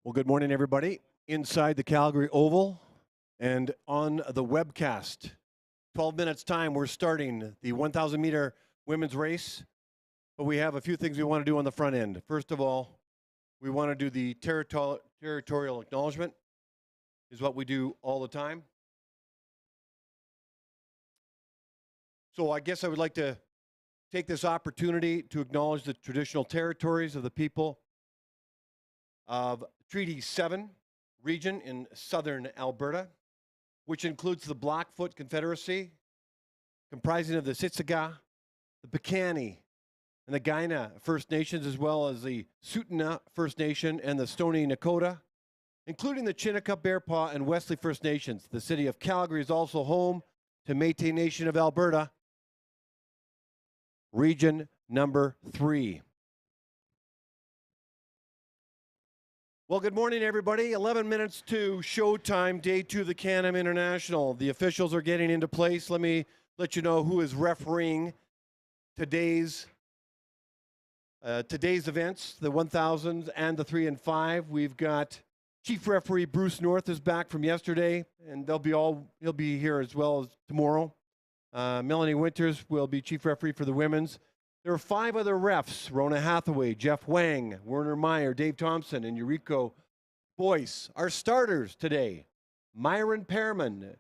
Well, good morning, everybody. Inside the Calgary Oval and on the webcast. 12 minutes time, we're starting the 1,000 meter women's race. But we have a few things we want to do on the front end. First of all, we want to do the territorial acknowledgement, is what we do all the time. So I guess I would like to take this opportunity to acknowledge the traditional territories of the people of Treaty 7 region in southern Alberta, which includes the Blackfoot Confederacy, comprising of the Siksika, the Piikani, and the Kainai First Nations, as well as the Tsuut'ina First Nation and the Stoney Nakoda, including the Chiniki, Bearpaw, and Wesley First Nations. The city of Calgary is also home to Métis Nation of Alberta, region number 3. Well, good morning, everybody. 11 minutes to showtime, day 2 of the CanAm International. The officials are getting into place. Let me let you know who is refereeing today's events, the 1,000s and the 3 and 5. We've got Chief Referee Bruce North is back from yesterday, and he'll be here as well as tomorrow. Melanie Winters will be Chief Referee for the women's. There are 5 other refs: Rona Hathaway, Jeff Wang, Werner Meyer, Dave Thompson, and Yuriko Boyce. Our starters today: Myron Pearman,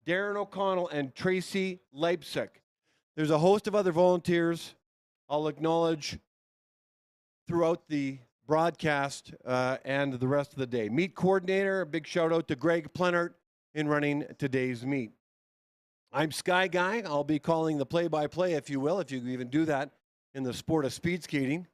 Darren O'Connell, and Tracy Leipsic. There's a host of other volunteers I'll acknowledge throughout the broadcast and the rest of the day. Meet coordinator, a big shout out to Greg Plenart in running today's meet. I'm Sky Guy. I'll be calling the play-by-play, if you will, if you can even do that in the sport of speed skating.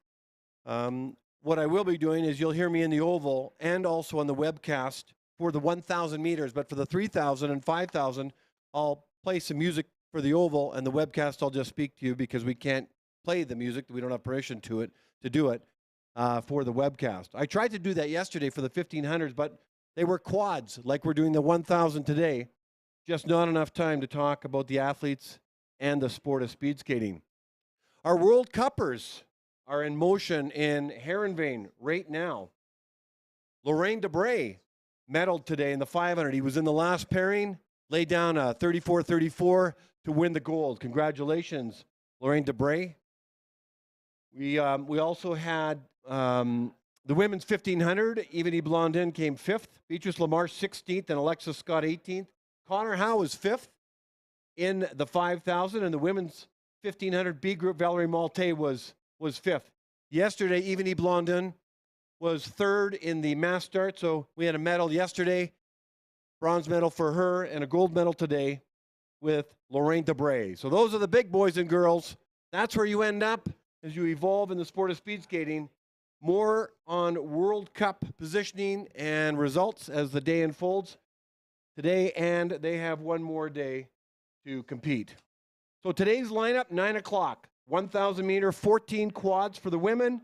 What I will be doing is you'll hear me in the oval and also on the webcast for the 1,000 meters, but for the 3,000 and 5,000, I'll play some music for the oval, and the webcast I'll just speak to you because we can't play the music. We don't have permission to do it for the webcast. I tried to do that yesterday for the 1,500s, but they were quads like we're doing the 1,000 today. Just not enough time to talk about the athletes and the sport of speed skating. Our World Cuppers are in motion in Heronvane right now. Laurent Debray medaled today in the 500. He was in the last pairing, laid down a 34-34 to win the gold. Congratulations, Laurent Debray. We also had the women's 1,500. Yvonne Blondin came 5th. Beatrice Lamarche 16th and Alexis Scott 18th. Connor Howe was 5th in the 5,000, and the women's 1,500 B group, Valerie Malte was 5th. Yesterday, Yvonne Blondin was 3rd in the mass start, so we had a medal yesterday, bronze medal for her, and a gold medal today with Laurent Debray. So those are the big boys and girls. That's where you end up as you evolve in the sport of speed skating. More on World Cup positioning and results as the day unfolds today, and they have one more day to compete. So today's lineup, 9 o'clock, 1,000 meter, 14 quads for the women,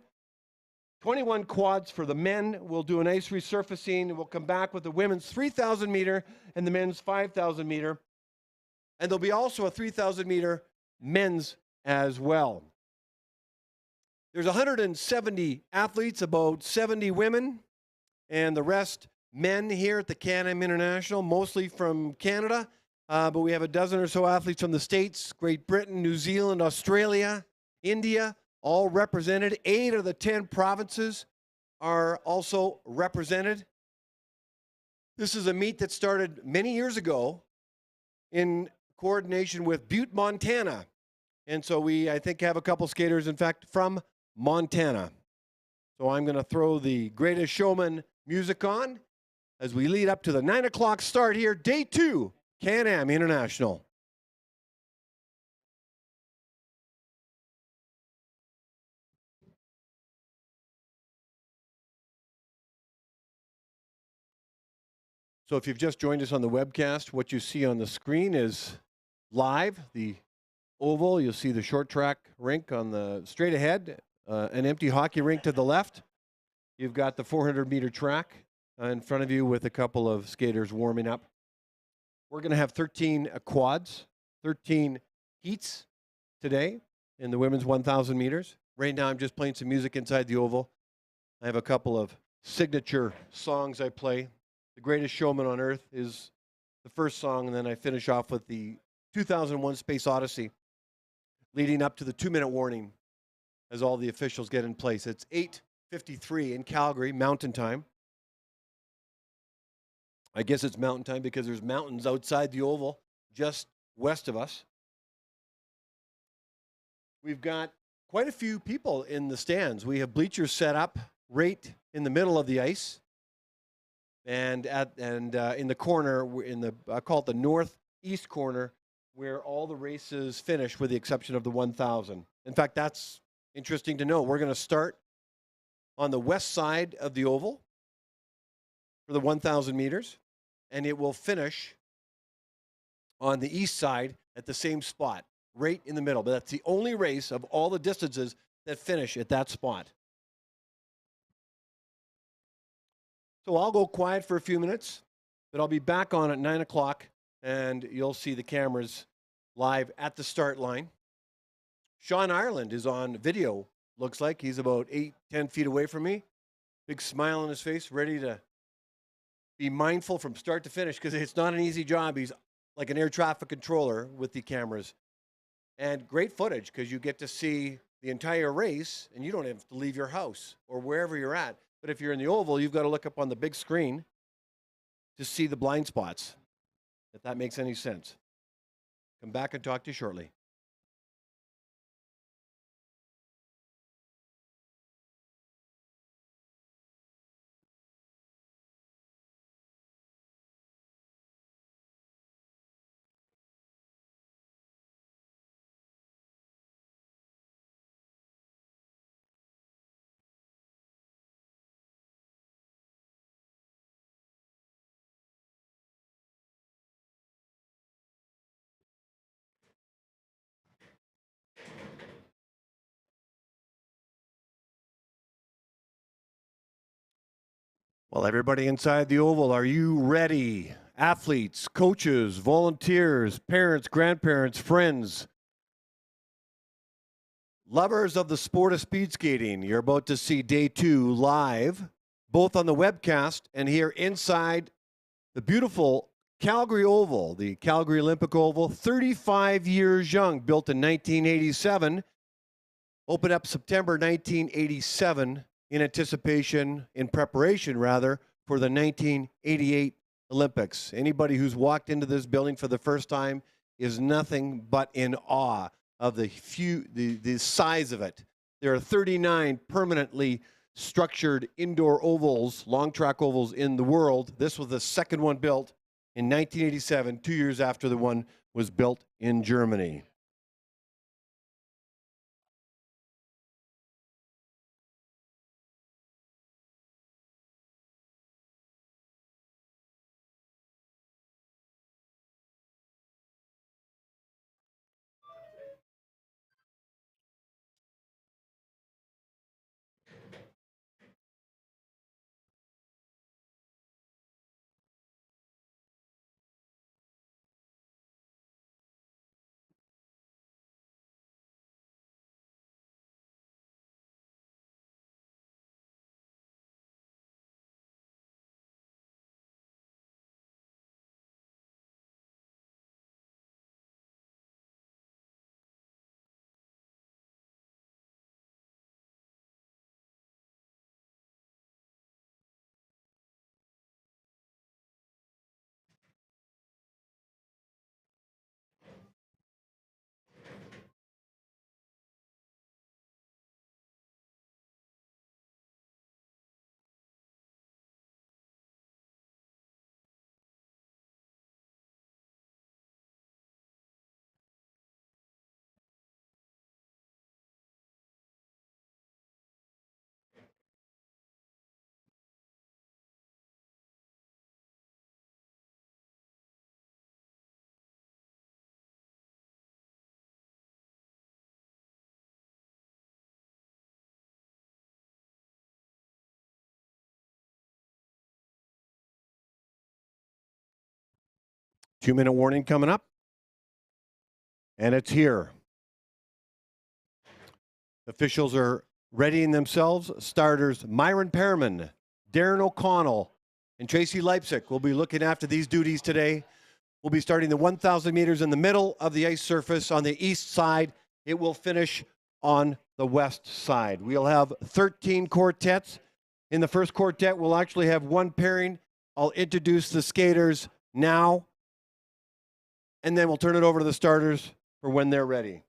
21 quads for the men. We'll do an ice resurfacing, and we'll come back with the women's 3,000 meter and the men's 5,000 meter. And there'll be also a 3,000 meter men's as well. There's 170 athletes, about 70 women, and the rest men here at the CanAm International, mostly from Canada. But we have a dozen or so athletes from the States, Great Britain, New Zealand, Australia, India, all represented. 8 of the 10 provinces are also represented. This is a meet that started many years ago in coordination with Butte, Montana. And so we, I think, have a couple skaters, in fact, from Montana. So I'm going to throw the Greatest Showman music on as we lead up to the 9 o'clock start here, day 2, CanAm International. So if you've just joined us on the webcast, what you see on the screen is live, the oval. You'll see the short track rink on the straight ahead, an empty hockey rink to the left. You've got the 400-meter track in front of you with a couple of skaters warming up. We're going to have 13 quads, 13 heats today in the women's 1,000 meters. Right now I'm just playing some music inside the oval. I have a couple of signature songs I play. The Greatest Showman on Earth is the first song, and then I finish off with the 2001 Space Odyssey, leading up to the 2-minute warning as all the officials get in place. It's 8:53 in Calgary, Mountain Time. I guess it's Mountain Time because there's mountains outside the Oval, just west of us. We've got quite a few people in the stands. We have bleachers set up right in the middle of the ice, and in the corner, I call it the northeast corner, where all the races finish, with the exception of the 1,000. In fact, that's interesting to know. We're going to start on the west side of the Oval for the 1,000 meters, and it will finish on the east side at the same spot, right in the middle. But that's the only race of all the distances that finish at that spot. So I'll go quiet for a few minutes, but I'll be back on at 9 o'clock, and you'll see the cameras live at the start line. Sean Ireland is on video, looks like. He's about 8-10 feet away from me. Big smile on his face, ready to be mindful from start to finish, because it's not an easy job. He's like an air traffic controller with the cameras. And great footage, because you get to see the entire race, and you don't have to leave your house or wherever you're at. But if you're in the Oval, you've got to look up on the big screen to see the blind spots, if that makes any sense. Come back and talk to you shortly. Well, everybody inside the Oval, are you ready? Athletes, coaches, volunteers, parents, grandparents, friends, lovers of the sport of speed skating. You're about to see day 2 live, both on the webcast and here inside the beautiful Calgary Oval, the Calgary Olympic Oval, 35 years young, built in 1987, opened up September 1987 in preparation for the 1988 Olympics. Anybody who's walked into this building for the first time is nothing but in awe of the size of it. There are 39 permanently structured indoor ovals, long track ovals in the world. This was the second one built in 1987, 2 years after the one was built in Germany. Two-minute warning coming up. And it's here. Officials are readying themselves. Starters Myron Perriman, Darren O'Connell and Tracy Leipzig will be looking after these duties today. We'll be starting the 1,000 meters in the middle of the ice surface on the east side. It will finish on the west side. We'll have 13 quartets. In the first quartet, we'll actually have one pairing. I'll introduce the skaters now, and then we'll turn it over to the starters for when they're ready.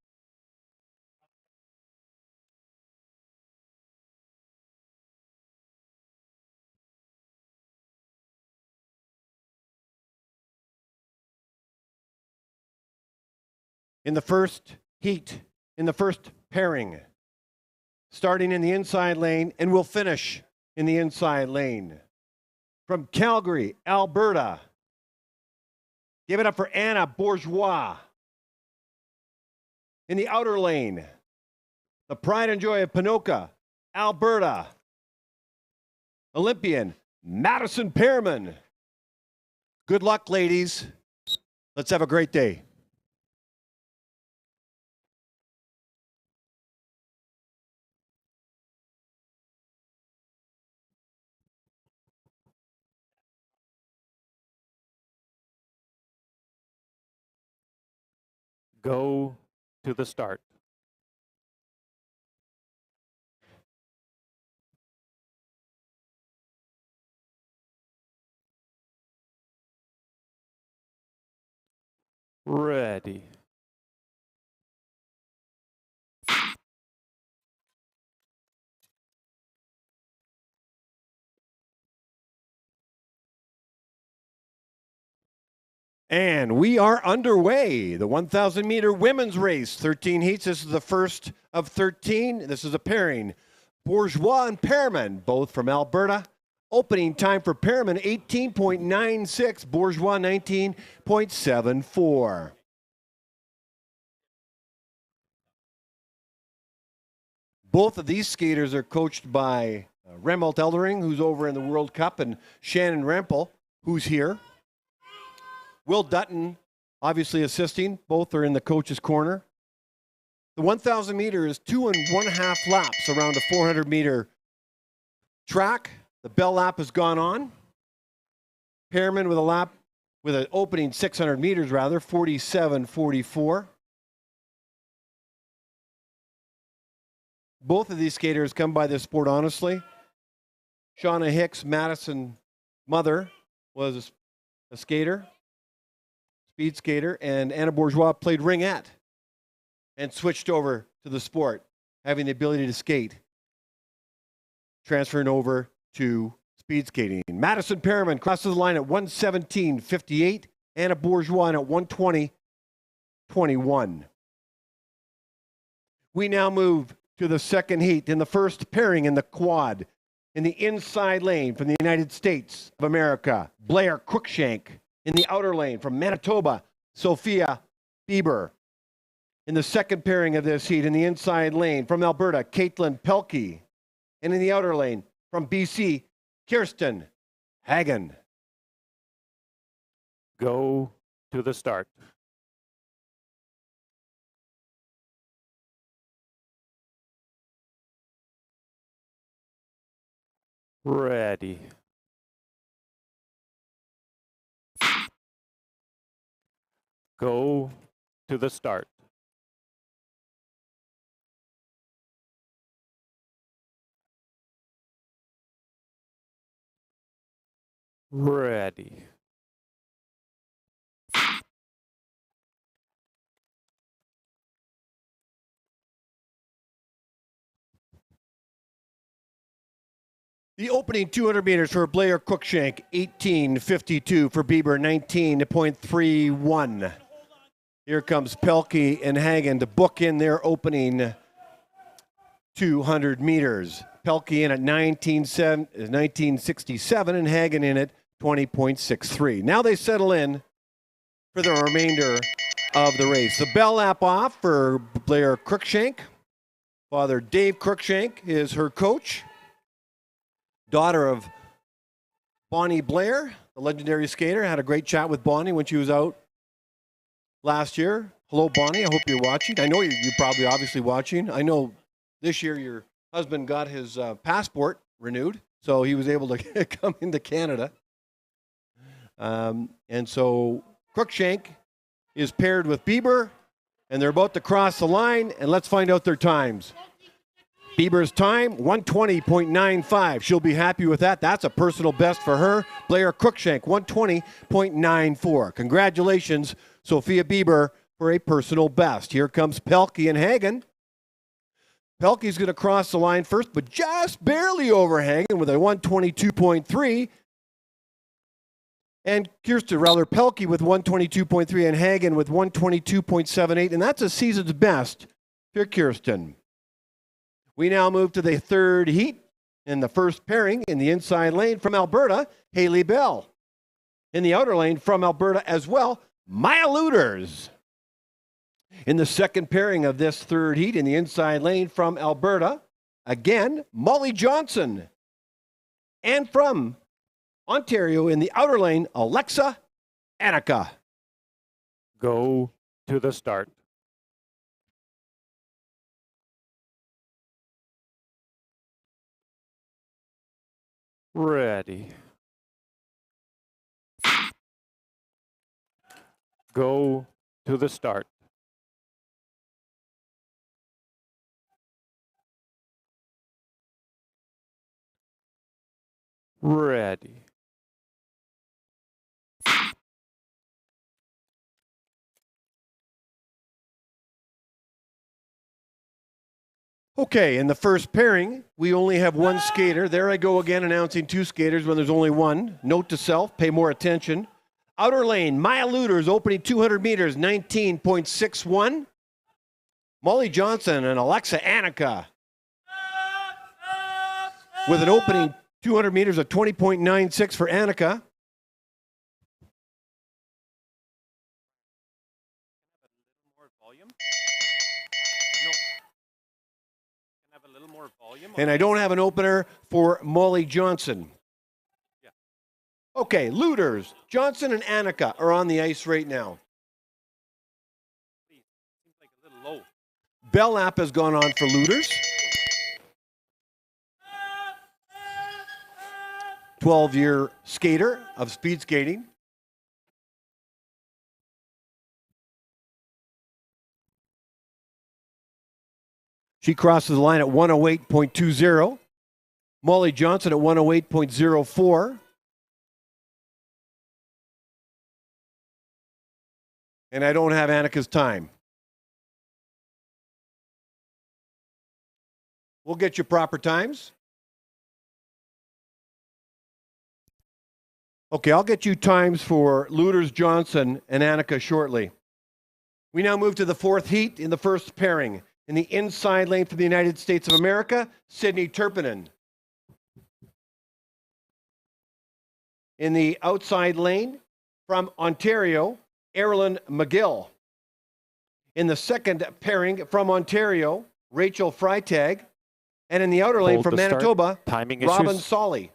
In the first heat, in the first pairing, starting in the inside lane, and we'll finish in the inside lane. From Calgary, Alberta, give it up for Anna Bourgeois. In the outer lane, the pride and joy of Ponoka, Alberta, Olympian Madison Pearman. Good luck, ladies. Let's have a great day. Go to the start. Ready. And we are underway. The 1,000 meter women's race, 13 heats. This is the first of 13. This is a pairing. Bourgeois and Pearman, both from Alberta. Opening time for Pearman, 18.96. Bourgeois, 19.74. Both of these skaters are coached by Remmelt Eldering, who's over in the World Cup, and Shannon Rempel, who's here. Will Dutton, obviously assisting. Both are in the coach's corner. The 1,000 meter is 2 1/2 laps around a 400 meter track. The bell lap has gone on. Pearman with a lap, with an opening 600 meters rather, 47.44. Both of these skaters come by this sport honestly. Shauna Hicks, Madison's mother, was a skater. Speed skater, and Anna Bourgeois played ringette and switched over to the sport, having the ability to skate, transferring over to speed skating. Madison Pearman crosses the line at 1:17.58, Anna Bourgeois at 1:20.21. We now move to the second heat in the first pairing in the quad. In the inside lane from the United States of America, Blair Cruikshank. In the outer lane from Manitoba, Sophia Bieber. In the second pairing of this heat, in the inside lane from Alberta, Caitlin Pelkey. And in the outer lane from BC, Kirsten Hagen. Go to the start. Ready. Go to the start. Ready. The opening 200 meters for Blair Cruikshank, 18.52 for Bieber, 19.31. Here comes Pelkey and Hagen to book in their opening 200 meters. Pelkey in at 19.67 and Hagen in at 20.63. Now they settle in for the remainder of the race. The bell lap off for Blair Cruikshank. Father Dave Cruikshank is her coach. Daughter of Bonnie Blair, the legendary skater. Had a great chat with Bonnie when she was out last year. Hello, Bonnie. I hope you're watching. I know you're probably obviously watching. I know this year your husband got his passport renewed, so he was able to come into Canada. And so Cruikshank is paired with Bieber, and they're about to cross the line, and let's find out their times. Bieber's time, 120.95. She'll be happy with that. That's a personal best for her. Blair Cruikshank, 120.94. Congratulations, Sophia Bieber, for a personal best. Here comes Pelkey and Hagen. Pelkey's going to cross the line first, but just barely over Hagen with a 122.3. And Pelkey with 122.3 and Hagen with 122.78. And that's a season's best for Kirsten. We now move to the third heat in the first pairing in the inside lane from Alberta, Haley Bell. In the outer lane from Alberta as well, Maya Luters. In the second pairing of this third heat in the inside lane from Alberta, again, Molly Johnson. And from Ontario in the outer lane, Alexa Annika. Go to the start. Ready. Go to the start. Ready. Okay, in the first pairing, we only have one skater. There I go again, announcing two skaters when there's only one. Note to self, pay more attention. Outer lane, Maya Luters opening 200 meters, 19.61. Molly Johnson and Alexa Annika with an opening 200 meters of 20.96 for Annika. And I don't have an opener for Molly Johnson. Okay, Luters, Johnson and Annika are on the ice right now. Seems like a little low. Bell app has gone on for Luters. 12-year skater of speed skating. She crosses the line at 108.20. Molly Johnson at 108.04. And I don't have Annika's time. We'll get you proper times. Okay, I'll get you times for Luters, Johnson, and Annika shortly. We now move to the fourth heat in the first pairing. In the inside lane for the United States of America, Sydney Turpinen. In the outside lane from Ontario, Erilyn McGill. In the second pairing from Ontario, Rachel Freitag. And in the outer lane from Manitoba, Robin Solly.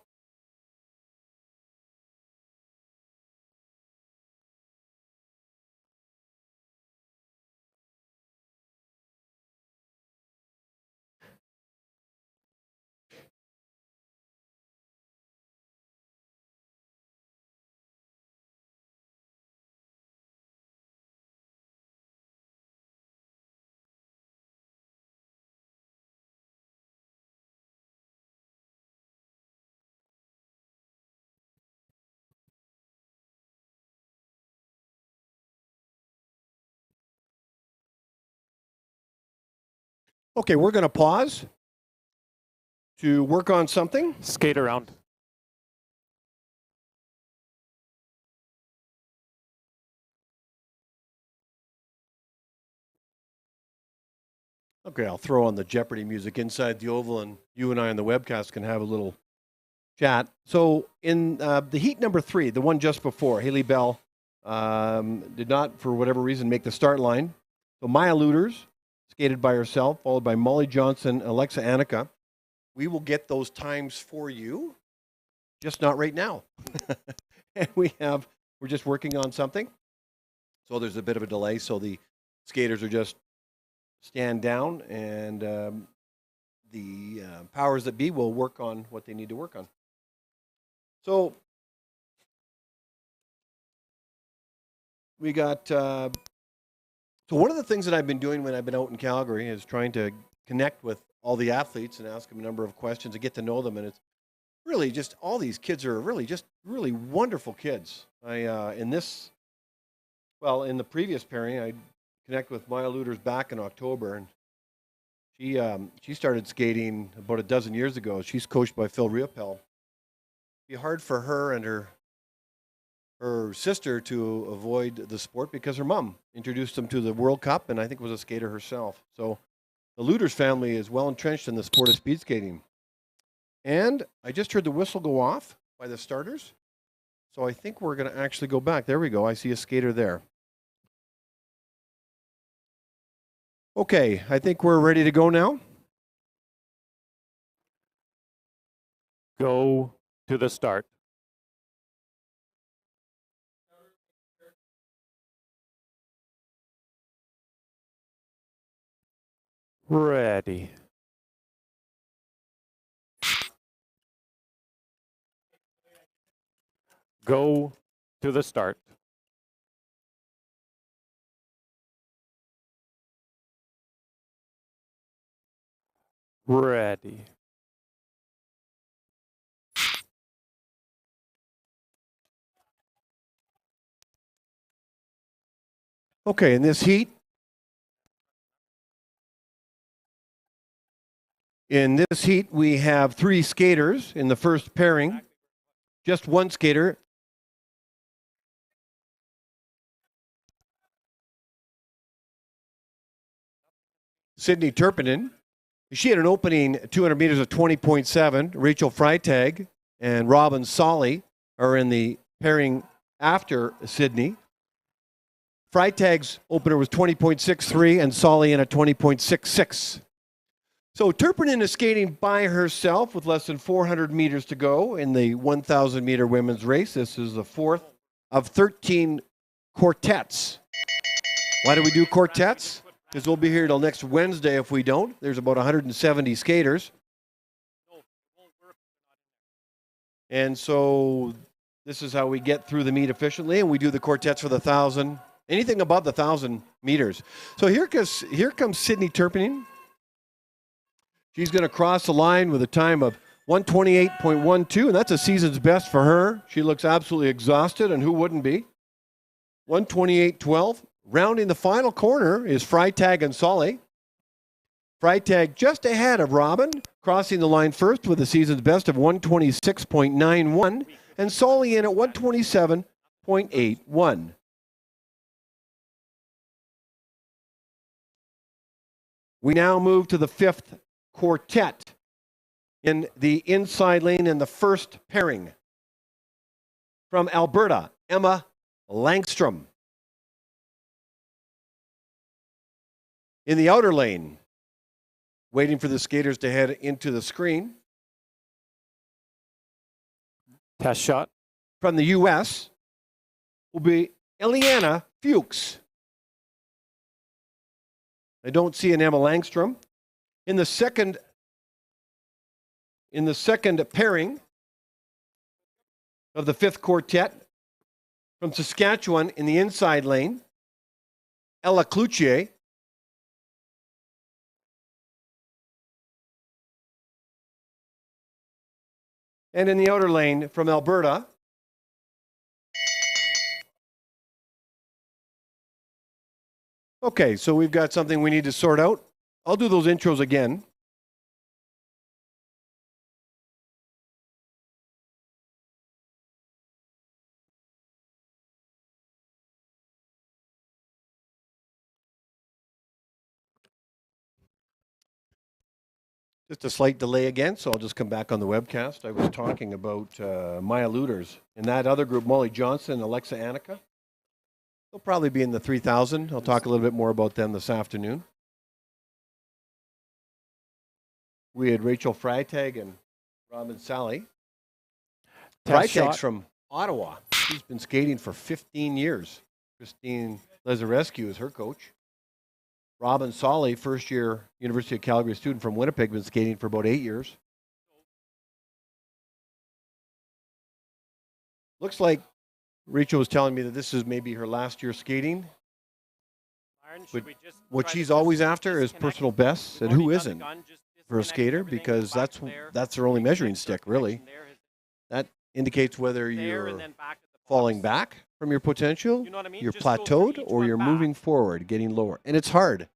Okay, we're going to pause to work on something. Skate around. Okay, I'll throw on the Jeopardy music inside the Oval, and you and I on the webcast can have a little chat. So in the heat number 3, the one just before, Haley Bell did not, for whatever reason, make the start line. So Maya Luters skated by herself, followed by Molly Johnson, Alexa Annika. We will get those times for you, just not right now. And we're just working on something. So there's a bit of a delay. So the skaters are just stand down, and the powers that be will work on what they need to work on. So we got. So one of the things that I've been doing when I've been out in Calgary is trying to connect with all the athletes and ask them a number of questions and get to know them. And it's really just all these kids are really just really wonderful kids. In this, well, in the previous pairing, I connected with Maya Luters back in October, and she started skating about a dozen years ago. She's coached by Phil Riopel. It'd be hard for her and her sister to avoid the sport because her mom introduced them to the World Cup and I think was a skater herself. So the Luters family is well entrenched in the sport of speed skating. And I just heard the whistle go off by the starters. So I think we're going to actually go back. There we go. I see a skater there. Okay, I think we're ready to go now. Go to the start. Ready. Go to the start. Ready. Okay, in this heat, we have 3 skaters in the first pairing. Just one skater. Sydney Turpinen. She had an opening 200 meters of 20.7. Rachel Freitag and Robin Solly are in the pairing after Sydney. Freitag's opener was 20.63 and Solly in a 20.66. So Turpinen is skating by herself with less than 400 meters to go in the 1,000 meter women's race. This is the 4th of 13 quartets. Why do we do quartets? Because we'll be here till next Wednesday if we don't. There's about 170 skaters. And so this is how we get through the meet efficiently, and we do the quartets for the 1,000, anything above the 1,000 meters. So here comes Sydney Turpinen. She's going to cross the line with a time of 128.12, and that's a season's best for her. She looks absolutely exhausted, and who wouldn't be? 128.12. Rounding the final corner is Freitag and Solly. Freitag just ahead of Robin, crossing the line first with a season's best of 126.91, and Solly in at 127.81. We now move to the 5th quartet in the inside lane in the first pairing. From Alberta, Emma Langstrom. In the outer lane, waiting for the skaters to head into the screen. Test shot. From the U.S. will be Eliana Fuchs. I don't see an Emma Langstrom. In the second pairing of the 5th quartet, from Saskatchewan in the inside lane, Ella Cloutier. And in the outer lane from Alberta, okay, so we've got something we need to sort out. I'll do those intros again. Just a slight delay again, so I'll just come back on the webcast. I was talking about Maya Luters. In that other group, Molly Johnson and Alexa Annika. They'll probably be in the 3,000. I'll talk a little bit more about them this afternoon. We had Rachel Freitag and Robin Sally. Freitag's from Ottawa. She's been skating for 15 years. Christine Lazarescu is her coach. Robin Solly, first-year University of Calgary student from Winnipeg, been skating for about 8 years. Looks like Rachel was telling me that this is maybe her last year skating. But what she's always after is personal bests, and who isn't for a skater? Because that's her only measuring stick, really. That indicates whether you're falling back from your potential, you're plateaued, or you're moving forward, getting lower. And it's hard.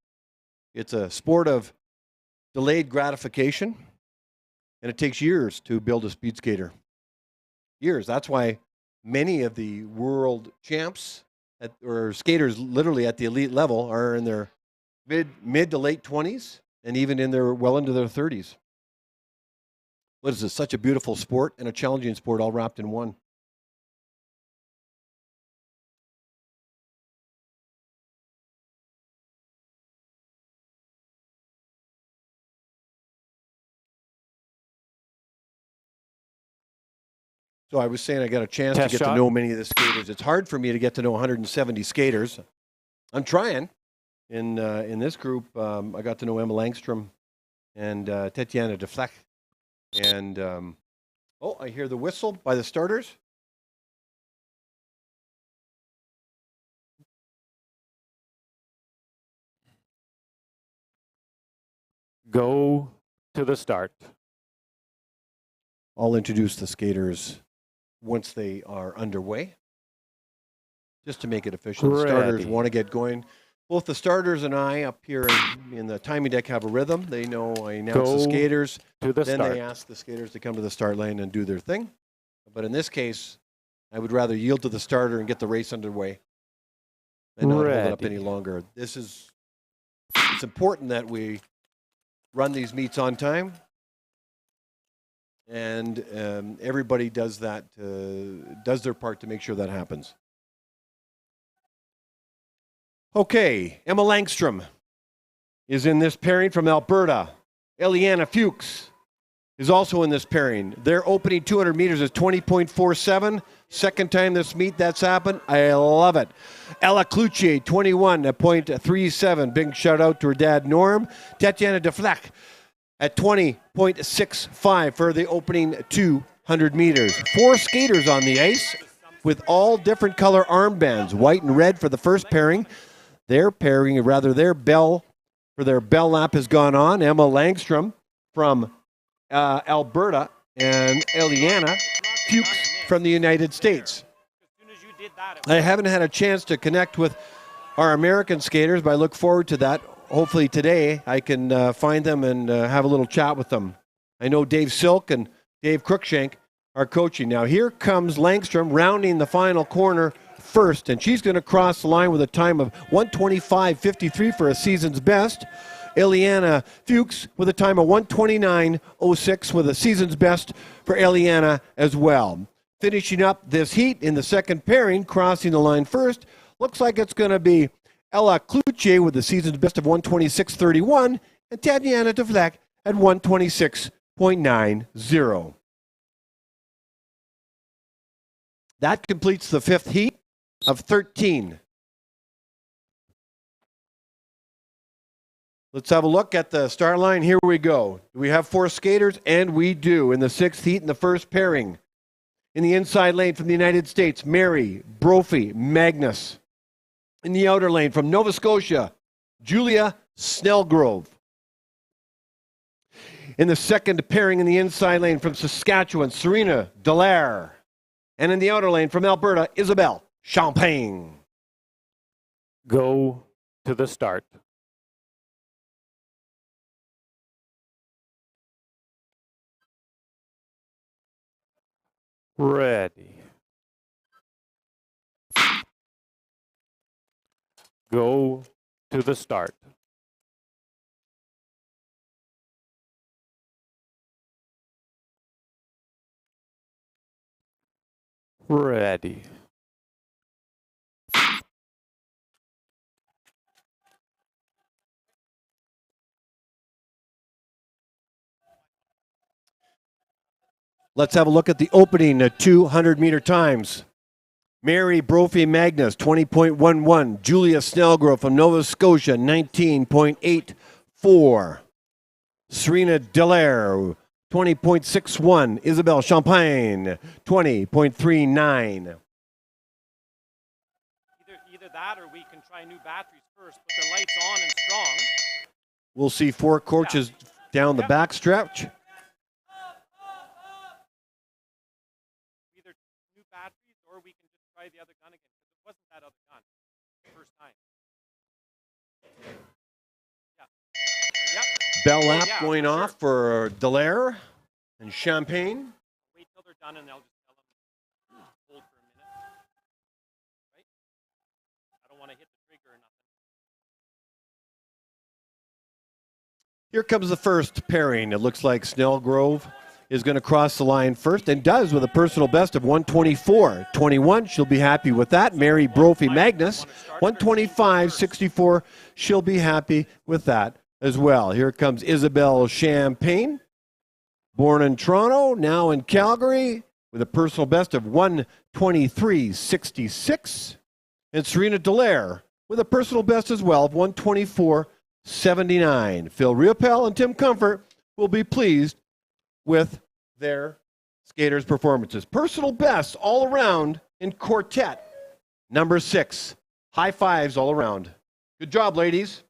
It's a sport of delayed gratification, and it takes years to build a speed skater. Years. That's why many of the world champs or skaters literally at the elite level are in their mid to late 20s and even in their well into their 30s. What is this? Such a beautiful sport and a challenging sport all wrapped in one. So I was saying I got a chance to get to know many of the skaters. It's hard for me to get to know 170 skaters. I'm trying. In this group, I got to know Emma Langstrom and Tatiana Deflek. And, I hear the whistle by the starters. Go to the start. I'll introduce the skaters once they are underway, just to make it official. The starters want to get going. Both the starters and I up here in the timing deck have a rhythm. They know I announce the skaters. Then they ask the skaters to come to the start lane and do their thing. But in this case, I would rather yield to the starter and get the race underway and not hold it up any longer. It's important that we run these meets on time. And everybody does that, does their part to make sure that happens. Okay, Emma Langstrom is in this pairing from Alberta. Eliana Fuchs is also in this pairing. Their opening 200 meters is 20.47. Second time this meet that's happened. I love it. Ella Cloutier, 21.37. Big shout out to her dad, Norm. Tatiana Deflek at 20.65 for the opening 200 meters. 4 skaters on the ice with all different color armbands, white and red for the first pairing. Their bell lap has gone on. Emma Langstrom from Alberta and Eliana Fuchs from the United States. I haven't had a chance to connect with our American skaters, but I look forward to that. Hopefully today I can find them and have a little chat with them. I know Dave Silk and Dave Cruikshank are coaching. Now here comes Langstrom rounding the final corner first, and she's going to cross the line with a time of 1:25.53 for a season's best. Eliana Fuchs with a time of 1:29.06 with a season's best for Eliana as well. Finishing up this heat in the second pairing, crossing the line first, looks like it's going to be Ella Cloutier with the season's best of 1:26.31 and Tatiana Deflek at 1:26.90. That completes the fifth heat of 13. Let's have a look at the start line. Here we go. We have 4 skaters, and we do in the sixth heat in the first pairing. In the inside lane from the United States, Mary Brophy Magnus. In the outer lane from Nova Scotia, Julia Snellgrove. In the second pairing in the inside lane from Saskatchewan, Serena Dallaire. And in the outer lane from Alberta, Isabelle Champagne. Go to the start. Ready. Go to the start. Ready. Let's have a look at the opening 200-meter times. Mary Brophy Magnus, 20.11. Julia Snellgrove from Nova Scotia, 19.84. Serena Dallaire, 20.61. Isabelle Champagne, 20.39. Either that or we can try new batteries first, put the lights on and strong. We'll see 4 coaches down the back stretch. Either new batteries or we can just try the other gun again, because it wasn't that other gun the first time. Bell lap going off for Dallaire and Champagne. Wait till they're done and they'll just tell them hold for a minute. Right? I don't want to hit the trigger or nothing. Here comes the first pairing. It looks like Snellgrove is going to cross the line first and does with a personal best of 124.21. She'll be happy with that. Mary Brophy Magnus, 125.64. She'll be happy with that as well. Here comes Isabelle Champagne, born in Toronto, now in Calgary, with a personal best of 123.66. And Serena Dallaire with a personal best as well of 124.79. Phil Riopel and Tim Comfort will be pleased with their skaters' performances. Personal best all around in quartet number 6. High fives all around. Good job, ladies.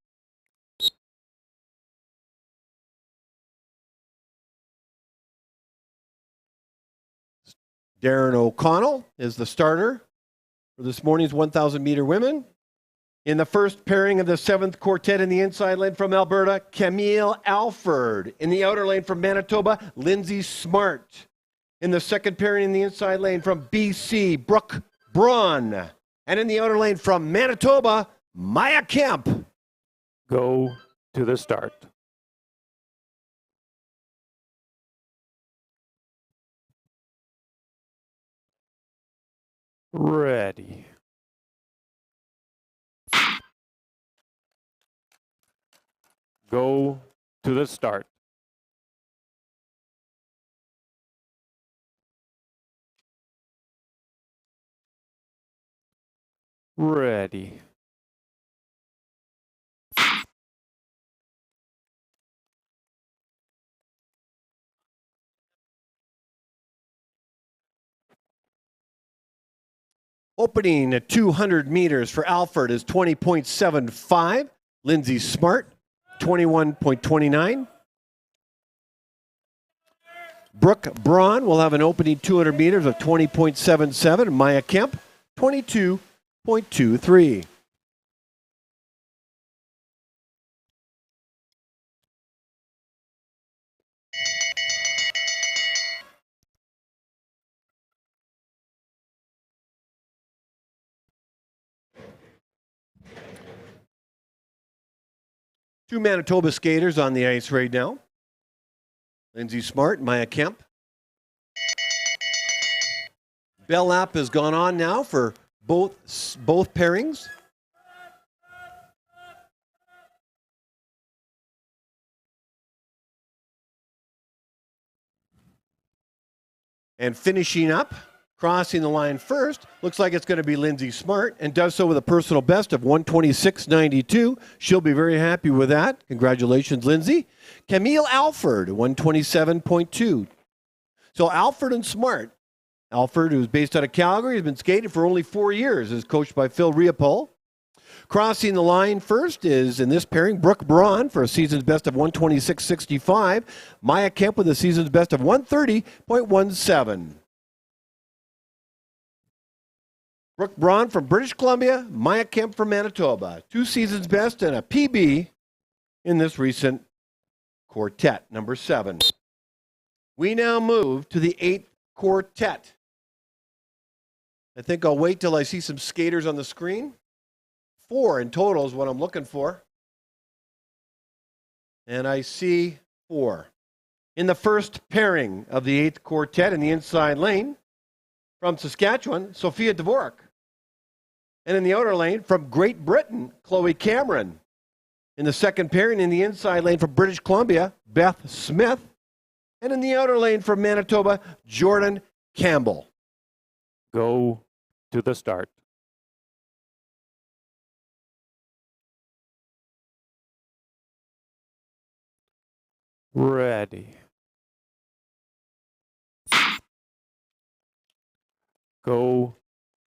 Darren O'Connell is the starter for this morning's 1,000 meter women. In the first pairing of the 7th quartet in the inside lane from Alberta, Camille Alford. In the outer lane from Manitoba, Lindsay Smart. In the second pairing in the inside lane from BC, Brooke Braun. And in the outer lane from Manitoba, Maya Kemp. Go to the start. Ready. Go to the start. Ready. Opening at 200 meters for Alford is 20.75. Lindsay Smart, 21.29. Brooke Braun will have an opening 200 meters of 20.77. Maya Kemp, 22.23. Two Manitoba skaters on the ice right now. Lindsay Smart, Maya Kemp. Bell lap has gone on now for both pairings. And finishing up, crossing the line first, looks like it's going to be Lindsay Smart, and does so with a personal best of 126.92. She'll be very happy with that. Congratulations, Lindsay. Camille Alford, 127.2. So Alford and Smart. Alford, who's based out of Calgary, has been skating for only 4 years, is coached by Phil Riopel. Crossing the line first is, in this pairing, Brooke Braun for a season's best of 126.65. Maya Kemp with a season's best of 130.17. Brooke Braun from British Columbia, Maya Kemp from Manitoba. 2 seasons best and a PB in this recent quartet, number 7. We now move to the 8th quartet. I think I'll wait till I see some skaters on the screen. 4 in total is what I'm looking for. And I see 4. In the first pairing of the 8th quartet in the inside lane, from Saskatchewan, Sophia Dvorak. And in the outer lane, from Great Britain, Chloe Cameron. In the second pairing in the inside lane from British Columbia, Beth Smith. And in the outer lane from Manitoba, Jordan Campbell. Go to the start. Ready. Go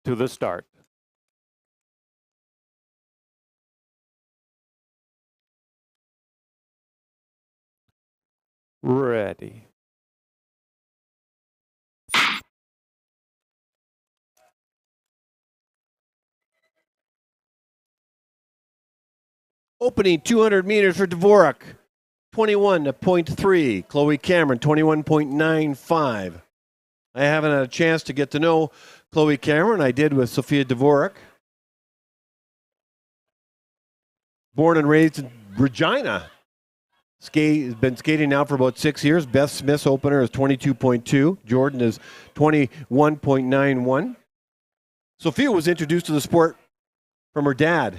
to the start. Ready. Opening 200 meters for Dvorak, 21.3. Chloe Cameron, 21.95. I haven't had a chance to get to know Chloe Cameron. I did with Sophia Dvorak. Born and raised in Regina. Has been skating now for about 6 years. Beth Smith's opener is 22.2. Jordan is 21.91. Sophia was introduced to the sport from her dad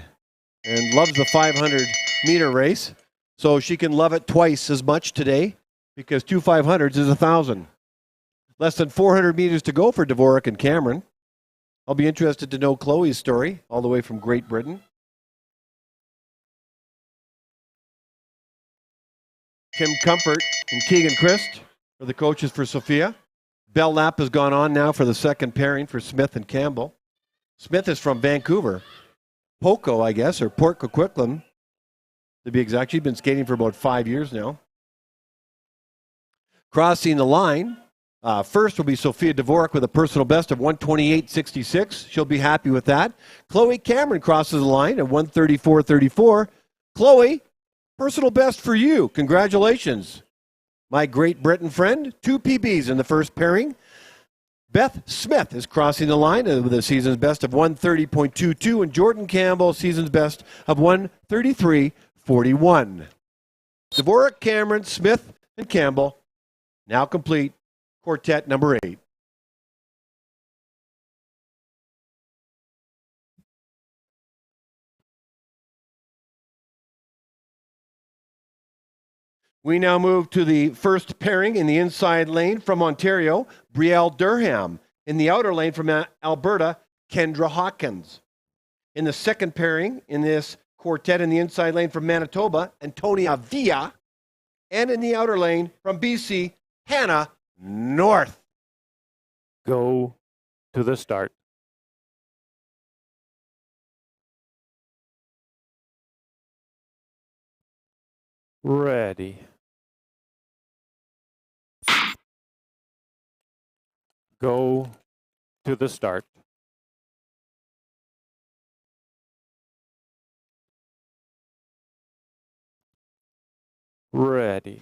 and loves the 500-meter race. So she can love it twice as much today because 2 500s is 1,000. Less than 400 meters to go for Dvorak and Cameron. I'll be interested to know Chloe's story, all the way from Great Britain. Kim Comfort and Keegan Christ are the coaches for Sophia. Bell lap has gone on now for the second pairing for Smith and Campbell. Smith is from Vancouver. Poco, I guess, or Port Coquitlam, to be exact. She's been skating for about 5 years now. Crossing the line, first will be Sophia Dvorak with a personal best of 128.66. She'll be happy with that. Chloe Cameron crosses the line at 134.34. Chloe, personal best for you. Congratulations. My Great Britain friend, 2 PBs in the first pairing. Beth Smith is crossing the line with a season's best of 130.22, and Jordan Campbell, season's best of 133.41. Dvorak, Cameron, Smith, and Campbell now complete quartet number 8. We now move to the first pairing in the inside lane from Ontario, Brielle Durham. In the outer lane from Alberta, Kendra Hawkins. In the second pairing in this quartet in the inside lane from Manitoba, Antonia Villa. And in the outer lane from BC, Hannah North. Go to the start. Ready. Go to the start. Ready.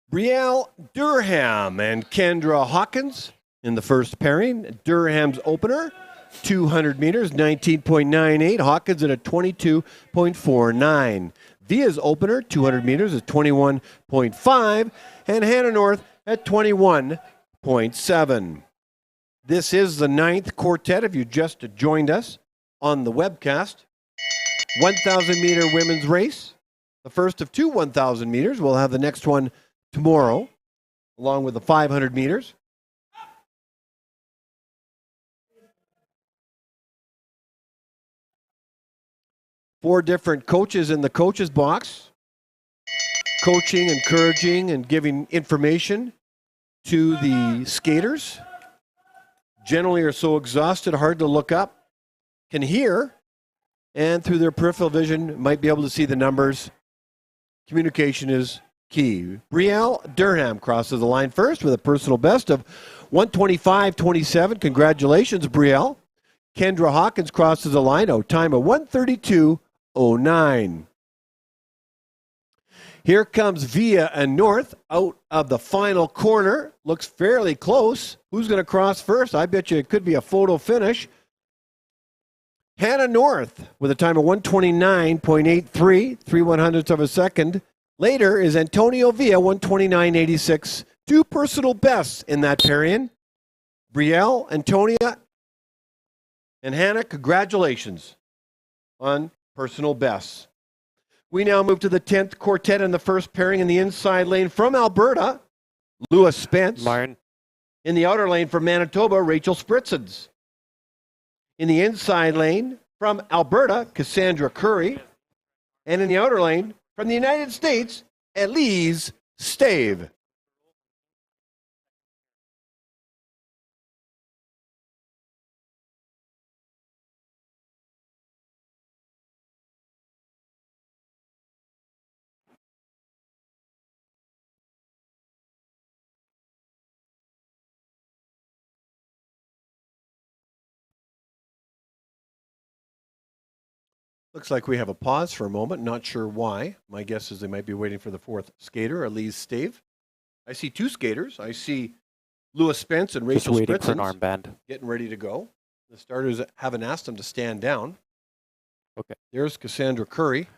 Brielle Durham and Kendra Hawkins in the first pairing. Durham's opener, 200 meters, 19.98. Hawkins at a 22.49. Villa's opener, 200 meters, is 21.5. And Hannah North at 21.7. This is the 9th quartet, if you just joined us on the webcast. 1,000-meter women's race. The first of 2 1,000 meters. We'll have the next one tomorrow, along with the 500 meters. Four different coaches in the coaches box, coaching, encouraging, and giving information to the skaters. Generally are so exhausted, hard to look up, can hear, and through their peripheral vision might be able to see the numbers. Communication is key. Brielle Durham crosses the line first with a personal best of 125.27. Congratulations, Brielle. Kendra Hawkins crosses the line, time of 132.09. Here comes Villa and North out of the final corner. Looks fairly close. Who's going to cross first? I bet you it could be a photo finish. Hannah North with a time of 129.83, 3/100ths of a second. Later is Antonio Villa, 129.86. 2 personal bests in that pairing. Brielle, Antonia, and Hannah, congratulations on personal bests. We now move to the 10th quartet in the first pairing in the inside lane from Alberta, Lewis Spence. Myron. In the outer lane from Manitoba, Rachel Spritzens. In the inside lane from Alberta, Cassandra Curry. And in the outer lane, from the United States, Elise Stave. Looks like we have a pause for a moment. Not sure why. My guess is they might be waiting for the fourth skater, Elise Stave. I see two skaters. I see Lewis Spence and Rachel Just waiting for an Spritzens armband. getting ready to go. The starters haven't asked them to stand down. Okay. There's Cassandra Curry.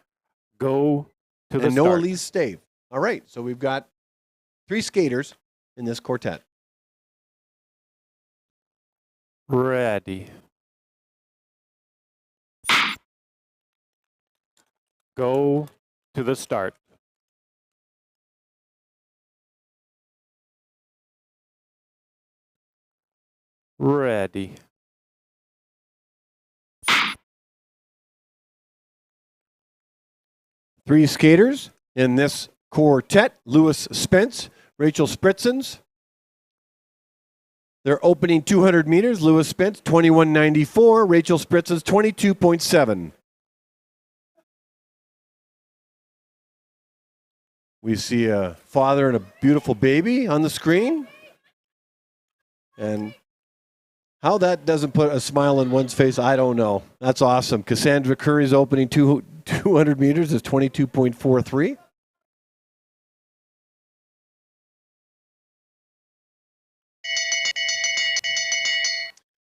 Go to the And no start. Elise Stave. All right, so we've got three skaters in this quartet. Ready. Go to the start. Ready. Three skaters in this quartet. Lewis Spence, Rachel Spritzens. They're opening 200 meters. Lewis Spence, 21.94. Rachel Spritzens, 22.7. We see a father and a beautiful baby on the screen. And how that doesn't put a smile on one's face, I don't know. That's awesome. Cassandra Curry's opening 200 meters is 22.43.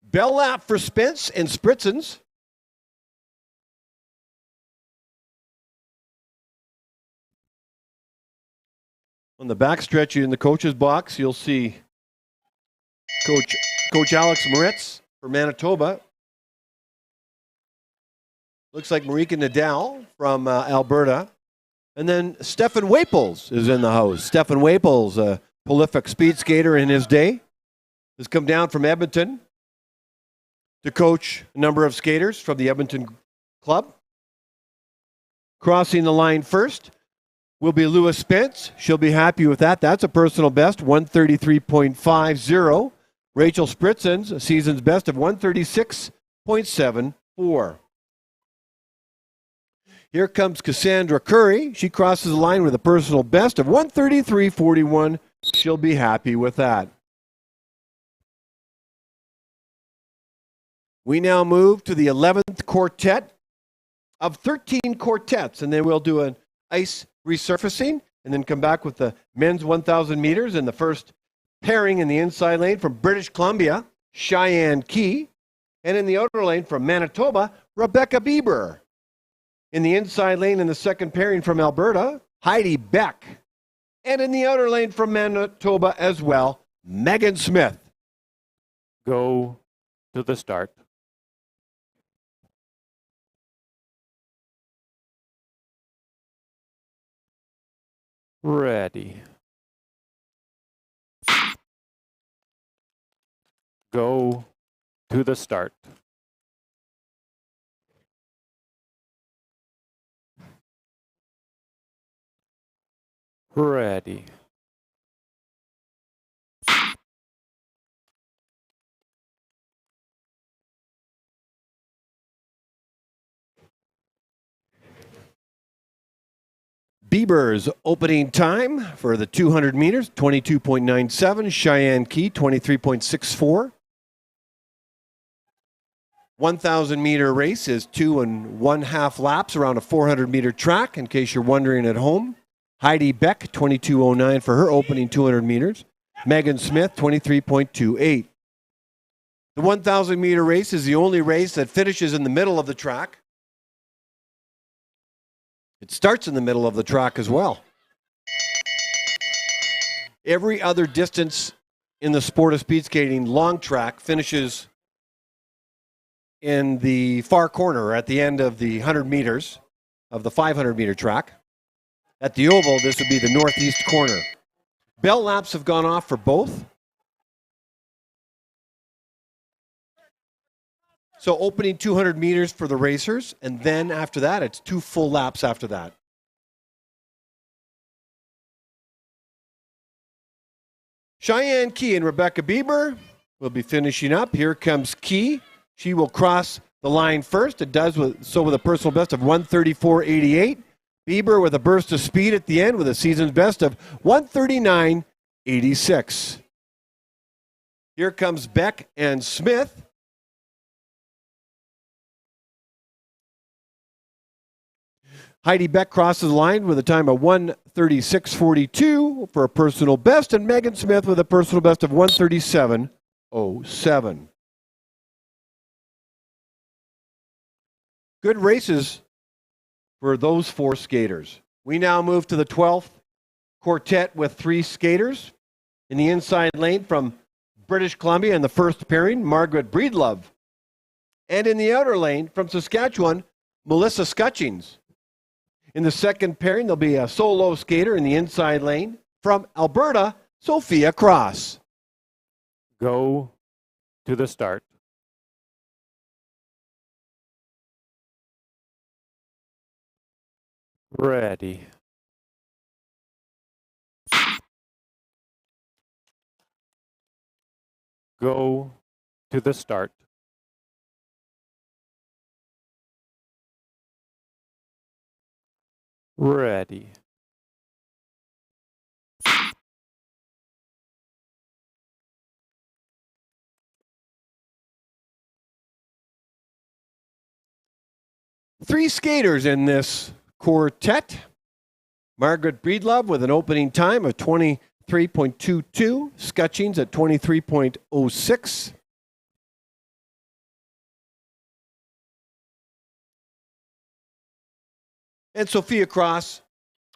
Bell lap for Spence and Spritzens. On the backstretch in the coach's box, you'll see Coach Alex Moritz for Manitoba. Looks like Marika Nadal from Alberta. And then Stefan Waples is in the house. Stefan Waples, a prolific speed skater in his day, has come down from Edmonton to coach a number of skaters from the Edmonton club. Crossing the line first will be Lewis Spence. She'll be happy with that. That's a personal best, 133.50. Rachel Spritzens, a season's best of 136.74. Here comes Cassandra Curry. She crosses the line with a personal best of 133.41. She'll be happy with that. We now move to the 11th quartet of 13 quartets, and then we'll do an ice resurfacing and then come back with the men's 1,000 meters in the first pairing in the inside lane from British Columbia, Cheyenne Key, and in the outer lane from Manitoba, Rebecca Bieber. In the inside lane in the second pairing from Alberta, Heidi Beck. And in the outer lane from Manitoba as well, Megan Smith. Go to the start. Ready. Go to the start. Ready. Bieber's opening time for the 200 meters, 22.97. Cheyenne Key, 23.64. 1,000 meter race is 2 1/2 laps around a 400 meter track, in case you're wondering at home. Heidi Beck, 22.09 for her opening 200 meters. Megan Smith, 23.28. The 1,000 meter race is the only race that finishes in the middle of the track. It starts in the middle of the track as well. Every other distance in the sport of speed skating, long track, finishes in the far corner at the end of the 100 meters of the 500 meter track. At the oval, this would be the northeast corner. Bell laps have gone off for both. So opening 200 meters for the racers, and then after that, it's 2 full laps after that. Cheyenne Key and Rebecca Bieber will be finishing up. Here comes Key. She will cross the line first. It does so with a personal best of 134.88. Bieber with a burst of speed at the end with a season's best of 139.86. Here comes Beck and Smith. Heidi Beck crosses the line with a time of 136.42 for a personal best, and Megan Smith with a personal best of 137.07. Good races for those 4 skaters. We now move to the 12th quartet with 3 skaters. In the inside lane from British Columbia in the first pairing, Margaret Breedlove. And in the outer lane from Saskatchewan, Melissa Scutchings. In the second pairing, there'll be a solo skater in the inside lane from Alberta, Sophia Cross. Go to the start. Ready. Go to the start. Ready. Three skaters in this quartet. Margaret Breedlove with an opening time of 23.22. Scutchings at 23.06. And Sophia Cross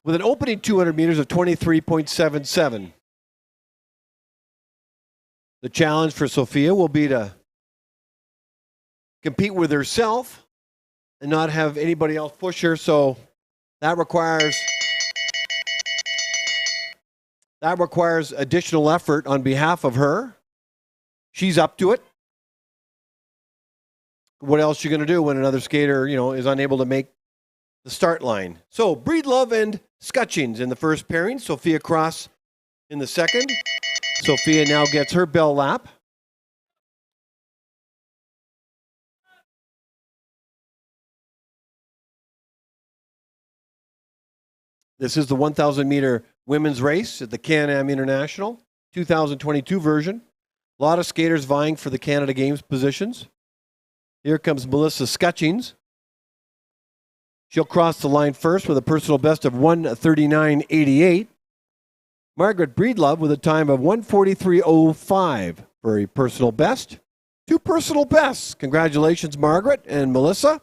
with an opening 200 meters of 23.77. The challenge for Sophia will be to compete with herself and not have anybody else push her, so that requires additional effort on behalf of her. She's up to it. What else are you going to do when another skater, is unable to make the start line? So Breedlove and Scutchings in the first pairing. Sophia Cross in the second. Sophia now gets her bell lap. This is the 1,000-meter women's race at the CanAm International 2022 version. A lot of skaters vying for the Canada Games positions. Here comes Melissa Scutchings. She'll cross the line first with a personal best of 139.88. Margaret Breedlove with a time of 143.05 for a personal best. 2 personal bests. Congratulations, Margaret and Melissa.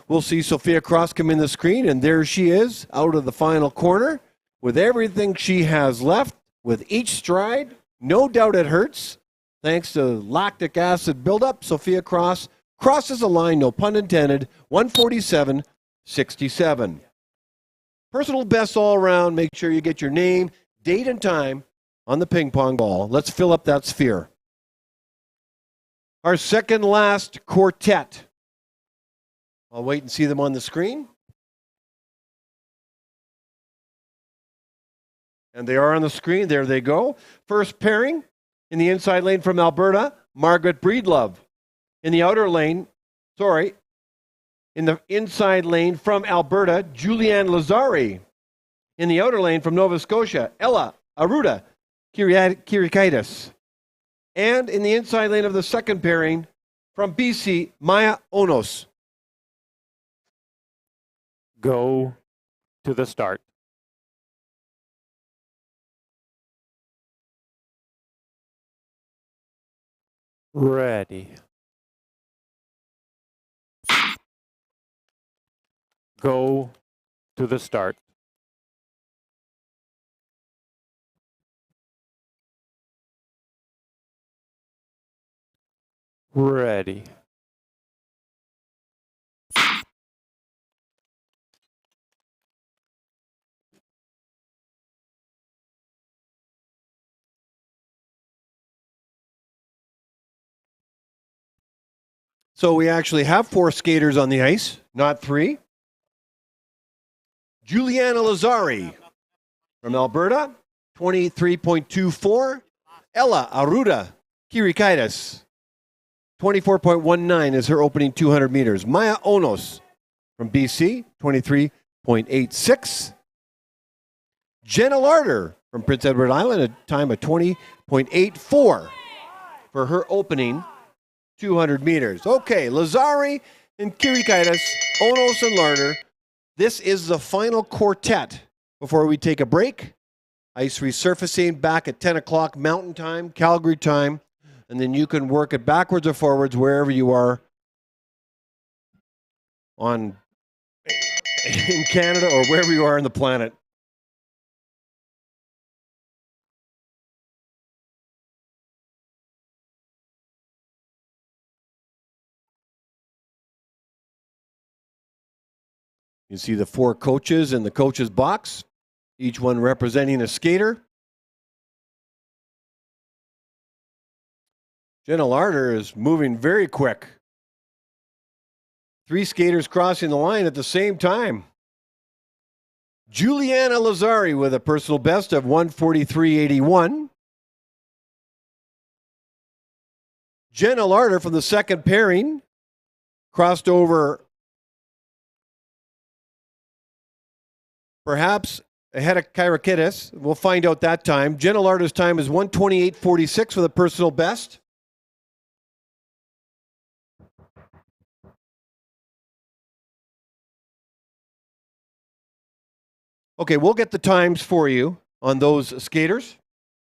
We'll see Sophia Cross come in the screen, and there she is out of the final corner with everything she has left with each stride. No doubt it hurts. Thanks to lactic acid buildup, Sophia Cross crosses the line, no pun intended, 147.67. Personal best all around. Make sure you get your name, date, and time on the ping pong ball. Let's fill up that sphere. Our second last quartet. I'll wait and see them on the screen. And they are on the screen. There they go. First pairing in the inside lane from Alberta, Margaret Breedlove. In the outer lane, in the inside lane from Alberta, Julianne Lazari. In the outer lane from Nova Scotia, Ella Aruda Kirikaitis. And in the inside lane of the second pairing from BC, Maya Onos. Go to the start. Ready. Go to the start. Ready. So we actually have 4 skaters on the ice, not 3. Juliana Lazari from Alberta, 23.24. Ella Aruda Kirikaitis, 24.19 is her opening 200 meters. Maya Onos from BC, 23.86. Jenna Larder from Prince Edward Island, a time of 20.84 for her opening 200 meters. Okay, Lazari and Kirikaitis, Onos and Larder. This is the final quartet before we take a break. Ice resurfacing back at 10 o'clock Mountain Time, Calgary time, and then you can work it backwards or forwards wherever you are in Canada or wherever you are on the planet. You see the 4 coaches in the coaches box, each one representing a skater. Jenna Larder is moving very quick. 3 skaters crossing the line at the same time. Juliana Lazari with a personal best of 1:43.81. Jenna Larder from the second pairing crossed over perhaps ahead of Kyrakidis. We'll find out that time. Jenna Larder's time is 1:28.46 with a personal best. Okay, we'll get the times for you on those skaters,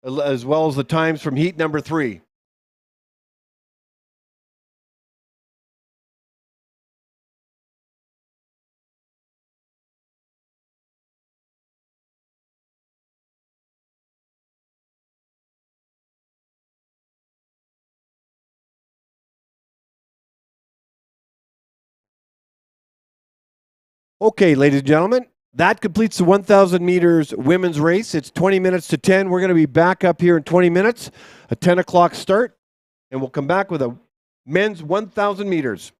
as well as the times from heat number 3. Okay, ladies and gentlemen, that completes the 1,000 meters women's race. It's 20 minutes to 10. We're going to be back up here in 20 minutes, a 10 o'clock start, and we'll come back with a men's 1,000 meters.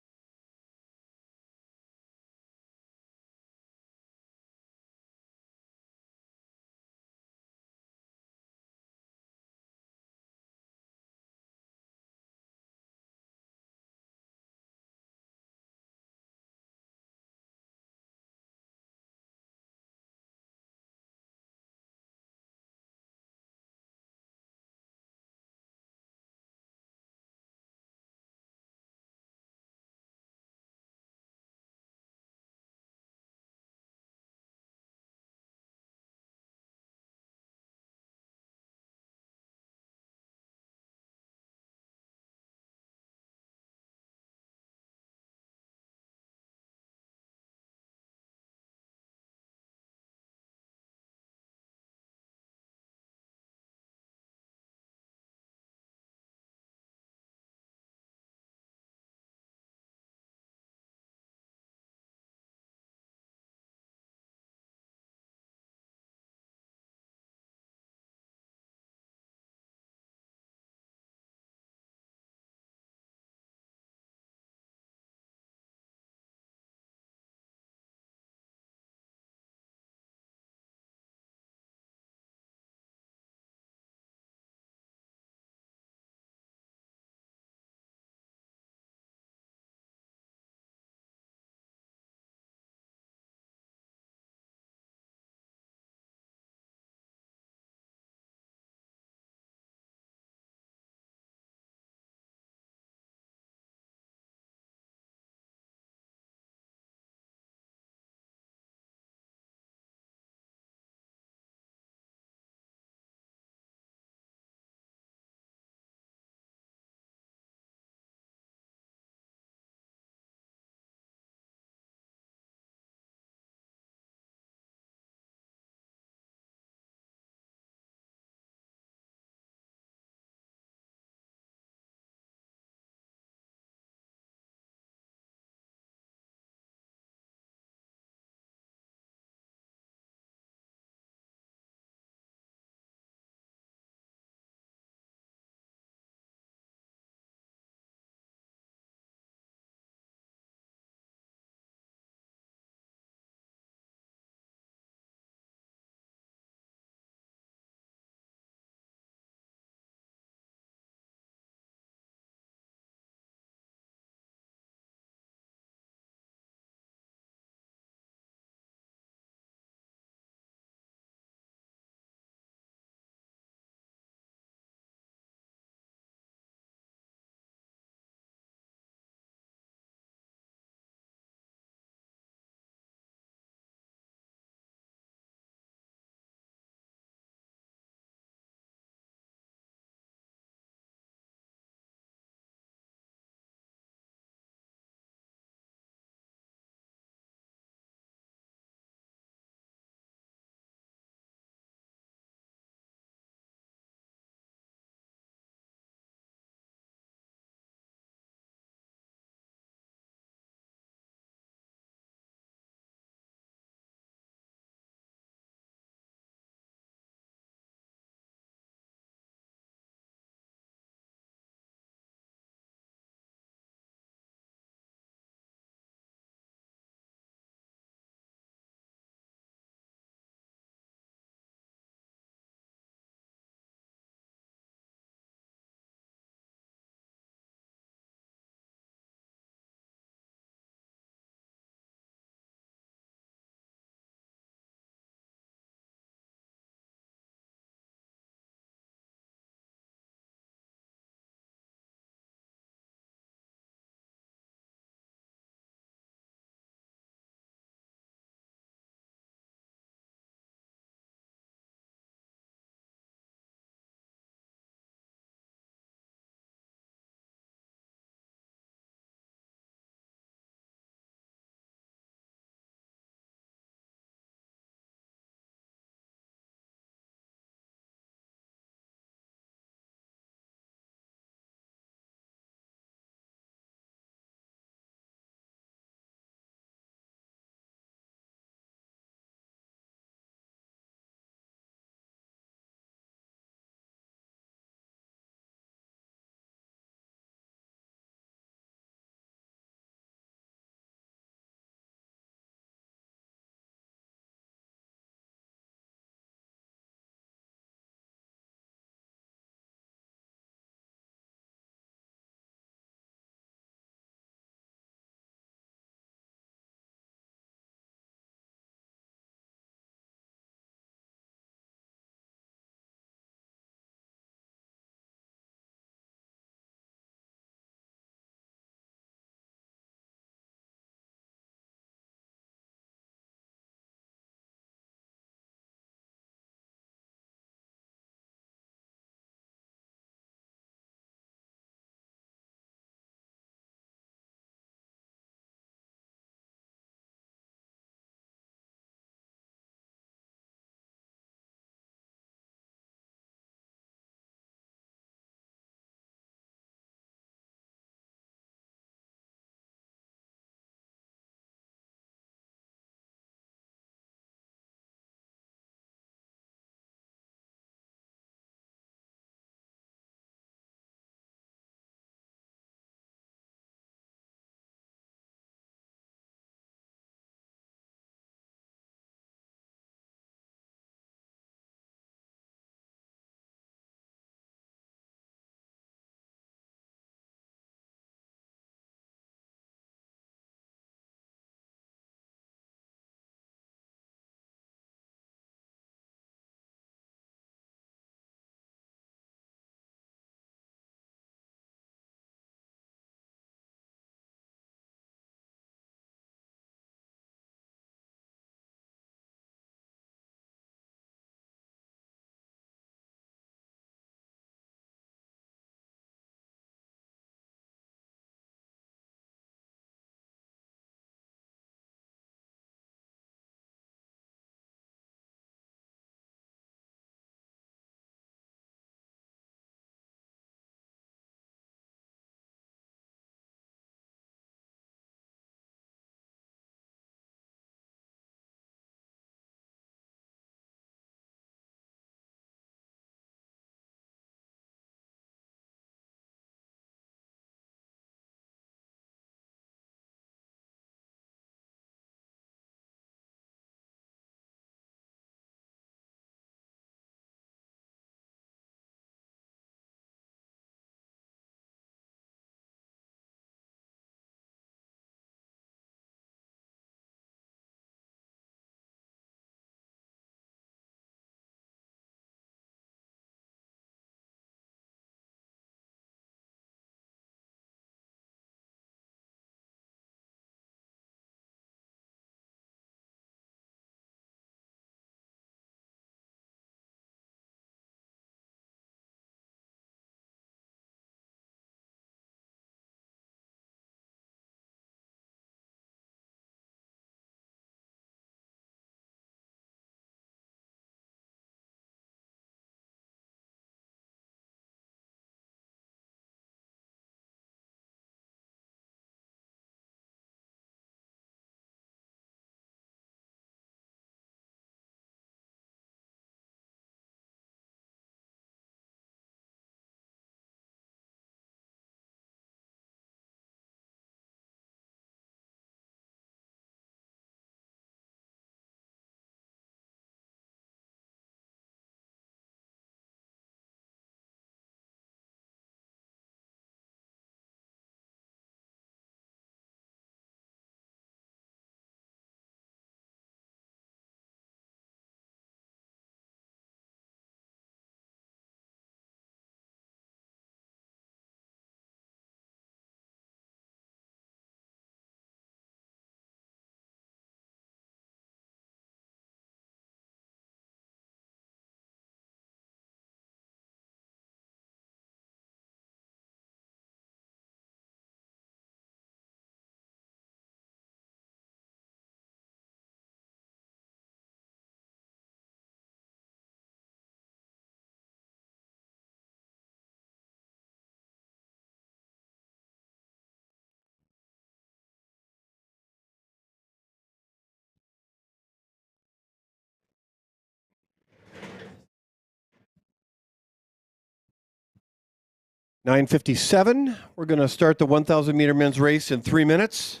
9:57. We're going to start the 1,000 meter men's race in 3 minutes.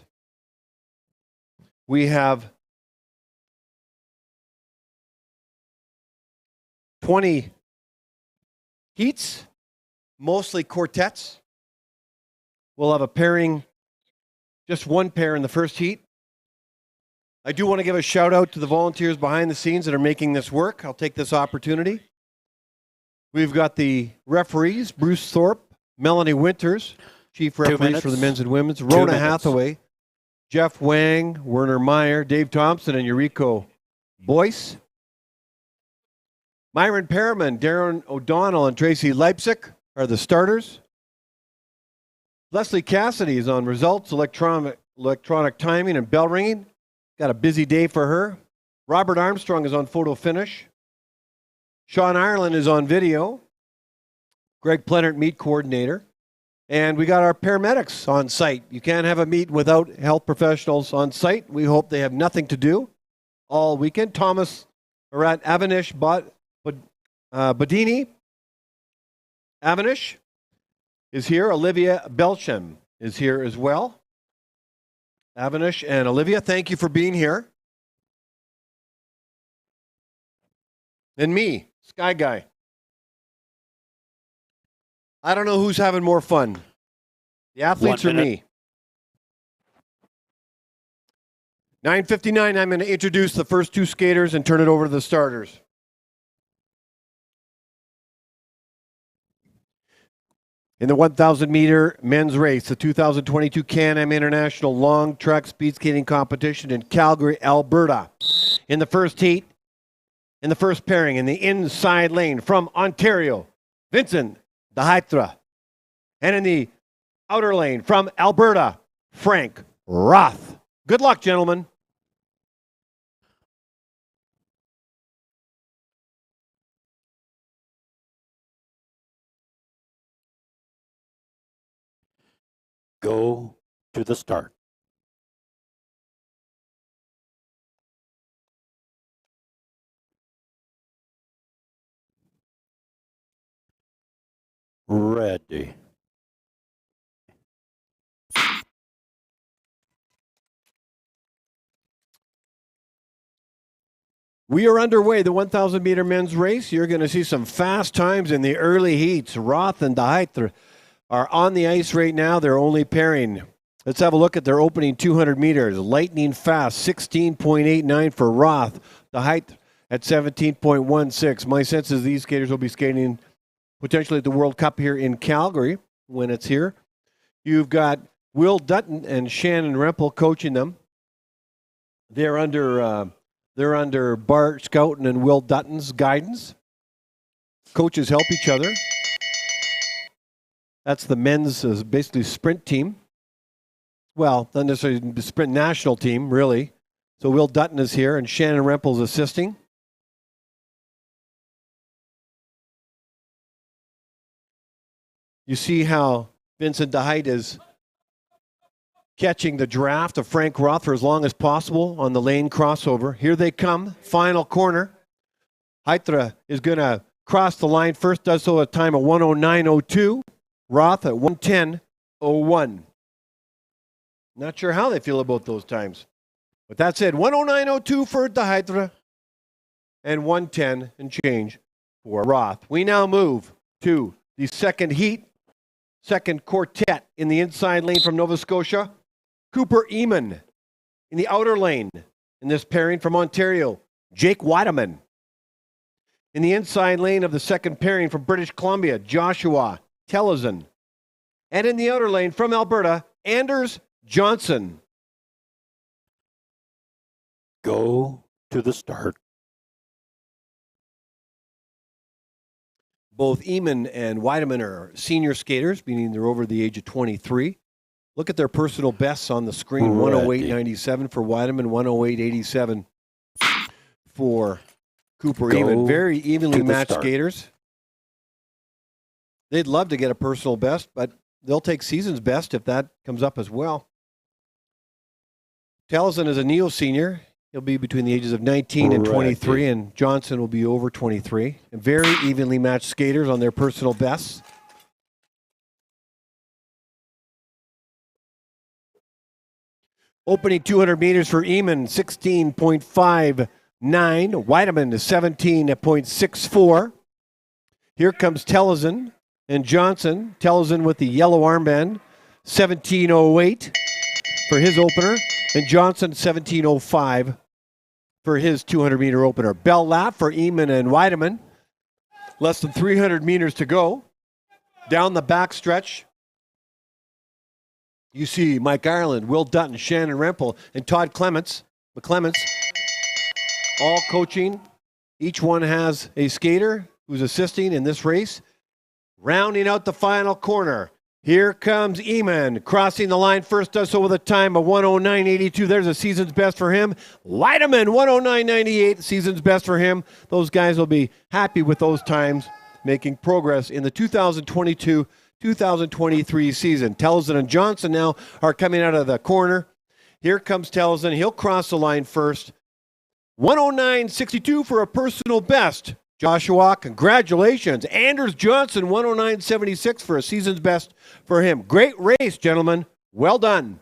We have 20 heats, mostly quartets. We'll have a pairing, just one pair in the first heat. I do want to give a shout out to the volunteers behind the scenes that are making this work. I'll take this opportunity. We've got the referees, Bruce Thorpe, Melanie Winters, chief referees for the men's and women's, Rona Hathaway, Jeff Wang, Werner Meyer, Dave Thompson, and Yuriko Boyce. Myron Perriman, Darren O'Donnell, and Tracy Leipzig are the starters. Leslie Cassidy is on results, electronic timing, and bell ringing. Got a busy day for her. Robert Armstrong is on photo finish. Sean Ireland is on video. Greg Plenert, meet coordinator. And we got our paramedics on site. You can't have a meet without health professionals on site. We hope they have nothing to do all weekend. Thomas Arat Avanish Bodini Avanish is here. Olivia Belsham is here as well. Avanish and Olivia, thank you for being here. And me, Sky Guy. I don't know who's having more fun, the athletes or me. 9:59, I'm going to introduce the first two skaters and turn it over to the starters. In the 1,000 meter men's race, the 2022 CanAm International Long Track Speed Skating Competition in Calgary, Alberta. In the first heat, in the first pairing, in the inside lane from Ontario, Vincent Dahaitra. And in the outer lane from Alberta, Frank Roth. Good luck, gentlemen. Go to the start. Ready. We are underway, the 1,000 meter men's race. You're going to see some fast times in the early heats. Roth and Dahaitra are on the ice right now. They're only pairing. Let's have a look at their opening 200 meters. Lightning fast, 16.89 for Roth. Dahaitra at 17.16. My sense is these skaters will be skating potentially at the World Cup here in Calgary when it's here. You've got Will Dutton and Shannon Rempel coaching them. They're under Bart Scouten and Will Dutton's guidance. Coaches help each other. That's the men's basically sprint team. Well, not necessarily the sprint national team, really. So Will Dutton is here and Shannon Rempel is assisting. You see how Vincent Dahaitra is catching the draft of Frank Roth for as long as possible on the lane crossover. Here they come, final corner. Dahaitra is going to cross the line first, does so at a time of 109.02. Roth at 110.01. Not sure how they feel about those times. But that said, 109.02 for Dahaitra and 110 and change for Roth. We now move to the second heat. Second quartet in the inside lane from Nova Scotia. Cooper Eamon in the outer lane in this pairing from Ontario. Jake Weideman. In the inside lane of the second pairing from British Columbia, Joshua Tellison. And in the outer lane from Alberta, Anders Johnson. Go to the start. Both Eamon and Weideman are senior skaters, meaning they're over the age of 23. Look at their personal bests on the screen. 108.97 for Weideman, 108.87 for Cooper Eamon. Very evenly matched skaters. They'd love to get a personal best, but they'll take season's best if that comes up as well. Tellison is a neo-senior. He'll be between the ages of 19 and 23, and Johnson will be over 23. And very evenly matched skaters on their personal bests. Opening 200 meters for Eamon, 16.59. Weideman is 17.64. Here comes Tellison and Johnson. Tellison with the yellow armband, 17.08 for his opener. And Johnson, 17.05 for his 200-meter opener. Bell lap for Eamon and Weideman. Less than 300 meters to go. Down the back stretch, you see Mike Ireland, Will Dutton, Shannon Rempel, and Todd McClements, all coaching. Each one has a skater who's assisting in this race. Rounding out the final corner, here comes Eamon, crossing the line first, does so with a time of 109.82. There's a season's best for him. Weideman, 109.98, season's best for him. Those guys will be happy with those times, making progress in the 2022-2023 season. Tellison and Johnson now are coming out of the corner. Here comes Tellison. He'll cross the line first. 109.62 for a personal best. Joshua, congratulations. Anders Johnson, 109.76 for a season's best for him. Great race, gentlemen. Well done.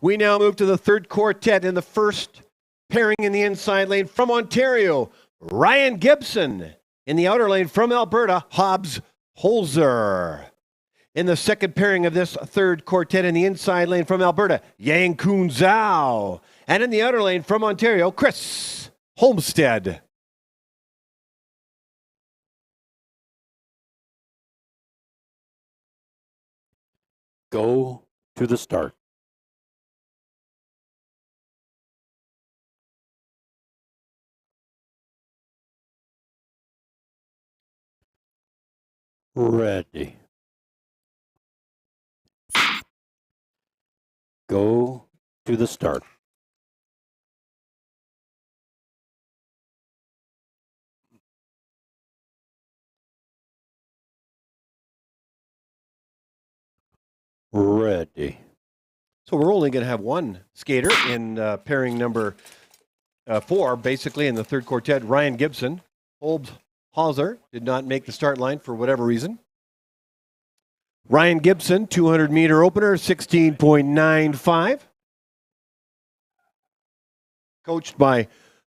We now move to the third quartet in the first pairing in the inside lane from Ontario, Ryan Gibson. In the outer lane from Alberta, Hobbs Holzer. In the second pairing of this third quartet in the inside lane from Alberta, Yang Kun Zhao. And in the outer lane from Ontario, Chris Homestead. Go to the start. Ready. Go to the start. Ready. So we're only going to have one skater in pairing number 4, basically in the third quartet, Ryan Gibson. Holbs Hauser did not make the start line for whatever reason. Ryan Gibson, 200-meter opener, 16.95. Coached by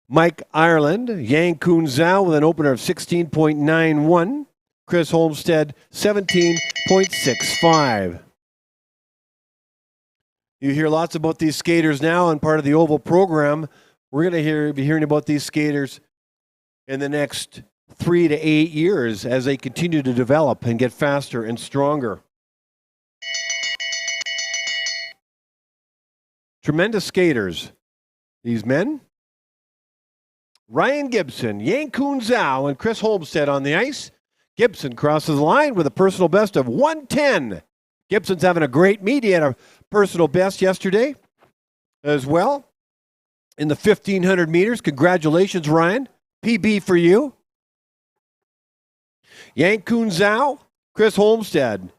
Mike Ireland. Yang Kun Zhao with an opener of 16.91. Chris Homestead, 17.65. You hear lots about these skaters now and part of the Oval program. We're going to be hearing about these skaters in the next 3 to 8 years as they continue to develop and get faster and stronger. Tremendous skaters, these men. Ryan Gibson, Yang Kun Zhao, and Chris Homestead on the ice. Gibson crosses the line with a personal best of 110. Gibson's having a great meet. He had a personal best yesterday as well in the 1,500 meters. Congratulations, Ryan. PB for you. Yang Kun Zhao, Chris Homestead.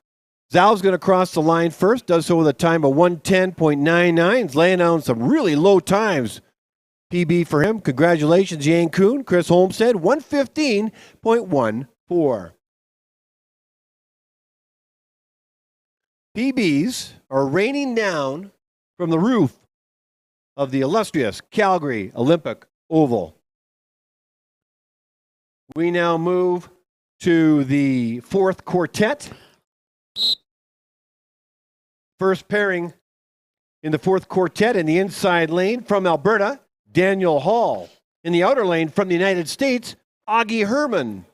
Zhao's going to cross the line first, does so with a time of 110.99. He's laying down some really low times. PB for him. Congratulations, Yang Kun. Chris Homestead, 115.14. PBs are raining down from the roof of the illustrious Calgary Olympic Oval. We now move to the fourth quartet. First pairing in the fourth quartet in the inside lane from Alberta, Daniel Hall. In the outer lane from the United States, Augie Herman.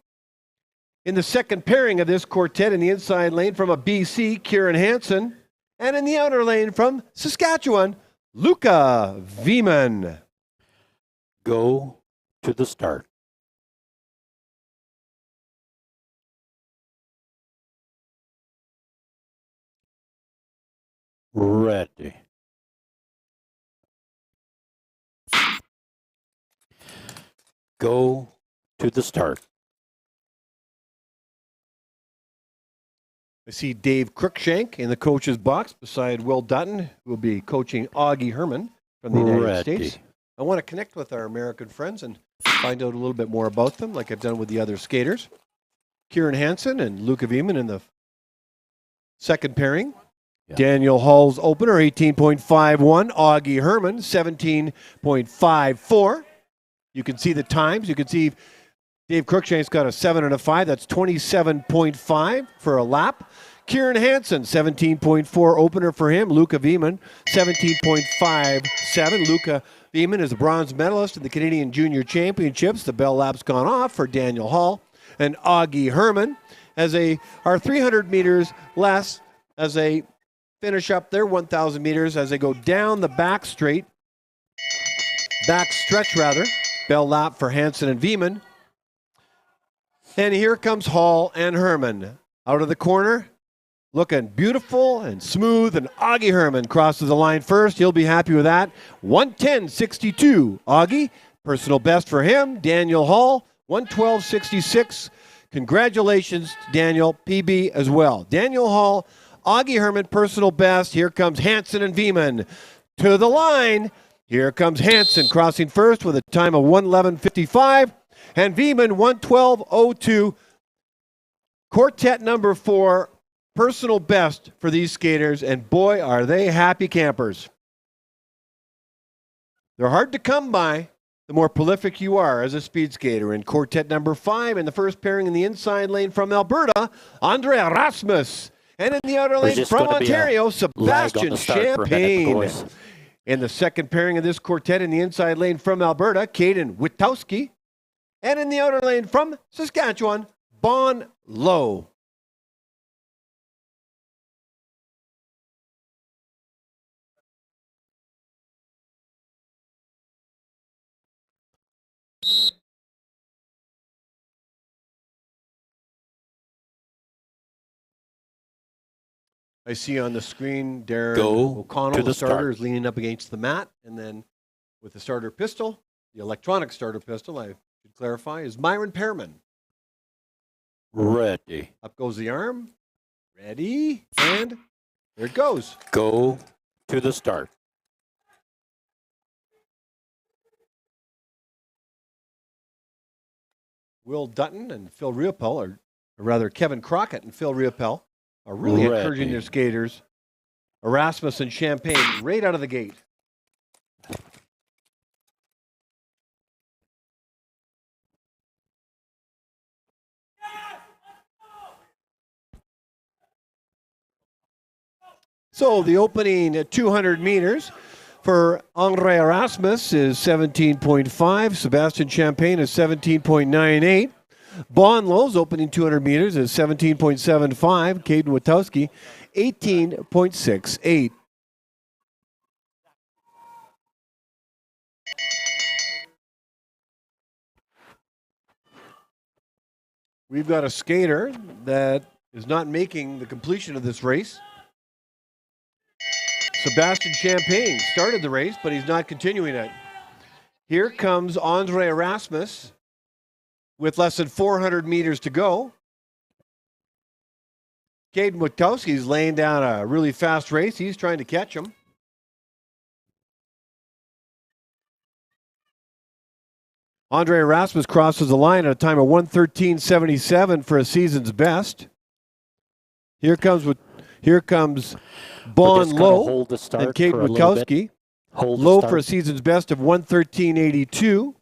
In the second pairing of this quartet in the inside lane from a BC, Kieran Hansen. And in the outer lane from Saskatchewan, Luca Veman. Go to the start. Ready. Go to the start. I see Dave Cruikshank in the coach's box beside Will Dutton, who will be coaching Augie Herman from the United States. I want to connect with our American friends and find out a little bit more about them, like I've done with the other skaters. Kieran Hansen and Luca Wieman in the second pairing. Yeah. Daniel Hall's opener, 18.51. Augie Herman, 17.54. You can see the times. You can see Dave Cruikshank's got a 7 and a 5. That's 27.5 for a lap. Kieran Hansen, 17.4 opener for him. Luca Wieman, 17.57. Luca Wieman is a bronze medalist in the Canadian Junior Championships. The bell lap's gone off for Daniel Hall. And Augie Herman as our 300 meters less as they finish up their 1,000 meters as they go down the back stretch. Bell lap for Hansen and Wieman. And here comes Hall and Herman. Out of the corner, looking beautiful and smooth, and Augie Herman crosses the line first. He'll be happy with that. 1:10.62. Augie, personal best for him. Daniel Hall, 1:12.66. Congratulations to Daniel, PB as well. Daniel Hall, Augie Herman, personal best. Here comes Hansen and Wieman to the line. Here comes Hansen crossing first with a time of 1:11.55. And Wieman, 1:12.02. Quartet number 4, personal best for these skaters, and boy, are they happy campers. They're hard to come by the more prolific you are as a speed skater. And quartet number 5 in the first pairing in the inside lane from Alberta, Andre Erasmus. And in the outer lane from Ontario, Sebastian Champagne. In the second pairing of this quartet in the inside lane from Alberta, Caden Witowski. And in the outer lane from Saskatchewan, Bon Low. I see on the screen Darren O'Connell, the starter, is leaning up against the mat. And then with the starter pistol, the electronic starter pistol, I should clarify, is Myron Pearman. Ready. Up goes the arm. Ready. And there it goes. Go to the start. Will Dutton and Phil Riopel, or rather Kevin Crockett and Phil Riopel, are really encouraging their skaters. Erasmus and Champagne right out of the gate. So the opening 200 meters for Andre Erasmus is 17.5. Sebastian Champagne is 17.98. Bon Low's opening 200 meters is 17.75. Caden Witowski, 18.68. We've got a skater that is not making the completion of this race. Sebastian Champagne started the race, but he's not continuing it. Here comes Andre Erasmus with less than 400 meters to go. Caden Witowski's laying down a really fast race. He's trying to catch him. Andre Erasmus crosses the line at a time of 1:13.77 for a season's best. Here comes Bon Low and Caden Witowski. Low for a season's best of 1:13.82.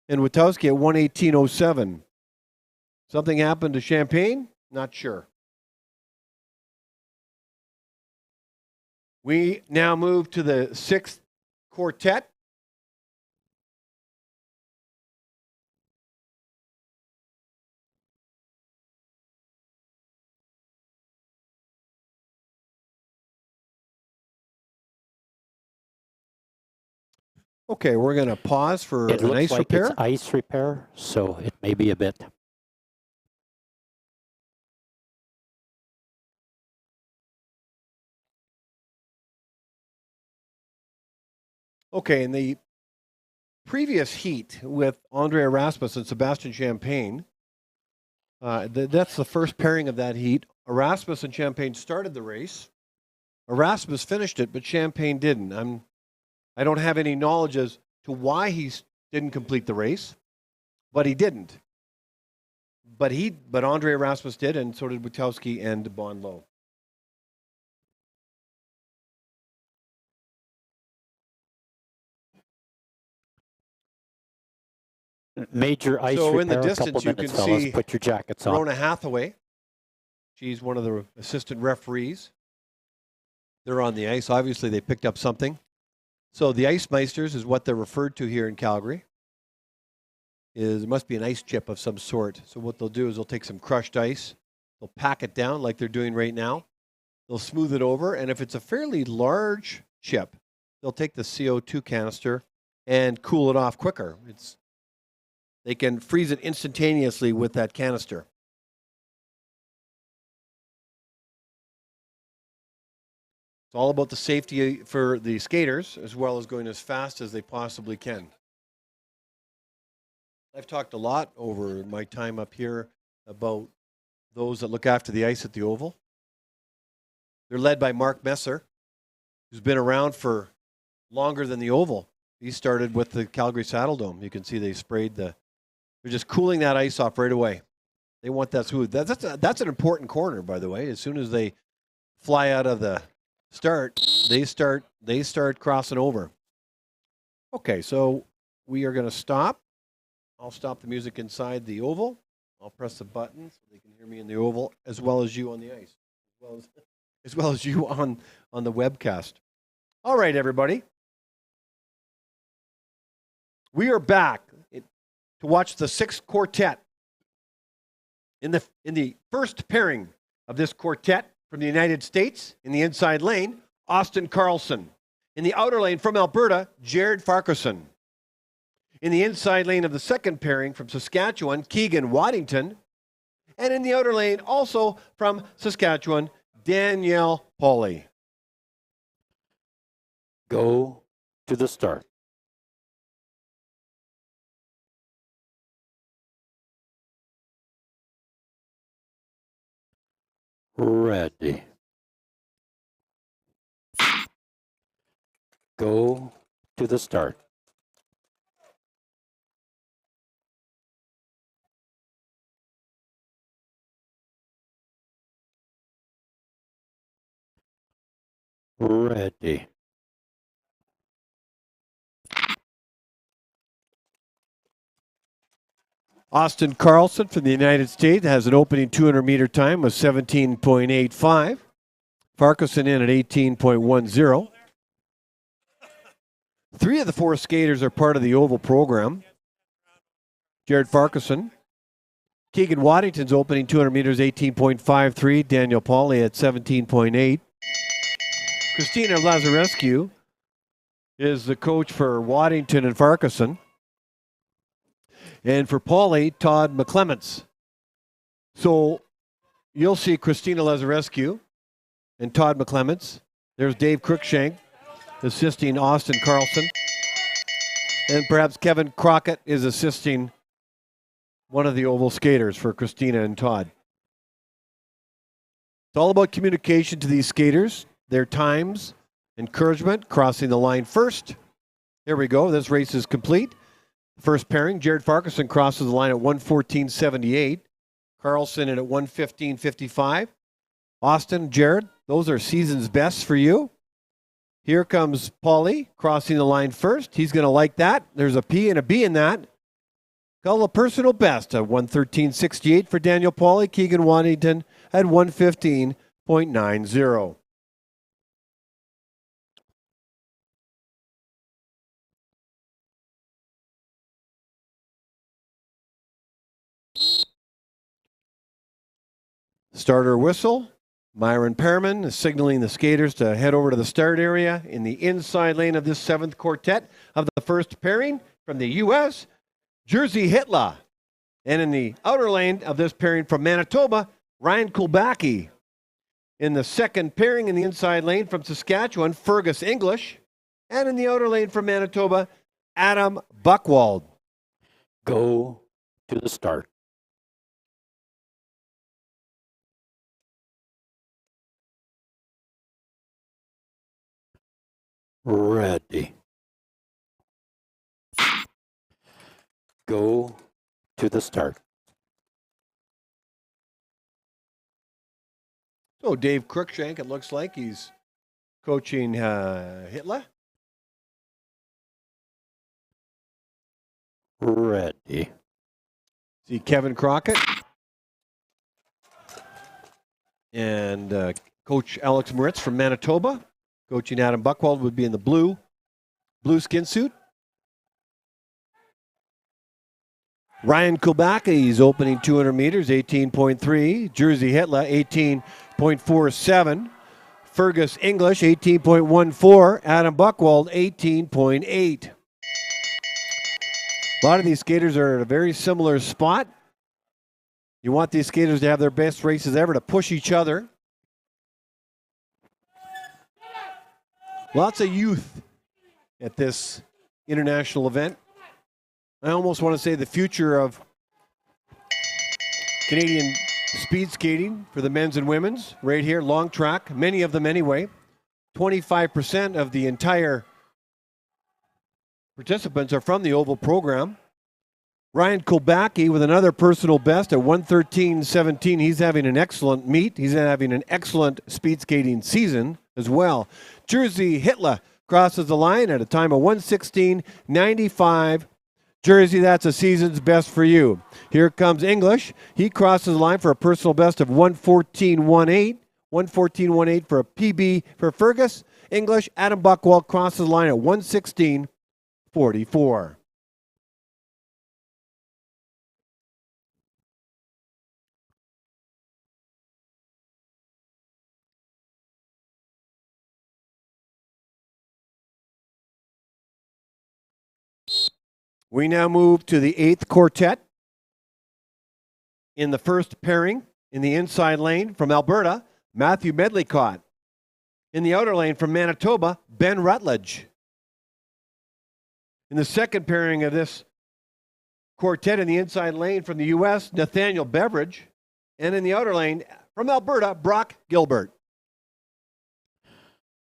And Witowski at 1:18.07. Something happened to Champagne? Not sure. We now move to the 6th quartet. Okay, we're going to pause for an ice repair. It's ice repair, so it may be a bit. Okay, in the previous heat with Andre Erasmus and Sebastian Champagne, that's the first pairing of that heat. Erasmus and Champagne started the race. Erasmus finished it, but Champagne didn't. I don't have any knowledge as to why he didn't complete the race, but he didn't. but Andre Erasmus did, and so did Witowski and Bon Low. Major ice So repair, in the a distance, couple you minutes, can fellas. see Put your jackets on. Rona Hathaway. She's one of the assistant referees. They're on the ice. Obviously, they picked up something. So the Ice Meisters is what they're referred to here in Calgary. It must be an ice chip of some sort. So what they'll do is they'll take some crushed ice, they'll pack it down like they're doing right now. They'll smooth it over, and if it's a fairly large chip, they'll take the CO2 canister and cool it off quicker. They can freeze it instantaneously with that canister. It's all about the safety for the skaters as well as going as fast as they possibly can. I've talked a lot over my time up here about those that look after the ice at the Oval. They're led by Mark Messer, who's been around for longer than the Oval. He started with the Calgary Saddle Dome. You can see they sprayed they're just cooling that ice off right away. They want that smooth. That's an important corner, by the way. As soon as they fly out of the start, they start crossing over. Okay, so we are going to stop. I'll stop the music inside the Oval. I'll press the button so they can hear me in the Oval as well as you on the ice, as well as you on the webcast. All right, everybody. We are back to watch the sixth quartet. In the first pairing of this quartet from the United States, in the inside lane, Austin Carlson. In the outer lane from Alberta, Jared Farquharson. In the inside lane of the second pairing from Saskatchewan, Keegan Waddington. And in the outer lane, also from Saskatchewan, Danielle Pauly. Go to the start. Ready. Go to the start. Ready. Austin Carlson from the United States has an opening 200-meter time of 17.85. Farquharson in at 18.10. Three of the four skaters are part of the Oval program. Jared Farquharson. Keegan Waddington's opening 200 meters, 18.53. Daniel Pauly at 17.8. Christina Lazarescu is the coach for Waddington and Farquharson. And for Pauly, Todd McClements. So you'll see Christina Lazarescu and Todd McClements. There's Dave Cruikshank assisting Austin Carlson. And perhaps Kevin Crockett is assisting one of the Oval skaters for Christina and Todd. It's all about communication to these skaters, their times, encouragement, crossing the line first. There we go. This race is complete. First pairing, Jared Farquharson crosses the line at 1:14.78. Carlson in at 1:15.55. Austin, Jared, those are season's best for you. Here comes Pauly crossing the line first. He's going to like that. There's a P and a B in that. Call a personal best at 1:13.68 for Daniel Pauly. Keegan Waddington at 1:15.90. Starter whistle. Myron Pearman is signaling the skaters to head over to the start area in the inside lane of this seventh quartet of the first pairing from the U.S., Jerzy Hitler. And in the outer lane of this pairing from Manitoba, Ryan Kulbacki. In the second pairing in the inside lane from Saskatchewan, Fergus English. And in the outer lane from Manitoba, Adam Buchwald. Go to the start. Ready. Go to the start. Oh, Dave Cruikshank, it looks like he's coaching Hitler. Ready. See Kevin Crockett and Coach Alex Moritz from Manitoba. Coaching Adam Buchwald would be in the blue skin suit. Ryan Kulbaka, he's opening 200 meters, 18.3. Jersey Hitler, 18.47. Fergus English, 18.14. Adam Buchwald, 18.8. A lot of these skaters are at a very similar spot. You want these skaters to have their best races ever, to push each other. Lots of youth at this international event. I almost want to say the future of Canadian speed skating for the men's and women's right here, long track, many of them anyway. 25% of the entire participants are from the Oval program. Ryan Kulbacki with another personal best at 1:13.17. He's having an excellent meet. He's having an excellent speed skating season as well. Jersey Hitler crosses the line at a time of 1:16.95. Jersey, that's a season's best for you. Here comes English. He crosses the line for a personal best of 1:14.18. 1:14.18 for a PB for Fergus. English, Adam Buchwald crosses the line at 1:16.44. We now move to the 8th quartet. In the first pairing, in the inside lane from Alberta, Matthew Medlicott. In the outer lane from Manitoba, Ben Rutledge. In the second pairing of this quartet in the inside lane from the U.S., Nathaniel Beveridge. And in the outer lane from Alberta, Brock Gilbert.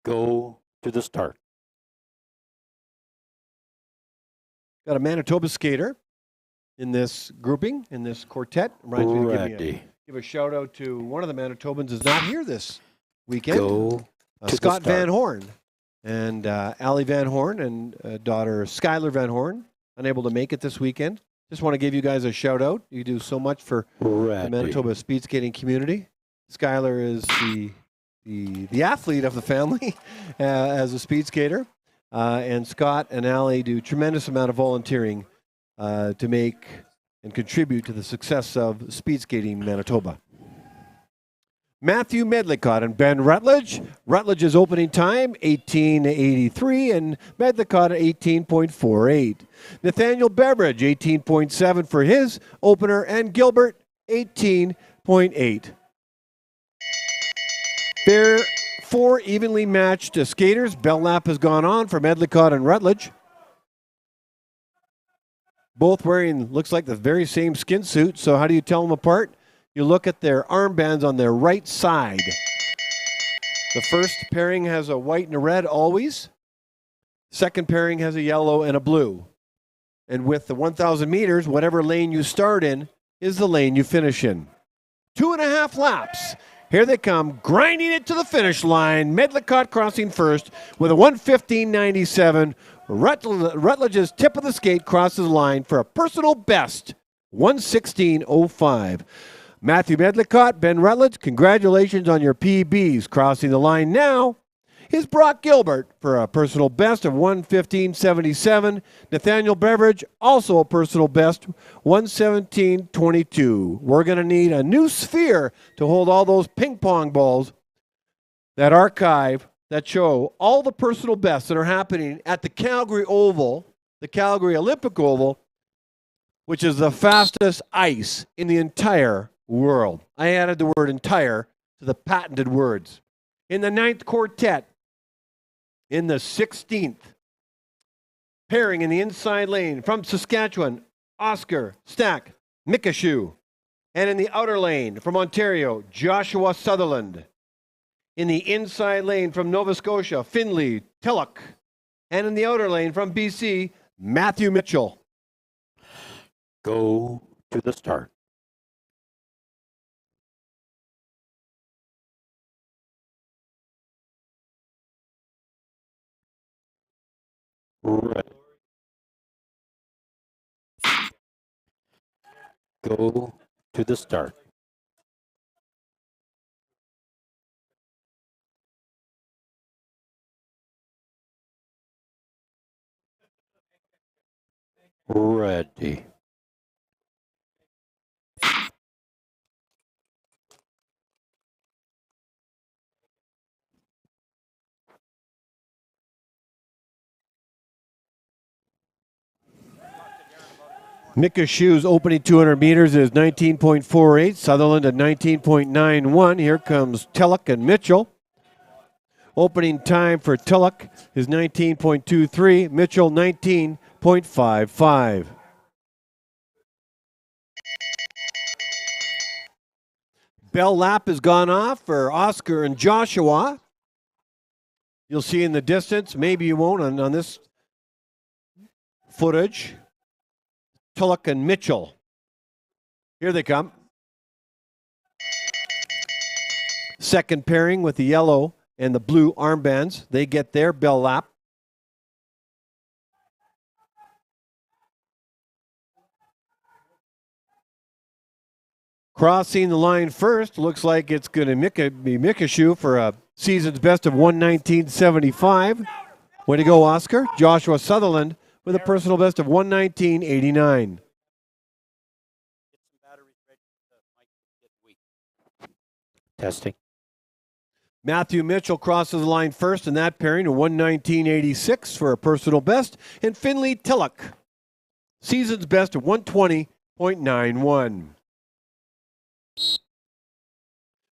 Go to the start. Got a Manitoba skater in this grouping, in this quartet. Reminds me to Ready. give a shout out to one of the Manitobans is not here this weekend. Go to the Scott start. Van Horn and Allie Van Horn and daughter Skylar Van Horn, unable to make it this weekend. Just want to give you guys a shout out. You do so much for the Ready. Manitoba speed skating community. Skylar is the athlete of the family as a speed skater. And Scott and Allie do tremendous amount of volunteering to make and contribute to the success of speed skating in Manitoba. Matthew Medlicott and Ben Rutledge. Rutledge's opening time, 18:83, and Medlicott at 18.48. Nathaniel Beveridge, 18.7 for his opener, and Gilbert, 18.8. Fair. 4 evenly matched skaters. Bell lap has gone on for Medlicott and Rutledge. Both wearing, looks like the very same skin suit. So how do you tell them apart? You look at their armbands on their right side. The first pairing has a white and a red always. Second pairing has a yellow and a blue. And with the 1,000 meters, whatever lane you start in is the lane you finish in. 2.5 laps. Here they come, grinding it to the finish line. Medlicott crossing first with a 1:15.97. Rutledge's tip of the skate crosses the line for a personal best, 1:16.05. Matthew Medlicott, Ben Rutledge, congratulations on your PBs. Crossing the line now is Brock Gilbert for a personal best of 1:15.77. Nathaniel Beveridge, also a personal best, 1:17.22. We're going to need a new sphere to hold all those ping pong balls that archive, that show all the personal bests that are happening at the Calgary Oval, the Calgary Olympic Oval, which is the fastest ice in the entire world. I added the word entire to the patented words. In the 9th quartet, in the 16th pairing in the inside lane from Saskatchewan, Oscar Stack Mikashu. And in the outer lane from Ontario, Joshua Sutherland. In the inside lane from Nova Scotia, Finley Tilloch. And in the outer lane from BC, Matthew Mitchell. Go to the start. Red. Go to the start. Ready. Mika Shu's opening 200 meters is 19.48. Sutherland at 19.91. Here comes Tillich and Mitchell. Opening time for Tillich is 19.23. Mitchell 19.55. Bell lap has gone off for Oscar and Joshua. You'll see in the distance, maybe you won't on this footage, Tillich and Mitchell. Here they come. Second pairing with the yellow and the blue armbands. They get their bell lap. Crossing the line first, looks like it's going to be Mika Shu for a season's best of 119.75. Way to go, Oscar. Joshua Sutherland with a personal best of 119.89. Testing. Matthew Mitchell crosses the line first in that pairing to 119.86 for a personal best. And Finley Tillich, season's best of 120.91.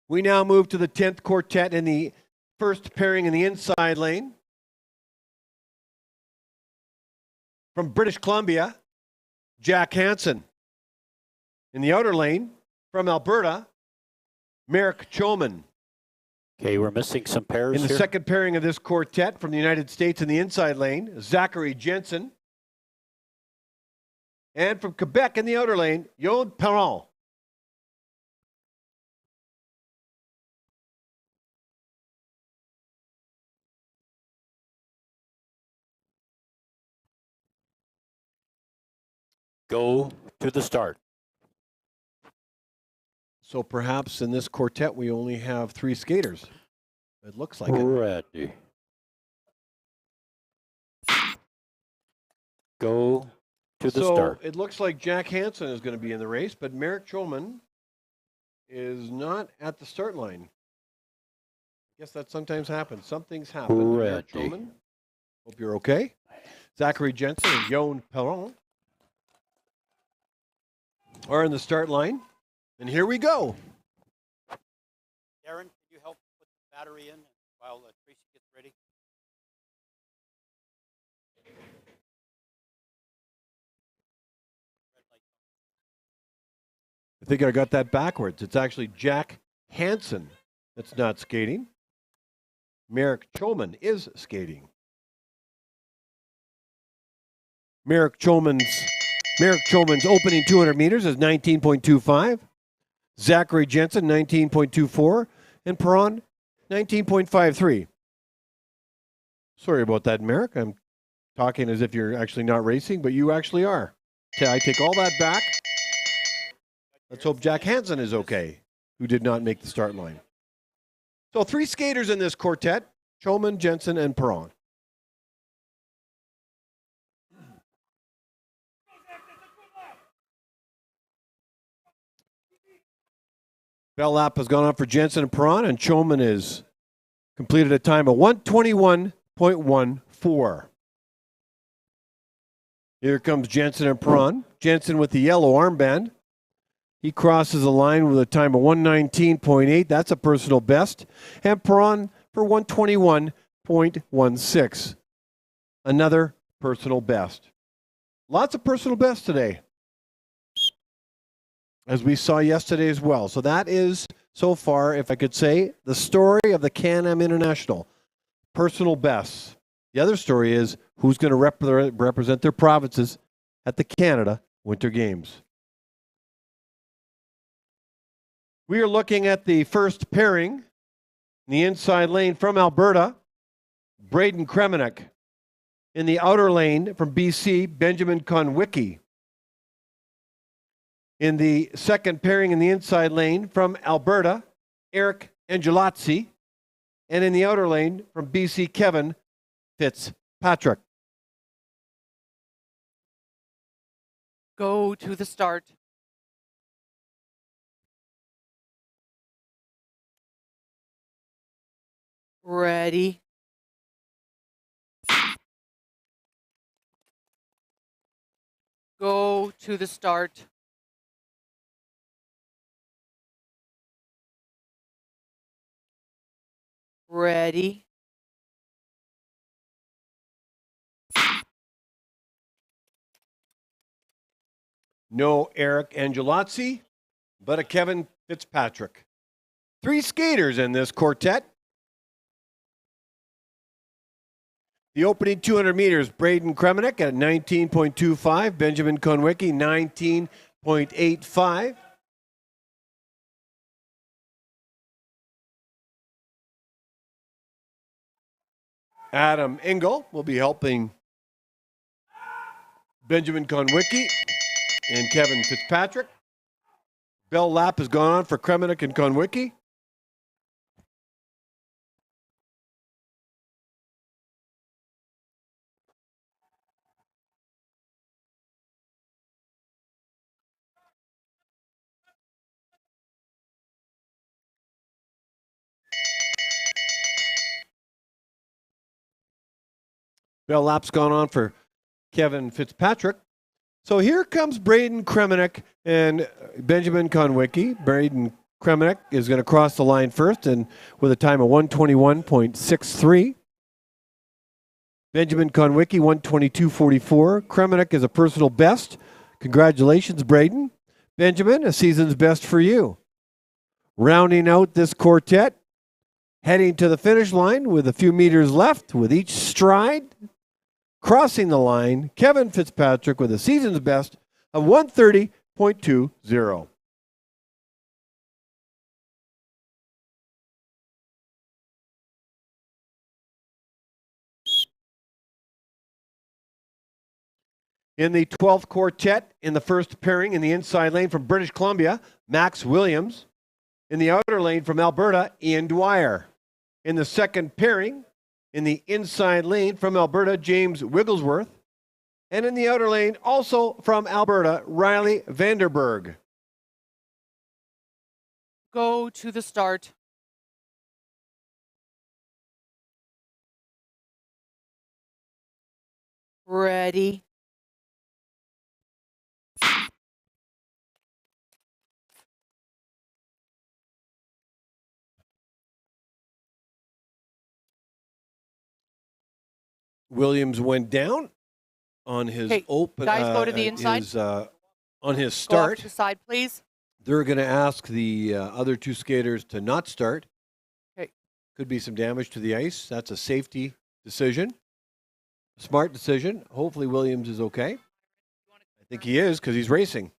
We now move to the 10th quartet in the first pairing in the inside lane. From British Columbia, Jack Hansen. In the outer lane, from Alberta, Merrick Choman. Okay, we're missing some pairs In the here. second pairing of this quartet from the United States in the inside lane, Zachary Jensen. And from Quebec in the outer lane, Yon Perron. Go to the start. So perhaps in this quartet we only have 3 skaters. It looks like it. Ready. Go to the start. It looks like Jack Hansen is going to be in the race, but Merrick Choman is not at the start line. I guess that sometimes happens. Something's happened. Merrick Ready. Choman, hope you're okay. Zachary Jensen and Yon Perron are in the start line. And here we go. Darren, can you help put the battery in while Tracy gets ready? I think I got that backwards. It's actually Jack Hansen that's not skating. Merrick Choman is skating. Merrick Choman's opening 200 meters is 19.25. Zachary Jensen, 19.24. And Perron, 19.53. Sorry about that, Merrick. I'm talking as if you're actually not racing, but you actually are. I take all that back. Let's hope Jack Hansen is okay, who did not make the start line. So 3 skaters in this quartet, Choman, Jensen, and Perron. Bell lap has gone on for Jensen and Perron, and Choman is completed a time of 121.14. Here comes Jensen and Perron. Jensen with the yellow armband. He crosses the line with a time of 119.8. That's a personal best. And Perron for 121.16. Another personal best. Lots of personal bests today, as we saw yesterday as well. So that is, so far, if I could say, the story of the CanAm International. Personal bests. The other story is who's going to represent their provinces at the Canada Winter Games. We are looking at the first pairing in the inside lane from Alberta, Braden Kremenek. In the outer lane from BC, Benjamin Konwicki. In the second pairing in the inside lane from Alberta, Eric Angelazzi. And in the outer lane from BC, Kevin Fitzpatrick. Go to the start. Ready. Go to the start. Ready. No Eric Angelazzi, but a Kevin Fitzpatrick. 3 skaters in this quartet. The opening 200 meters, Braden Kremenek at 19.25, Benjamin Konwicki 19.85. Adam Engel will be helping Benjamin Konwicki and Kevin Fitzpatrick. Bell lap has gone on for Kremenek and Konwicki. Bell lap's gone on for Kevin Fitzpatrick. So here comes Braden Kremenek and Benjamin Konwicki. Braden Kremenek is going to cross the line first and with a time of 121.63. Benjamin Konwicki 122.44. Kremenek is a personal best. Congratulations, Braden. Benjamin, a season's best for you. Rounding out this quartet, heading to the finish line with a few meters left with each stride. Crossing the line, Kevin Fitzpatrick with a season's best of 130.20. In the 12th quartet, in the first pairing in the inside lane from British Columbia, Max Williams. In the outer lane from Alberta, Ian Dwyer. In the second pairing, in the inside lane from Alberta, James Wigglesworth. And in the outer lane, also from Alberta, Riley Vanderberg. Go to the start. Ready. Williams went down on his Okay, open. guys, go to the inside. On his Go start. off to the side, please. They're going to ask the other 2 skaters to not start. Okay. Could be some damage to the ice. That's a safety decision. Smart decision. Hopefully Williams is okay. I think he is because he's racing.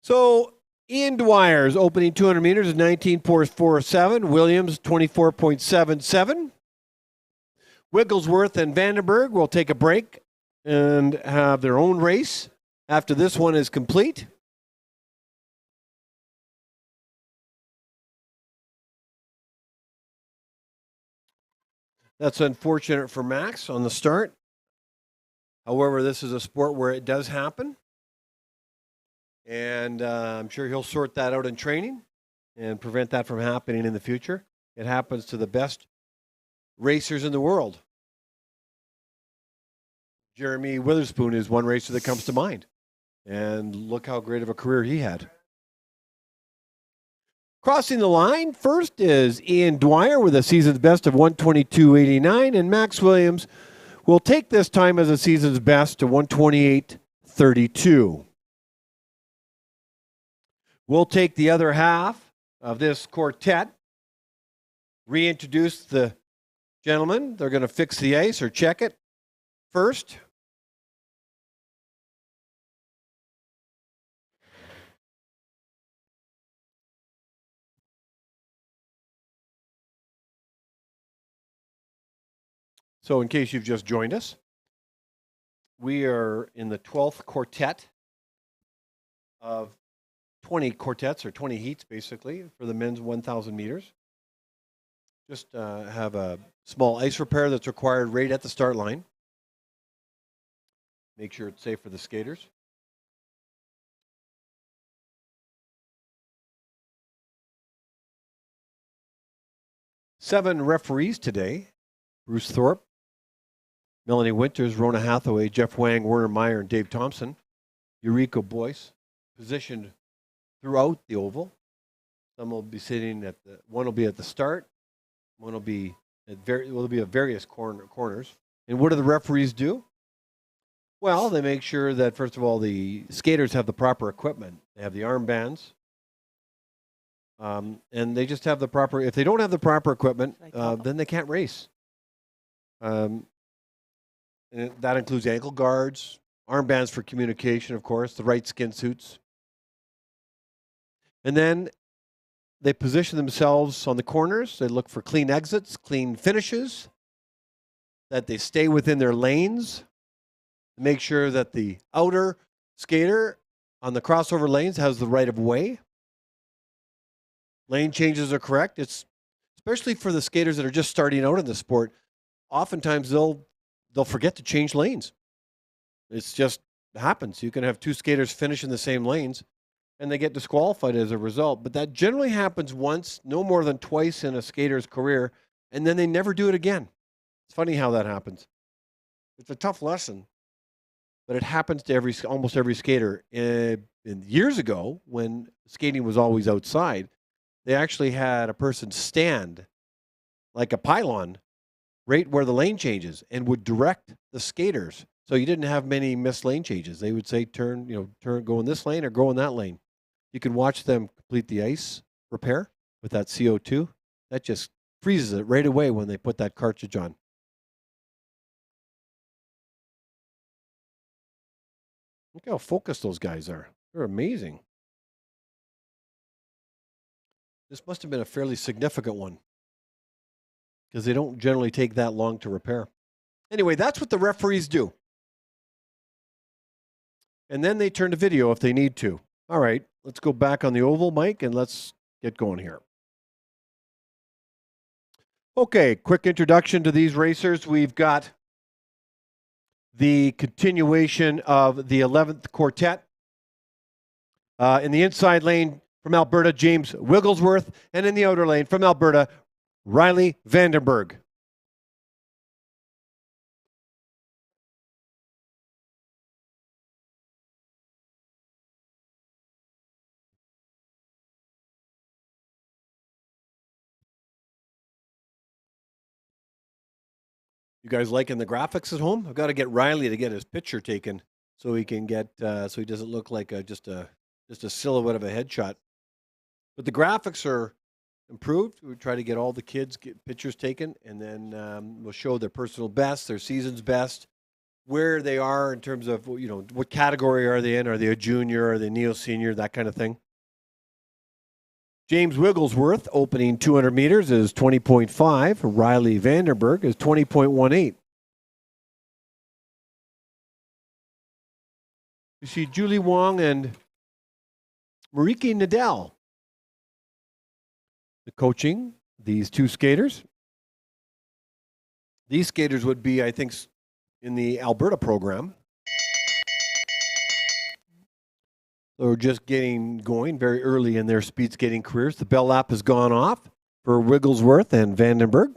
So Ian Dwyer's opening 200 meters is 19.47. Williams 24.77. Wigglesworth and Vandenberg will take a break and have their own race after this one is complete. That's unfortunate for Max on the start. However, this is a sport where it does happen. And I'm sure he'll sort that out in training and prevent that from happening in the future. It happens to the best racers in the world. Jeremy Witherspoon is one racer that comes to mind. And look how great of a career he had. Crossing the line first is Ian Dwyer with a season's best of 122.89, and Max Williams will take this time as a season's best to 128.32. We'll take the other half of this quartet, reintroduce the gentlemen. They're going to fix the ice or check it first. So in case you've just joined us, we are in the 12th quartet of 20 quartets or 20 heats, basically, for the men's 1,000 meters. Just have a small ice repair that's required right at the start line. Make sure it's safe for the skaters. Seven referees today: Bruce Thorpe, Melanie Winters, Rona Hathaway, Jeff Wang, Werner Meyer, and Dave Thompson. Eureka Boyce, positioned throughout the oval. Some will be sitting at the, one will be at the start, one will be at various corners. And what do the referees do? Well, they make sure that, first of all, the skaters have the proper equipment. They have the armbands. And they just have the proper, if they don't have the proper equipment, then they can't race. And that includes ankle guards, armbands for communication, of course, the right skin suits. And then they position themselves on the corners. They look for clean exits, clean finishes, that they stay within their lanes, make sure that the outer skater on the crossover lanes has the right of way. Lane changes are correct. It's especially for the skaters that are just starting out in the sport. Oftentimes they'll forget to change lanes. It's just happens. You can have two skaters finish in the same lanes and they get disqualified as a result. But that generally happens once, no more than twice in a skater's career, and then they never do it again. It's funny how that happens. It's a tough lesson, but it happens to almost every skater. Years ago, when skating was always outside, they actually had a person stand like a pylon right where the lane changes and would direct the skaters. So you didn't have many missed lane changes. They would say, turn, go in this lane or go in that lane. You can watch them complete the ice repair with that CO2. That just freezes it right away when they put that cartridge on. Look how focused those guys are. They're amazing. This must have been a fairly significant one because they don't generally take that long to repair. Anyway, that's what the referees do. And then they turn to video if they need to. All right, let's go back on the oval, Mike, and let's get going here. Okay, quick introduction to these racers. We've got the continuation of the 11th quartet. In the inside lane from Alberta, James Wigglesworth, and in the outer lane from Alberta, Riley Vandenberg. You guys liking the graphics at home? I've got to get Riley to get his picture taken so he can get so he doesn't look like just a silhouette of a headshot. But the graphics are improved. We try to get all the kids pictures taken, and then we'll show their personal best, their season's best, where they are in terms of what category are they in? Are they a junior? Are they neo-senior? That kind of thing. James Wigglesworth, opening 200 meters, is 20.5. Riley Vandenberg is 20.18. You see Julie Wong and Mariki Nadal coaching these two skaters. These skaters would be, I think, in the Alberta program. They're just getting going very early in their speed skating careers. The bell lap has gone off for Wigglesworth and Vandenberg.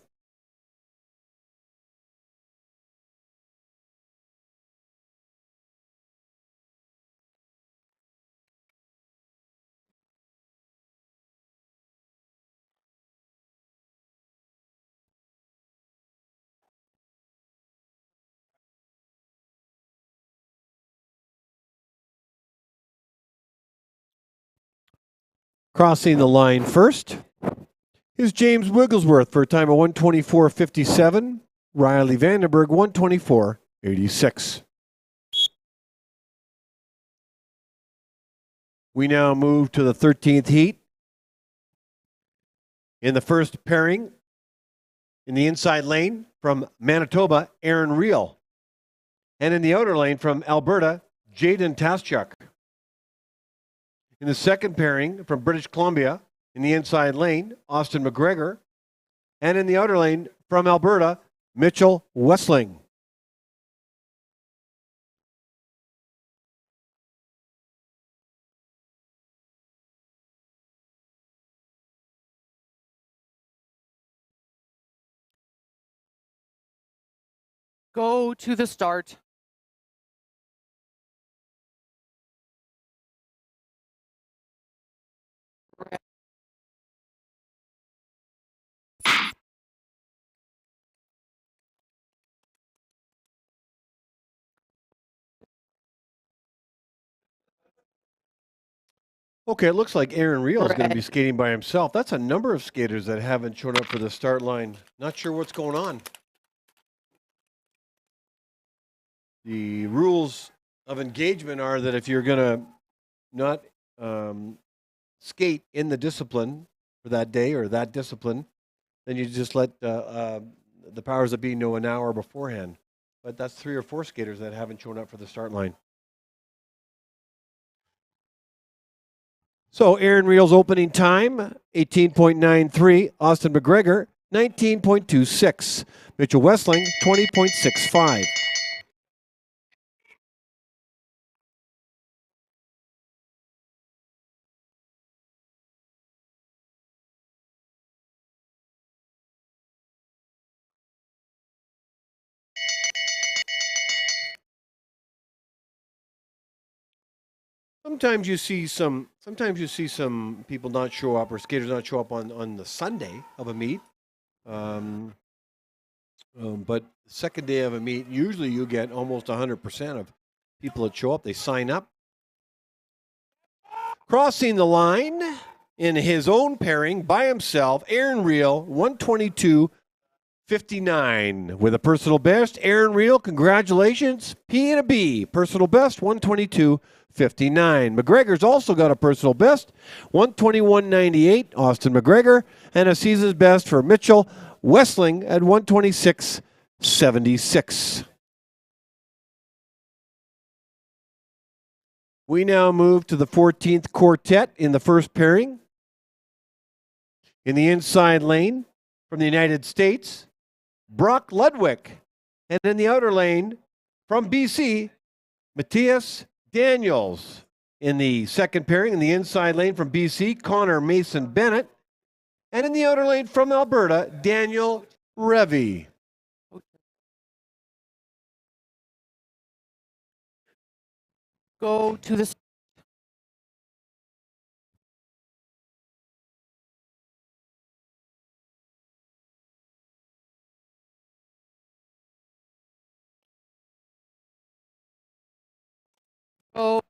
Crossing the line first is James Wigglesworth for a time of 1:24.57. Riley Vandenberg, 1:24.86. We now move to the 13th heat. In the first pairing, in the inside lane, from Manitoba, Aaron Reel. And in the outer lane from Alberta, Jaden Taschuk. In the second pairing from British Columbia, in the inside lane, Austin McGregor. And in the outer lane from Alberta, Mitchell Wessling. Go to the start. Okay, it looks like Aaron Reel is going to be skating by himself. That's a number of skaters that haven't shown up for the start line. Not sure what's going on. The rules of engagement are that if you're going to not skate in the discipline for that day or that discipline, then you just let the powers that be know an hour beforehand. But that's 3 or 4 skaters that haven't shown up for the start line. So Aaron Reel's opening time, 18.93. Austin McGregor, 19.26. Mitchell Wessling, 20.65. Sometimes you see some people not show up or skaters not show up on the Sunday of a meet. But second day of a meet, usually you get almost 100% of people that show up. They sign up. Crossing the line in his own pairing by himself, Aaron Reel, 122.59 with a personal best. Aaron Reel, congratulations. P and a B, personal best, 122.59. McGregor's also got a personal best, 121.98, Austin McGregor, and a season's best for Mitchell Wessling at 126.76. We now move to the 14th quartet in the first pairing. In the inside lane from the United States, Brock Ludwig. And in the outer lane from BC, Matthias Daniels. In the second pairing, in the inside lane from BC, Connor Mason Bennett. And in the outer lane from Alberta, Daniel Revy. Go to the go.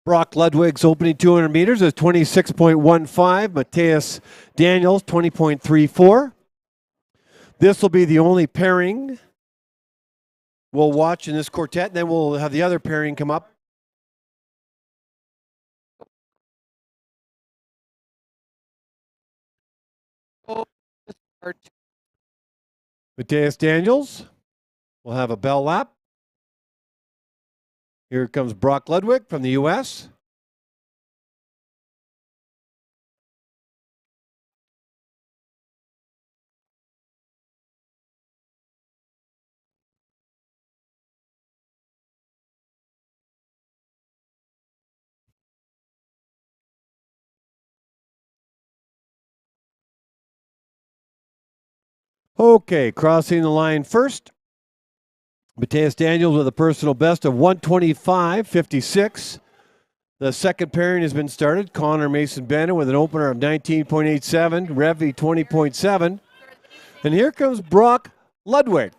Brock Ludwig's opening 200 meters is 26.15. Matthias Daniels, 20.34. This will be the only pairing we'll watch in this quartet. Then we'll have the other pairing come up. Go to the start. Matthias Daniels will have a bell lap. Here comes Brock Ludwig from the U.S. Okay, crossing the line first. Matthias Daniels with a personal best of 125.56. The second pairing has been started. Connor Mason Bennett with an opener of 19.87. Revy 20.7. And here comes Brock Ludwig.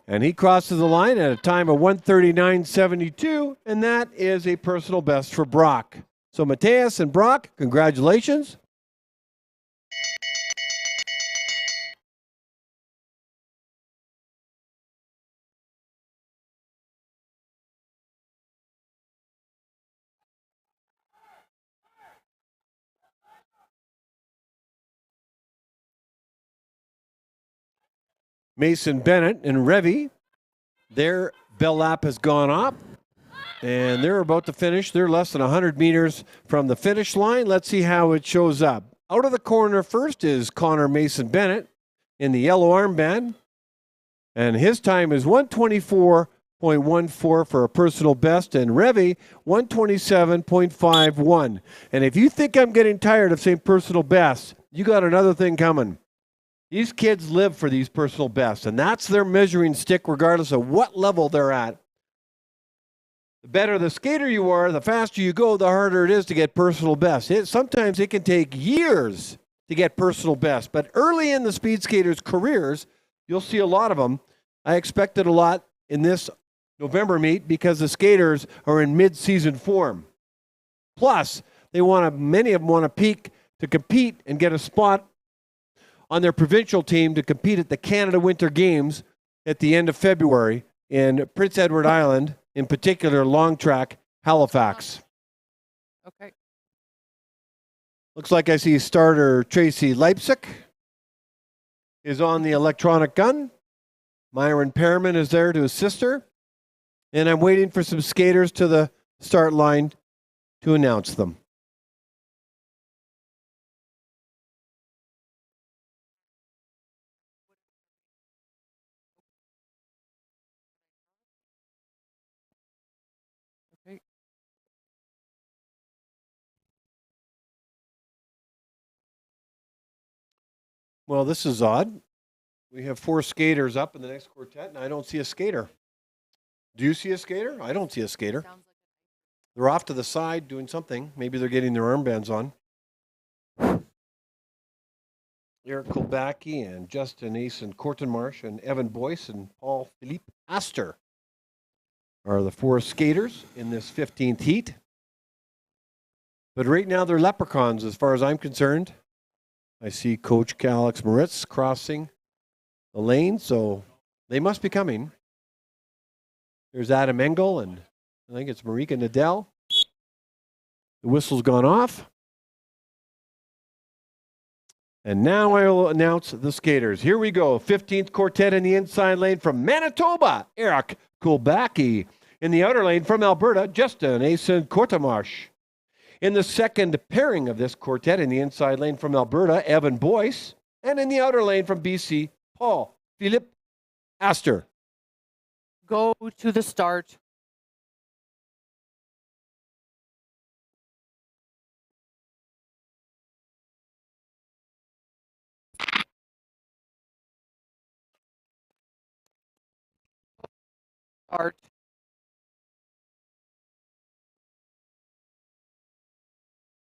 And he crosses the line at a time of 139.72 and that is a personal best for Brock. So Mateus and Brock, congratulations. Mason Bennett and Revy, their bell lap has gone up, and they're about to finish. They're less than 100 meters from the finish line. Let's see how it shows up. Out of the corner first is Connor Mason Bennett in the yellow armband, and his time is 124.14 for a personal best, and Revy 127.51. And if you think I'm getting tired of saying personal best, you got another thing coming. These kids live for these personal bests, and that's their measuring stick regardless of what level they're at. The better the skater you are, the faster you go, the harder it is to get personal best. Sometimes it can take years to get personal best, but early in the speed skaters' careers, you'll see a lot of them. I expected a lot in this November meet because the skaters are in mid-season form. Plus, many of them want to peak to compete and get a spot on their provincial team to compete at the Canada Winter Games at the end of February in Prince Edward Island, in particular long track, Halifax. Okay. Looks like I see starter Tracy Leipzig is on the electronic gun. Myron Perriman is there to assist her. And I'm waiting for some skaters to the start line to announce them. Okay. Well, this is odd. We have 4 skaters up in the next quartet, and I don't see a skater. Do you see a skater? I don't see a skater. They're off to the side doing something. Maybe they're getting their armbands on. Eric Kulbacki and Justin Asen Kortenmarsh and Evan Boyce and Paul Philippe Astor are the 4 skaters in this 15th heat. But right now they're leprechauns as far as I'm concerned. I see Coach Alex Moritz crossing the lane, so they must be coming. There's Adam Engel and I think it's Marika Nadell. The whistle's gone off. And now I will announce the skaters. Here we go. 15th quartet in the inside lane from Manitoba, Eric Kulbacki. In the outer lane from Alberta, Justin Asen Kortenmarsh. In the second pairing of this quartet in the inside lane from Alberta, Evan Boyce. And in the outer lane from BC, Paul Philippe Astor. Go to the start. Start.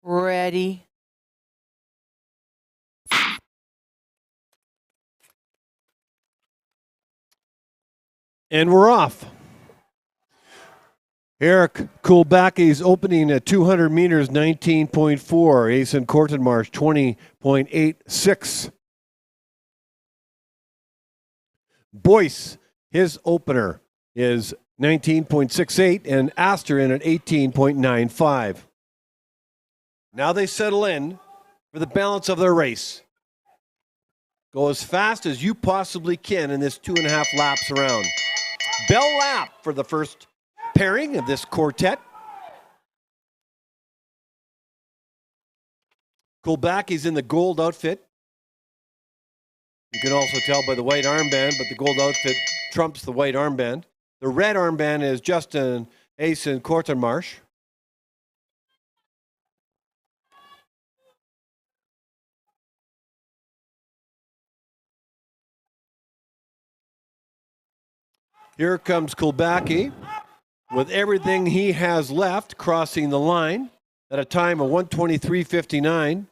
Ready. And we're off. Eric Kulbacki's opening at 200 meters, 19.4. Asen Kortenmarsh, 20.86. Boyce, his opener is 19.68, and Astor in at 18.95. Now they settle in for the balance of their race. Go as fast as you possibly can in this 2.5 laps around. Bell lap for the first pairing of this quartet. Kulbacki's in the gold outfit. You can also tell by the white armband, but the gold outfit trumps the white armband. The red armband is Justin Asen Kortenmarsh. Here comes Kulbacki with everything he has left, crossing the line at a time of 1:23.59.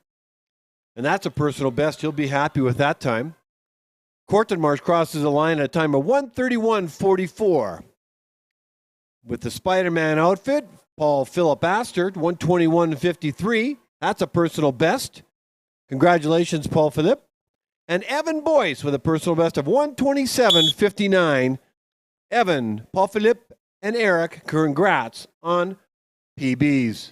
And that's a personal best. He'll be happy with that time. Kortenmarsh crosses the line at a time of 1:31.44. with the Spider-Man outfit, Paul Philip Astert, 121.53. That's a personal best. Congratulations, Paul Philip. And Evan Boyce with a personal best of 127.59. Evan, Paul Philip, and Eric, congrats on PBs.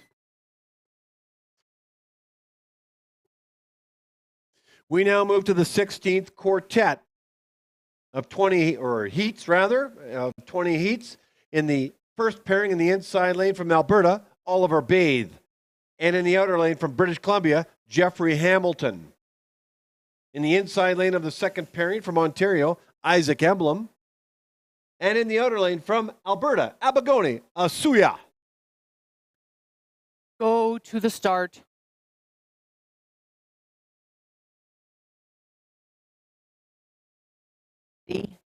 We now move to the 16th quartet of 20, or heats rather, of 20 heats. In the first pairing in the inside lane from Alberta, Oliver Bathe. And in the outer lane from British Columbia, Jeffrey Hamilton. In the inside lane of the second pairing from Ontario, Isaac Emblem. And in the outer lane from Alberta, Abagoni Asuya. Go to the start. Ready.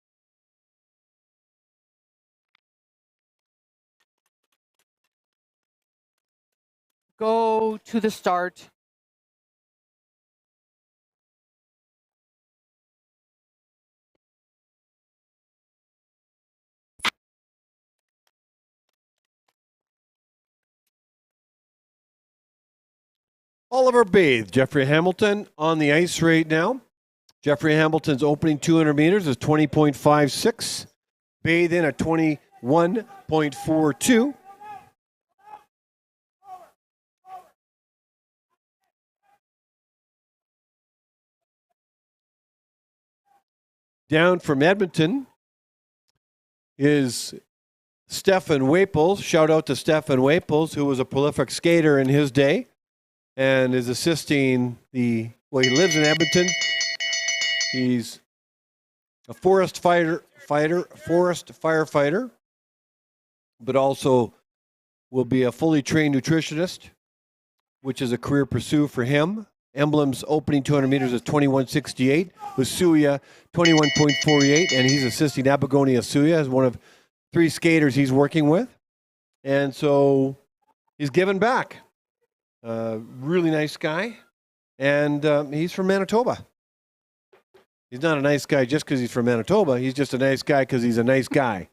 Go to the start. Oliver Bathe, Jeffrey Hamilton on the ice right now. Jeffrey Hamilton's opening 200 meters is 20.56. Bathe in at 21.42. Down from Edmonton is Stefan Waples. Shout out to Stefan Waples, who was a prolific skater in his day and is assisting he lives in Edmonton. He's a forest firefighter, but also will be a fully trained nutritionist, which is a career pursuit for him. Emblem's opening 200 meters is 21.68. Asuya, 21.48, and he's assisting Abagoni Asuya as one of 3 skaters he's working with. And so he's giving back. Really nice guy. And he's from Manitoba. He's not a nice guy just because he's from Manitoba. He's just a nice guy because he's a nice guy.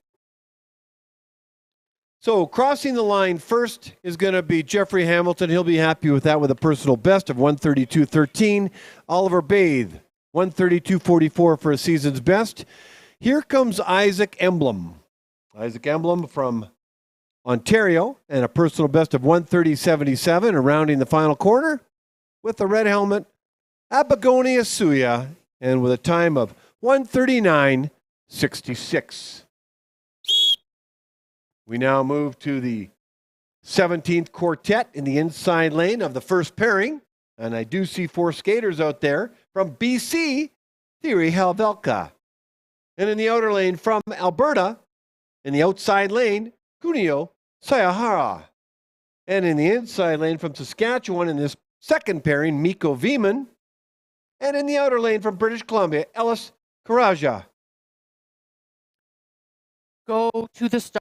So crossing the line first is going to be Jeffrey Hamilton. He'll be happy with that with a personal best of 132.13. Oliver Bathe, 132.44 for a season's best. Here comes Isaac Emblem. Isaac Emblem from Ontario and a personal best of 130.77, and rounding the final corner with the red helmet, Abagoni Asuya, and with a time of 139.66. We now move to the 17th quartet in the inside lane of the first pairing. And I do see 4 skaters out there from BC, Thierry Helvelka. And in the outer lane from Alberta, in the outside lane, Kunio Sayahara. And in the inside lane from Saskatchewan in this second pairing, Mikko Veman. And in the outer lane from British Columbia, Ellis Karaja. Go to the start.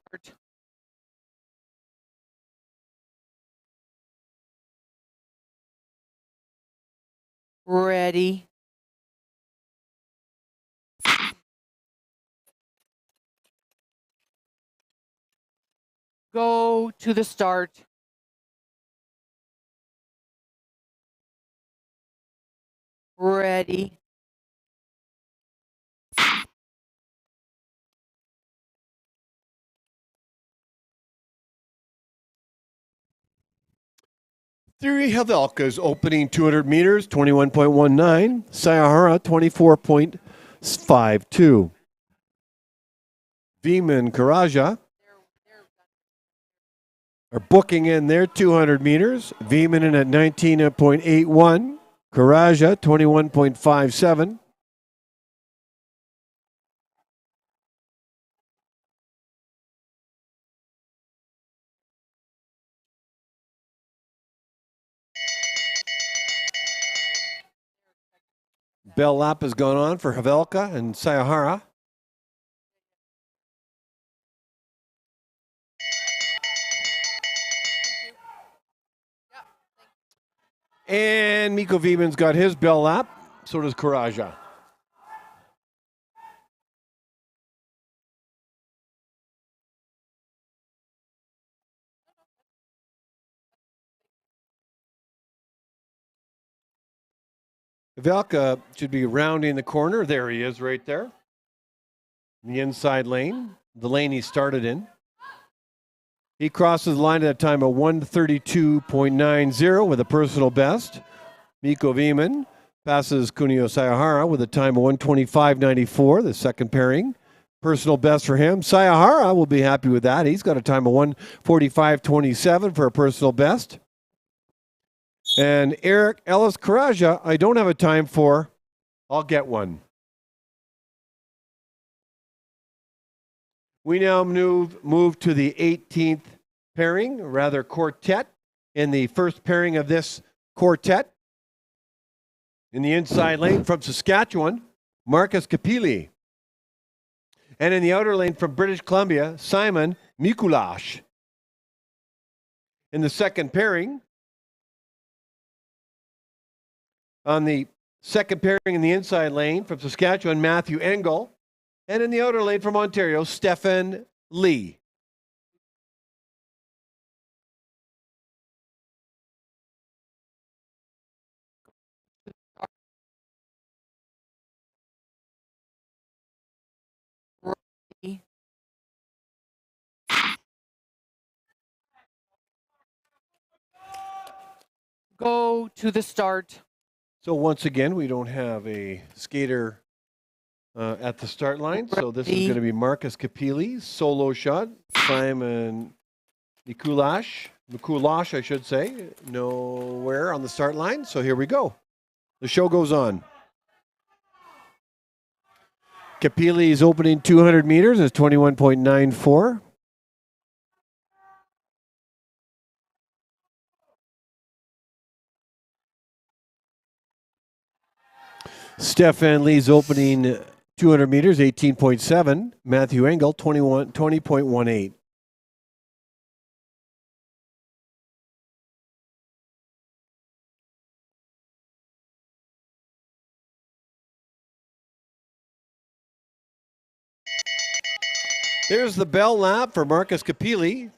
Ready. Go to the start. Ready. Thierry Helvelka's opening 200 meters, 21.19. Sayahara, 24.52. Veman Karaja are booking in their 200 meters. Veman in at 19.81. Karaja, 21.57. Bell lap has gone on for Havelka and Sayahara. And Mikko Veman's got his bell lap. So does Karaja. Pavelka should be rounding the corner. There he is right there. In the inside lane, the lane he started in. He crosses the line at a time of 1:32.90 with a personal best. Mikko Vieman passes Kunio Sayahara with a time of 1:25.94, the second pairing. Personal best for him. Sayahara will be happy with that. He's got a time of 1:45.27 for a personal best. And Eric Ellis Karaja, I don't have a time for. I'll get one. We now move to the 18th pairing, or rather quartet, in the first pairing of this quartet. In the inside lane from Saskatchewan, Marcus Kapili. And in the outer lane from British Columbia, Simon Mikulash. In the second pairing, on the second pairing in the inside lane from Saskatchewan, Matthew Engel. And in the outer lane from Ontario, Stefan Lee. Ready. Go to the start. So once again, we don't have a skater at the start line. So this is Ready. going to be Marcus Kapili, solo shot. Simon Mikulash, I should say, nowhere on the start line. So here we go. The show goes on. Kapili's opening 200 meters is 21.94. Stefan Lee's opening 200 meters, 18.7. Matthew Engel, 20.18. There's the bell lap for Marcus Kapili.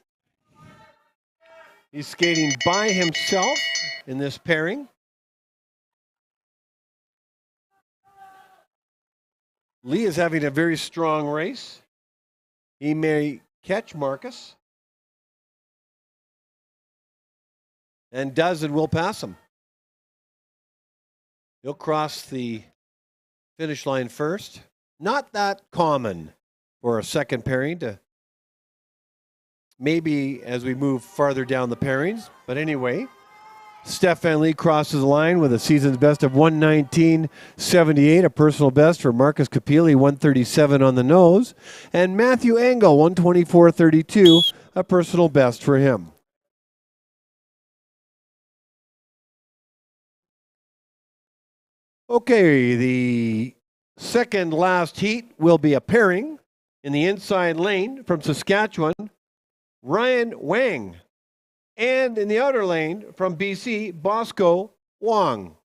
He's skating by himself in this pairing. Lee is having a very strong race. He may catch Marcus. And does and will pass him. He'll cross the finish line first. Not that common for a second pairing to maybe as we move farther down the pairings. But anyway, Stefan Lee crosses the line with a season's best of 1:19.78, a personal best for Marcus Kapili, 1:37 on the nose. And Matthew Engel, 1:24.32, a personal best for him. Okay, the second last heat will be a pairing in the inside lane from Saskatchewan, Ryan Wang. And in the outer lane from BC, Bosco Wong.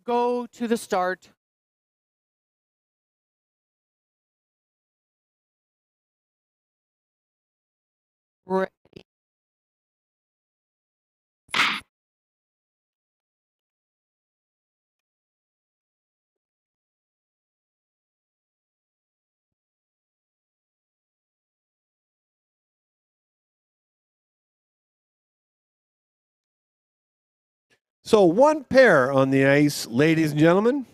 Go to the start. Ready. So one pair on the ice, ladies and gentlemen.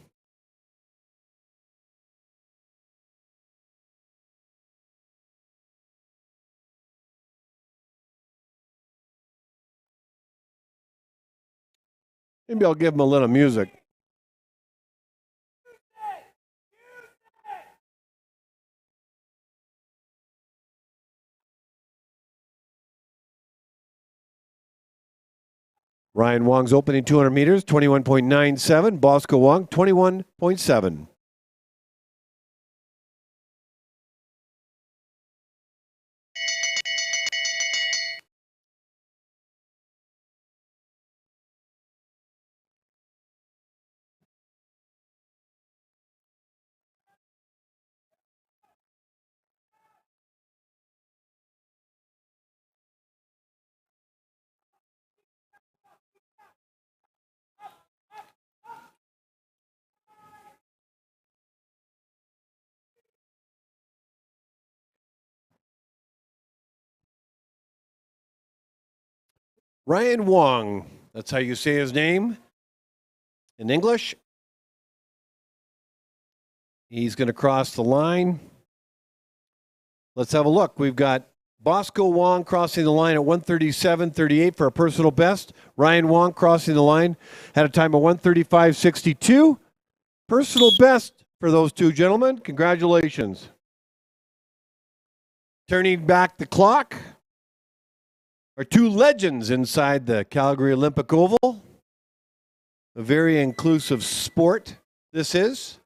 Maybe I'll give them a little music. Ryan Wong's opening 200 meters, 21.97. Bosco Wong, 21.7. Ryan Wong. That's how you say his name in English. He's going to cross the line. Let's have a look. We've got Bosco Wong crossing the line at 1:37.38 for a personal best. Ryan Wong crossing the line had a time of 1:35.62. Personal best for those two gentlemen. Congratulations. Turning back the clock are two legends inside the Calgary Olympic Oval. A very inclusive sport this is.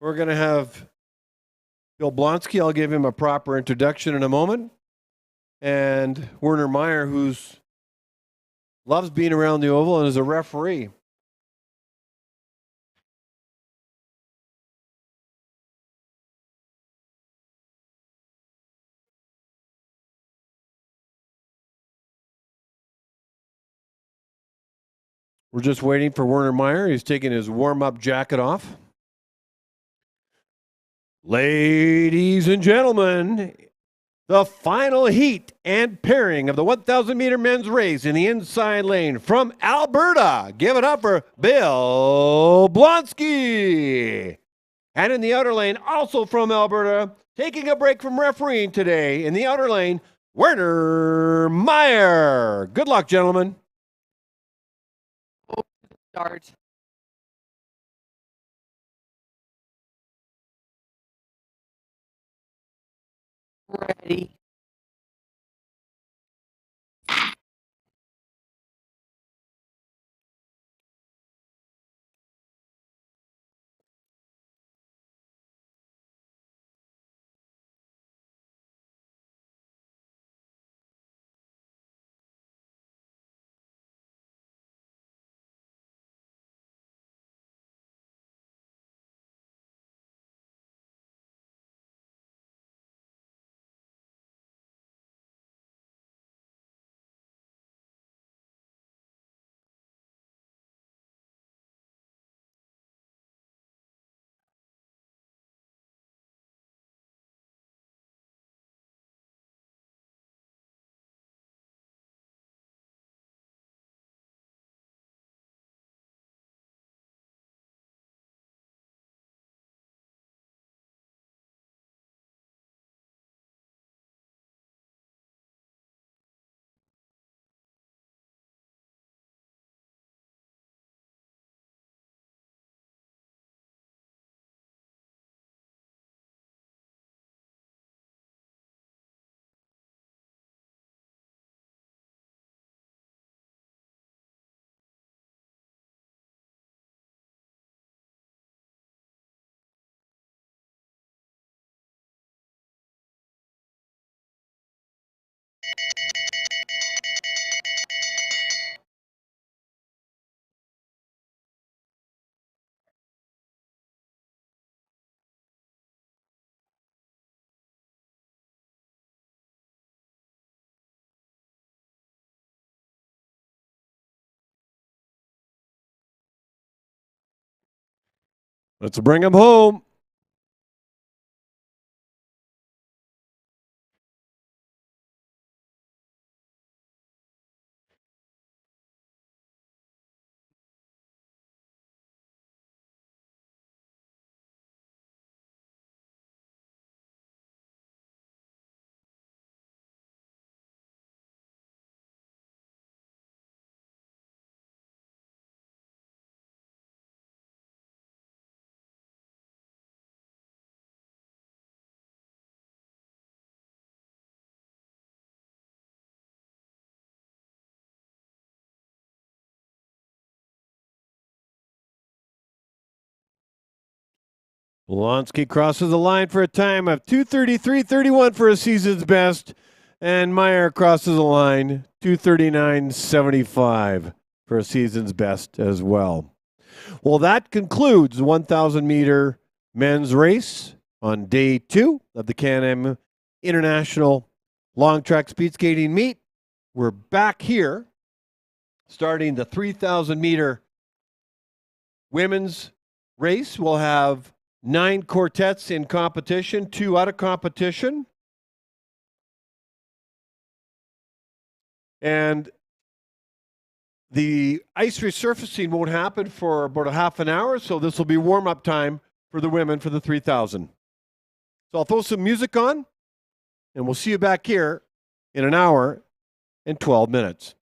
We're going to have Bill Blonsky. I'll give him a proper introduction in a moment. And Werner Meyer, who loves being around the Oval and is a referee. We're just waiting for Werner Meyer. He's taking his warm-up jacket off. Ladies and gentlemen, the final heat and pairing of the 1,000-meter men's race in the inside lane from Alberta. Give it up for Bill Blonsky. And in the outer lane, also from Alberta, taking a break from refereeing today in the outer lane, Werner Meyer. Good luck, gentlemen. Start. Ready. Let's bring him home. Blonsky crosses the line for a time of 2:33.31 for a season's best, and Meyer crosses the line 2:39.75 for a season's best as well. Well, that concludes the 1,000-meter men's race on day 2 of the CanAm International Long Track Speed Skating Meet. We're back here starting the 3,000-meter women's race. We'll have 9 quartets in competition, 2 out of competition. And the ice resurfacing won't happen for about a half an hour, so this will be warm-up time for the women for the 3,000. So I'll throw some music on, and we'll see you back here in an hour and 12 minutes.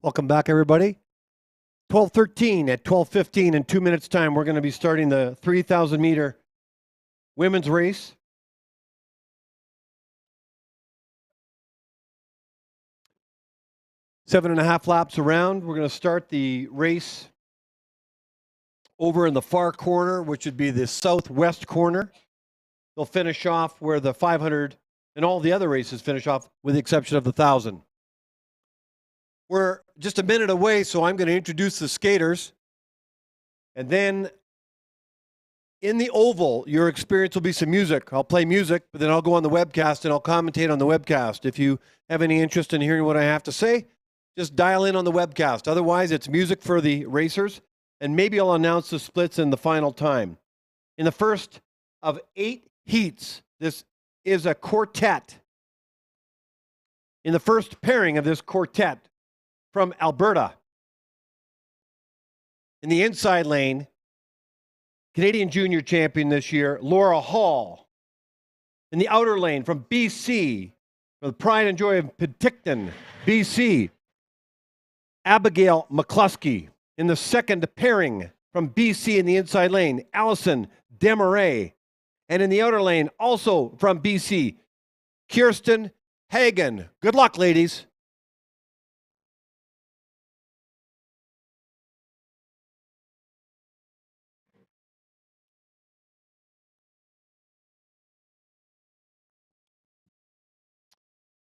Welcome back, everybody. 12:13 at 12:15 in 2 minutes' time, we're going to be starting the 3,000 meter women's race. Seven and a half laps around. We're going to start the race over in the far corner, which would be the southwest corner. They'll finish off where the 500 and all the other races finish off, with the exception of the 1,000. We're just a minute away, so I'm going to introduce the skaters. And then in the oval, your experience will be some music. I'll play music, but then I'll go on the webcast and I'll commentate on the webcast. If you have any interest in hearing what I have to say, just dial in on the webcast. Otherwise, it's music for the racers, and maybe I'll announce the splits in the final time. In the first of 8 heats, this is a quartet. In the first pairing of this quartet from Alberta, in the inside lane, Canadian junior champion this year, Laura Hall. In the outer lane from BC, for the pride and joy of Penticton, BC, Abigail McCluskey. In the second pairing from BC in the inside lane, Allison Desmarais. And in the outer lane, also from BC, Kirsten Hagen. Good luck, ladies.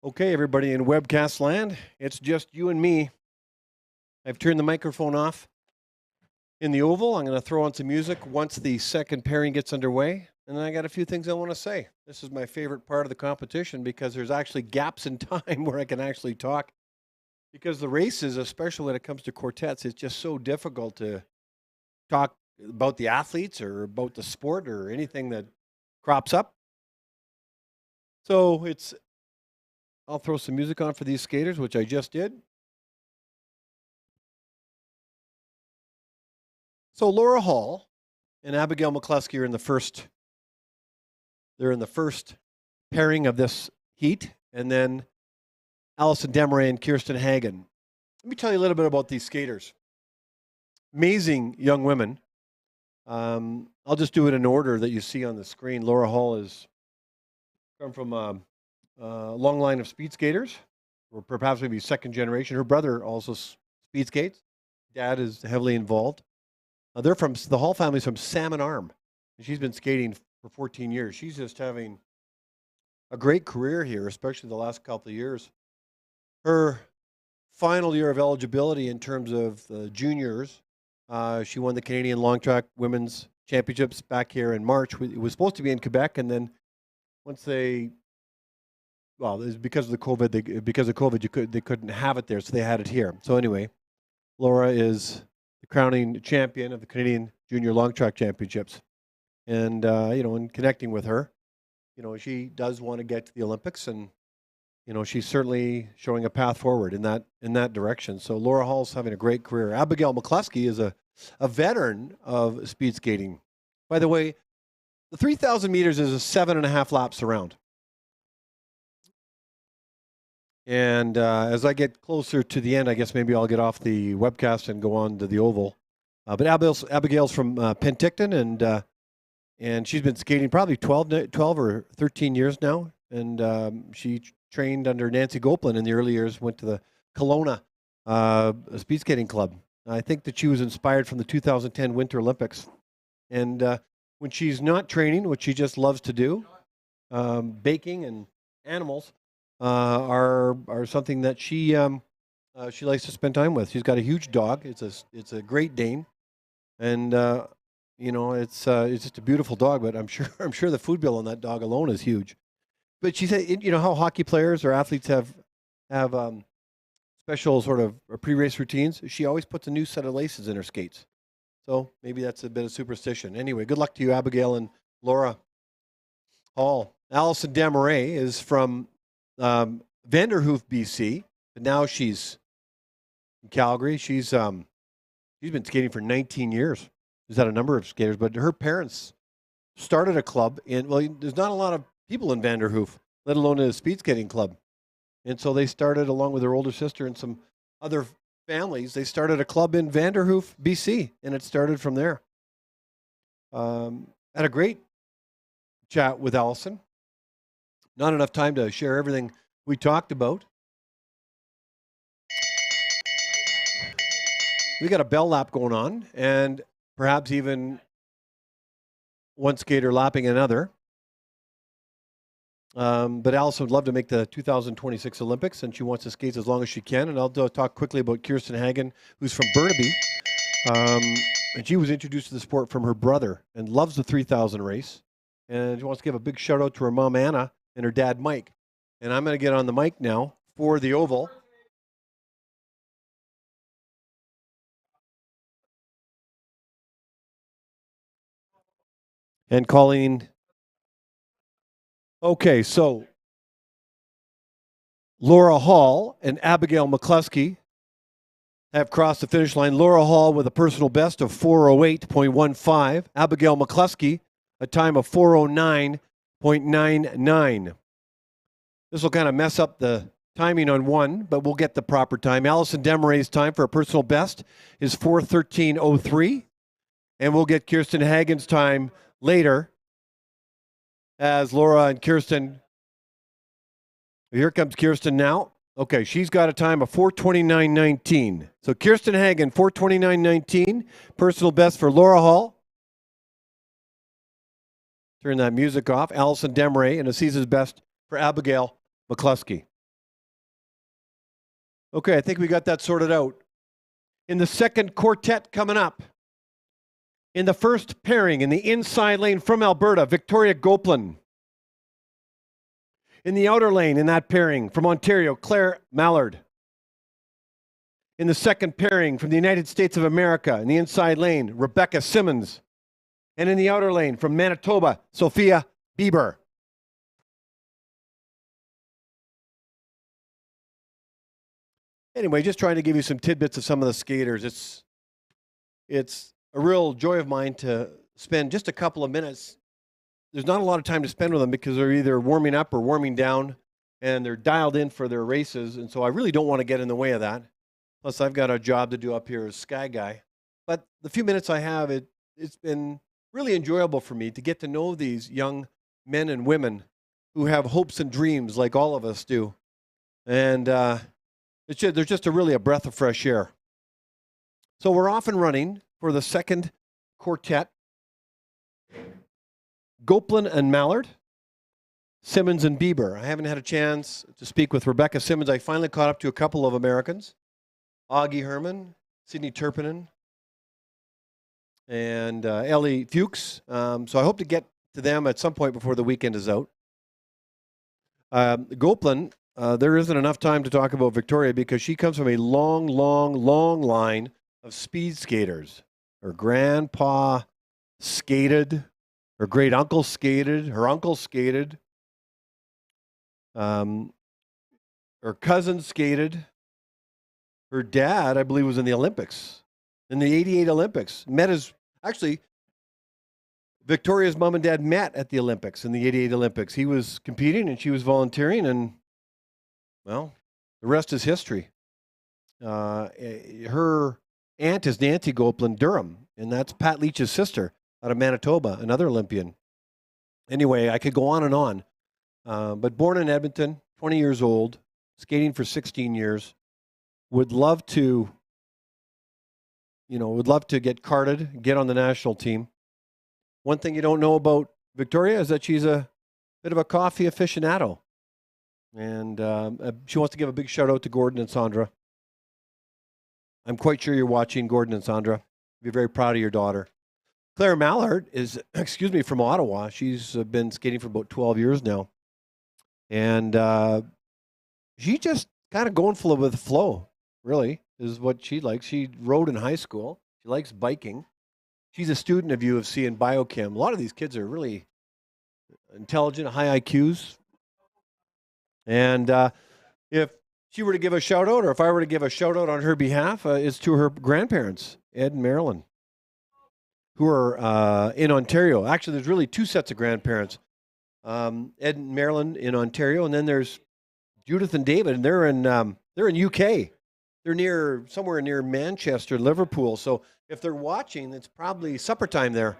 Okay, everybody in webcast land, it's just you and me. I've turned the microphone off in the oval. I'm going to throw on some music once the second pairing gets underway. And then I got a few things I want to say. This is my favorite part of the competition because there's actually gaps in time where I can actually talk. Because the races, especially when it comes to quartets, it's just so difficult to talk about the athletes or about the sport or anything that crops up. So I'll throw some music on for these skaters, which I just did. So Laura Hall and Abigail McCluskey are in the first. They're in the first pairing of this heat, and then Allison Desmarais and Kirsten Hagen. Let me tell you a little bit about these skaters. Amazing young women. I'll just do it in order that you see on the screen. Laura Hall is come from a long line of speed skaters, or perhaps maybe second generation. Her brother also speed skates. Dad is heavily involved. They're from the Hall family's from Salmon Arm. She's been skating for 14 years. She's just having a great career here, especially the last couple of years. Her final year of eligibility in terms of the juniors, she won the Canadian Long Track Women's Championships back here in March. It was supposed to be in Quebec, and then once they, well, it was because of the COVID. They couldn't have it there, so they had it here. So anyway, Laura is the crowning champion of the Canadian Junior Long Track Championships. And, in connecting with her, she does want to get to the Olympics, and, she's certainly showing a path forward in that direction. So Laura Hall's having a great career. Abigail McCluskey is a veteran of speed skating. By the way, the 3,000 meters is a 7.5 laps around. And as I get closer to the end, I guess maybe I'll get off the webcast and go on to the oval. But Abigail's from Penticton, and she's been skating probably 12 or 13 years now. And she trained under Nancy Goplin in the early years, went to the Kelowna speed skating club. I think that she was inspired from the 2010 Winter Olympics. And when she's not training, which she just loves to do, baking and animals, are something that she likes to spend time with. She's got a huge dog. It's a Great Dane, and it's just a beautiful dog. But I'm sure the food bill on that dog alone is huge. But she said, how hockey players or athletes have special sort of pre-race routines. She always puts a new set of laces in her skates. So maybe that's a bit of superstition. Anyway, good luck to you, Abigail and Laura Hall. Allison Desmarais is from Vanderhoof, BC, but now she's in Calgary. She's been skating for 19 years. She's had a number of skaters, but her parents started a club there's not a lot of people in Vanderhoof, let alone a speed skating club. And so they started along with her older sister and some other families, they started a club in Vanderhoof, BC, and it started from there. Had a great chat with Allison. Not enough time to share everything we talked about. We got a bell lap going on, and perhaps even one skater lapping another. But Allison would love to make the 2026 Olympics, and she wants to skate as long as she can. And I'll talk quickly about Kirsten Hagen, who's from Burnaby. And she was introduced to the sport from her brother and loves the 3,000 race. And she wants to give a big shout out to her mom, Anna, and her dad, Mike. And I'm going to get on the mic now for the Oval. And calling. Okay, so Laura Hall and Abigail McCluskey have crossed the finish line. Laura Hall with a personal best of 4:08.15. Abigail McCluskey, a time of 4:09.99. This will kind of mess up the timing on one, but we'll get the proper time. Allison Demaray's time for a personal best is 4:13.03. And we'll get Kirsten Hagen's time later as Laura and Kirsten. Here comes Kirsten now. Okay, she's got a time of 4:29.19. So Kirsten Hagen, 4:29.19. Personal best for Laura Hall. Turn that music off. Allison Demaray, and a season's best for Abigail McCluskey. Okay, I think we got that sorted out. In the second quartet coming up, in the first pairing, in the inside lane from Alberta, Victoria Goplin. In the outer lane, in that pairing, from Ontario, Claire Mallard. In the second pairing, from the United States of America, in the inside lane, Rebecca Simmons. And in the outer lane, from Manitoba, Sophia Bieber. Anyway, just trying to give you some tidbits of some of the skaters. It's a real joy of mine to spend just a couple of minutes. There's not a lot of time to spend with them because they're either warming up or warming down, and they're dialed in for their races, and so I really don't want to get in the way of that. Plus, I've got a job to do up here as Sky Guy. But the few minutes I have, it's been really enjoyable for me to get to know these young men and women who have hopes and dreams like all of us do. And they're just really a breath of fresh air. So we're off and running for the second quartet. Goplin and Mallard, Simmons and Bieber. I haven't had a chance to speak with Rebecca Simmons. I finally caught up to a couple of Americans. Augie Herman, Sidney Turpinen, and Ellie Fuchs. So I hope to get to them at some point before the weekend is out. Goplin, there isn't enough time to talk about Victoria because she comes from a long, long, long line of speed skaters. Her grandpa skated. Her great uncle skated. Her uncle skated. Her cousin skated. Her dad, I believe, was in the Olympics, in the '88 Olympics. Actually, Victoria's mom and dad met at the Olympics, in the '88 Olympics. He was competing and she was volunteering, and, well, the rest is history. Her aunt is Nancy Goplin Durham, and that's Pat Leach's sister out of Manitoba, another Olympian. Anyway, I could go on and on. But born in Edmonton, 20 years old, skating for 16 years, would love to get carded, get on the national team. One thing you don't know about Victoria is that she's a bit of a coffee aficionado. And she wants to give a big shout out to Gordon and Sandra. I'm quite sure you're watching, Gordon and Sandra. Be very proud of your daughter. Claire Mallard is, from Ottawa. She's been skating for about 12 years now. And she just kind of going with the flow, really, is what she likes. She rode in high school. She likes biking. She's a student of U of C in biochem. A lot of these kids are really intelligent, high IQs. And if she were to give a shout out, or if I were to give a shout out on her behalf, it's to her grandparents, Ed and Marilyn, who are in Ontario. Actually, there's really two sets of grandparents. Ed and Marilyn in Ontario, and then there's Judith and David, and they're in UK. They're somewhere near Manchester, Liverpool. So if they're watching, it's probably supper time there.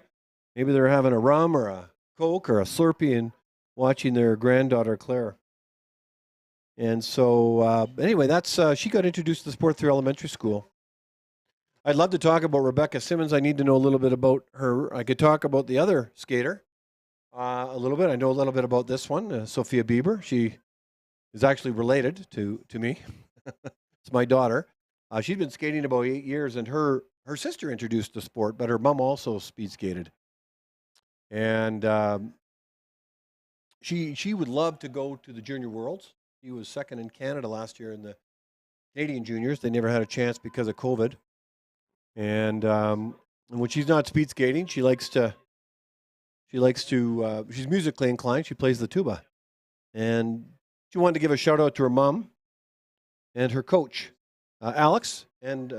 Maybe they're having a rum or a Coke or a Slurpee and watching their granddaughter Claire. And so anyway, that's she got introduced to the sport through elementary school. I'd love to talk about Rebecca Simmons. I need to know a little bit about her. I could talk about the other skater a little bit. I know a little bit about this one, Sophia Bieber. She is actually related to me. It's my daughter. She's been skating about 8 years, and her sister introduced the sport, but her mom also speed skated. And she would love to go to the Junior Worlds. She was second in Canada last year in the Canadian juniors. They never had a chance because of COVID. And when she's not speed skating, she's musically inclined. She plays the tuba. And she wanted to give a shout out to her mom and her coach, Alex, and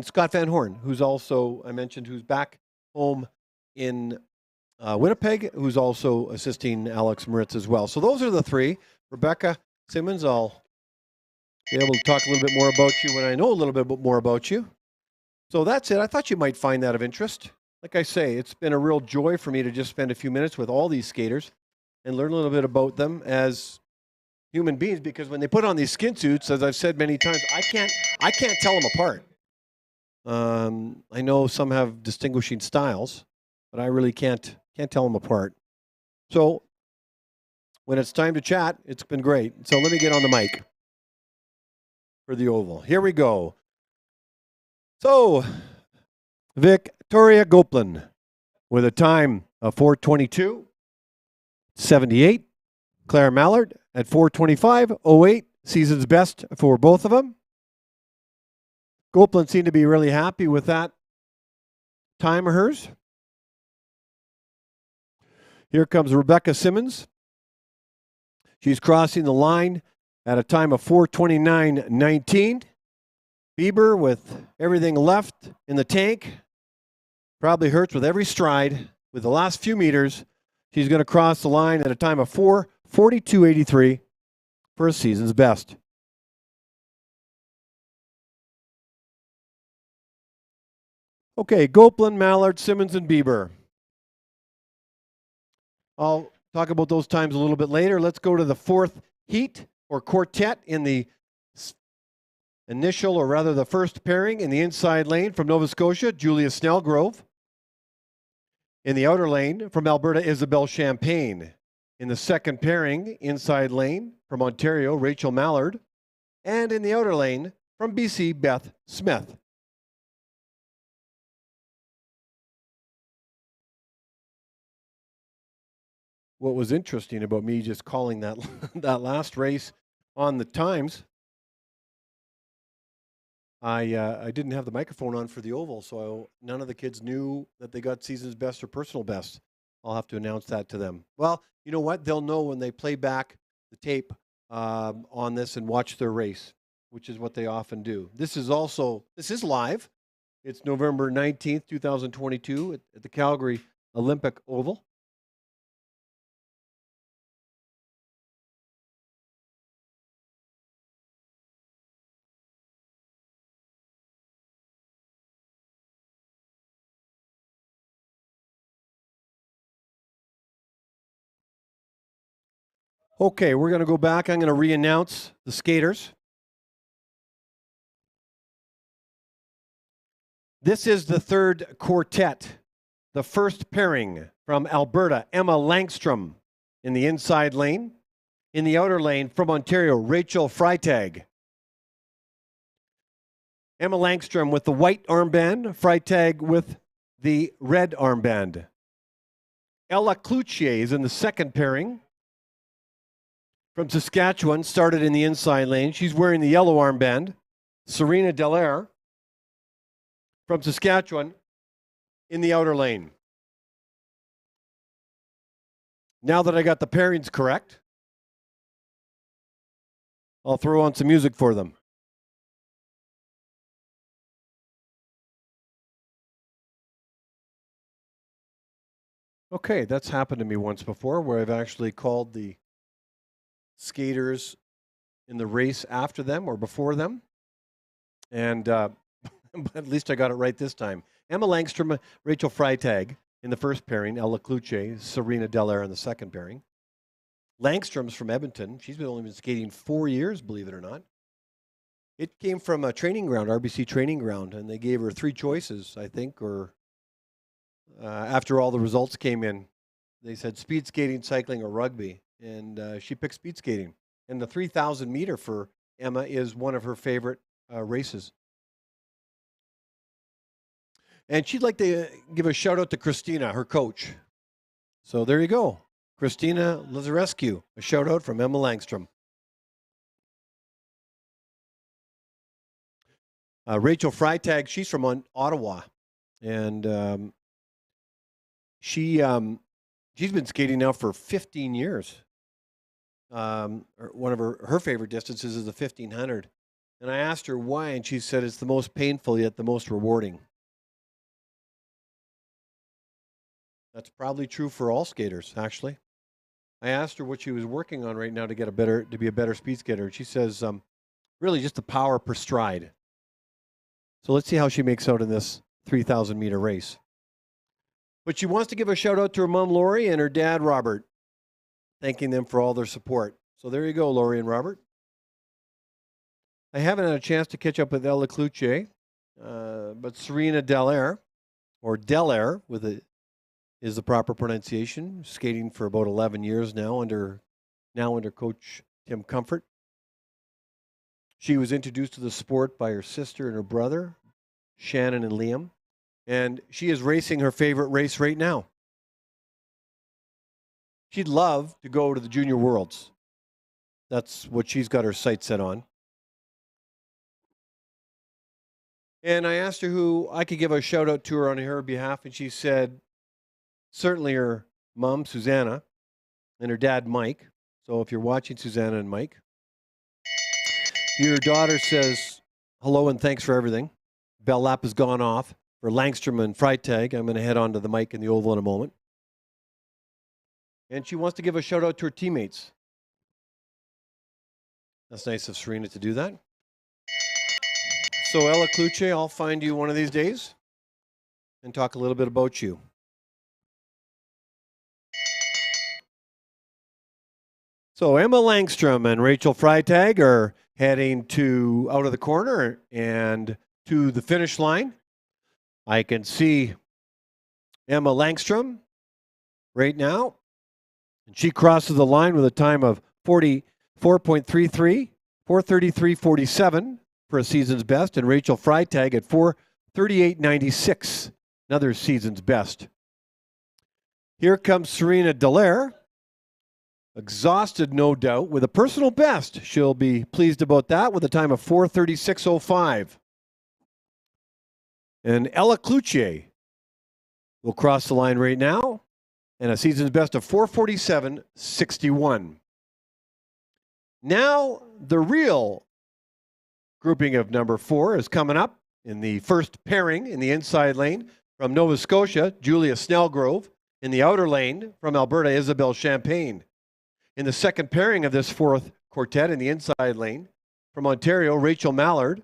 Scott Van Horn, who's also, I mentioned, who's back home in Winnipeg, who's also assisting Alex Moritz as well. So those are the three. Rebecca Simmons, I'll be able to talk a little bit more about you when I know a little bit more about you. So that's it. I thought you might find that of interest. Like I say, it's been a real joy for me to just spend a few minutes with all these skaters and learn a little bit about them as human beings, because when they put on these skin suits, as I've said many times, I can't tell them apart. I know some have distinguishing styles, but I really can't tell them apart. So when it's time to chat, it's been great. So let me get on the mic for the Oval. Here we go. So Victoria Goplin with a time of 4:22.78. Claire Mallard at 4:25.08. Season's best for both of them. Goplin seemed to be really happy with that time of hers. Here comes Rebecca Simmons. She's crossing the line at a time of 4:29.19. Bieber with everything left in the tank. Probably hurts with every stride. With the last few meters, she's going to cross the line at a time of 4:42.83 for a season's best. Okay, Goplin, Mallard, Simmons, and Bieber. I'll talk about those times a little bit later. Let's go to the fourth heat or quartet in the initial, or rather the first pairing in the inside lane from Nova Scotia, Julia Snellgrove. In the outer lane from Alberta, Isabel Champagne. In the second pairing, inside lane from Ontario, Rachel Mallard. And in the outer lane from BC, Beth Smith. What was interesting about me just calling that last race on the times, I didn't have the microphone on for the Oval, so none of the kids knew that they got season's best or personal best. I'll have to announce that to them. Well, you know what? They'll know when they play back the tape on this and watch their race, which is what they often do. This is live. It's November 19th, 2022 at the Calgary Olympic Oval. Okay, we're going to go back. I'm going to re-announce the skaters. This is the third quartet. The first pairing from Alberta, Emma Langstrom in the inside lane. In the outer lane from Ontario, Rachel Freitag. Emma Langstrom with the white armband, Freitag with the red armband. Ella Cloutier is in the second pairing. From Saskatchewan, started in the inside lane. She's wearing the yellow armband. Serena Dallaire from Saskatchewan in the outer lane. Now that I got the pairings correct, I'll throw on some music for them. Okay, that's happened to me once before where I've actually called the skaters in the race after them or before them. And but at least I got it right this time. Emma Langstrom, Rachel Freitag in the first pairing, Ella Kluche, Serena Dallaire in the second pairing. Langstrom's from Edmonton. She's only been skating 4 years, believe it or not. It came from a training ground, RBC training ground, and they gave her 3 choices, I think, or after all the results came in, they said speed skating, cycling, or rugby, and she picked speed skating. And the 3,000 meter for Emma is one of her favorite races. And she'd like to give a shout out to Christina, her coach. So there you go. Christina Lazarescu, a shout out from Emma Langstrom. Rachel Freitag, she's from Ottawa. And she's been skating now for 15 years. One of her favorite distances is the 1500. And I asked her why, and she said it's the most painful yet the most rewarding. That's probably true for all skaters, actually. I asked her what she was working on right now to be a better speed skater. And she says, really just the power per stride. So let's see how she makes out in this 3,000 meter race. But she wants to give a shout out to her mom, Lori, and her dad, Robert, thanking them for all their support. So there you go, Lori and Robert. I haven't had a chance to catch up with Ella Kluche, but Serena Dallaire, or Dallaire is the proper pronunciation, skating for about 11 years now under Coach Tim Comfort. She was introduced to the sport by her sister and her brother, Shannon and Liam, and she is racing her favorite race right now. She'd love to go to the Junior Worlds. That's what she's got her sights set on. And I asked her who I could give a shout out to her on her behalf, and she said, certainly her mom, Susanna, and her dad, Mike. So if you're watching, Susanna and Mike, your daughter says hello and thanks for everything. Bell lap has gone off for Langstrom and Freitag. I'm going to head on to the mic in the Oval in a moment. And she wants to give a shout out to her teammates. That's nice of Serena to do that. So Ella Kluche, I'll find you one of these days and talk a little bit about you. So Emma Langstrom and Rachel Freitag are heading out of the corner and to the finish line. I can see Emma Langstrom right now. And she crosses the line with a time of 44.33, 4:33.47 for a season's best, and Rachel Freitag at 4:38.96, another season's best. Here comes Serena Dallaire. Exhausted, no doubt, with a personal best. She'll be pleased about that with a time of 4:36.05. And Ella Kluche will cross the line right now and a season's best of 4:47.61. Now, the real grouping of number 4 is coming up in the first pairing in the inside lane from Nova Scotia, Julia Snellgrove. In the outer lane from Alberta, Isabelle Champagne. In the second pairing of this fourth quartet in the inside lane from Ontario, Rachel Mallard.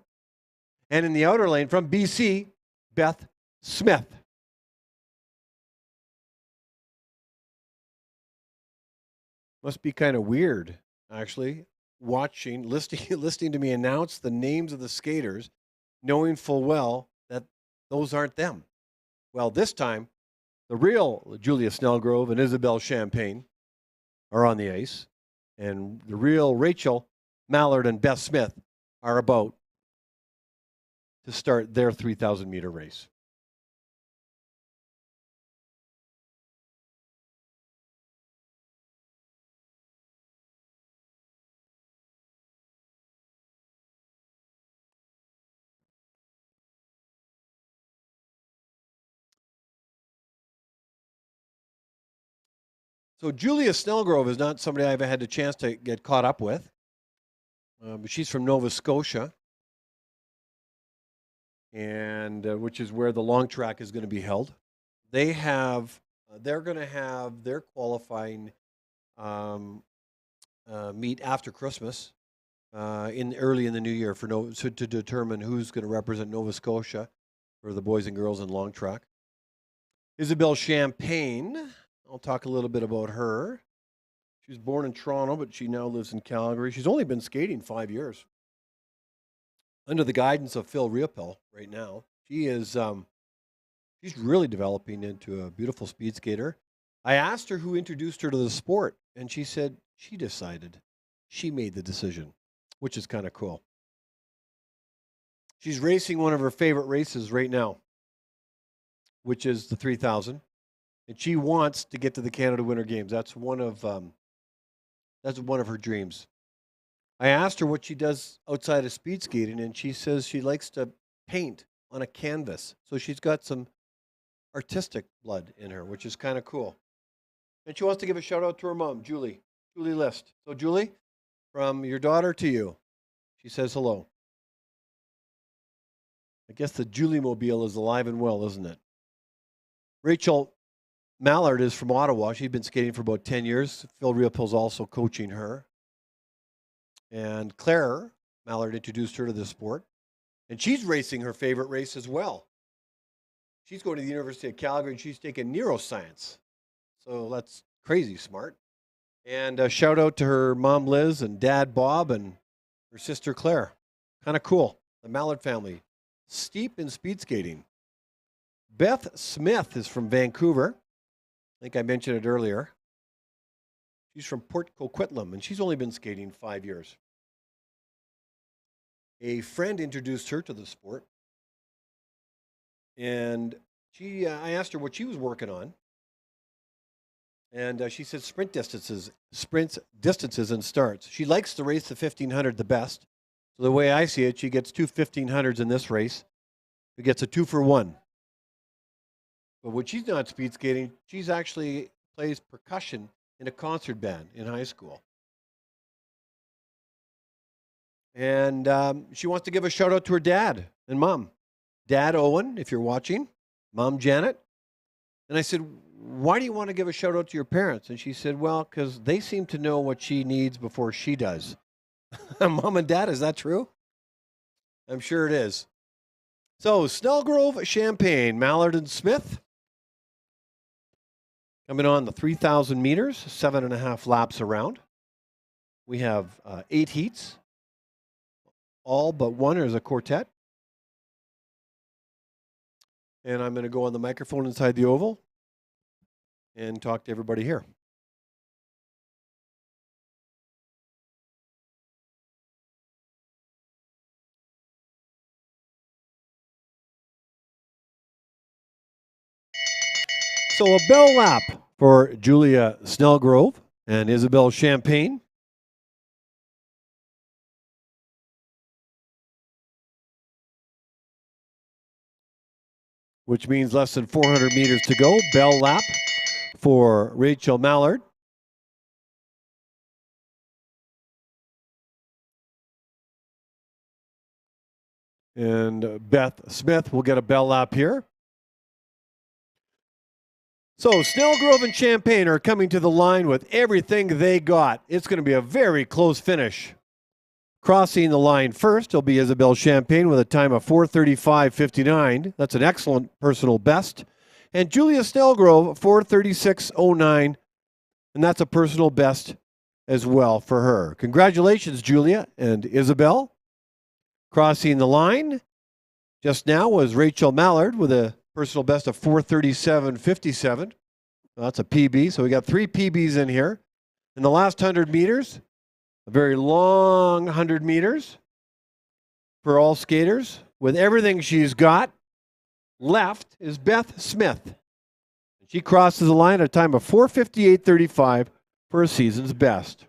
And in the outer lane from BC, Beth Smith. Must be kind of weird, actually, listening to me announce the names of the skaters, knowing full well that those aren't them. Well, this time, the real Julia Snellgrove and Isabelle Champagne are on the ice, and the real Rachel Mallard and Beth Smith are about to start their 3,000 meter race. So Julia Snellgrove is not somebody I've had a chance to get caught up with, but she's from Nova Scotia, and which is where the long track is going to be held. They're going to have their qualifying meet after Christmas, early in the new year to determine who's going to represent Nova Scotia for the boys and girls in long track. Isabelle Champagne, I'll talk a little bit about her. She was born in Toronto, but she now lives in Calgary. She's only been skating 5 years. Under the guidance of Phil Riopel right now. She's really developing into a beautiful speed skater. I asked her who introduced her to the sport, and she said she decided. She made the decision, which is kind of cool. She's racing one of her favorite races right now, which is the 3,000, and she wants to get to the Canada Winter Games. That's one of her dreams. I asked her what she does outside of speed skating, and she says she likes to paint on a canvas. So she's got some artistic blood in her, which is kind of cool. And she wants to give a shout out to her mom, Julie List. So Julie, from your daughter to you, she says hello. I guess the Julie Mobile is alive and well, isn't it? Rachel Mallard is from Ottawa. She's been skating for about 10 years. Phil Riopel's also coaching her. And Claire Mallard introduced her to the sport. And she's racing her favorite race as well. She's going to the University of Calgary, and she's taking neuroscience. So that's crazy smart. And a shout out to her mom, Liz, and dad, Bob, and her sister, Claire. Kind of cool. The Mallard family. Steep in speed skating. Beth Smith is from Vancouver. I think I mentioned it earlier. She's from Port Coquitlam, and she's only been skating 5 years. A friend introduced her to the sport, and I asked her what she was working on, and she said sprints, distances, and starts. She likes to race the 1,500 the best. So the way I see it, she gets two 1,500s in this race. She gets a 2-for-1. But when she's not speed skating, she's actually plays percussion in a concert band in high school. And she wants to give a shout out to her dad and mom. Dad Owen, if you're watching, Mom Janet. And I said, why do you want to give a shout out to your parents? And she said, well, because they seem to know what she needs before she does. Mom and Dad, is that true? I'm sure it is. So Snellgrove, Champagne, Mallard and Smith. Coming on the 3,000 meters, 7.5 laps around. We have 8 heats. All but one is a quartet. And I'm going to go on the microphone inside the oval and talk to everybody here. So a bell lap for Julia Snellgrove and Isabelle Champagne. Which means less than 400 meters to go. Bell lap for Rachel Mallard. And Beth Smith will get a bell lap here. So Snellgrove and Champagne are coming to the line with everything they got. It's going to be a very close finish. Crossing the line first will be Isabelle Champagne with a time of 4:35.59. That's an excellent personal best. And Julia Snellgrove, 4:36.09. And that's a personal best as well for her. Congratulations, Julia and Isabelle. Crossing the line just now was Rachel Mallard with a personal best of 4:37.57. Well, that's a PB. So we got 3 PBs in here. In the last 100 meters, a very long 100 meters for all skaters. With everything she's got left is Beth Smith. She crosses the line at a time of 4:58.35 for a season's best.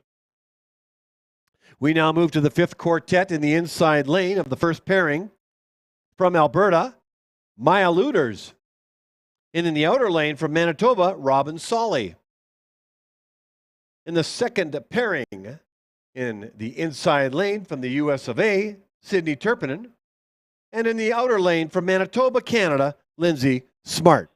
We now move to the 5th quartet in the inside lane of the first pairing. From Alberta, Maya Luders. And in the outer lane from Manitoba, Robin Solly. In the second pairing in the inside lane from the US of A, Sydney Turpinen. And in the outer lane from Manitoba, Canada, Lindsay Smart.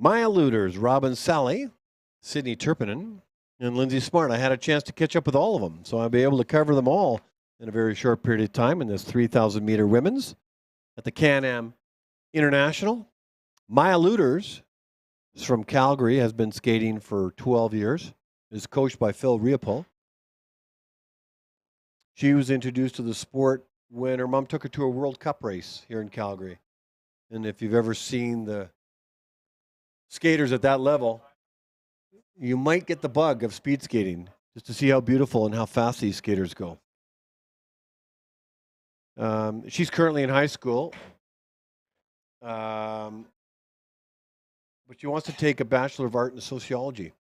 Maya Luders, Robin Sally, Sydney Turpinen, and Lindsay Smart. I had a chance to catch up with all of them, so I'll be able to cover them all in a very short period of time in this 3,000 meter women's at the CanAm International. Maya Luders is from Calgary, has been skating for 12 years, is coached by Phil Riopel. She was introduced to the sport when her mom took her to a World Cup race here in Calgary. And if you've ever seen the skaters at that level, you might get the bug of speed skating just to see how beautiful and how fast these skaters go. She's currently in high school, but she wants to take a Bachelor of Art in Sociology.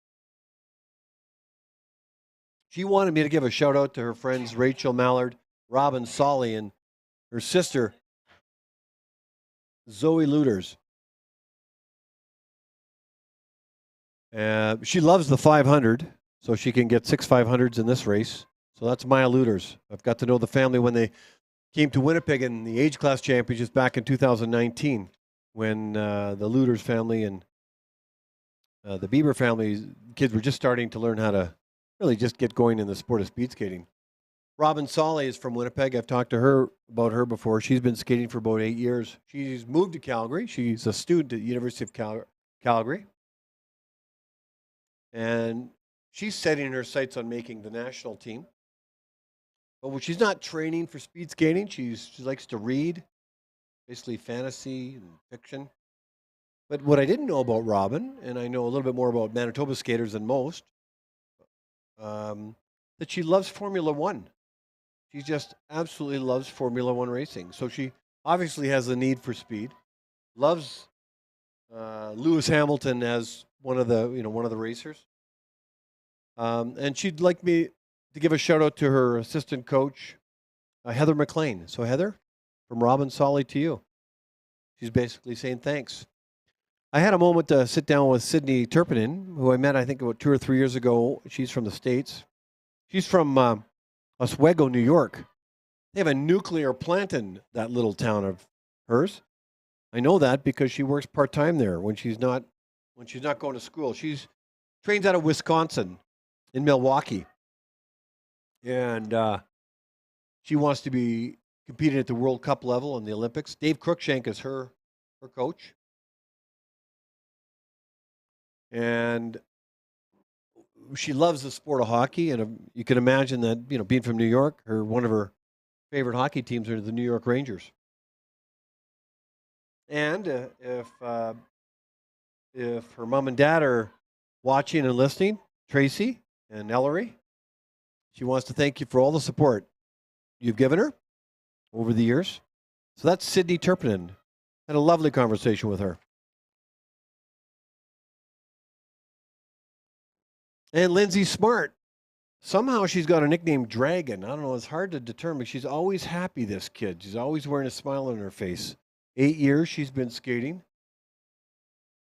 She wanted me to give a shout out to her friends Rachel Mallard, Robin Solly, and her sister Zoe Luders. She loves the 500, so she can get 6 500s in this race. So that's Maya Luders. I've got to know the family when they came to Winnipeg in the age class championships back in 2019, when the Luders family and the Bieber family kids were just starting to learn how to really just get going in the sport of speed skating. Robin Solly is from Winnipeg. I've talked to her about her before. She's been skating for about 8 years. She's moved to Calgary. She's a student at the University of Calgary. And she's setting her sights on making the national team. But when she's not training for speed skating, she likes to read, basically fantasy and fiction. But what I didn't know about Robin, and I know a little bit more about Manitoba skaters than most, that she loves Formula One. She just absolutely loves Formula One racing. So she obviously has a need for speed. Loves Lewis Hamilton as one of the racers. And she'd like me to give a shout out to her assistant coach, Heather McLean. So Heather, from Robin Solly to you. She's basically saying thanks. I had a moment to sit down with Sydney Turpinen, who I met, I think, about 2 or 3 years ago. She's from the States. She's from Oswego, New York. They have a nuclear plant in that little town of hers. I know that because she works part-time there when she's not going to school. She's trains out of Wisconsin in Milwaukee. And she wants to be competing at the World Cup level in the Olympics. Dave Cruikshank is her coach. And she loves the sport of hockey, and you can imagine that, being from New York, one of her favorite hockey teams are the New York Rangers. And if her mom and dad are watching and listening, Tracy and Ellery, she wants to thank you for all the support you've given her over the years. So that's Sydney Turpinen. Had a lovely conversation with her. And Lindsay Smart. Somehow she's got a nickname, Dragon. I don't know. It's hard to determine. She's always happy, this kid. She's always wearing a smile on her face. 8 years she's been skating.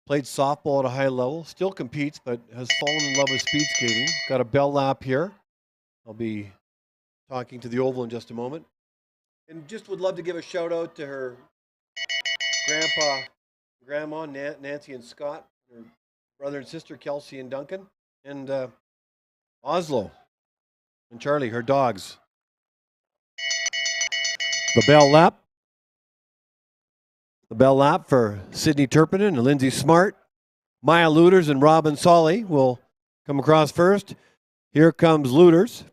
Played softball at a high level. Still competes, but has fallen in love with speed skating. Got a bell lap here. I'll be talking to the Oval in just a moment. And just would love to give a shout out to her grandpa, grandma, Nancy and Scott, her brother and sister, Kelsey and Duncan, and Oslo and Charlie, her dogs. The bell lap. The bell lap for Sydney Turpinen and Lindsay Smart. Maya Luders and Robin Solly will come across first. Here comes Luders.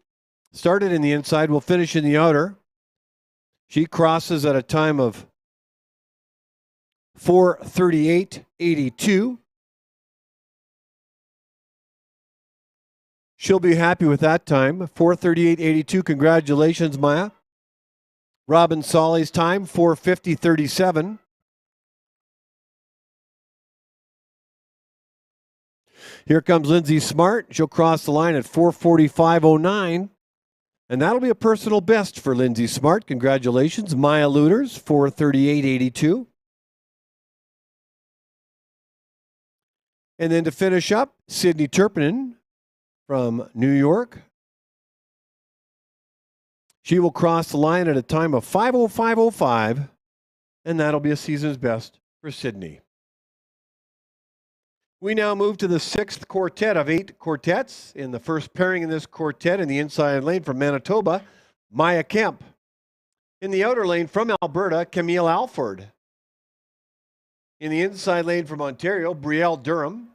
Started in the inside, will finish in the outer. She crosses at a time of 4:38.82. She'll be happy with that time, 4:38.82. Congratulations, Maya. Robin Solly's time, 4:50.37. Here comes Lindsay Smart. She'll cross the line at 4:45.09. And that'll be a personal best for Lindsay Smart. Congratulations. Maya Luders, 4:38.82. And then to finish up, Sydney Turpinen from New York. She will cross the line at a time of 5:05.05. And that'll be a season's best for Sydney. We now move to the 6th quartet of 8 quartets. In the first pairing in this quartet in the inside lane from Manitoba, Maya Kemp. In the outer lane from Alberta, Camille Alford. In the inside lane from Ontario, Brielle Durham.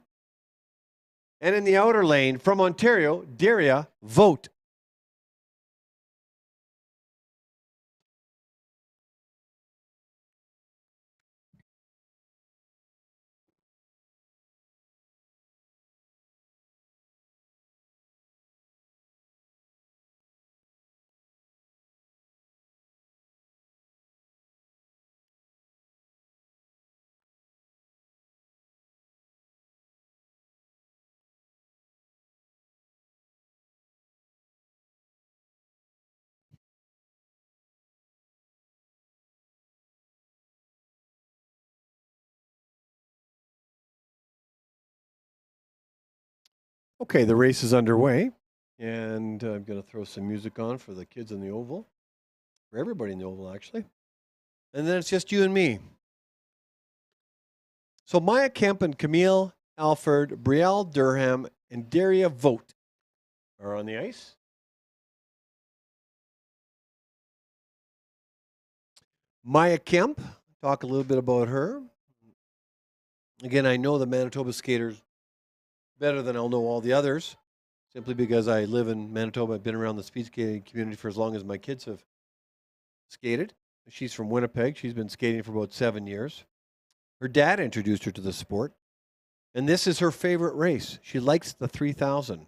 And in the outer lane from Ontario, Daria Vogt. Okay, the race is underway, and I'm going to throw some music on for the kids in the oval, for everybody in the oval, actually. And then it's just you and me. So Maya Kemp and Camille Alford, Brielle Durham, and Daria Vogt are on the ice. Maya Kemp, talk a little bit about her. Again, I know the Manitoba skaters better than I'll know all the others, simply because I live in Manitoba. I've been around the speed skating community for as long as my kids have skated. She's from Winnipeg. She's been skating for about 7 years. Her dad introduced her to the sport, and this is her favorite race. She likes the 3,000.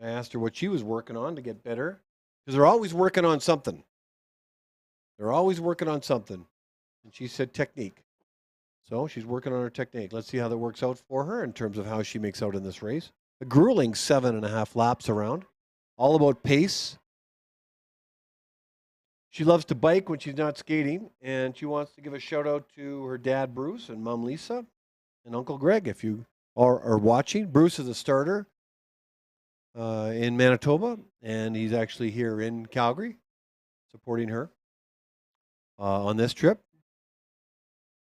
I asked her what she was working on to get better, because they're always working on something. They're always working on something. And she said technique. So she's working on her technique. Let's see how that works out for her in terms of how she makes out in this race. A grueling 7.5 laps around, all about pace. She loves to bike when she's not skating, and she wants to give a shout out to her dad, Bruce, and mom, Lisa, and Uncle Greg, if you are watching. Bruce is a starter in Manitoba, and he's actually here in Calgary supporting her on this trip.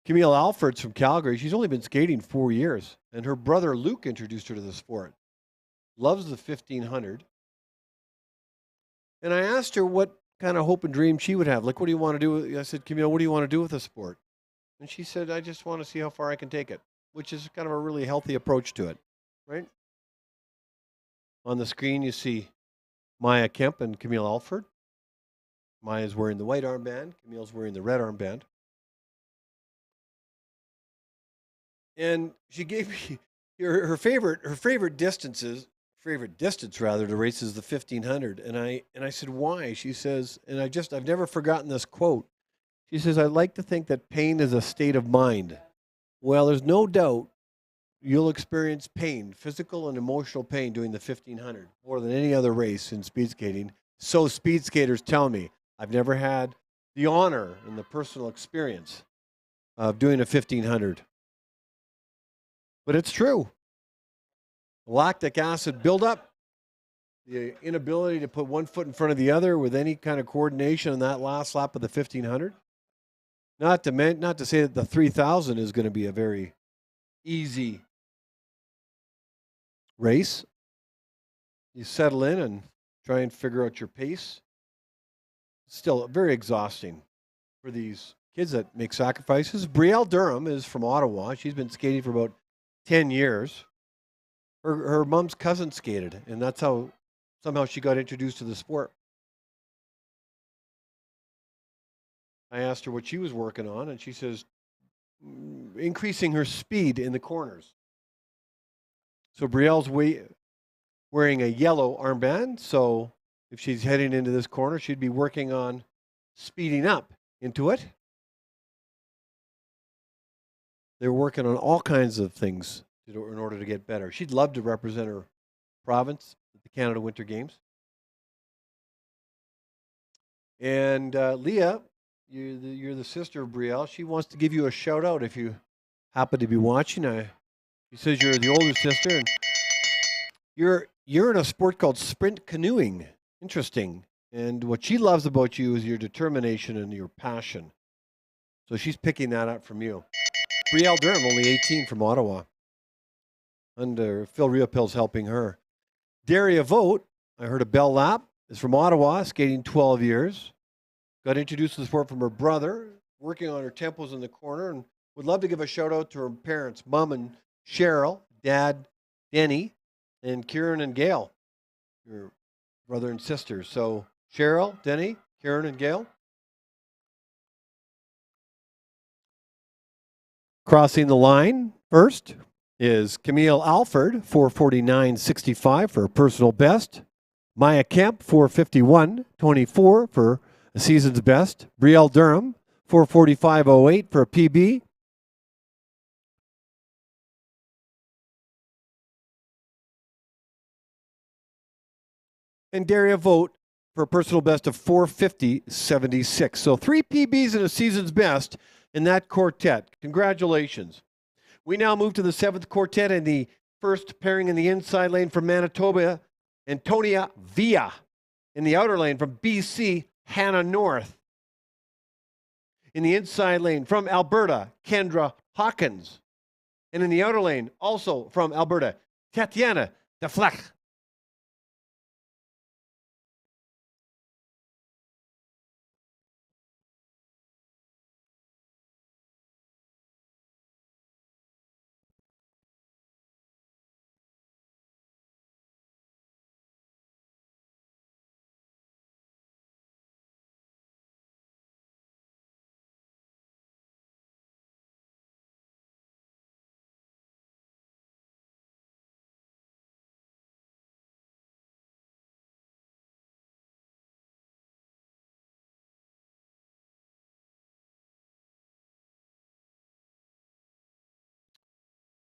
Camille Alford's from Calgary. She's only been skating 4 years, and her brother Luke introduced her to the sport. Loves the 1,500. And I asked her what kind of hope and dream she would have. Like, what do you want to do? I said, Camille, what do you want to do with the sport? And she said, I just want to see how far I can take it, which is kind of a really healthy approach to it, right? On the screen, you see Maya Kemp and Camille Alford. Maya's wearing the white armband. Camille's wearing the red armband. And she gave me her favorite distance to race is the 1,500. And I said, why? She says, and I've never forgotten this quote. She says, I like to think that pain is a state of mind. Well, there's no doubt you'll experience pain, physical and emotional pain doing the 1,500 more than any other race in speed skating. So speed skaters tell me. I've never had the honor and the personal experience of doing a 1,500. But it's true. Lactic acid buildup, the inability to put one foot in front of the other with any kind of coordination in that last lap of the 1,500. Not to say that the 3,000 is going to be a very easy race. You settle in and try and figure out your pace. Still very exhausting for these kids that make sacrifices. Brielle Durham is from Ottawa. She's been skating for about 10 years. Her mom's cousin skated, and that's how somehow she got introduced to the sport. I asked her what she was working on, and she says increasing her speed in the corners. So Brielle's wearing a yellow armband, so if she's heading into this corner, she'd be working on speeding up into it. They're working on all kinds of things in order to get better. She'd love to represent her province at the Canada Winter Games. And Leah, you're the sister of Brielle. She wants to give you a shout out if you happen to be watching. She says you're the older sister, and you're in a sport called sprint canoeing. Interesting. And what she loves about you is your determination and your passion. So she's picking that up from you. Brielle Durham, only 18, from Ottawa. under Phil Riopel's helping her. Daria Vogt, I heard a bell lap, is from Ottawa, skating 12 years. Got introduced to the sport from her brother, working on her tempos in the corner, and would love to give a shout out to her parents, Mom and Cheryl, Dad, Denny, and Kieran and Gail, your brother and sister. So Cheryl, Denny, Kieran, and Gail. Crossing the line first is Camille Alford, 449.65 for a personal best. Maya Kemp, 451.24 for a season's best. Brielle Durham, 445.08 for a PB. And Daria Vogt for a personal best of 450.76. So 3 PBs and a season's best in that quartet. Congratulations. We now move to the 7th quartet and the first pairing in the inside lane from Manitoba, Antonia Villa. In the outer lane from BC, Hannah North. In the inside lane from Alberta, Kendra Hawkins. And in the outer lane, also from Alberta, Tatiana Deflech.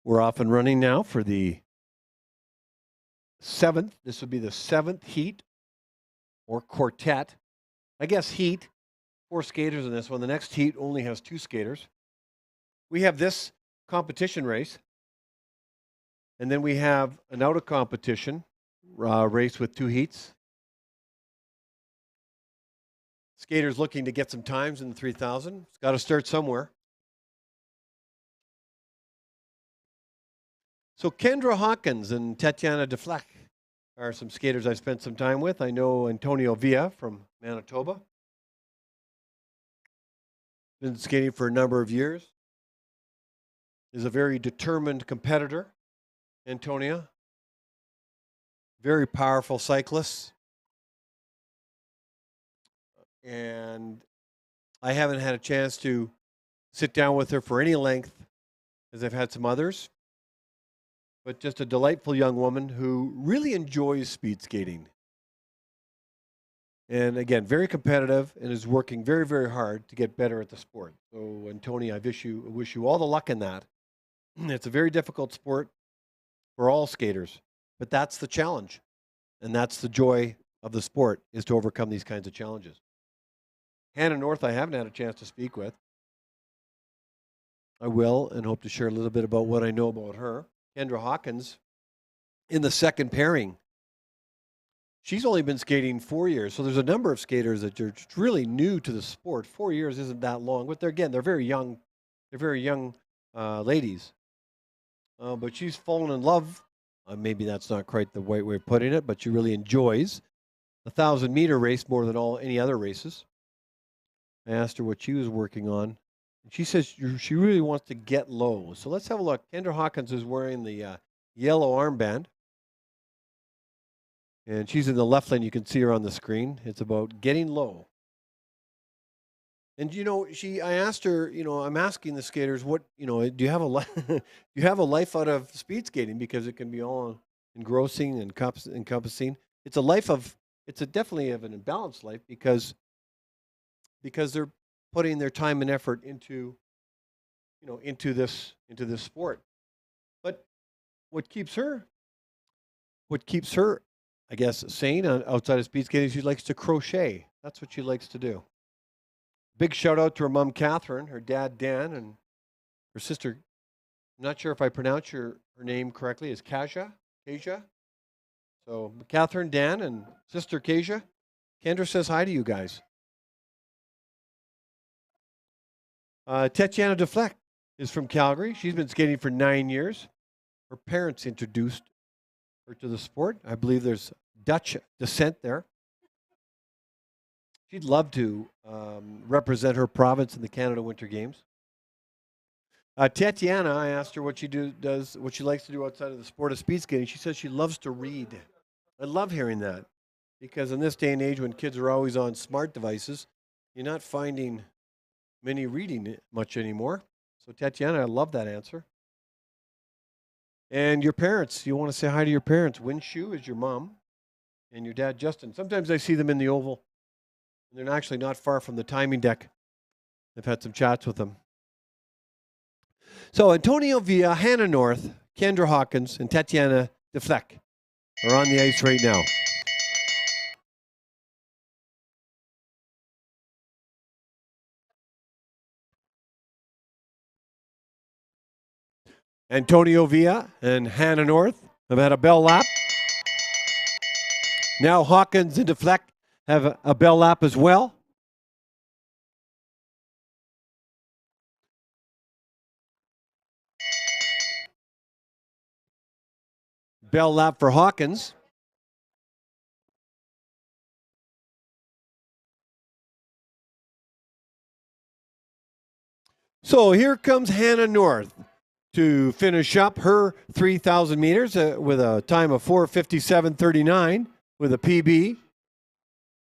We're off and running now for the 7th. This would be the 7th heat or quartet. I guess heat, 4 skaters in this one. The next heat only has 2 skaters. We have this competition race. And then we have an out of competition race with 2 heats. Skaters looking to get some times in the 3,000. It's got to start somewhere. So Kendra Hawkins and Tatiana Deflech are some skaters I spent some time with. I know Antonio Villa from Manitoba. Been skating for a number of years. Is a very determined competitor, Antonia. Very powerful cyclist. And I haven't had a chance to sit down with her for any length, as I've had some others. But just a delightful young woman who really enjoys speed skating. And again, very competitive and is working very, very hard to get better at the sport. So, Antonia, I wish you all the luck in that. It's a very difficult sport for all skaters, but that's the challenge. And that's the joy of the sport, is to overcome these kinds of challenges. Hannah North, I haven't had a chance to speak with. I will, and hope to share a little bit about what I know about her. Kendra Hawkins, in the second pairing. She's only been skating 4 years, so there's a number of skaters that are really new to the sport. 4 years isn't that long, but they're very young. They're very young ladies. But she's fallen in love. Maybe that's not quite the right way of putting it, but she really enjoys the 1,000-meter race more than any other races. I asked her what she was working on. She says she really wants to get low. So let's have a look. Kendra Hawkins is wearing the yellow armband. And she's in the left lane. You can see her on the screen. It's about getting low. And, I asked her, I'm asking the skaters, do you have do you have a life out of speed skating? Because it can be all engrossing and encompassing. It's definitely of an imbalanced life because they're putting their time and effort into this sport. But what keeps her, I guess, sane outside of speed skating, she likes to crochet. That's what she likes to do. Big shout out to her mom, Catherine, her dad, Dan, and her sister. I'm not sure if I pronounce her name correctly. Is Kasia? So Catherine, Dan, and sister Kasia. Kendra says hi to you guys. Tatiana Deflech is from Calgary. She's been skating for 9 years. Her parents introduced her to the sport. I believe there's Dutch descent there. She'd love to represent her province in the Canada Winter Games. Tatiana, I asked her what she likes to do outside of the sport of speed skating. She says she loves to read. I love hearing that because in this day and age, when kids are always on smart devices, you're not finding many reading much anymore. So Tatiana, I love that answer. And your parents, you want to say hi to your parents. Winshu is your mom, and your dad Justin. Sometimes I see them in the Oval. They're actually not far from the timing deck. I've had some chats with them. So Antonio Villa, Hannah North, Kendra Hawkins, and Tatiana DeFleck are on the ice right now. Antonio Villa and Hannah North have had a bell lap. Now Hawkins and DeFleck have a bell lap as well. Bell lap for Hawkins. So here comes Hannah North to finish up her 3,000 meters with a time of 4:57.39 with a PB.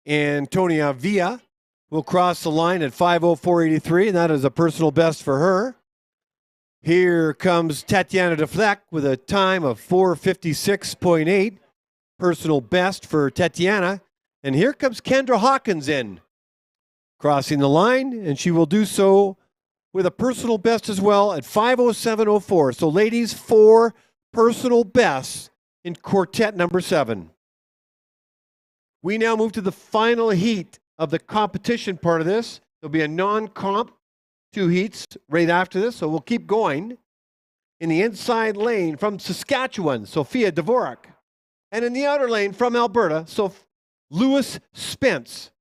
Antonia Villa will cross the line at 5:04.83, and that is a personal best for her. Here comes Tatiana DeFleck with a time of 4:56.8, personal best for Tatiana. And here comes Kendra Hawkins in, crossing the line, and she will do so with a personal best as well at 5:07.04. So ladies, 4 personal bests in quartet number 7. We now move to the final heat of the competition part of this. There'll be a non-comp 2 heats right after this, so we'll keep going. In the inside lane from Saskatchewan, Sophia Dvorak. And in the outer lane from Alberta, Lewis Spence.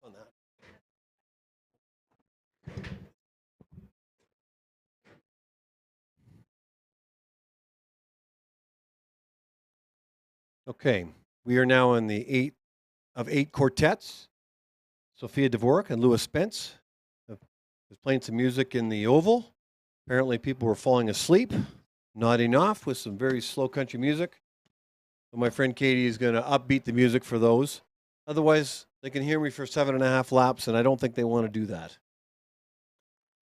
On that. Okay, we are now in the 8 of 8 quartets. Sophia Dvorak and Lewis Spence was playing some music in the Oval. Apparently people were falling asleep, nodding off with some very slow country music. So my friend Katie is going to upbeat the music for those. Otherwise, they can hear me for 7.5 laps, and I don't think they want to do that.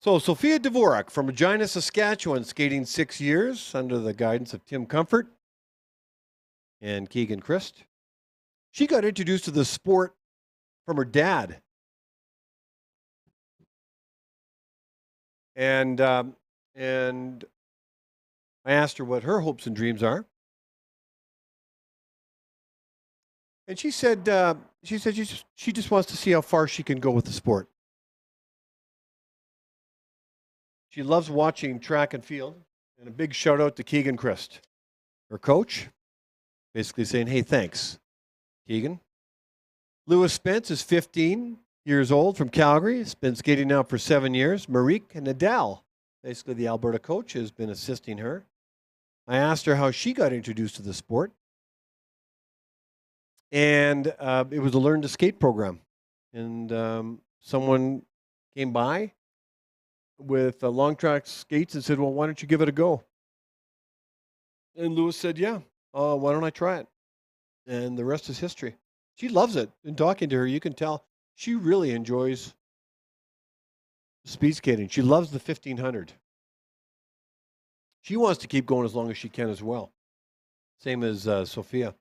So Sophia Dvorak from Regina, Saskatchewan, skating 6 years under the guidance of Tim Comfort and Keegan Christ. She got introduced to the sport from her dad. And I asked her what her hopes and dreams are. And she said she just wants to see how far she can go with the sport. She loves watching track and field. And a big shout out to Keegan Christ, her coach, basically saying, hey, thanks, Keegan. Lewis Spence is 15 years old from Calgary. He's been skating now for 7 years. Marique Nadal, basically the Alberta coach, has been assisting her. I asked her how she got introduced to the sport. And it was a learn to skate program. And someone came by with long track skates and said, well, why don't you give it a go? And Lewis said, yeah, why don't I try it? And the rest is history. She loves it. In talking to her, you can tell she really enjoys speed skating. She loves the 1500. She wants to keep going as long as she can as well. Same as Sophia.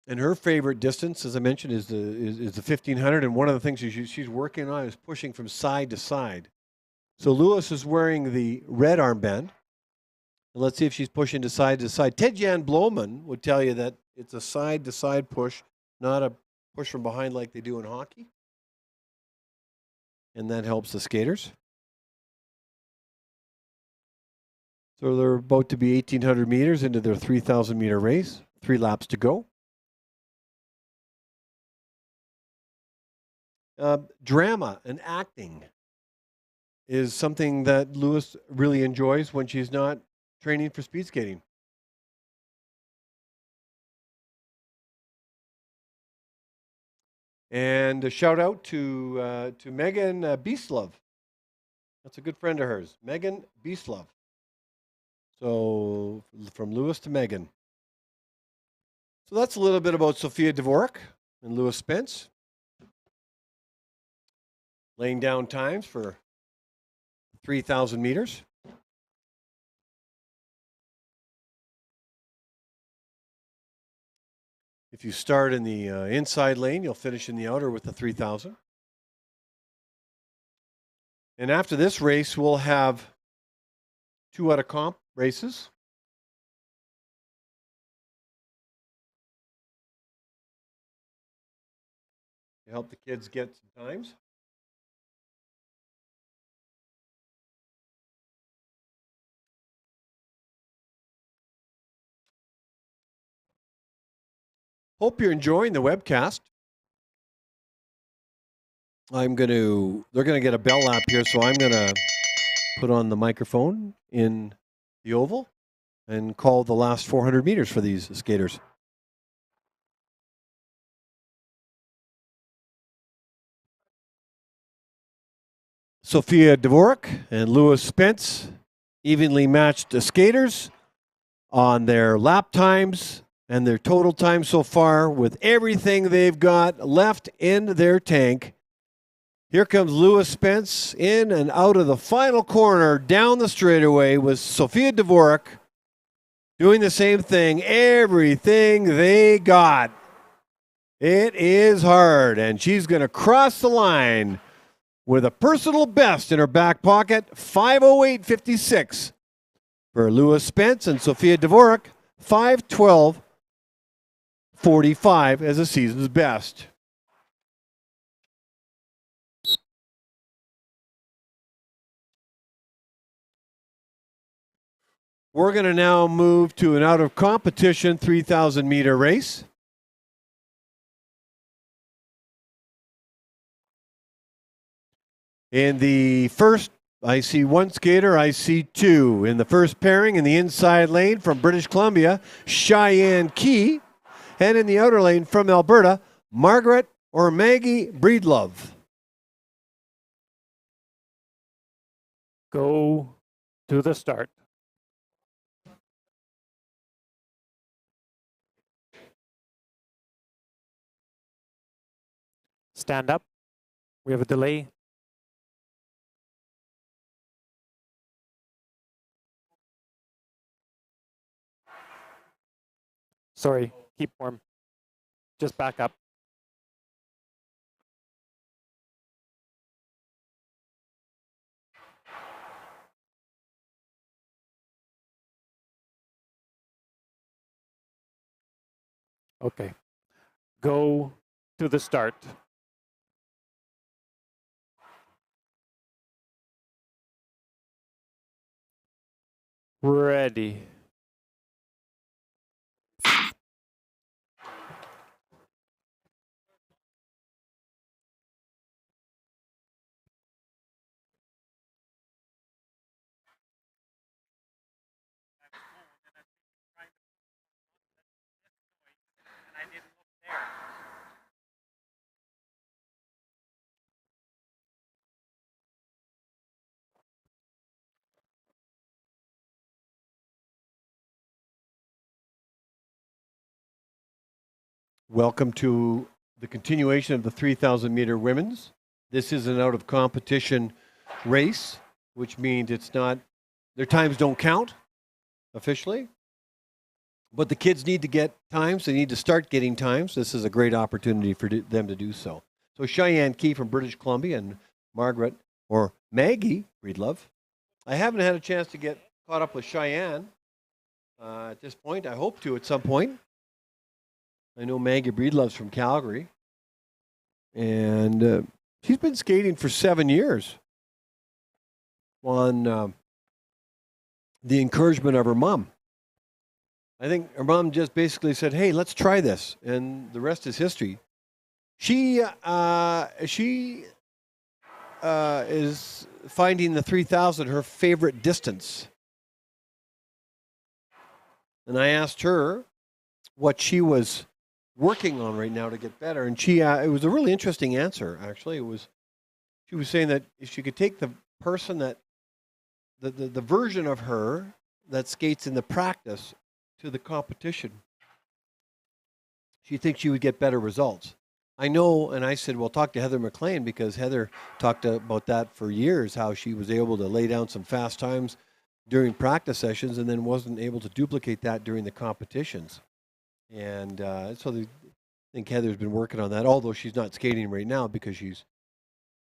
And her favorite distance, as I mentioned, is the 1500. And one of the things she's working on is pushing from side to side. So Lewis is wearing the red armband. And let's see if she's pushing to side. Ted Jan Bloman would tell you that it's a side-to-side push, not a push from behind like they do in hockey. And that helps the skaters. So they're about to be 1,800 meters into their 3,000-meter race. 3 laps to go. Drama and acting is something that Lewis really enjoys when she's not training for speed skating. And a shout out to Megan Beaslove. That's a good friend of hers, Megan Beaslove. So from Lewis to Megan. So that's a little bit about Sophia Dvorak and Lewis Spence. Laying down times for 3,000 meters. If you start in the inside lane, you'll finish in the outer with the 3,000. And after this race, we'll have 2 out of comp races. To help the kids get some times. Hope you're enjoying the webcast. They're going to get a bell lap here, so I'm going to put on the microphone in the oval and call the last 400 meters for these skaters. Sophia Dvorak and Lewis Spence evenly matched skaters on their lap times and their total time so far with everything they've got left in their tank. Here comes Lewis Spence in and out of the final corner down the straightaway with Sophia Dvorak doing the same thing, everything they got. It is hard, and she's going to cross the line with a personal best in her back pocket, 5:08.56 for Lewis Spence, and Sophia Dvorak, 5:12.45 as a season's best. We're going to now move to an out-of-competition 3,000-meter race. In the first, I see 1 skater, I see 2. In the first pairing in the inside lane from British Columbia, Cheyenne Key. And in the outer lane from Alberta, Margaret or Maggie Breedlove. Go to the start. Stand up. We have a delay. Sorry, keep warm. Just back up. Okay. Go to the start. Ready. Welcome to the continuation of the 3,000-meter women's This is an out of competition race, which means it's not, their times don't count officially. But the kids need to get times. They need to start getting times. This is a great opportunity for them to do so. So Cheyenne Key from British Columbia and Margaret, or Maggie Breedlove. I haven't had a chance to get caught up with Cheyenne at this point. I hope to at some point. I know Maggie Breedlove's from Calgary. And she's been skating for 7 years on the encouragement of her mom. I think her mom just basically said, "Hey, let's try this," and the rest is history. She is finding the 3,000 her favorite distance, and I asked her what she was working on right now to get better, and it was a really interesting answer. Actually, she was saying that if she could take the person that the version of her that skates in the practice to the competition, she thinks she would get better results. I know, and I said, well, talk to Heather McLean, because Heather talked about that for years, how she was able to lay down some fast times during practice sessions and then wasn't able to duplicate that during the competitions. And so I think Heather's been working on that, although she's not skating right now because she's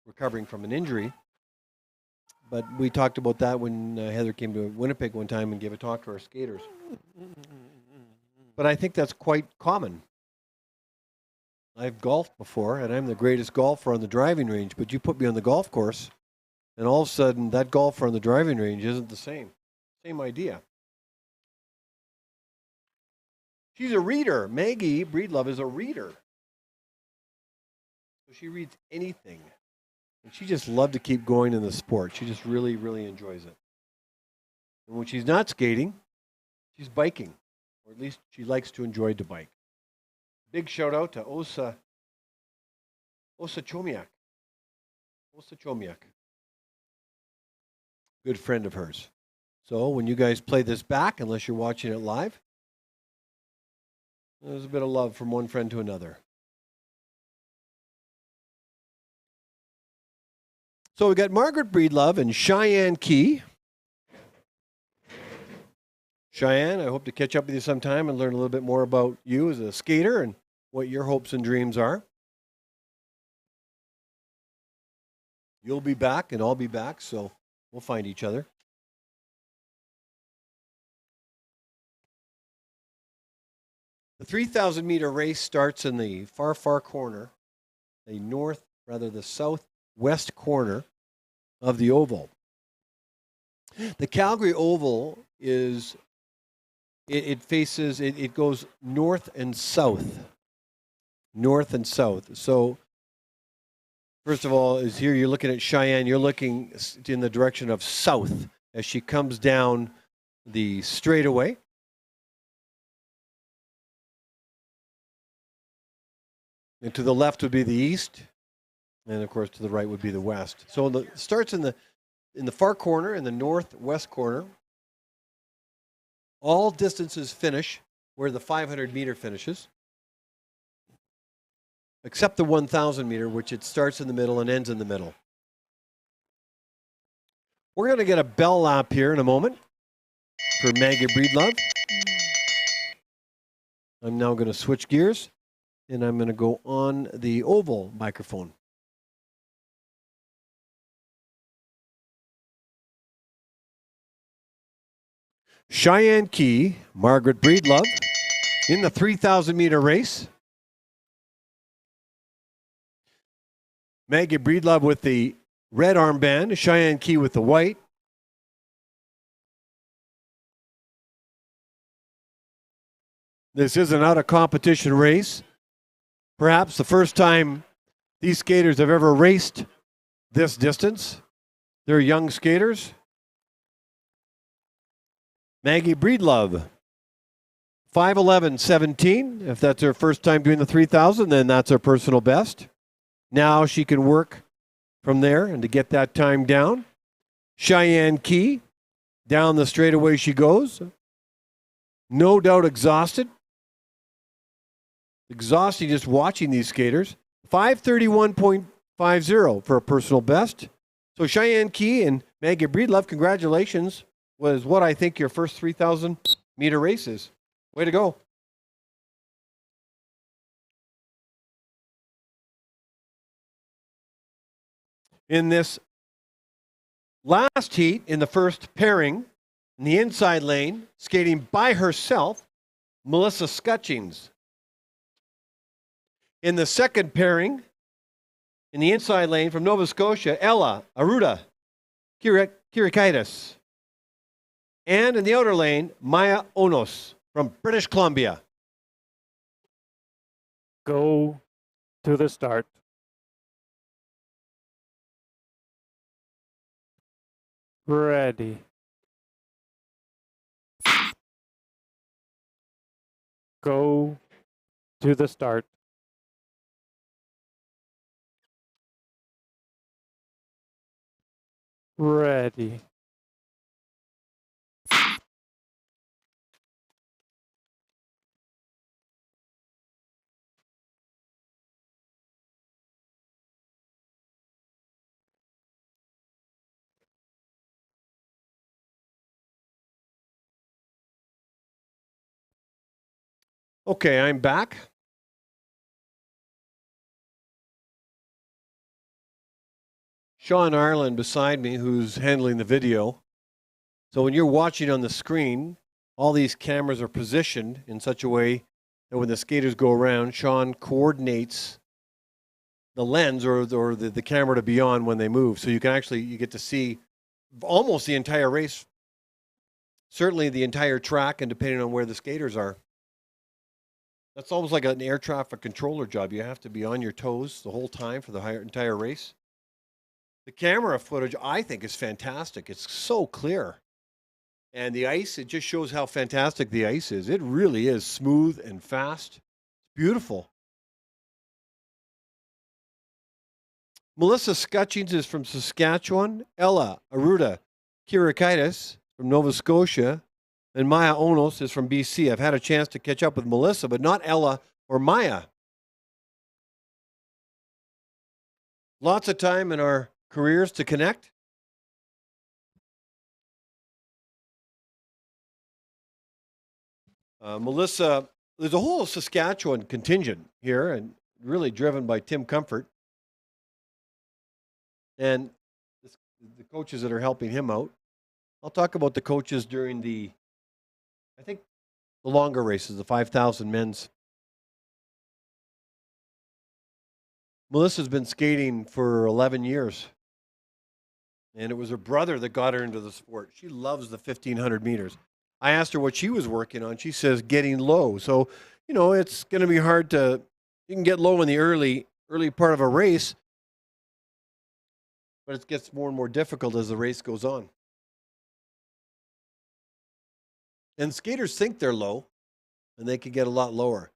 recovering from an injury. But we talked about that when Heather came to Winnipeg one time and gave a talk to our skaters. But I think that's quite common. I've golfed before, and I'm the greatest golfer on the driving range, but you put me on the golf course, and all of a sudden that golfer on the driving range isn't the same. Same idea. She's a reader. Maggie Breedlove is a reader. So she reads anything. And she just loved to keep going in the sport. She just really, really enjoys it. And when she's not skating, she's biking. Or at least she likes to enjoy to bike. Big shout out to Osa Chomiak. Osa Chomiak. Good friend of hers. So when you guys play this back, unless you're watching it live, there's a bit of love from one friend to another. So we got Margaret Breedlove and Cheyenne Key. Cheyenne, I hope to catch up with you sometime and learn a little bit more about you as a skater and what your hopes and dreams are. You'll be back and I'll be back, so we'll find each other. The 3,000 meter race starts in the far corner, the southwest corner of the oval. The Calgary Oval is, it goes north and south. North and south. So, first of all, is here you're looking at Cheyenne, you're looking in the direction of south as she comes down the straightaway. And to the left would be the east, and of course to the right would be the west. So it starts in the far corner, in the northwest corner. All distances finish where the 500 meter finishes, except the 1,000 meter, which it starts in the middle and ends in the middle. We're going to get a bell lap here in a moment for Maggie Breedlove. I'm now going to switch gears, and I'm going to go on the oval microphone. Cheyenne Key, Margaret Breedlove in the 3,000 meter race. Maggie Breedlove with the red armband, Cheyenne Key with the white. This is an out-of-competition race. Perhaps the first time these skaters have ever raced this distance. They're young skaters. Maggie Breedlove, 5'11", If that's her first time doing the 3,000, then that's her personal best. Now she can work from there and to get that time down. Cheyenne Key, down the straightaway she goes. No doubt exhausted. Exhausting just watching these skaters. 5:31.5 2:50 for a personal best. So Cheyenne Key and Maggie Breedlove, congratulations. Was what I think your first 3,000 meter race is. Way to go. In this last heat, in the first pairing, in the inside lane, skating by herself, Melissa Scutchings. In the second pairing, in the inside lane from Nova Scotia, Ella Aruda Kirikaitis. And in the outer lane, Maya Onos from British Columbia. Go to the start. Ready. Go to the start. Ready. Okay, I'm back. Sean Ireland beside me, who's handling the video. So when you're watching on the screen, all these cameras are positioned in such a way that when the skaters go around, Sean coordinates the lens or the camera to be on when they move. So you get to see almost the entire race, certainly the entire track, and depending on where the skaters are. That's almost like an air traffic controller job. You have to be on your toes the whole time for the entire race. The camera footage, I think, is fantastic. It's so clear. And the ice, it just shows how fantastic the ice is. It really is smooth and fast. Beautiful. Melissa Scutchings is from Saskatchewan. Ella Aruda Kirikaitis from Nova Scotia. And Maya Onos is from BC. I've had a chance to catch up with Melissa, but not Ella or Maya. Lots of time in our careers to connect. Melissa, there's a whole Saskatchewan contingent here, and really driven by Tim Comfort and the coaches that are helping him out. I'll talk about the coaches during the longer races, the 5,000 men's. Melissa's been skating for 11 years, and it was her brother that got her into the sport. She loves the 1,500 meters. I asked her what she was working on. She says getting low. So, it's going to be hard you can get low in the early part of a race, but it gets more and more difficult as the race goes on. And skaters think they're low, and they can get a lot lower.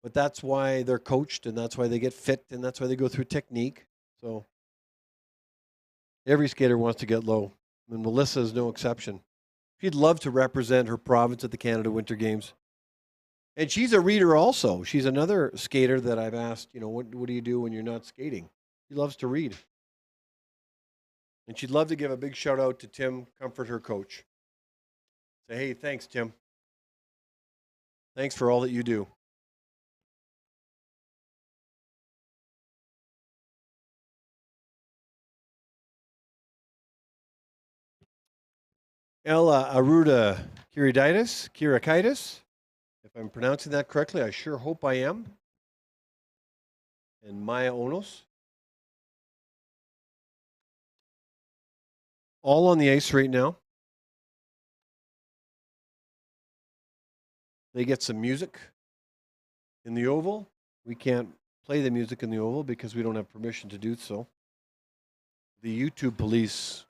But that's why they're coached, and that's why they get fit, and that's why they go through technique. So every skater wants to get low, and Melissa is no exception. She'd love to represent her province at the Canada Winter Games. And she's a reader also. She's another skater that I've asked, what do you do when you're not skating? She loves to read. And she'd love to give a big shout out to Tim Comfort, her coach. Say, hey, thanks, Tim. Thanks for all that you do. Ella Aruda Kirikaitis. If I'm pronouncing that correctly, I sure hope I am. And Maya Onos. All on the ice right now. They get some music in the Oval. We can't play the music in the Oval because we don't have permission to do so. The YouTube police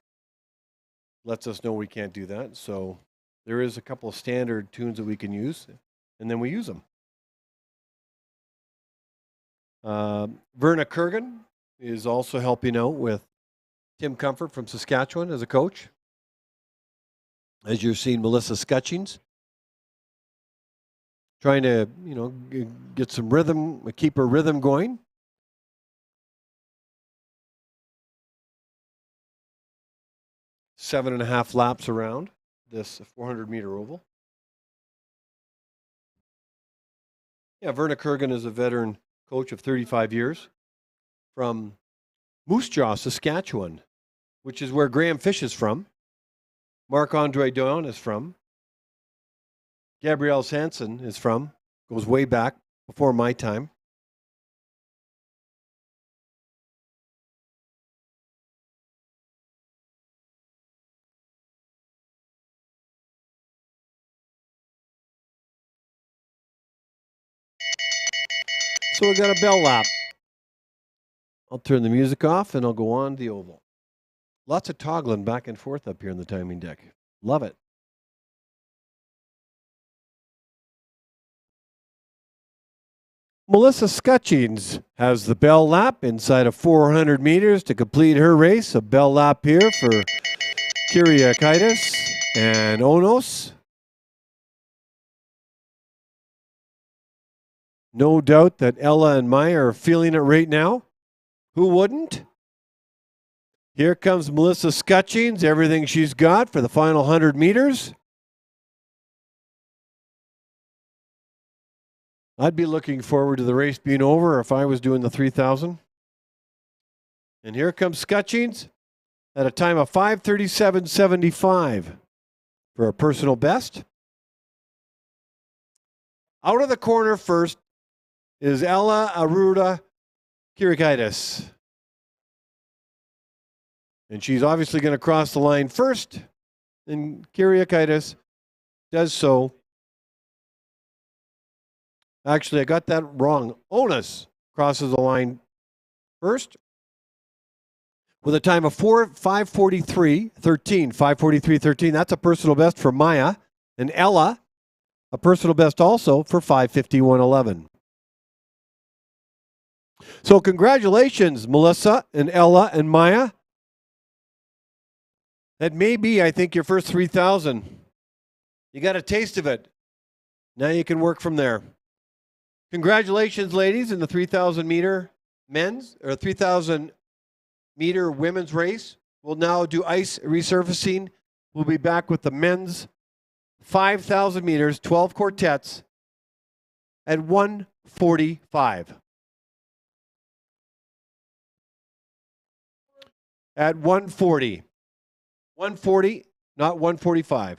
lets us know we can't do that. So there is a couple of standard tunes that we can use, and then we use them. Verna Kurgan is also helping out with Tim Comfort from Saskatchewan as a coach. As you're seeing, Melissa Scutchings trying to, get some rhythm, keep her rhythm going. 7.5 laps around this 400-meter oval. Yeah, Verna Kurgan is a veteran coach of 35 years from Moose Jaw, Saskatchewan, which is where Graham Fish is from. Marc-Andre Doyon is from. Gabrielle Sanson is from. Goes way back before my time. So we got a bell lap. I'll turn the music off and I'll go on the oval. Lots of toggling back and forth up here in the timing deck. Love it. Melissa Scutchings has the bell lap inside of 400 meters to complete her race. A bell lap here for Kyriakidis and Onos. No doubt that Ella and Maya are feeling it right now. Who wouldn't? Here comes Melissa Scutchings, everything she's got for the final 100 meters. I'd be looking forward to the race being over if I was doing the 3,000. And here comes Scutchings at a time of 5:37.75 for a personal best. Out of the corner first is Ella Aruda Kyriakidis. And she's obviously going to cross the line first. And Kyriakidis does so. Actually, I got that wrong. Onos crosses the line first with a time of 5:43.13. 5:43.13. That's a personal best for Maya. And Ella, a personal best also for 5:51.11. So congratulations, Melissa and Ella and Maya. That may be, I think, your first 3,000. You got a taste of it. Now you can work from there. Congratulations, ladies, in the 3,000 meter men's or 3,000 meter women's race. We'll now do ice resurfacing. We'll be back with the men's 5,000 meters, 12 quartets at 1:45. At 1:40. 1:40, not 1:45.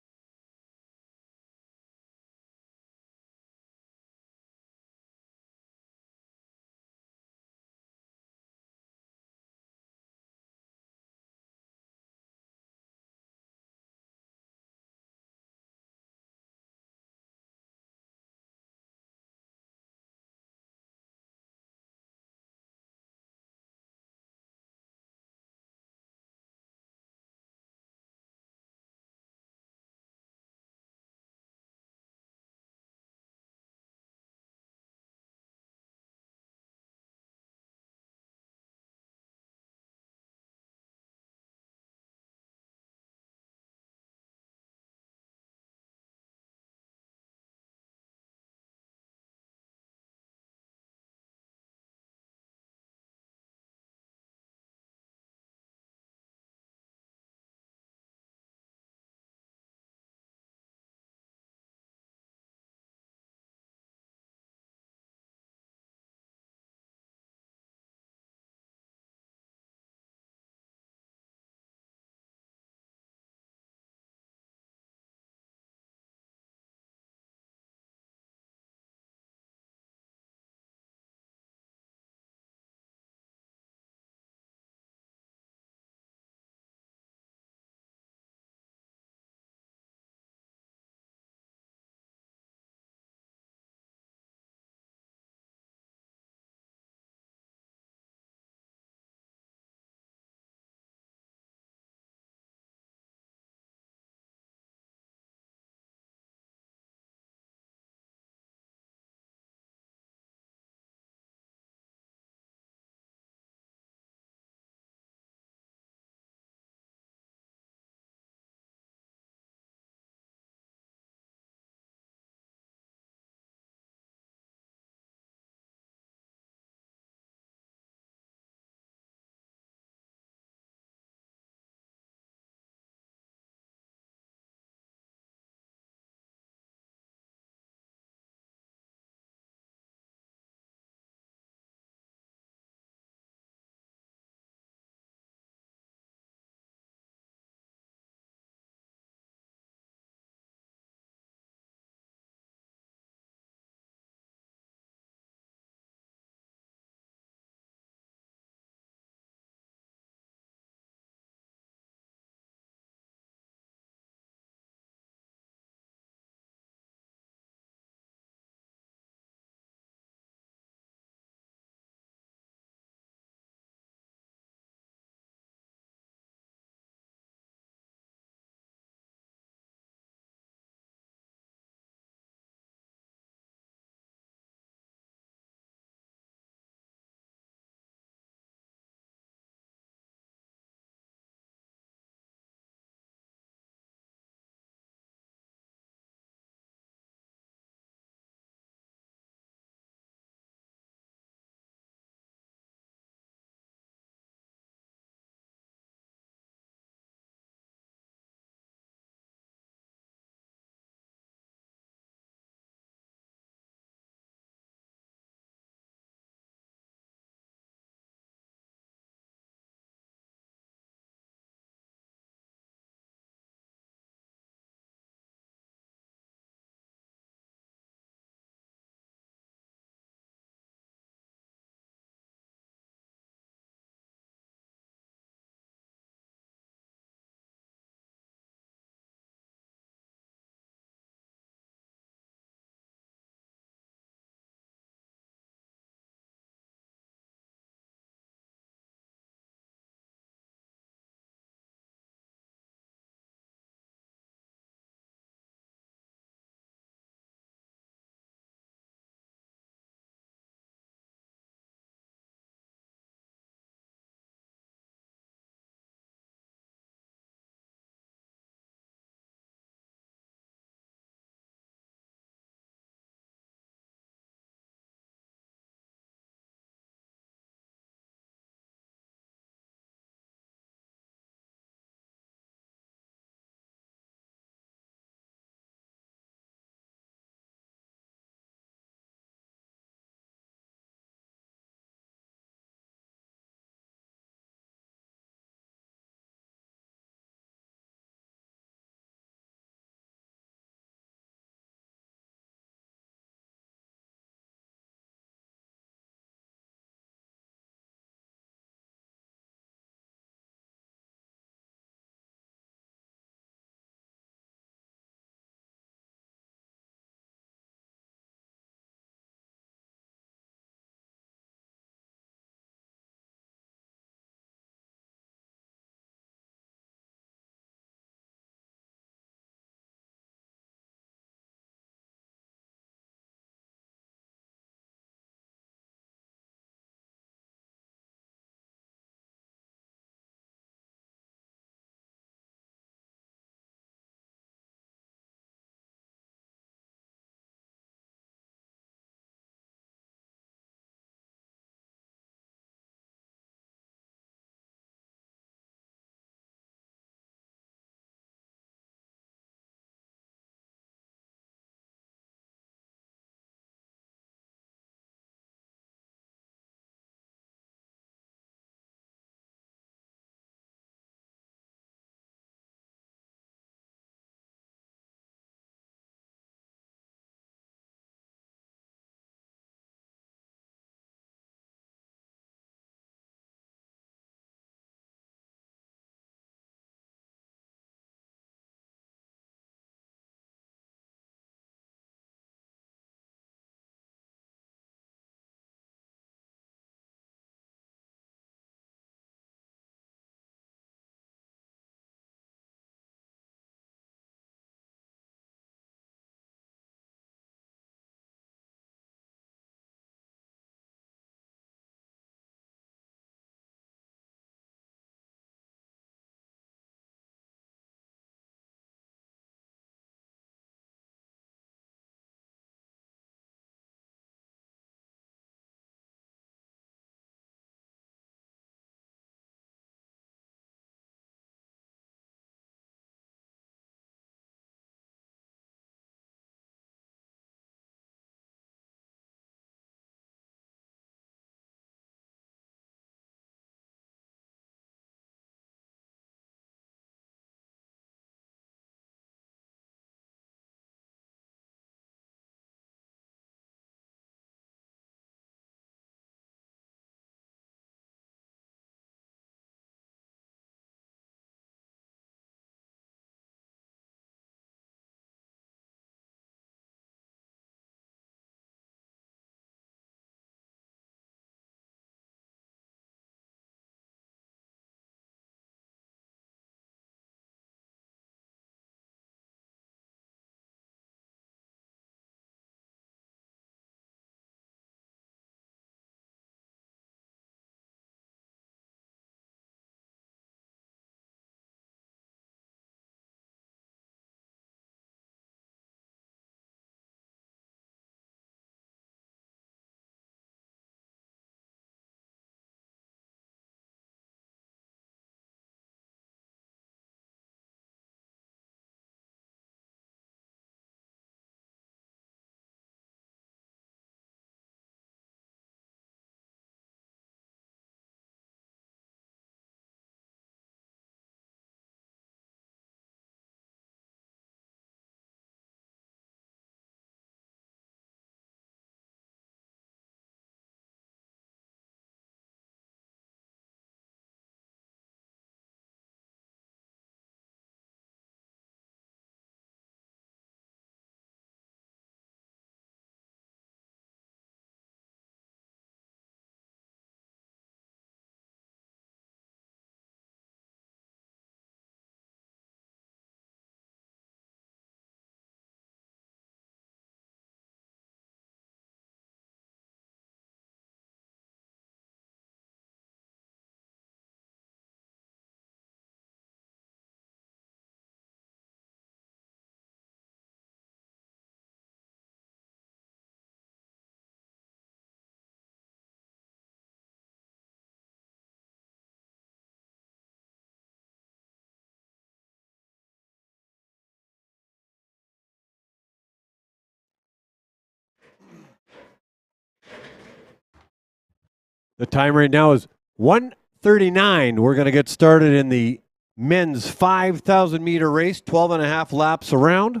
The time right now is 1:39. We're going to get started in the men's 5,000 meter race, 12 and a half laps around.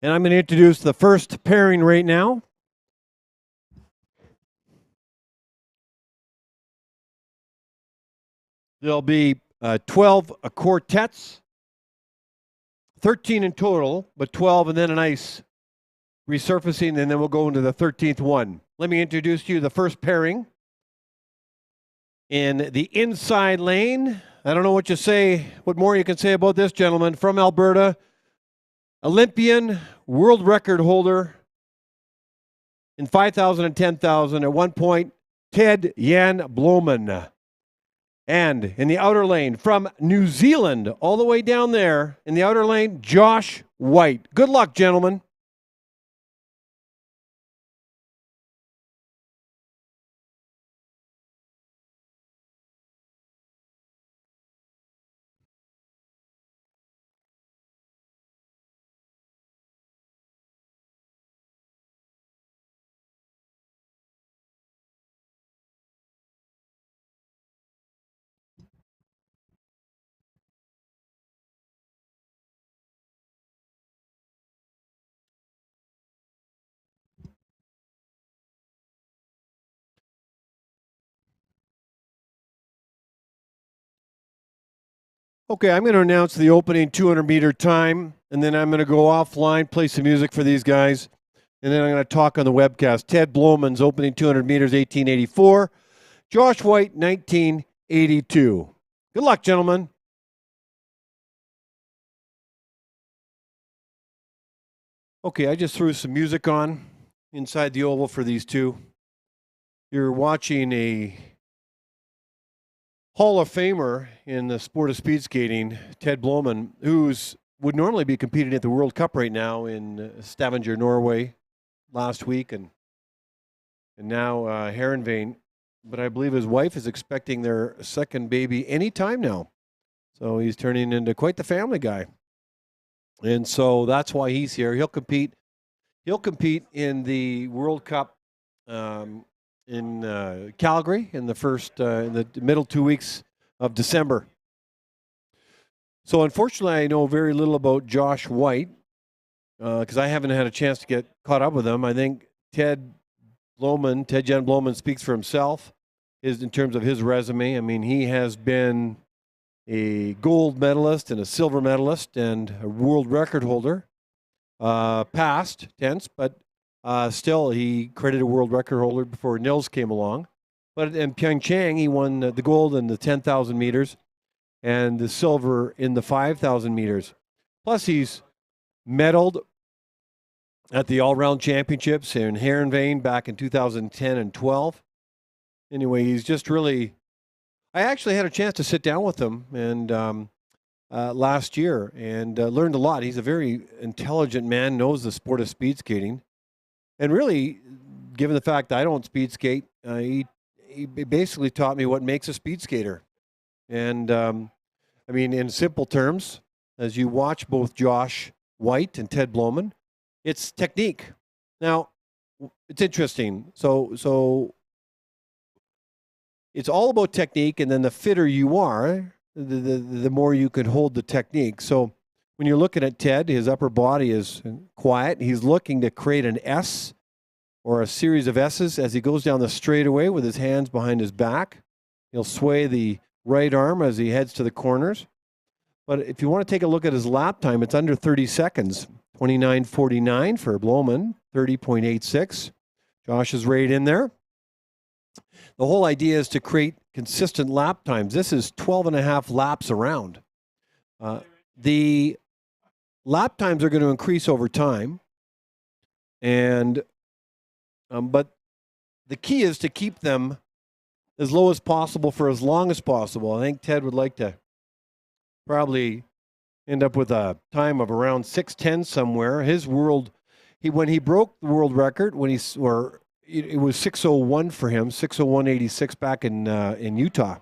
And I'm going to introduce the first pairing right now. There'll be 12 quartets, 13 in total, but 12 and then a nice resurfacing, and then we'll go into the 13th one. Let me introduce to you the first pairing. In the inside lane, I don't know what more you can say about this gentleman from Alberta, Olympian, world record holder in 5,000 and 10,000 at one point, Ted Jan Bloemen. And in the outer lane, from New Zealand, all the way down there, in the outer lane, Josh White. Good luck, gentlemen. Okay, I'm going to announce the opening 200-meter time, and then I'm going to go offline, play some music for these guys, and then I'm going to talk on the webcast. Ted Bloemen's opening 200 meters, 1884. Josh White, 1982. Good luck, gentlemen. Okay, I just threw some music on inside the oval for these two. You're watching a Hall of Famer in the sport of speed skating, Ted Bloemen, would normally be competing at the World Cup right now in Stavanger, Norway, last week, and now Heerenveen. But I believe his wife is expecting their second baby any time now. So he's turning into quite the family guy. And so that's why he's here. He'll compete in the World Cup in Calgary in the middle 2 weeks of December. So unfortunately, I know very little about Josh White because I haven't had a chance to get caught up with him. I think Ted Jan Bloemen speaks for himself in terms of his resume. I mean, he has been a gold medalist and a silver medalist and a world record holder, past tense, but still, he credited a world record holder before Nils came along. But in Pyeongchang, he won the gold in the 10,000 meters and the silver in the 5,000 meters. Plus, he's medaled at the all-round championships in Heerenveen back in 2010 and 12. Anyway, he's just really... I actually had a chance to sit down with him and last year and learned a lot. He's a very intelligent man, knows the sport of speed skating. And really, given the fact that I don't speed skate, he basically taught me what makes a speed skater. And I mean, in simple terms, as you watch both Josh White and Ted Bloemen, it's technique. Now, it's interesting. So it's all about technique, and then the fitter you are, the more you can hold the technique. So when you're looking at Ted, his upper body is quiet. He's looking to create an S or a series of S's as he goes down the straightaway with his hands behind his back. He'll sway the right arm as he heads to the corners. But if you want to take a look at his lap time, it's under 30 seconds. 29:49 for Bloemen, 30.86. Josh is right in there. The whole idea is to create consistent lap times. This is 12 and a half laps around. The lap times are going to increase over time, and but the key is to keep them as low as possible for as long as possible. I think Ted would like to probably end up with a time of around 6:10 somewhere. When he broke the world record, it was 6:01 for him, 6:01.86 back in Utah,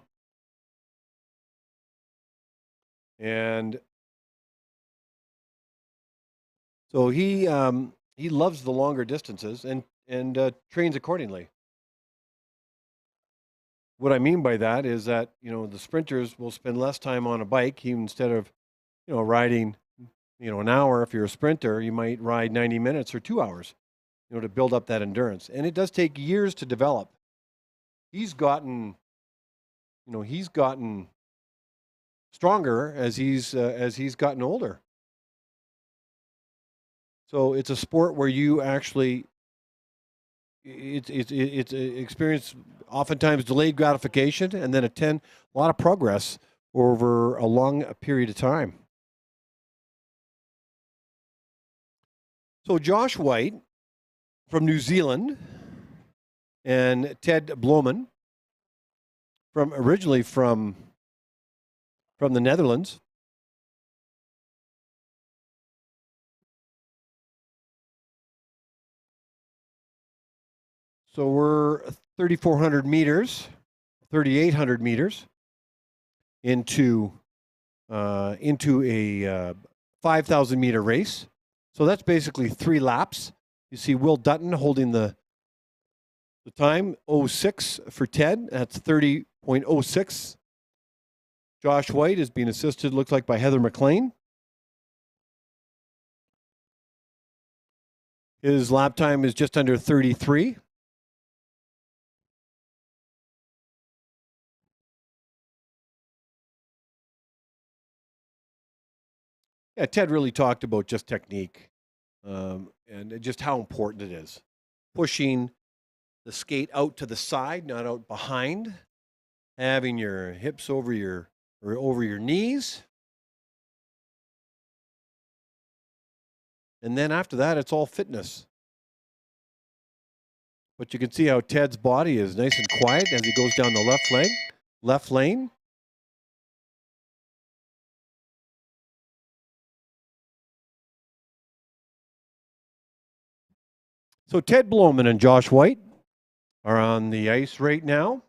and so he loves the longer distances and trains accordingly. what I mean by that is that, the sprinters will spend less time on a bike, even instead of, riding, an hour. If you're a sprinter, you might ride 90 minutes or 2 hours, to build up that endurance. And it does take years to develop. He's gotten stronger as he's gotten older. So it's a sport where you actually it's experience oftentimes delayed gratification and then a lot of progress over a long period of time. So Josh White from New Zealand and Ted Bloemen originally from the Netherlands. So we're 3,400 meters, 3,800 meters into a 5,000 meter race. So that's basically 3 laps. You see Will Dutton holding the time, 06 for Ted. That's 30.06. Josh White is being assisted, looks like, by Heather McLean. His lap time is just under 33. Yeah, Ted really talked about just technique and just how important it is. Pushing the skate out to the side, not out behind. Having your hips over your knees. And then after that, it's all fitness. But you can see how Ted's body is nice and quiet as he goes down the left lane. So Ted Bloemen and Josh White are on the ice right now.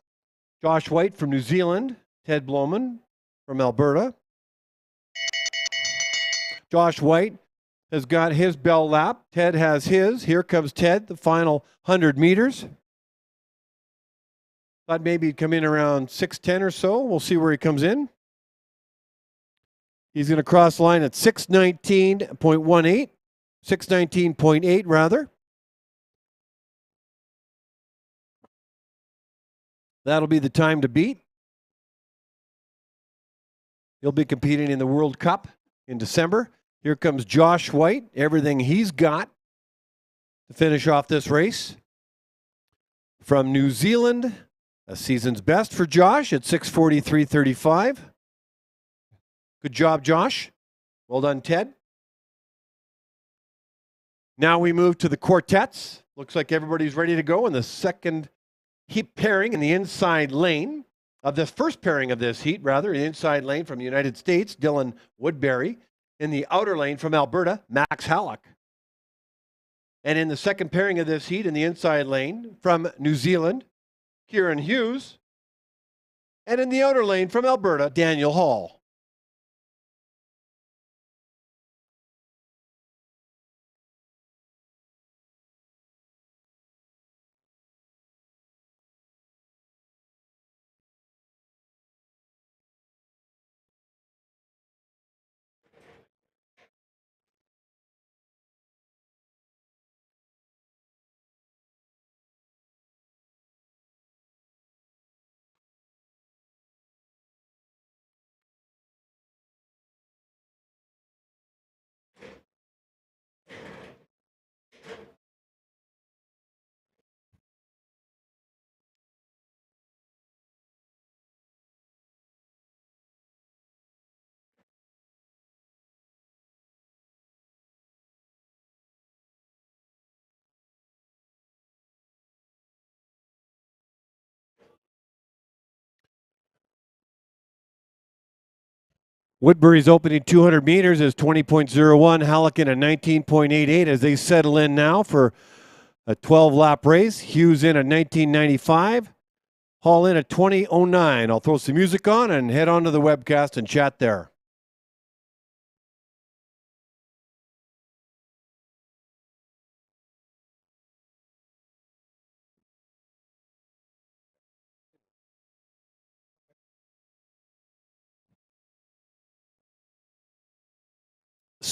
Josh White from New Zealand, Ted Bloemen from Alberta. Josh White has got his bell lap. Ted has his. Here comes Ted, the final 100 meters. Thought maybe he'd come in around 6:10 or so. We'll see where he comes in. He's going to cross the line at 6:19.18, 6:19.8 rather. That'll be the time to beat. He'll be competing in the World Cup in December. Here comes Josh White, everything he's got to finish off this race. From New Zealand, a season's best for Josh at 6:43.35. Good job, Josh. Well done, Ted. Now we move to the quartets. Looks like everybody's ready to go in the second heat pairing in the inside lane of the first pairing of this heat, rather, the inside lane from the United States, Dylan Woodbury. In the outer lane from Alberta, Max Hallock. And in the second pairing of this heat in the inside lane from New Zealand, Kieran Hughes. And in the outer lane from Alberta, Daniel Hall. Woodbury's opening 200 meters is 20.01. Halligan at 19.88 as they settle in now for a 12-lap race. Hughes in at 19.95. Hall in at 20.09. I'll throw some music on and head on to the webcast and chat there.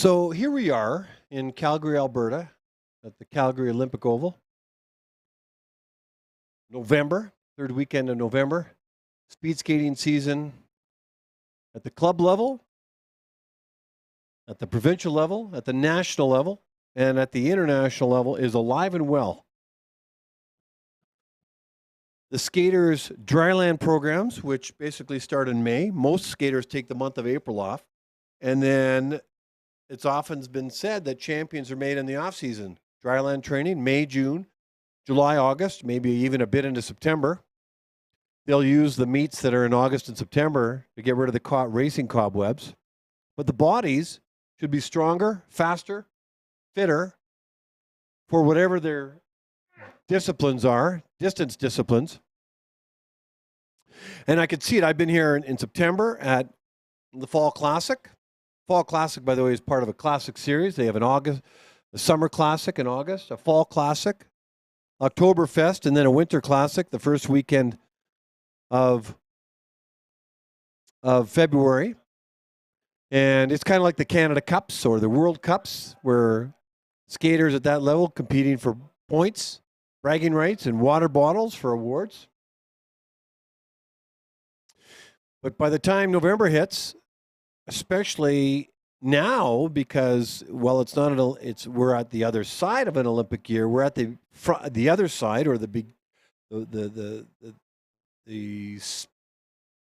So here we are in Calgary, Alberta, at the Calgary Olympic Oval. November, third weekend of November. Speed skating season at the club level, at the provincial level, at the national level, and at the international level is alive and well. The skaters' dryland programs, which basically start in May, most skaters take the month of April off, and then it's often been said that champions are made in the off season. Dryland training, May, June, July, August, maybe even a bit into September. They'll use the meets that are in August and September to get rid of the racing cobwebs. But the bodies should be stronger, faster, fitter for whatever their disciplines are, distance disciplines. And I could see it. I've been here in September at the Fall Classic. Fall Classic, by the way, is part of a classic series. They have a Summer Classic in August, a Fall Classic, Oktoberfest, and then a Winter Classic the first weekend of February. And it's kind of like the Canada Cups or the World Cups, where skaters at that level competing for points, bragging rights, and water bottles for awards. But by the time November hits, especially now, because it's not we're at the other side of an Olympic year. We're at the other side, or the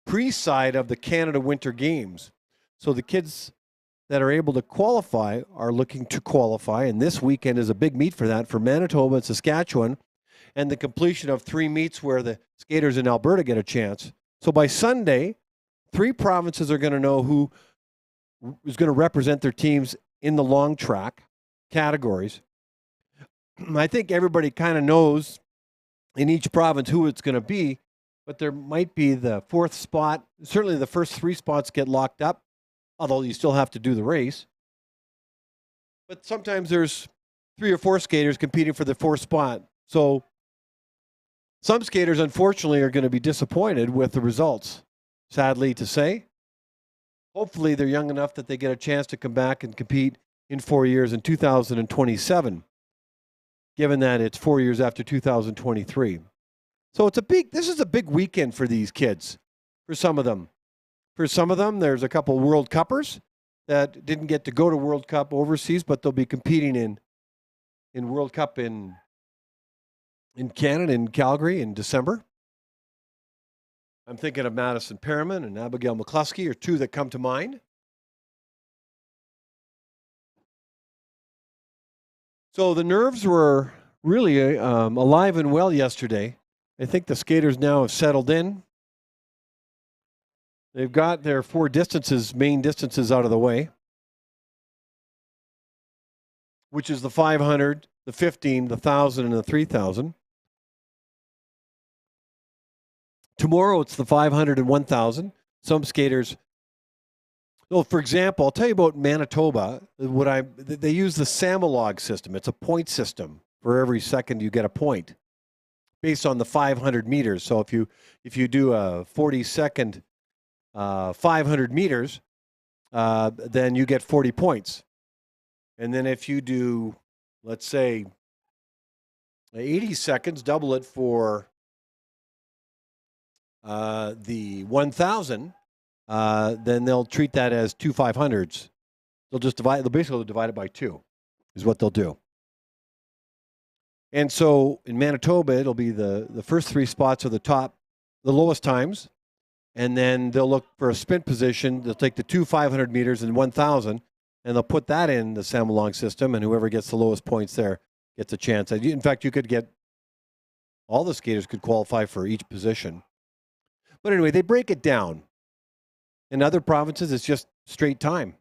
pre-side of the Canada Winter Games. So the kids that are able to qualify are looking to qualify, and this weekend is a big meet for that for Manitoba and Saskatchewan, and the completion of 3 meets where the skaters in Alberta get a chance. So by Sunday, 3 provinces are going to know who is going to represent their teams in the long track categories. I think everybody kind of knows in each province who it's going to be, but there might be the 4th spot. Certainly the first 3 spots get locked up, although you still have to do the race. But sometimes there's 3 or 4 skaters competing for the 4th spot. So some skaters, unfortunately, are going to be disappointed with the results, sadly to say. Hopefully they're young enough that they get a chance to come back and compete in 4 years in 2027, given that it's 4 years after 2023. So this is a big weekend for these kids, for some of them. For some of them, there's a couple World Cuppers that didn't get to go to World Cup overseas, but they'll be competing in World Cup in Canada, in Calgary in December. I'm thinking of Madison Perriman and Abigail McCluskey are 2 that come to mind. So the nerves were really alive and well yesterday. I think the skaters now have settled in. They've got their 4 main distances out of the way, which is the 500, the 15, the 1,000, and the 3,000. Tomorrow it's the 500 and 1,000. Some skaters, for example, I'll tell you about Manitoba. They use the Samolog system. It's a point system. For every second you get a point based on the 500 meters. So if you do a 40-second 500 meters, then you get 40 points. And then if you do, let's say, 80 seconds, double it for the 1,000, then they'll treat that as 2 500s. They'll basically divide it by 2 is what they'll do. And so in Manitoba, it'll be the first 3 spots are the lowest times, and then they'll look for a sprint position. They'll take the 2 500 meters and 1,000, and they'll put that in the Samolong system, and whoever gets the lowest points there gets a chance. In fact, all the skaters could qualify for each position. But anyway, they break it down. In other provinces, it's just straight time.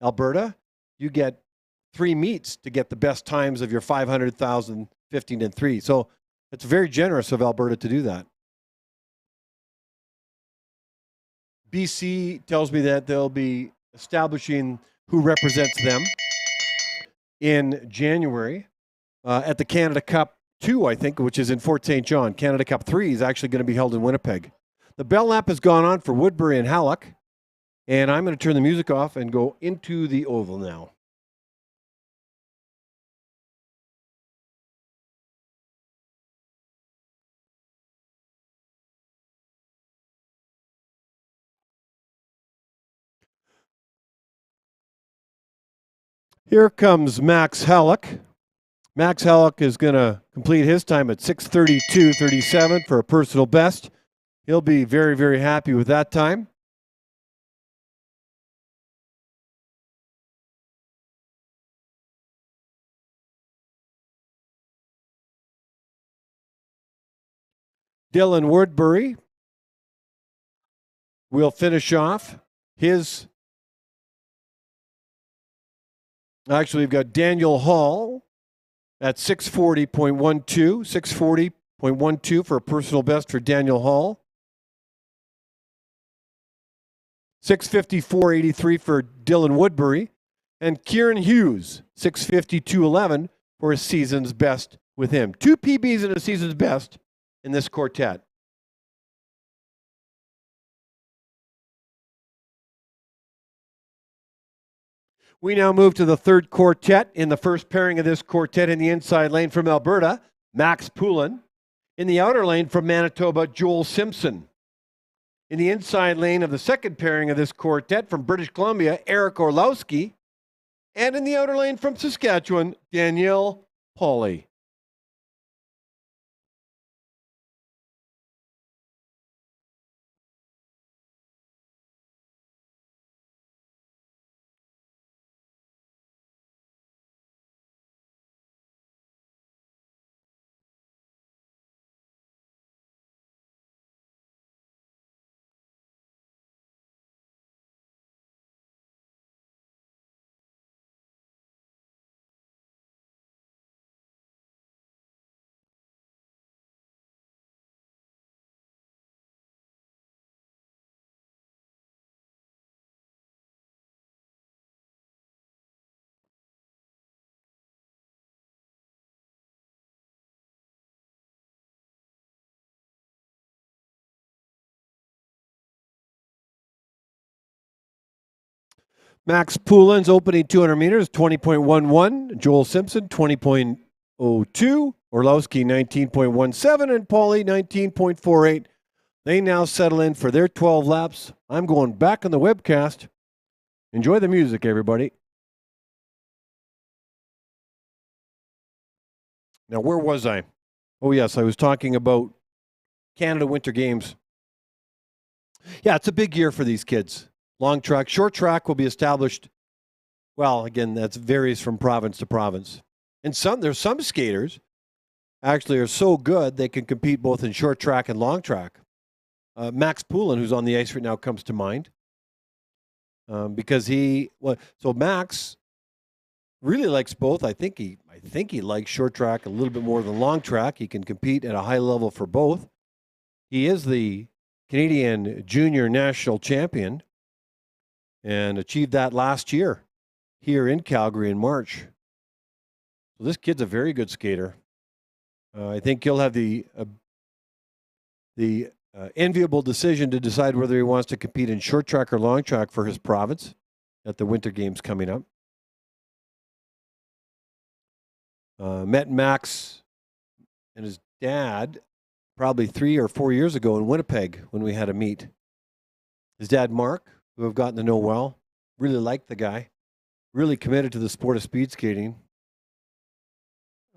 Alberta, you get 3 meets to get the best times of your 500, 1,000, 15, and 3. So it's very generous of Alberta to do that. BC tells me that they'll be establishing who represents them in January at the Canada Cup 2, I think, which is in Fort St. John. Canada Cup 3 is actually going to be held in Winnipeg. The bell lap has gone on for Woodbury and Hallock, and I'm going to turn the music off and go into the Oval now. Here comes Max Halleck. Max Halleck is going to complete his time at 6:32:37 for a personal best. He'll be very, very happy with that time. Dylan Woodbury will finish off his. Actually, we've got Daniel Hall at 640.12, 640.12 for a personal best for Daniel Hall. 654.83 for Dylan Woodbury. And Kieran Hughes, 652.11 for a season's best with him. 2 PBs and a season's best in this quartet. We now move to the third quartet. In the first pairing of this quartet in the inside lane from Alberta, Max Poulin. In the outer lane from Manitoba, Joel Simpson. In the inside lane of the second pairing of this quartet from British Columbia, Eric Orlowski. And in the outer lane from Saskatchewan, Danielle Pauly. Max Poulin's opening 200 meters, 20.11. Joel Simpson, 20.02. Orlowski, 19.17. And Pauly, 19.48. They now settle in for their 12 laps. I'm going back on the webcast. Enjoy the music, everybody. Now, where was I? Oh, yes, I was talking about Canada Winter Games. Yeah, it's a big year for these kids. Long track, short track will be established. Well, again, that varies from province to province. And there's some skaters actually are so good they can compete both in short track and long track. Max Poulin, who's on the ice right now, comes to mind because so Max really likes both. I think he likes short track a little bit more than long track. He can compete at a high level for both. He is the Canadian junior national champion and achieved that last year here in Calgary in March. So this kid's a very good skater. I think he'll have the enviable decision to decide whether he wants to compete in short track or long track for his province at the Winter Games coming up. Met Max and his dad probably 3 or 4 years ago in Winnipeg when we had a meet. His dad, Mark, who I've gotten to know well, really liked the guy, really committed to the sport of speed skating.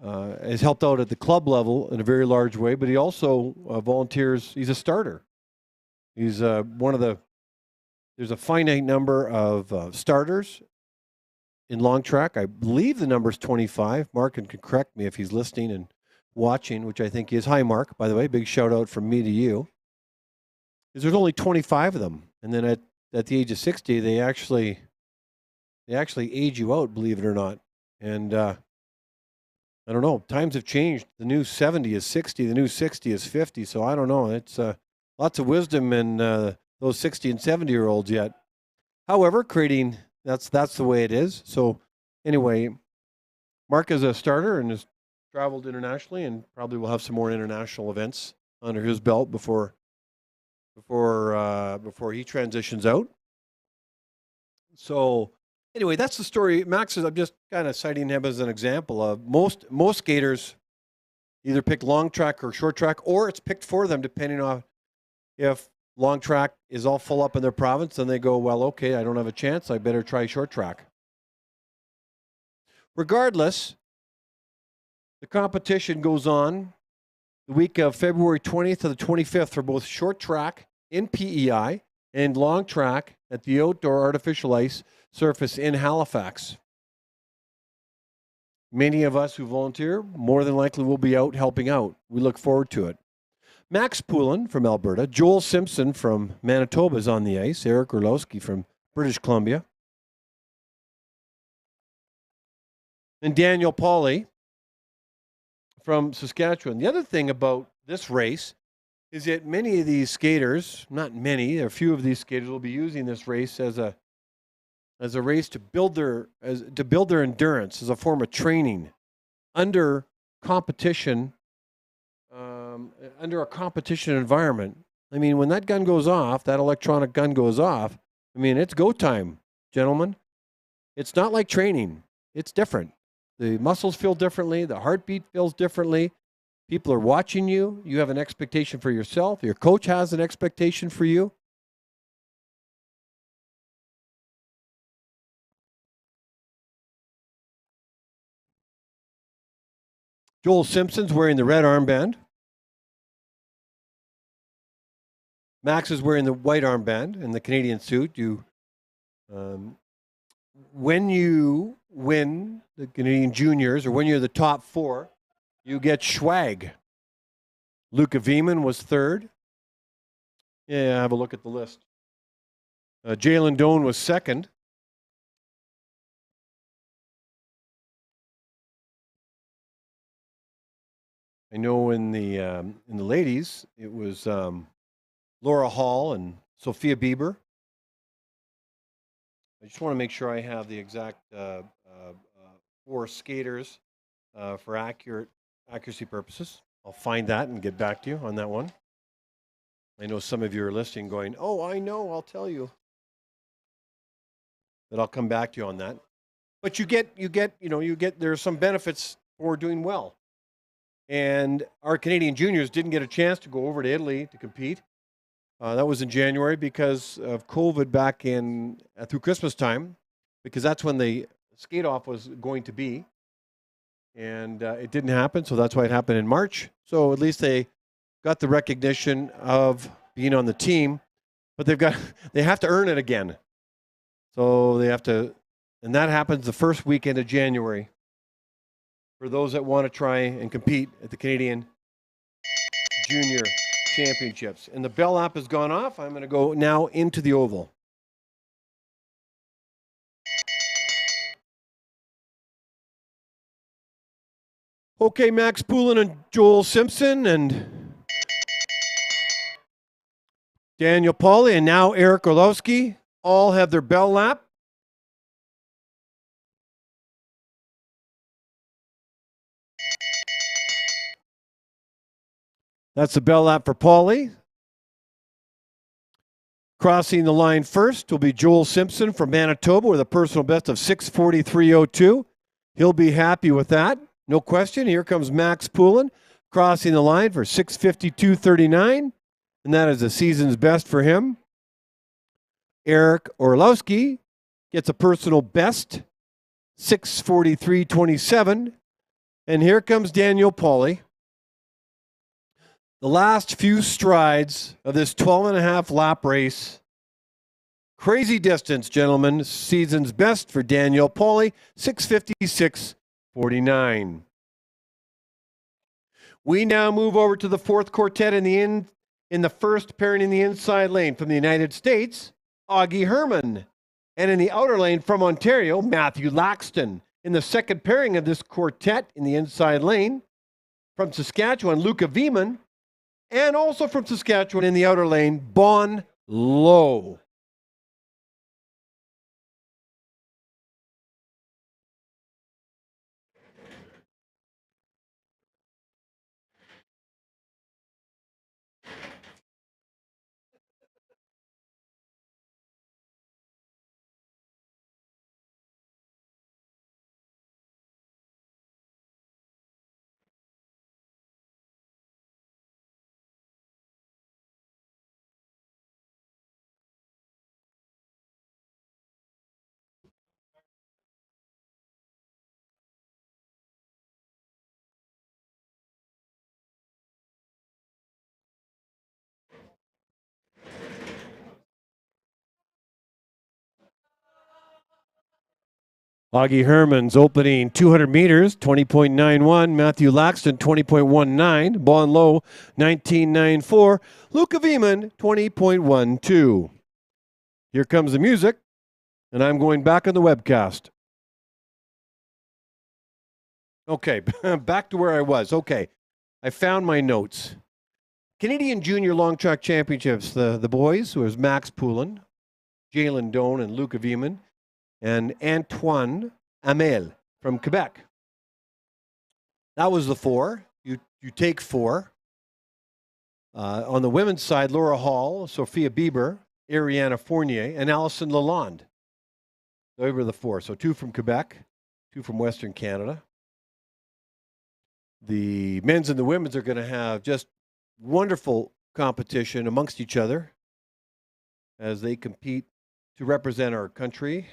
Has helped out at the club level in a very large way, but he also volunteers. He's a starter. He's there's a finite number of starters in long track. I believe the number is 25. Mark can correct me if he's listening and watching, which I think he is. Hi, Mark, by the way. Big shout out from me to you. There's only 25 of them. And then at the age of 60, they actually age you out, believe it or not. And I don't know. Times have changed. The new 70 is 60. The new 60 is 50. So I don't know. It's lots of wisdom in those 60 and 70-year-olds yet. However, creating, that's the way it is. So anyway, Mark is a starter and has traveled internationally and probably will have some more international events under his belt before he transitions out. So anyway, that's the story. Max I'm just kind of citing him as an example of most skaters either pick long track or short track, or it's picked for them depending on if long track is all full up in their province, then they go, well, okay, I don't have a chance. I better try short track. Regardless, the competition goes on the week of February 20th to the 25th for both short track in PEI and long track at the outdoor artificial ice surface in Halifax. Many of us who volunteer more than likely will be out helping out. We look forward to it. Max Poulin from Alberta, Joel Simpson from Manitoba is on the ice, Eric Orlowski from British Columbia, and Daniel Pauly from Saskatchewan. The other thing about this race is that many of these skaters, not many, a few of these skaters will be using this race as a race to build their endurance, as a form of training under competition, under a competition environment. I mean, when that gun goes off, that electronic gun goes off, I mean, it's go time, gentlemen. It's not like training. It's different. The muscles feel differently. The heartbeat feels differently. People are watching you. You have an expectation for yourself. Your coach has an expectation for you. Joel Simpson's wearing the red armband. Max is wearing the white armband in the Canadian suit. When you win the Canadian Juniors, or when you're the top four, you get swag. Luca Veman was third. Yeah, have a look at the list. Jalen Doan was second. I know in the ladies, it was Laura Hall and Sophia Bieber. I just want to make sure I have the exact four skaters for accuracy purposes. I'll find that and get back to you on that one. I know some of you are listening going, oh, I know, I'll tell you. But I'll come back to you on that. But you get, there's some benefits for doing well. And our Canadian juniors didn't get a chance to go over to Italy to compete. That was in January because of COVID back in through Christmas time, because that's when the skate off was going to be, and it didn't happen. So that's why it happened in March. So at least they got the recognition of being on the team, but they have to earn it again. So they have to, and that happens the first weekend of January for those that want to try and compete at the Canadian Junior Championships. And the bell app has gone off. I'm going to go now into the oval. Okay, Max Poulin and Joel Simpson and Daniel Pauly and now Eric Orlowski all have their bell lap. That's the bell lap for Pauly. Crossing the line first will be Joel Simpson from Manitoba with a personal best of 6:43.02. He'll be happy with that, no question. Here comes Max Poulin crossing the line for 6:52.39, and that is the season's best for him. Eric Orlowski gets a personal best, 6:43.27, and here comes Daniel Pauly. The last few strides of this 12.5 lap race. Crazy distance, gentlemen. Season's best for Daniel Pauly, 6:56.49. We now move over to the fourth quartet in the first pairing in the inside lane from the United States, Augie Herman. And in the outer lane from Ontario, Matthew Laxton. In the second pairing of this quartet in the inside lane from Saskatchewan, Luca Veman. And also from Saskatchewan in the outer lane, Bon Low. Augie Herman's opening 200 meters, 20.91. Matthew Laxton, 20.19. Bon Low, 19.94. Luca Vieman, 20.12. Here comes the music, and I'm going back on the webcast. Okay, back to where I was. Okay, I found my notes. Canadian Junior Long Track Championships, the boys, was Max Poulin, Jalen Doan, and Luca Vieman, and Antoine Amel from Quebec. That was the four. You take four. On the women's side, Laura Hall, Sophia Bieber, Ariana Fournier, and Allison Lalonde. They were the four. So 2 from Quebec, 2 from Western Canada. The men's and the women's are going to have just wonderful competition amongst each other as they compete to represent our country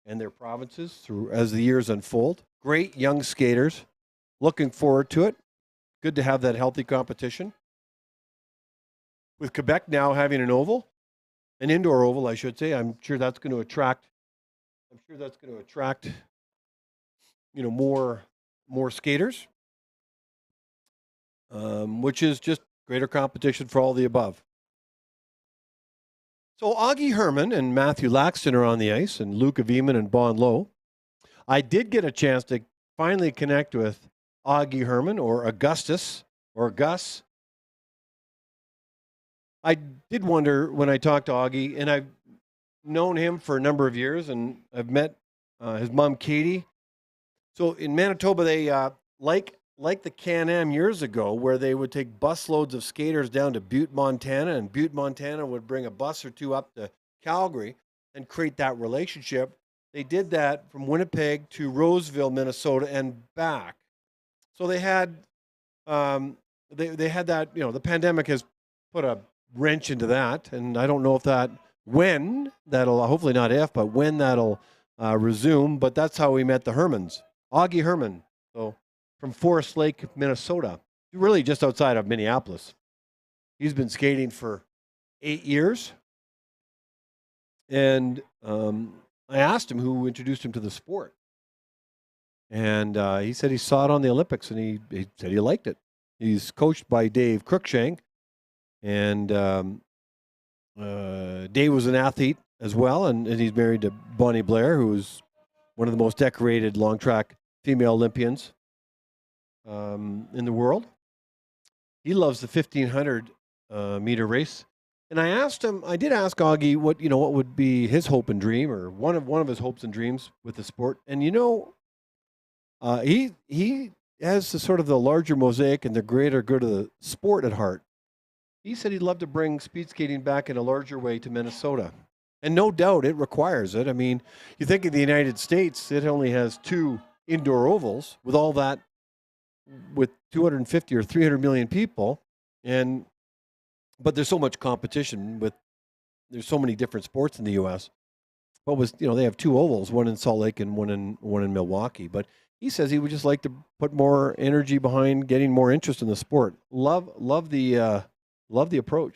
and their provinces as the years unfold. Great young skaters. Looking forward to it. Good to have that healthy competition. With Quebec now having an oval, an indoor oval, I should say, I'm sure that's going to attract. More skaters, which is just greater competition for all the above. So Augie Herman and Matthew Laxton are on the ice, and Luca Vieman and Bon Low. I did get a chance to finally connect with Augie Herman, or Augustus, or Gus. I did wonder when I talked to Augie, and I've known him for a number of years, and I've met his mom, Katie. So in Manitoba, they like the CanAm years ago, where they would take busloads of skaters down to Butte, Montana, and Butte, Montana would bring a bus or two up to Calgary and create that relationship. They did that from Winnipeg to Roseville, Minnesota, and back. So they had they had that. The pandemic has put a wrench into that, and I don't know when that'll, hopefully not if, but when that'll resume. But that's how we met the Hermans. Augie Herman, so from Forest Lake, Minnesota, really just outside of Minneapolis. He's been skating for 8 years, and I asked him who introduced him to the sport, and he said he saw it on the Olympics, and he said he liked it. He's coached by Dave Cruikshank, and Dave was an athlete as well, and he's married to Bonnie Blair, who's one of the most decorated long track female Olympians in the world. He loves the 1,500 meter race, and I did ask Augie what would be his hope and dream, or one of his hopes and dreams with the sport. And he has the larger mosaic and the greater good of the sport at heart. He said he'd love to bring speed skating back in a larger way to Minnesota. And no doubt it requires it. I mean, you think of the United States, it only has 2 indoor ovals with all that, with 250 or 300 million people. But there's so much competition there's so many different sports in the U.S. But they have 2 ovals, one in Salt Lake and one in Milwaukee. But he says he would just like to put more energy behind getting more interest in the sport. Love the approach.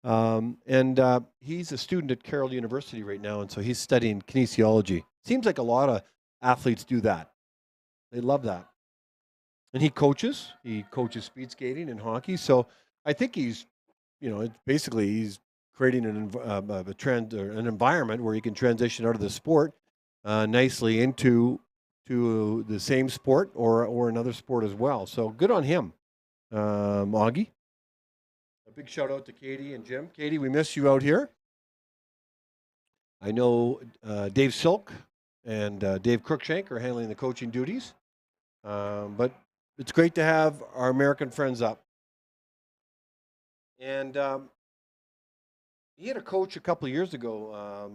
And he's a student at Carroll University right now, and so he's studying kinesiology. Seems like a lot of athletes do that. They love that. And he coaches speed skating and hockey. So I think he's creating a trend or an environment where he can transition out of the sport nicely into the same sport or another sport as well. So good on him, Augie. A big shout out to Katie and Jim. Katie, we miss you out here. I know Dave Silk and Dave Cruikshank are handling the coaching duties. But it's great to have our American friends up. And he had a coach a couple of years ago.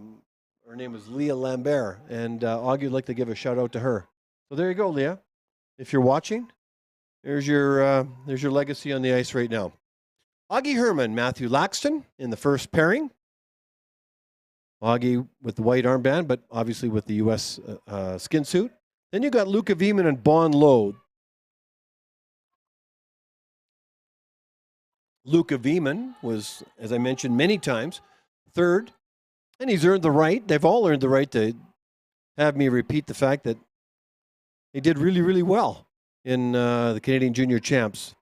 Her name was Leah Lambert, and Augie would like to give a shout out to her. So there you go, Leah. If you're watching, there's your legacy on the ice right now. Augie Herman, Matthew Laxton in the first pairing. Augie with the white armband, but obviously with the U.S. Skin suit. Then you got Luca Vieman and Bon Low. Luca Vieman was, as I mentioned many times, third, and he's earned the right. They've all earned the right to have me repeat the fact that they did really, really well in the Canadian Junior Champs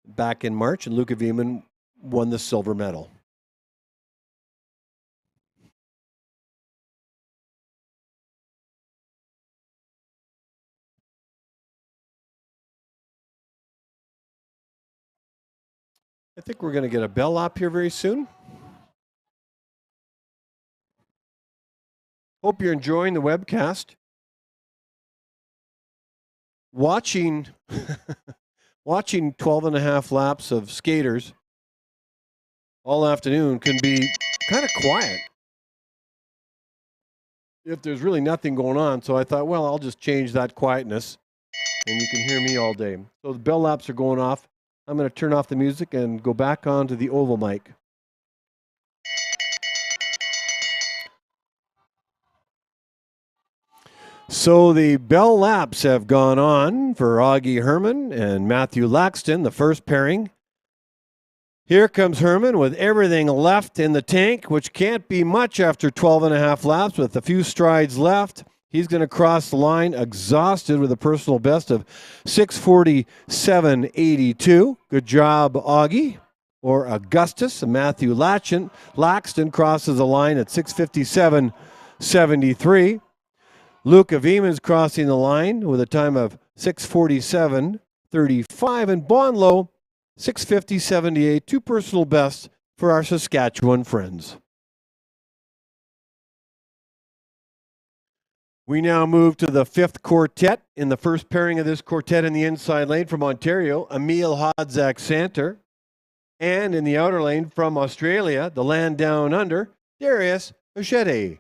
back in March, and Luca Vieman won the silver medal. I think we're going to get a bell up here very soon. Hope you're enjoying the webcast. Watching 12 and a half laps of skaters all afternoon can be kind of quiet if there's really nothing going on. So I thought, well, I'll just change that quietness and you can hear me all day. So the bell laps are going off. I'm going to turn off the music and go back onto the oval mic. So the bell laps have gone on for Augie Herman and Matthew Laxton, the first pairing. Here comes Herman with everything left in the tank, which can't be much after 12 and a half laps with a few strides left. He's going to cross the line exhausted with a personal best of 6:47.82. Good job, Augie. Or Augustus. Matthew Laxton crosses the line at 6:57.73. Luca Vieman's crossing the line with a time of 6:47.35. And Bonlow, 6:50.78. Two personal bests for our Saskatchewan friends. We now move to the fifth quartet. In the first pairing of this quartet in the inside lane from Ontario, Emil Hodzak-Santer. And in the outer lane from Australia, the land down under, Darius Ochede.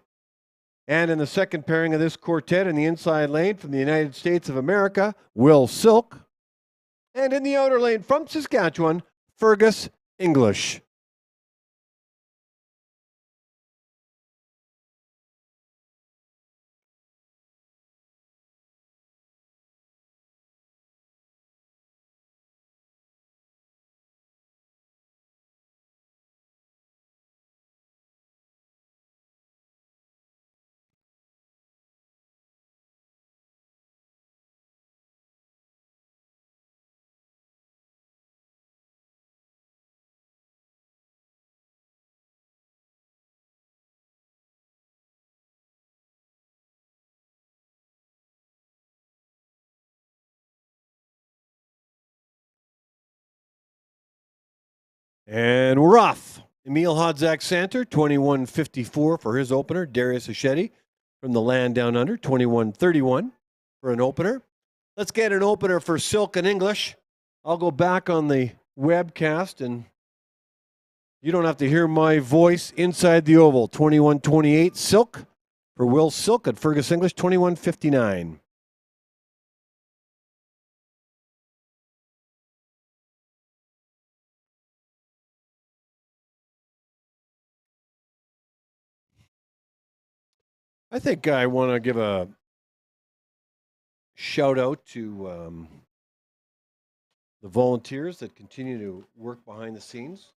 And in the second pairing of this quartet in the inside lane from the United States of America, Will Silk. And in the outer lane from Saskatchewan, Fergus English. And we're off. Emil Hodzak-Santer, 21:54 for his opener. Darius Ochede from the land down under, 21:31 for an opener. Let's get an opener for Silk and English. I'll go back on the webcast and you don't have to hear my voice inside the oval. 21:28 Silk for Will Silk and Fergus English, 21:59. I think I want to give a shout out to the volunteers that continue to work behind the scenes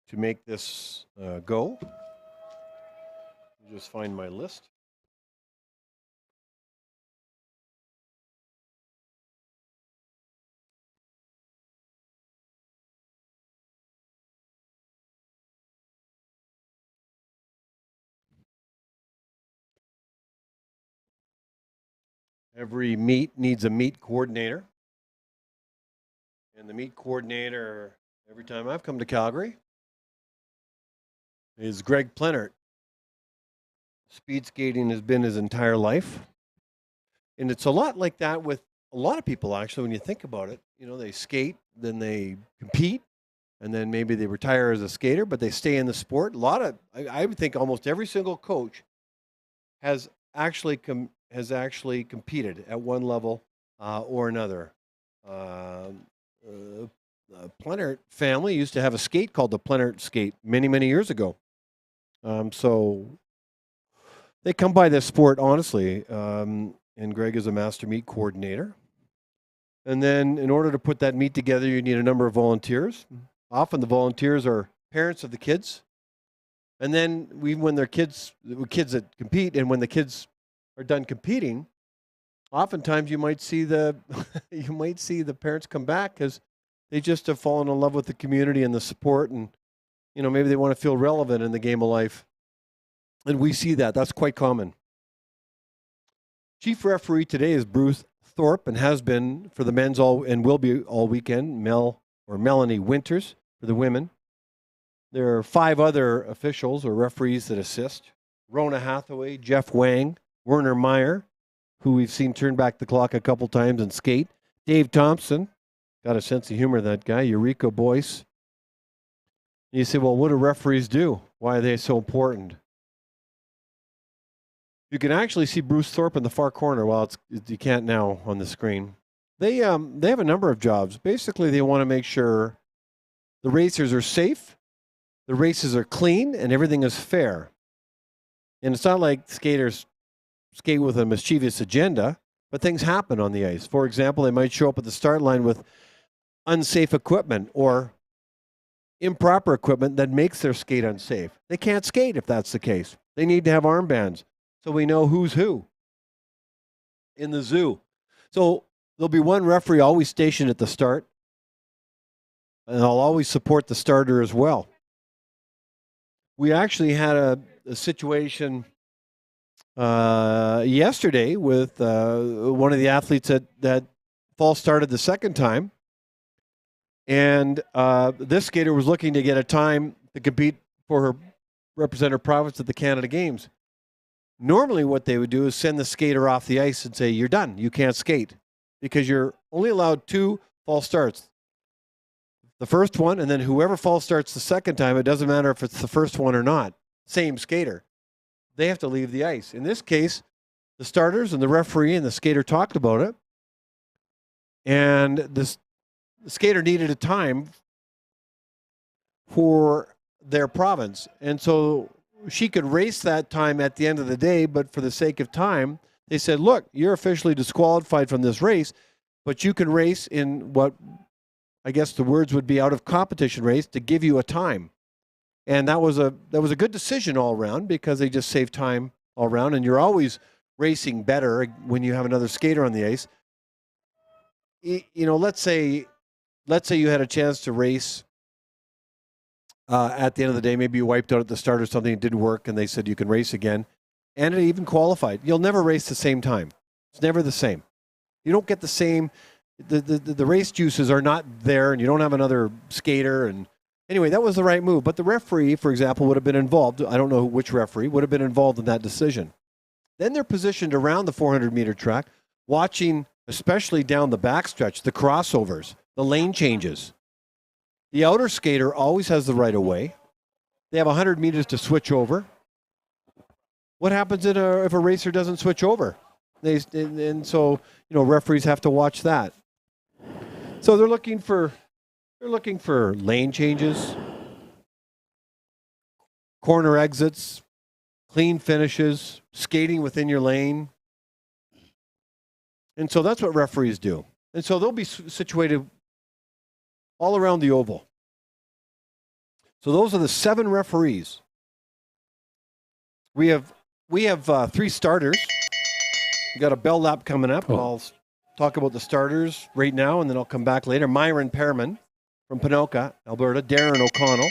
to make this go. I'll just find my list. Every meet needs a meet coordinator. And the meet coordinator, every time I've come to Calgary, is Greg Plenert. Speed skating has been his entire life. And it's a lot like that with a lot of people, actually, when you think about it. You know, they skate, then they compete, and then maybe they retire as a skater, but they stay in the sport. I would think almost every single coach has actually competed at one level or another. Plenert family used to have a skate called the Plenert skate many, many years ago. So they come by this sport honestly, and Greg is a master meet coordinator. And then in order to put that meet together, you need a number of volunteers. Often the volunteers are parents of the kids And then when their kids that compete, and when the kids are done competing, oftentimes you might see the parents come back because they just have fallen in love with the community and the support, and maybe they want to feel relevant in the game of life. And we see that. That's quite common. Chief referee today is Bruce Thorpe, and has been for the men's and will be all weekend. Melanie Winters for the women. There are 5 other officials or referees that assist: Rona Hathaway, Jeff Wang, Werner Meyer, who we've seen turn back the clock a couple times and skate, Dave Thompson, got a sense of humor, that guy, Eureka Boyce. You say, well, what do referees do? Why are they so important? You can actually see Bruce Thorpe in the far corner. Well, you can't now on the screen. They have a number of jobs. Basically, they want to make sure the racers are safe, the races are clean, and everything is fair. And it's not like skaters skate with a mischievous agenda, but things happen on the ice. For example, they might show up at the start line with unsafe equipment or improper equipment that makes their skate unsafe. They can't skate if that's the case. They need to have armbands so we know who's who in the zoo. So there'll be one referee always stationed at the start, and I'll always support the starter as well. We actually had a situation yesterday with one of the athletes that false started the second time. And this skater was looking to get a time to compete for her represent her province at the Canada Games. Normally what they would do is send the skater off the ice and say, you're done, you can't skate, because you're only allowed 2 false starts. The first one, and then whoever false starts the second time, it doesn't matter if it's the first one or not, same skater, they have to leave the ice. In this case, the starters and the referee and the skater talked about it, and the skater needed a time for their province. And so she could race that time at the end of the day, but for the sake of time, they said, look, you're officially disqualified from this race, but you can race in what I guess the words would be out of competition race to give you a time. And that was a good decision all around, because they just saved time all around, and you're always racing better when you have another skater on the ice. Let's say you had a chance to race at the end of the day. Maybe you wiped out at the start or something, it didn't work, and they said you can race again, and it even qualified. You'll never race the same time. It's never the same. You don't get the same. The race juices are not there, and you don't have another skater. And anyway, that was the right move. But the referee, for example, would have been involved. I don't know which referee would have been involved in that decision. Then they're positioned around the 400-meter track, watching, especially down the backstretch, the crossovers, the lane changes. The outer skater always has the right of way. They have 100 meters to switch over. What happens if a racer doesn't switch over? And so referees have to watch that. So they're looking for lane changes, corner exits, clean finishes, skating within your lane. And so that's what referees do. And so they'll be situated all around the oval. So those are the 7 referees. We have 3 starters. We've got a bell lap coming up. I'll talk about the starters right now, and then I'll come back later. Myron Pearman from Ponoka, Alberta, Darren O'Connell.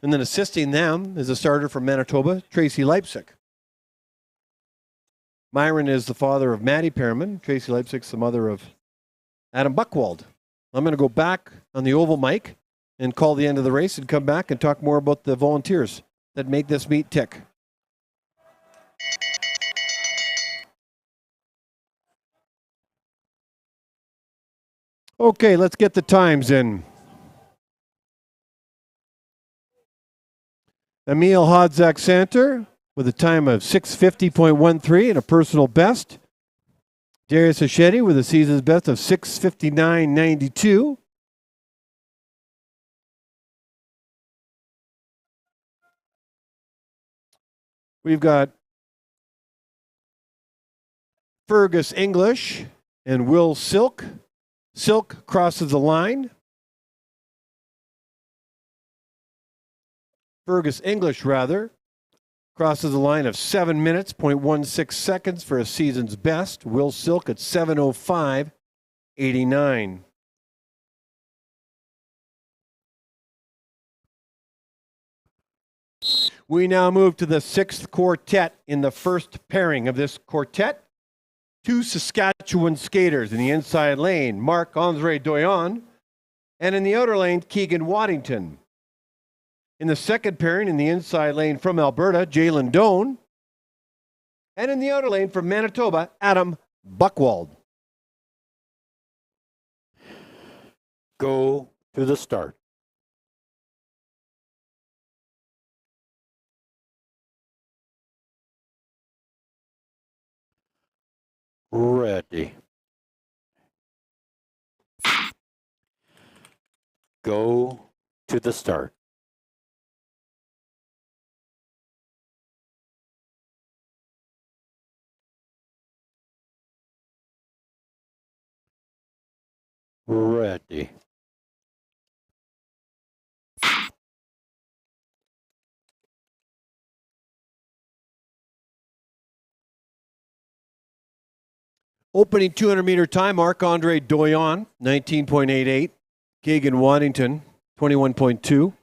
And then assisting them is a starter from Manitoba, Tracy Leipzig. Myron is the father of Maddie Pearman. Tracy Leipzig's the mother of Adam Buchwald. I'm going to go back on the oval mic and call the end of the race and come back and talk more about the volunteers that make this meet tick. Okay, let's get the times in. Emil Hodzak-Santer with a time of 6:50.13 and a personal best. Darius Hachette with a season's best of 6:59.92. We've got Fergus English and Will Silk. Silk crosses the line. Fergus English, rather, Crosses the line of 7 minutes, 0.16 seconds for a season's best. Will Silk at 7:05.89. We now move to the sixth quartet in the first pairing of this quartet. Two Saskatchewan skaters in the inside lane, Marc-Andre Doyon, and in the outer lane, Keegan Waddington. In the second pairing in the inside lane from Alberta, Jalen Doan, and in the outer lane from Manitoba, Adam Buchwald. Go to the start. Ready. Go to the start. Ready. Opening 200-meter time, Marc-Andre Doyon, 19.88. Keegan Waddington, 21.2.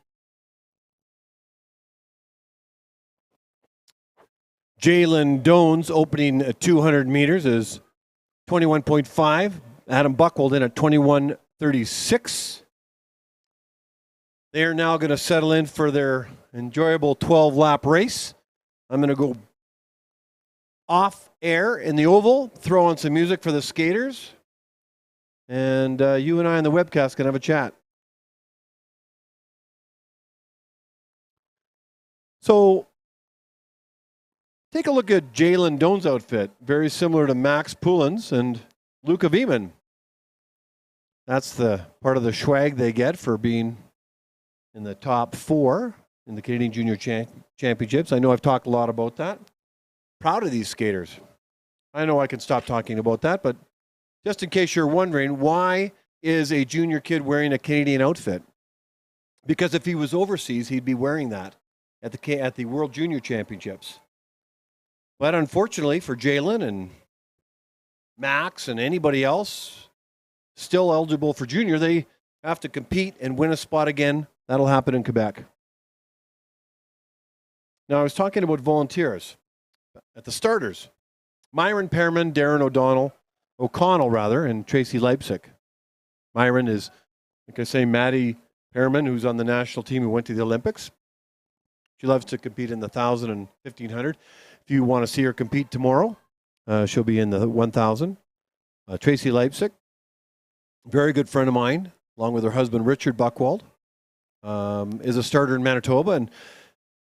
Jalen Doan's opening 200 meters is 21.5. Adam Buchwald in at 21.36. They're now going to settle in for their enjoyable 12-lap race. I'm going to go off air in the oval, throw on some music for the skaters, and you and I on the webcast can have a chat. So take a look at Jalen Doan's outfit, very similar to Max Poulin's and Luca Vieman. That's the part of the swag they get for being in the top 4 in the Canadian Junior Championships. I know I've talked a lot about that. Proud of these skaters. I know I can stop talking about that, but just in case you're wondering, why is a junior kid wearing a Canadian outfit? Because if he was overseas, he'd be wearing that at the World Junior Championships. But unfortunately for Jalen and Max and anybody else still eligible for junior, they have to compete and win a spot again. That'll happen in Quebec. Now, I was talking about volunteers. At the starters, Myron Pearman, Darren O'Connell, and Tracy Leipzig. Myron is, like I say, Maddie Pearman, who's on the national team who went to the Olympics. She loves to compete in the 1,000 and 1,500. If you want to see her compete tomorrow, she'll be in the 1,000. Tracy Leipzig, very good friend of mine, along with her husband, Richard Buchwald, is a starter in Manitoba, and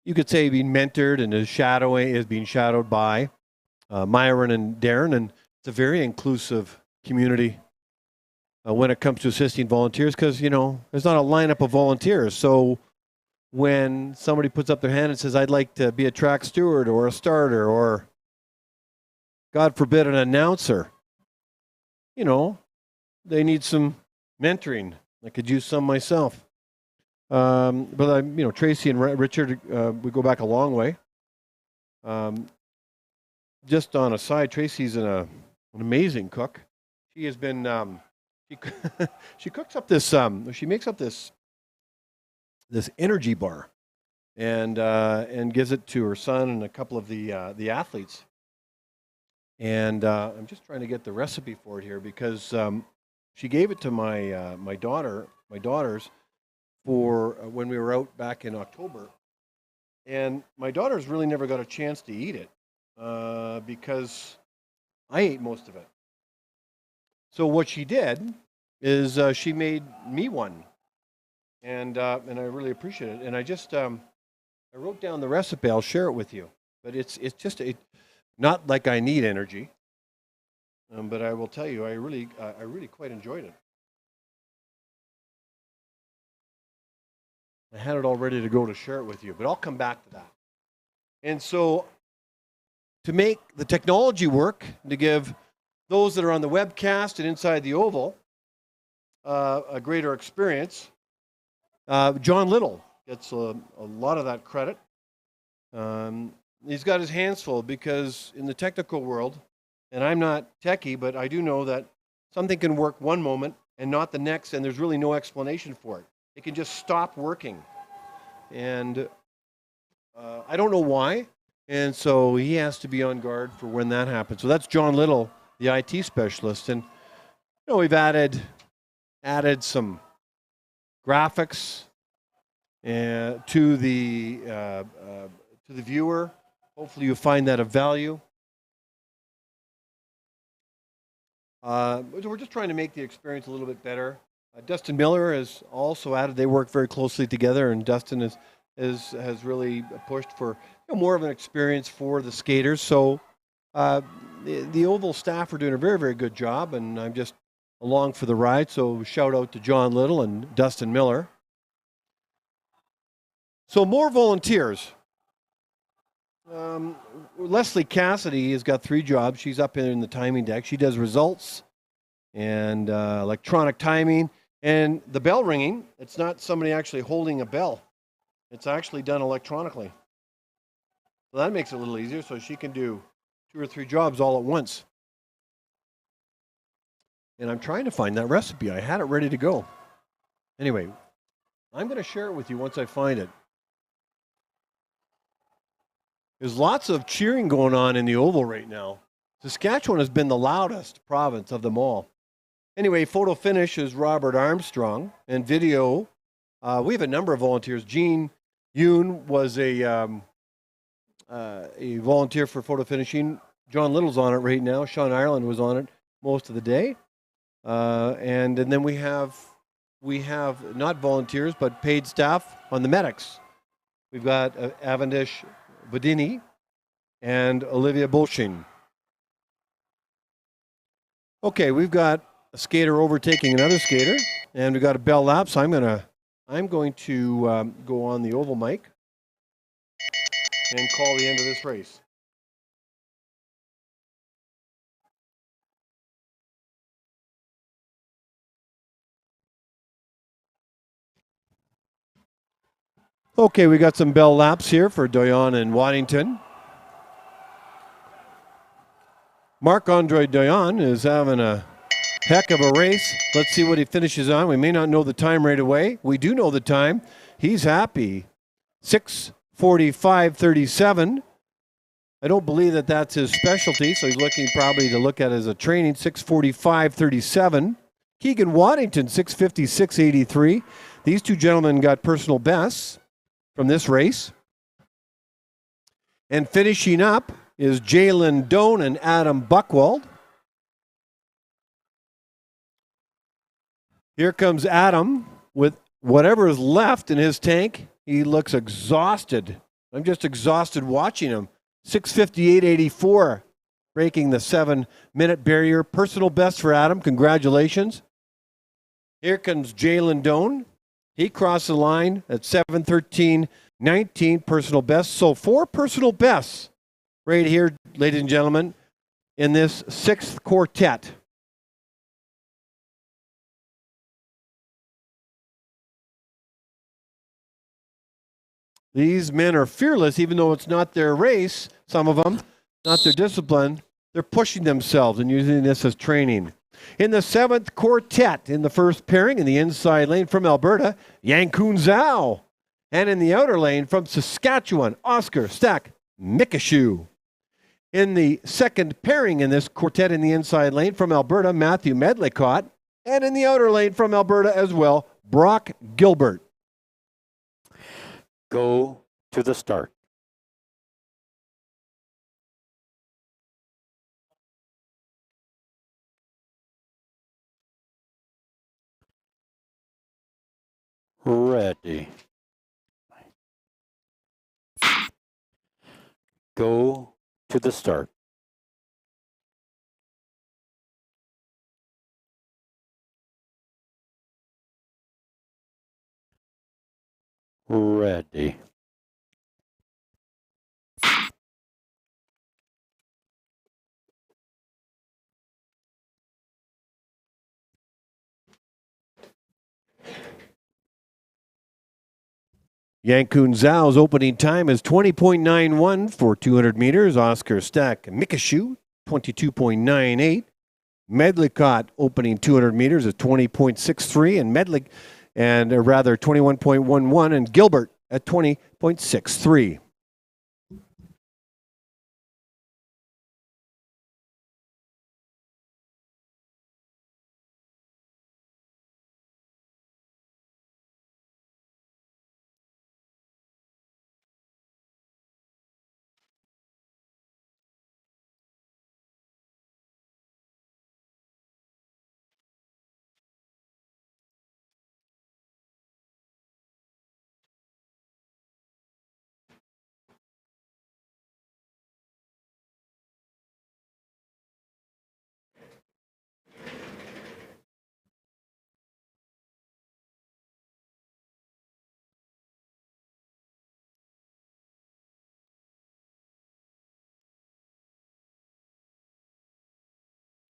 you could say being mentored and is being shadowed by Myron and Darren, and it's a very inclusive community when it comes to assisting volunteers, because, you know, there's not a lineup of volunteers. So when somebody puts up their hand and says, I'd like to be a track steward or a starter or, God forbid, an announcer, you know, they need some mentoring. I could use some myself. But Tracy and Richard, we go back a long way. Just on a side, Tracy's an amazing cook. She has been, she cooks up this, she makes up this energy bar, and gives it to her son and a couple of the athletes. And I'm just trying to get the recipe for it here, because she gave it to my daughters for when we were out back in October, and my daughters really never got a chance to eat it because I ate most of it. So what she did is she made me one, and I really appreciate it. And I just I wrote down the recipe. I'll share it with you. But it's just not like I need energy, but I will tell you, I really quite enjoyed it. I had it all ready to go to share it with you, but I'll come back to that. And so, to make the technology work, to give those that are on the webcast and inside the Oval a greater experience, John Little gets a lot of that credit. he's got his hands full because in the technical world, and I'm not techie, but I do know that something can work one moment and not the next, and there's really no explanation for it. It can just stop working. And I don't know why. And so he has to be on guard for when that happens. So that's John Little, the IT specialist. And we've added some graphics to the viewer. Hopefully you find that of value. We're just trying to make the experience a little bit better. Dustin Miller has also added. They work very closely together, and Dustin has really pushed for more of an experience for the skaters. So the Oval staff are doing a very, very good job, and I'm just along for the ride. So shout out to John Little and Dustin Miller. So more volunteers. Leslie Cassidy has got 3 jobs. She's up in the timing deck. She does results and electronic timing and the bell ringing. It's not somebody actually holding a bell. It's actually done electronically. So that makes it a little easier, so she can do 2 or 3 jobs all at once. And I'm trying to find that recipe. I had it ready to go. Anyway, I'm going to share it with you once I find it. There's lots of cheering going on in the Oval right now. Saskatchewan has been the loudest province of them all. Anyway, photo finish is Robert Armstrong, and video, we have a number of volunteers. Jean Yoon was a volunteer for photo finishing. John Little's on it right now. Sean Ireland was on it most of the day. And then we have not volunteers, but paid staff on the medics. We've got Avendish Badini and Olivia Bolshin. Okay, we've got a skater overtaking another skater, and we've got a bell lap. So I'm going to go on the Oval mic and call the end of this race. Okay, we got some bell laps here for Doyon and Waddington. Marc-Andre Doyon is having a heck of a race. Let's see what he finishes on. We may not know the time right away. We do know the time. He's happy. 6:45:37. I don't believe that that's his specialty, so he's looking probably to look at it as a training. 6:45:37. Keegan Waddington, 6:56:83. These 2 gentlemen got personal bests from this race. And finishing up is Jalen Doan and Adam Buckwald. Here comes Adam with whatever is left in his tank. He looks exhausted. I'm just exhausted watching him. 6:58:84, breaking the 7-minute barrier. Personal best for Adam. Congratulations. Here comes Jalen Doan. He crossed the line at 7:13:19, personal best. So 4 personal bests right here, ladies and gentlemen, in this 6th quartet. These men are fearless, even though it's not their race, some of them, not their discipline. They're pushing themselves and using this as training. In the 7th quartet, in the first pairing, in the inside lane from Alberta, Yankun Zhao. And in the outer lane from Saskatchewan, Oscar Stack Mikashu. In the second pairing in this quartet in the inside lane from Alberta, Matthew Medlicott. And in the outer lane from Alberta as well, Brock Gilbert. Go to the start. Ready. Go to the start. Ready. Yankun Zhao's opening time is 20.91 for 200 meters. Oscar Stack Mikashu, 22.98. Medlicott opening 200 meters is 20.63, and rather 21.11, and Gilbert at 20.63.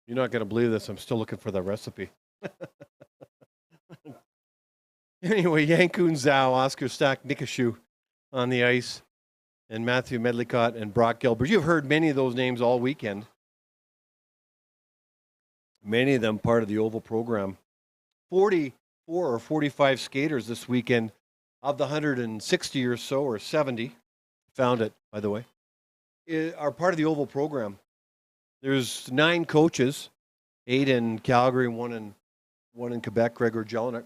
You're not going to believe this. I'm still looking for the recipe. Anyway, Yankun Zhao, Oscar Stack Nikashu on the ice, and Matthew Medlicott and Brock Gilbert. You've heard many of those names all weekend. Many of them part of the Oval program. 44 or 45 skaters this weekend of the 160 or so, or 70, found it, by the way, are part of the Oval program. There's 9 coaches, 8 in Calgary and one in Quebec, Gregor Jelinek,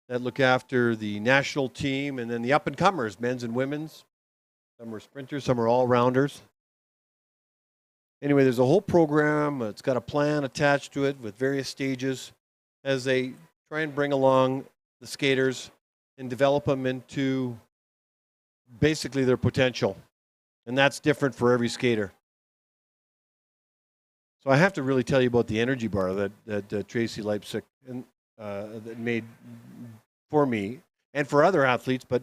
that look after the national team, and then the up-and-comers, men's and women's. Some are sprinters, some are all-rounders. Anyway, there's a whole program. It's got a plan attached to it with various stages as they try and bring along the skaters and develop them into basically their potential. And that's different for every skater. So I have to really tell you about the energy bar that Tracy Leipzig that made for me and for other athletes. But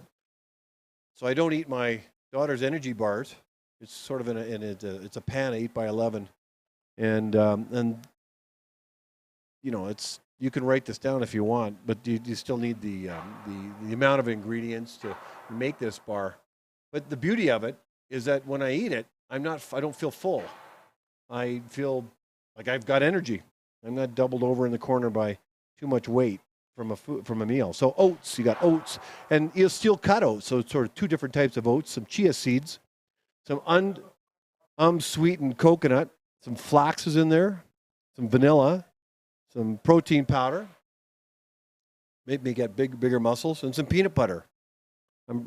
so I don't eat my daughter's energy bars. It's sort of it's a pan 8x11, and you know, it's, you can write this down if you want, but you still need the amount of ingredients to make this bar. But the beauty of it is that when I eat it, I don't feel full. I feel like I've got energy. I'm not doubled over in the corner by too much weight from a meal. So oats, you got oats, and you steel cut oats. So it's sort of 2 different types of oats, some chia seeds, some unsweetened coconut, some flax is in there, some vanilla, some protein powder, make me get bigger muscles, and some peanut butter.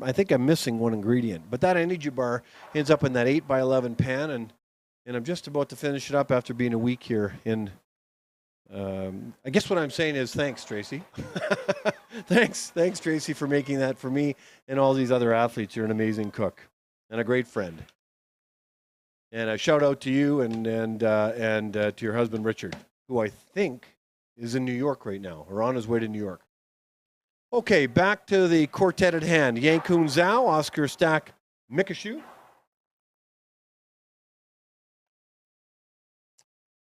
I think I'm missing one ingredient, but that energy bar ends up in that 8x11 pan, and I'm just about to finish it up after being a week here in. I guess what I'm saying is thanks, Tracy. thanks, Tracy, for making that for me and all these other athletes. You're an amazing cook and a great friend. And a shout out to you and to your husband Richard, who I think is in New York right now, or on his way to New York. Okay, back to the quartet at hand. Yankun Zhao, Oscar Stack Mikashu,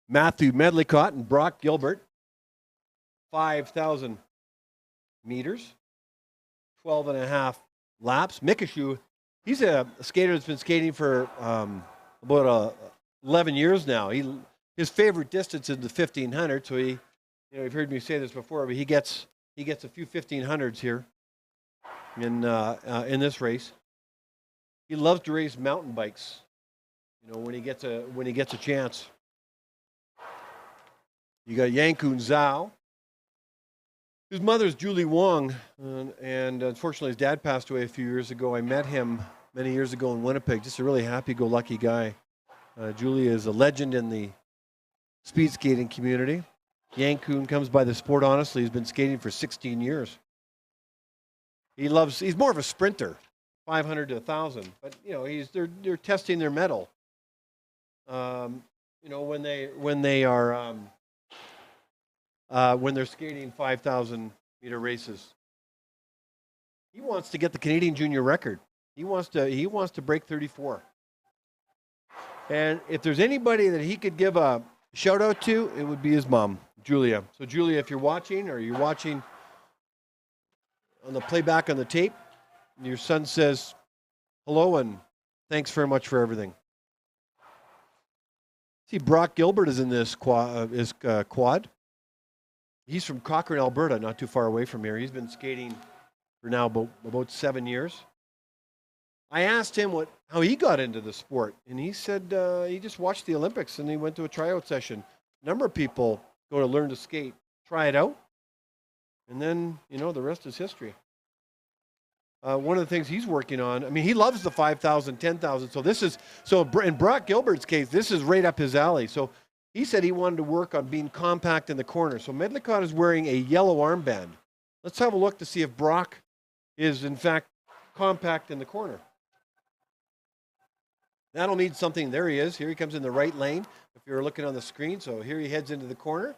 Matthew Medlicott and Brock Gilbert, 5,000 meters, 12 and a half laps. Mikashu, he's a skater that's been skating for about 11 years now. His favorite distance is the 1,500, so you've heard me say this before, but he gets a few 1,500s here in this race. He loves to race mountain bikes, when he gets a chance. You got Yankun Zhao, whose mother's Julie Wong, and unfortunately his dad passed away a few years ago. I met him many years ago in Winnipeg, just a really happy-go-lucky guy. Julie is a legend in the speed skating community. Yankun comes by the sport honestly. He's been skating for 16 years. He's more of a sprinter, 500 to 1,000, but they're testing their mettle. When they're skating 5,000 meter races. He wants to get the Canadian junior record. He wants to break 34. And if there's anybody that he could give a shout out to, it would be his mom, Julia. So Julia, if you're watching, or you're watching on the playback on the tape, Your son says hello and thanks very much for everything. See, Brock Gilbert is in this quad. He's from Cochrane, Alberta, not too far away from here. He's been skating for now about 7 years. I asked him how he got into the sport, and he said he just watched the Olympics and he went to a tryout session. A number of people go to learn to skate, try it out, and then, the rest is history. One of the things he's working on, I mean, he loves the 5,000, 10,000. So in Brock Gilbert's case, this is right up his alley. So he said he wanted to work on being compact in the corner. So Medlicott is wearing a yellow armband. Let's have a look to see if Brock is, in fact, compact in the corner. That'll mean something. There he is. Here he comes in the right lane, if you're looking on the screen. So here he heads into the corner.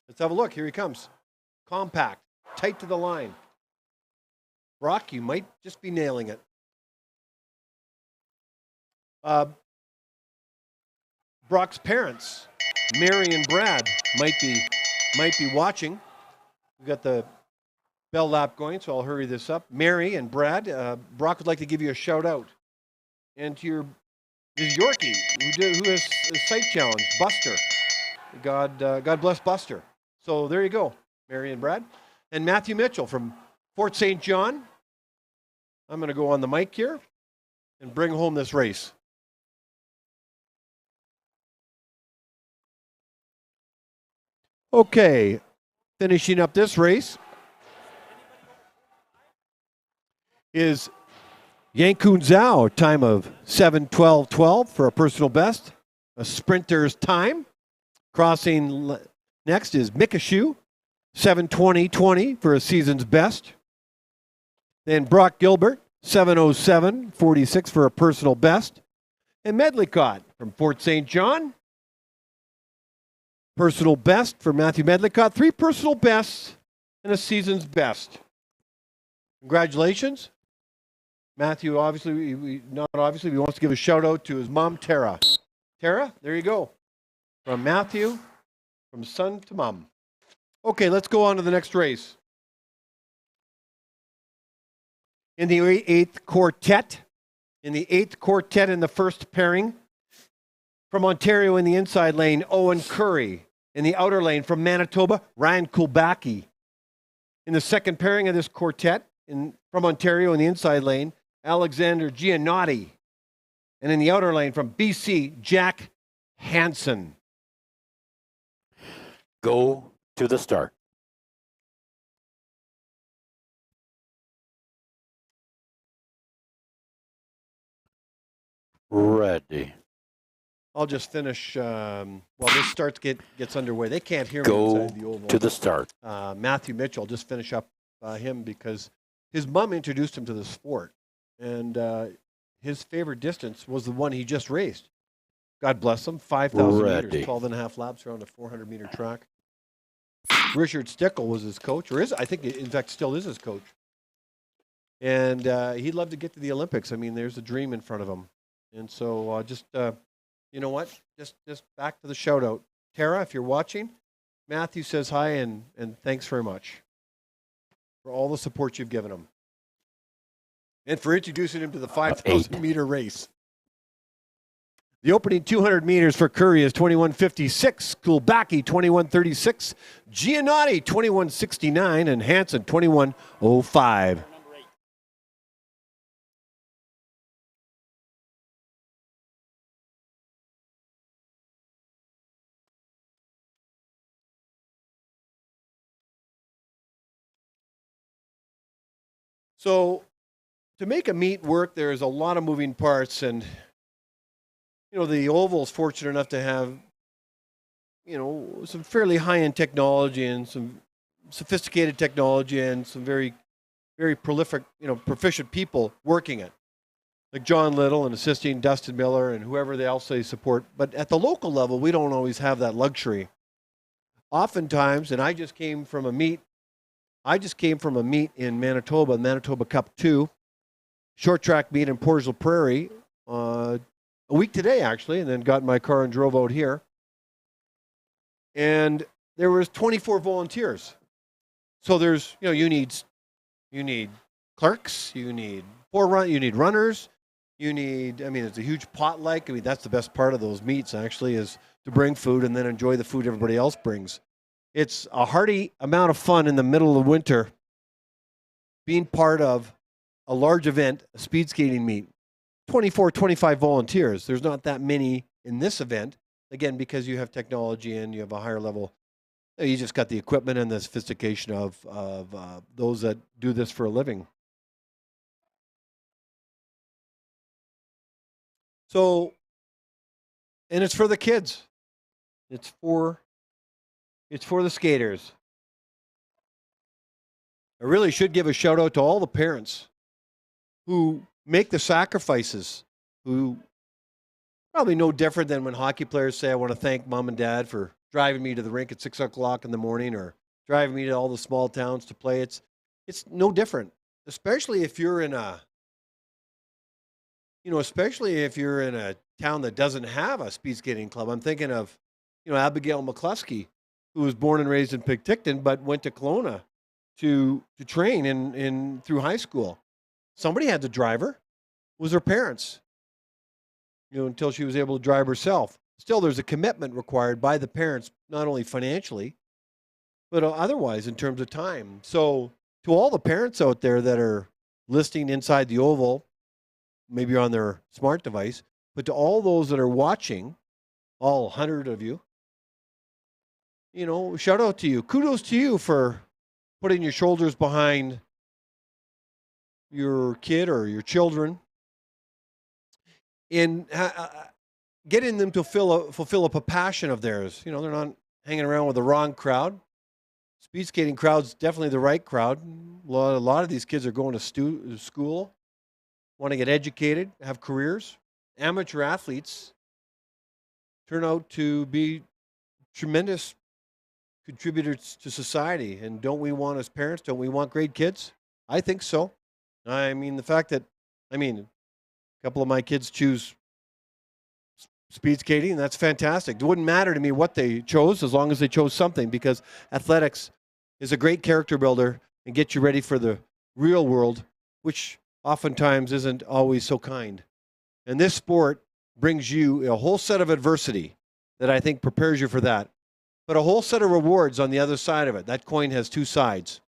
Let's have a look. Here he comes. Compact, tight to the line. Brock, you might just be nailing it. Brock's parents, Mary and Brad, might be watching. We've got the bell lap going, so I'll hurry this up. Mary and Brad, Brock would like to give you a shout out. And to your Yorkie, who has a sight challenge, Buster. God bless Buster. So there you go, Mary and Brad. And Matthew Mitchell from Fort St. John. I'm going to go on the mic here and bring home this race. Okay, finishing up this race is Yankun Zhao, time of 7:12:12 for a personal best, a sprinter's time. Crossing next is Mikashu, 7:20:20 for a season's best. Then Brock Gilbert, 7:07:46 for a personal best. And Medlicott from Fort St. John, personal best for Matthew Medlicott. 3 personal bests and a season's best. Congratulations. Matthew, obviously, not obviously, he wants to give a shout out to his mom, Tara. Tara, there you go. From Matthew, from son to mom. Okay, let's go on to the next race. In the 8th quartet, in the first pairing, from Ontario in the inside lane, Owen Curry. In the outer lane, from Manitoba, Ryan Kulbacki. In the second pairing of this quartet, from Ontario in the inside lane, Alexander Giannotti. And in the outer lane, from BC, Jack Hansen. Go to the start. Ready. I'll just finish while this gets underway. They can't hear me Go inside the oval. to the start. Matthew Mitchell, I'll just finish up him because his mom introduced him to the sport. And his favorite distance was the one he just raced. God bless him, 5,000 meters, 12 and a half laps around a 400-meter track. Richard Stickle was his coach, I think, in fact, still is his coach. And he'd love to get to the Olympics. I mean, there's a dream in front of him. And so you know what? Just back to the shout out. Tara, if you're watching, Matthew says hi and thanks very much for all the support you've given him. And for introducing him to the 5,000-meter race. The opening 200 meters for Curry is 21:56, Kulbacki 21:36, Giannotti 21:69, and Hansen 21:05. So to make a meet work, there's a lot of moving parts, and the oval is fortunate enough to have some fairly high-end technology and some sophisticated technology and some very, very prolific, proficient people working it, like John Little and assisting Dustin Miller and whoever else they support. But at the local level, we don't always have that luxury. Oftentimes, and I just came from a meet in Manitoba, Manitoba Cup 2, short track meet in Portage la Prairie, a week today actually, and then got in my car and drove out here. And there was 24 volunteers. So there's, you need clerks, you need you need runners, you need. I mean, it's a huge potluck. I mean, that's the best part of those meets actually is to bring food and then enjoy the food everybody else brings. It's a hearty amount of fun in the middle of winter being part of a large event, a speed skating meet. 24, 25 volunteers. There's not that many in this event. Again, because you have technology and you have a higher level. You just got the equipment and the sophistication of those that do this for a living. So, and it's for the kids. It's for the skaters. I really should give a shout out to all the parents who make the sacrifices, who probably no different than when hockey players say, I want to thank mom and dad for driving me to the rink at 6 o'clock in the morning or driving me to all the small towns to play. It's no different, especially if you're in a, especially if you're in a town that doesn't have a speed skating club. I'm thinking of, Abigail McCluskey, who was born and raised in Picticton, but went to Kelowna to train in through high school. Somebody had to drive her. It was her parents, until she was able to drive herself. Still, there's a commitment required by the parents, not only financially, but otherwise in terms of time. So to all the parents out there that are listening inside the Oval, maybe on their smart device, but to all those that are watching, all 100 of you, shout out to you. Kudos to you for putting your shoulders behind your kid or your children in getting them to fulfill a passion of theirs. They're not hanging around with the wrong crowd. Speed skating crowd's definitely the right crowd. A lot of these kids are going to school, want to get educated, have careers. Amateur athletes turn out to be tremendous contributors to society. And don't we want, as parents, don't we want great kids? I think so. I mean, the fact that, a couple of my kids choose speed skating, that's fantastic. It wouldn't matter to me what they chose as long as they chose something, because athletics is a great character builder and gets you ready for the real world, which oftentimes isn't always so kind. And this sport brings you a whole set of adversity that I think prepares you for that, but a whole set of rewards on the other side of it. That coin has two sides.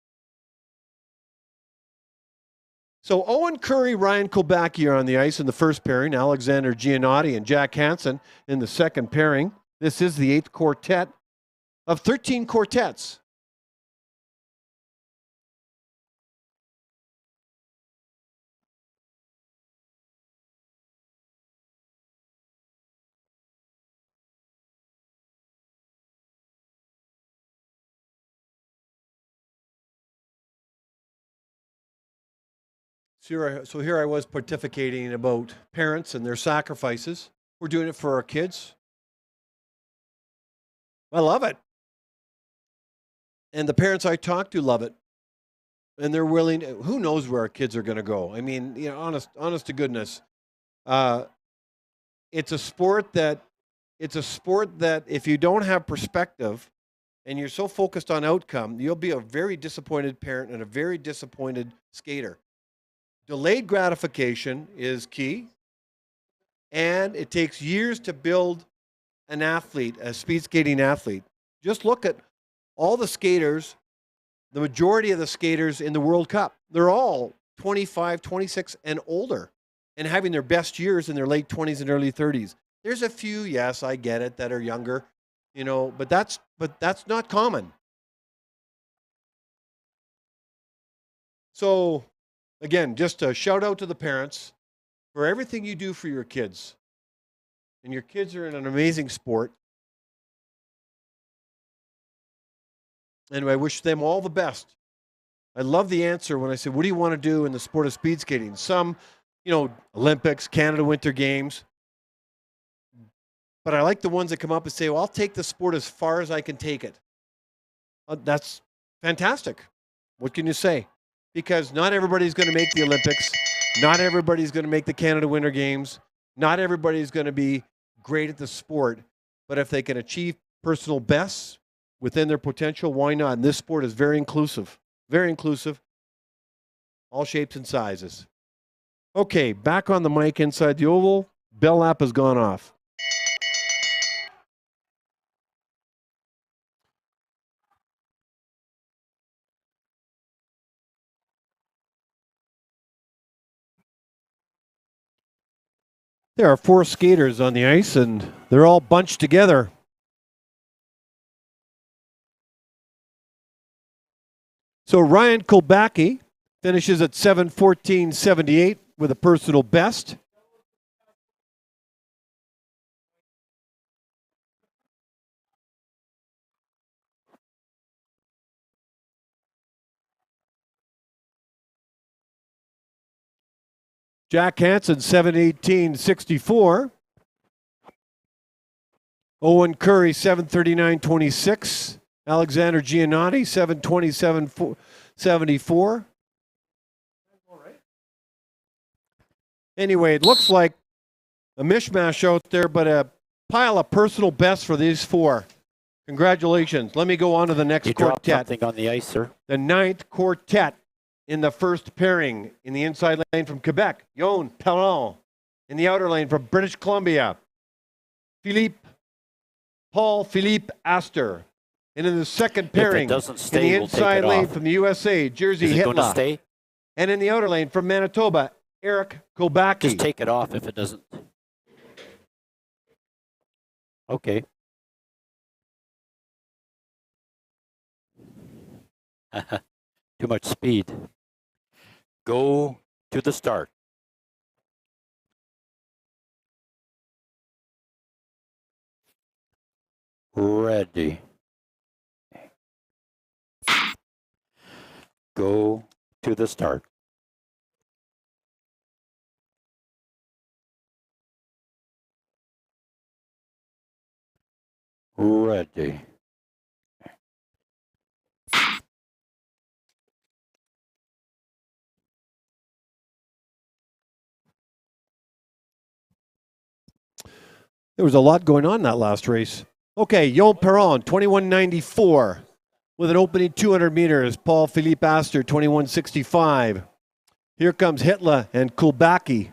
So Owen Curry, Ryan Kulbacki are on the ice in the first pairing, Alexander Giannotti and Jack Hansen in the second pairing. This is the 8th quartet of 13 quartets. So here I was pontificating about parents and their sacrifices. We're doing it for our kids. I love it. And the parents I talk to love it. And they're willing. Who knows where our kids are going to go? I mean, honest to goodness. It's a sport that if you don't have perspective and you're so focused on outcome, you'll be a very disappointed parent and a very disappointed skater. Delayed gratification is key, and it takes years to build an athlete, a speed skating athlete. Just look at all the skaters, the majority of the skaters in the World Cup. They're all 25, 26, and older, and having their best years in their late 20s and early 30s. There's a few, yes, I get it, that are younger, but that's not common. So, again, just a shout out to the parents for everything you do for your kids. And your kids are in an amazing sport. And I wish them all the best. I love the answer when I said, what do you want to do in the sport of speed skating? Some, Olympics, Canada Winter Games. But I like the ones that come up and say, well, I'll take the sport as far as I can take it. That's fantastic. What can you say? Because not everybody's going to make the Olympics. Not everybody's going to make the Canada Winter Games. Not everybody's going to be great at the sport. But if they can achieve personal bests within their potential, why not? And this sport is very inclusive. Very inclusive. all shapes and sizes. Okay, back on the mic inside the oval. Bell lap has gone off. There are 4 skaters on the ice, and they're all bunched together. So Ryan Kolbacki finishes at 7:14.78 with a personal best. Jack Hansen, 7:18.64. Owen Curry, 7:39.26. Alexander Giannotti, 7:27.74. Anyway, it looks like a mishmash out there, but a pile of personal bests for these 4. Congratulations. Let me go on to the next You dropped quartet. something on the ice, sir. The 9th quartet in the first pairing in the inside lane from Quebec, Yon Perron. In the outer lane from British Columbia, Paul Philippe Astor. And in the second pairing, doesn't in stay, the we'll take inside it lane off. from the USA, Jersey Is it going to Hitler. stay? And in the outer lane from Manitoba, Eric Kolbacki. Just take it off if it doesn't. Okay. Too much speed. Go to the start. Ready. Go to the start. Ready. There was a lot going on that last race. Okay, Yon Perron, 21.94 with an opening 200 meters. Paul Philippe Astor, 21.65. Here comes Hitler and Kolbacki.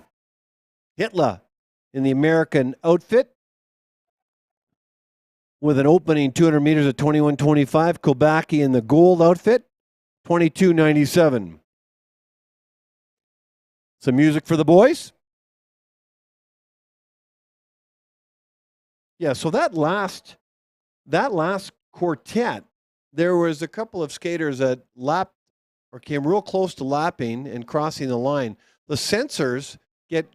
Hitler in the American outfit with an opening 200 meters at 21.25. Kolbacki in the gold outfit, 22.97. Some music for the boys. Yeah, so that last quartet, there was a couple of skaters that lapped or came real close to lapping and crossing the line. The sensors get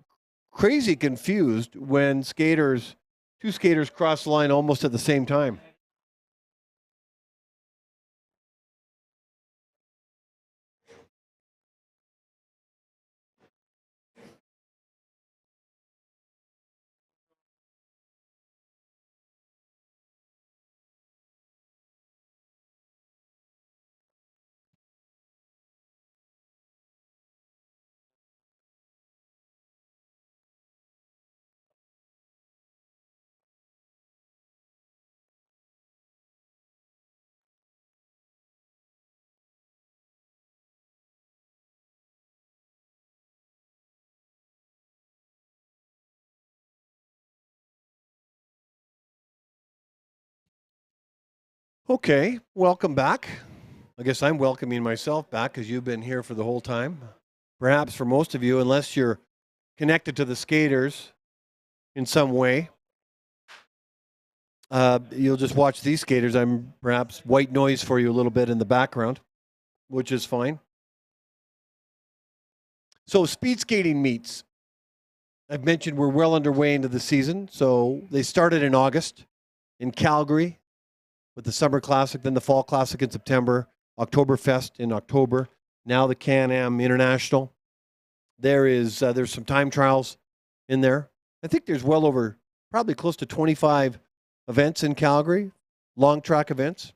crazy confused when two skaters cross the line almost at the same time. Okay, welcome back. I guess I'm welcoming myself back because you've been here for the whole time. Perhaps for most of you, unless you're connected to the skaters in some way, you'll just watch these skaters. I'm perhaps white noise for you a little bit in the background, which is fine. So speed skating meets. I've mentioned we're well underway into the season. So they started in August in Calgary with the Summer Classic, then the Fall Classic in September, Oktoberfest in October, now the CanAm International. There's some time trials in there. I think there's well over, probably close to 25 events in Calgary, long track events.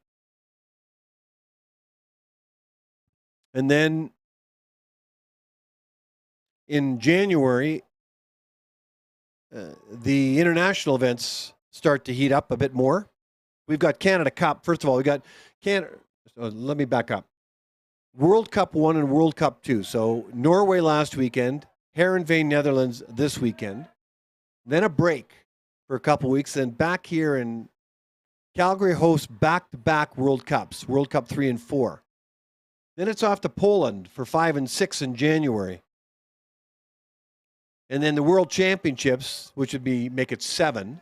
And then in January, the international events start to heat up a bit more. We've got Canada Cup. First of all, we got Canada. Let me back up. World Cup 1 and World Cup 2. So Norway last weekend, Heerenveen, Netherlands this weekend. Then a break for a couple weeks. Then back here in Calgary hosts back-to-back World Cups, World Cup 3 and 4. Then it's off to Poland for 5 and 6 in January. And then the World Championships, which would make it 7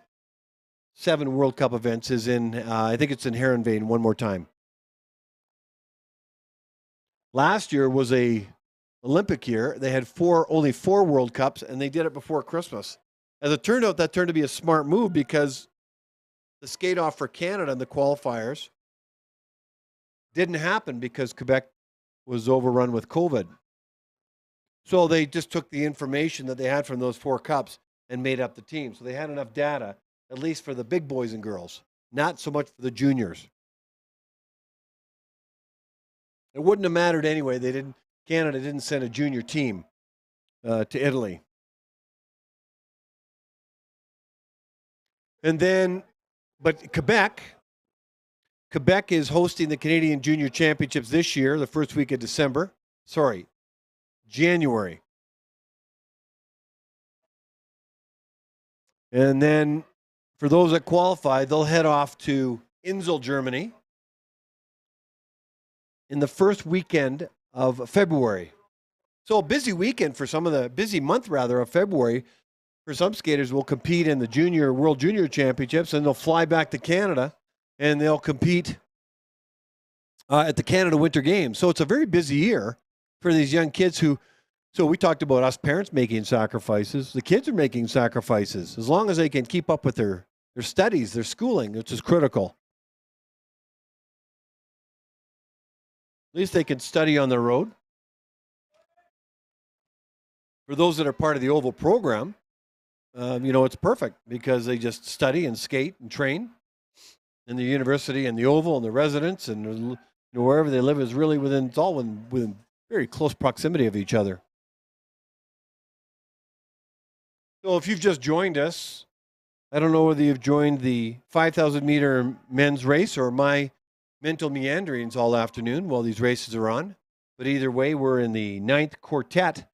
World Cup events, is in, I think it's in Heerenveen one more time. Last year was a Olympic year. They had only 4 World Cups, and they did it before Christmas. As it turned out, that turned to be a smart move because the skate-off for Canada and the qualifiers didn't happen because Quebec was overrun with COVID. So they just took the information that they had from those 4 cups and made up the team. So they had enough data, at least for the big boys and girls, not so much for the juniors. It wouldn't have mattered anyway. Canada didn't send a junior team to Italy. And then, but Quebec is hosting the Canadian Junior Championships this year, the first week of January. And then for those that qualify, they'll head off to Insel, Germany in the first weekend of February. So a busy weekend for busy month of February. For some skaters will compete in the World Junior Championships, and they'll fly back to Canada and they'll compete at the Canada Winter Games. So it's a very busy year for these young kids so we talked about us parents making sacrifices. The kids are making sacrifices as long as they can keep up with their studies, their schooling, which is critical. At least they can study on the road. For those that are part of the Oval program, it's perfect because they just study and skate and train. And the university and the Oval and the residence and wherever they live is really within very close proximity of each other. So if you've just joined us, I don't know whether you've joined the 5,000 meter men's race or my mental meanderings all afternoon while these races are on. But either way, we're in the 9th quartet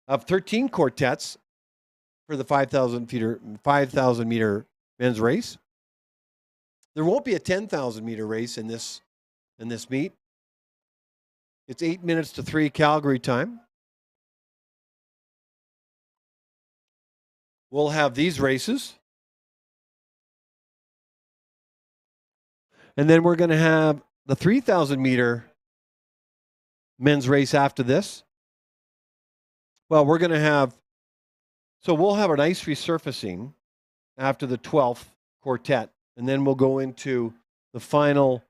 of 13 quartets for the 5,000 meter men's race. There won't be a 10,000 meter race in this meet. It's 8 minutes to 3 Calgary time. We'll have these races. And then we're going to have the 3,000 meter men's race after this. Well, we'll have an ice resurfacing after the 12th quartet. And then we'll go into the final,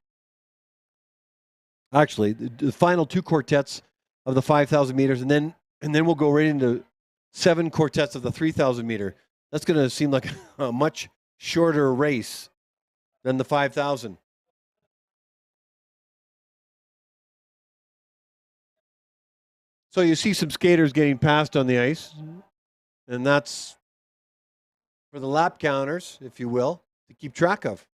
the final 2 quartets of the 5,000 meters. And then we'll go right into 7 quartets of the 3,000 meter. That's going to seem like a much shorter race than the 5,000. So you see some skaters getting passed on the ice, and that's for the lap counters, if you will, to keep track of.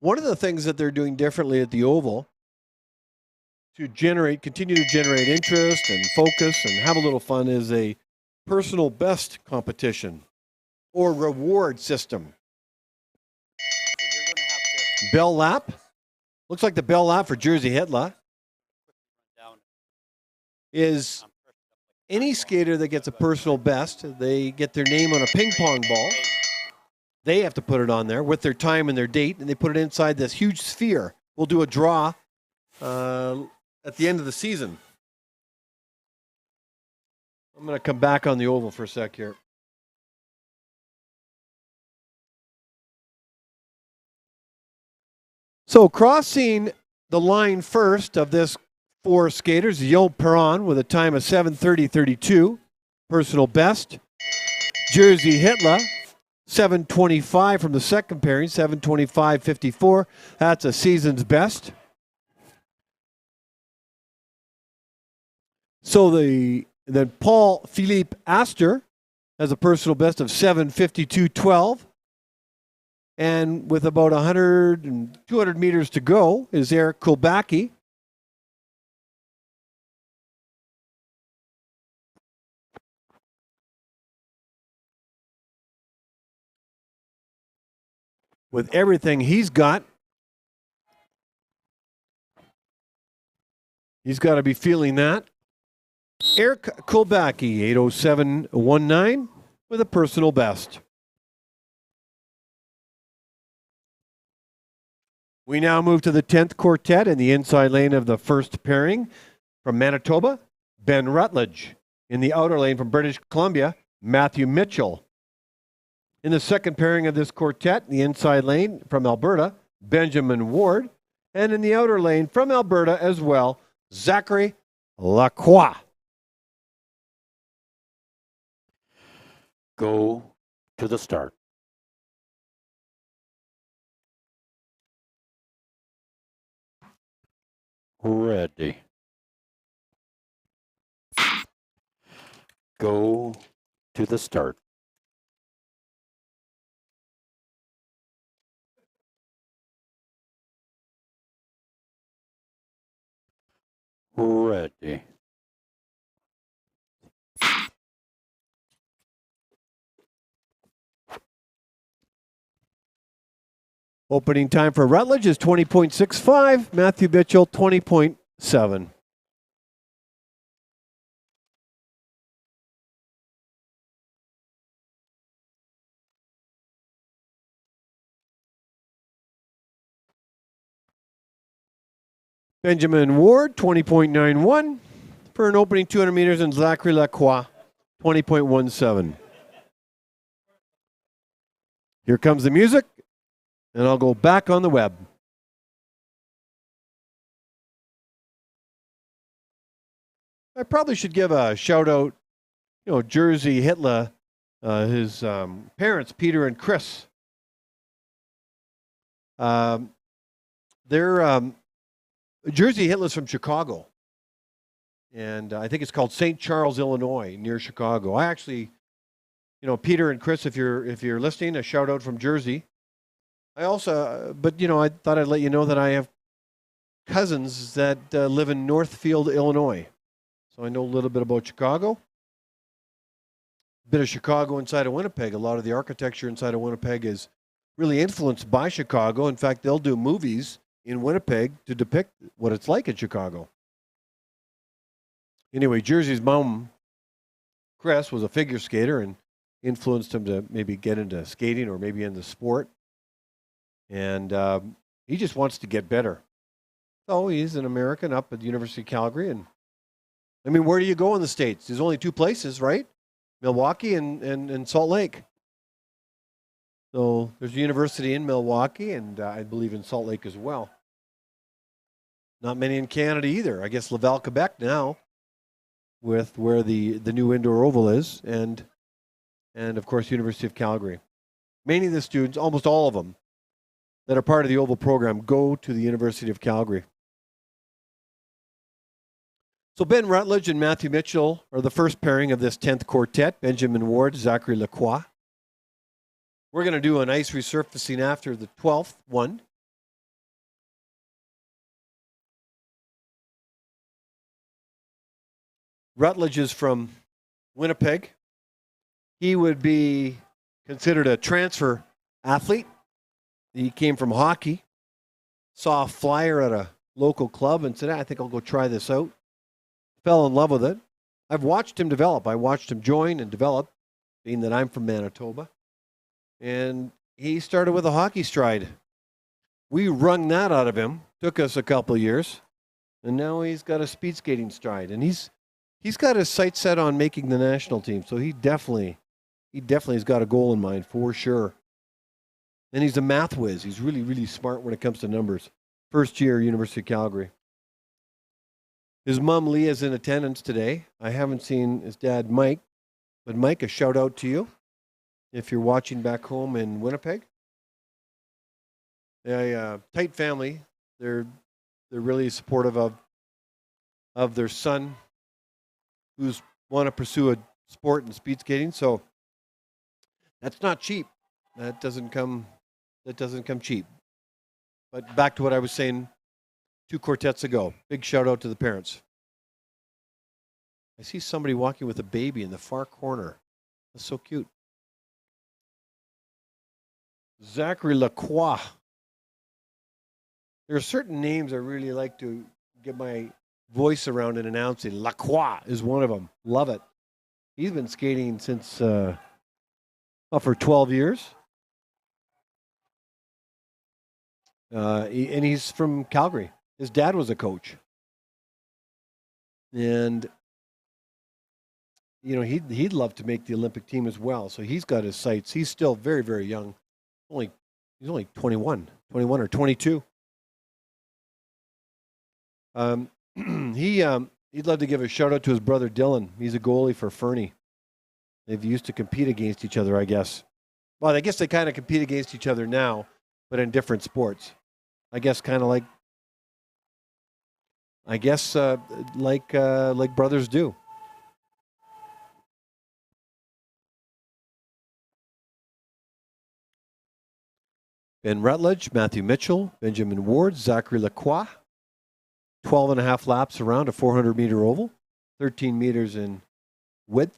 One of the things that they're doing differently at the Oval to continue to generate interest and focus and have a little fun is a personal best competition or reward system. Bell lap. Looks like the bell lap for Jerzy Hitler is any skater that gets a personal best, they get their name on a ping pong ball. They have to put it on there with their time and their date, and they put it inside this huge sphere. We'll do a draw at the end of the season. I'm going to come back on the Oval for a sec here. So crossing the line first of this 4 skaters, Yo Perron with a time of 7:30.32, personal best. Jerzy Hitler, 7:25 from the second pairing, 7:25.54. That's a season's best. So then Paul Philippe Astor has a personal best of 7:52.12. And with about 100 and 200 meters to go is Eric Kulbacki. With everything he's got, he's got to be feeling that. Eric Kulbacki, 8:07.19 with a personal best. We now move to the 10th quartet in the inside lane of the first pairing. From Manitoba, Ben Rutledge. In the outer lane from British Columbia, Matthew Mitchell. In the second pairing of this quartet, in the inside lane from Alberta, Benjamin Ward. And in the outer lane from Alberta as well, Zachary Lacroix. Go to the start. Ready. Go to the start. Ready. Opening time for Rutledge is 20.65. Matthew Mitchell, 20.7. Benjamin Ward, 20.91 for an opening 200 meters, and Zachary Lacroix, 20.17. Here comes the music, and I'll go back on the web. I probably should give a shout out, Jersey Hitler, his parents, Peter and Chris. They're Jersey Hitler's from Chicago, and I think it's called St. Charles, Illinois, near Chicago. I actually, Peter and Chris, if you're listening, a shout out from Jersey. I also, I thought I'd let you know that I have cousins that live in Northfield, Illinois. So I know a little bit about Chicago. A bit of Chicago inside of Winnipeg. A lot of the architecture inside of Winnipeg is really influenced by Chicago. In fact, they'll do movies in Winnipeg to depict what it's like in Chicago. Anyway, Jersey's mom, Chris, was a figure skater and influenced him to maybe get into skating or maybe into sport. And he just wants to get better. So he's an American up at the University of Calgary. And I mean, where do you go in the States? There's only two places, right? Milwaukee and Salt Lake. So there's a university in Milwaukee, and I believe in Salt Lake as well. Not many in Canada either. I guess Laval, Quebec now, with where the new indoor oval is, and of course University of Calgary. Many of the students, almost all of them, that are part of the oval program go to the University of Calgary. So Ben Rutledge and Matthew Mitchell are the first pairing of this 10th quartet. Benjamin Ward, Zachary Lacroix. We're going to do an ice resurfacing after the 12th one. Rutledge is from Winnipeg. He would be considered a transfer athlete. He came from hockey, saw a flyer at a local club and said, I think I'll go try this out. Fell in love with it. I've watched him develop. I watched him join and develop, being that I'm from Manitoba. And he started with a hockey stride. We wrung that out of him. Took us a couple of years. And now he's got a speed skating stride. And he's got his sights set on making the national team. So he definitely has got a goal in mind for sure. And he's a math whiz. He's really, really smart when it comes to numbers. First year, University of Calgary. His mom, Leah, is in attendance today. I haven't seen his dad, Mike. But Mike, a shout out to you if you're watching back home in Winnipeg. A tight family. They're really supportive of their son who's want to pursue a sport in speed skating. So that's not cheap. That doesn't come that doesn't come cheap. But back to what I was saying 2 quartets ago. Big shout out to the parents. I see somebody walking with a baby in the far corner. That's so cute. Zachary Lacroix. There are certain names I really like to get my voice around in announcing. Lacroix is one of them. Love it. He's been skating since for 12 years. And he's from Calgary. His dad was a coach. And you know, he'd love to make the Olympic team as well. So he's got his sights. He's still very, very young. He's only 21 or 22. He'd love to give a shout out to his brother Dylan. He's a goalie for Fernie. They've used to compete against each other, I guess. Well, I guess they kind of compete against each other now, but in different sports. I guess kind of like brothers do. Ben Rutledge, Matthew Mitchell, Benjamin Ward, Zachary Lacroix. 12 and a half laps around a 400-meter oval, 13 meters in width.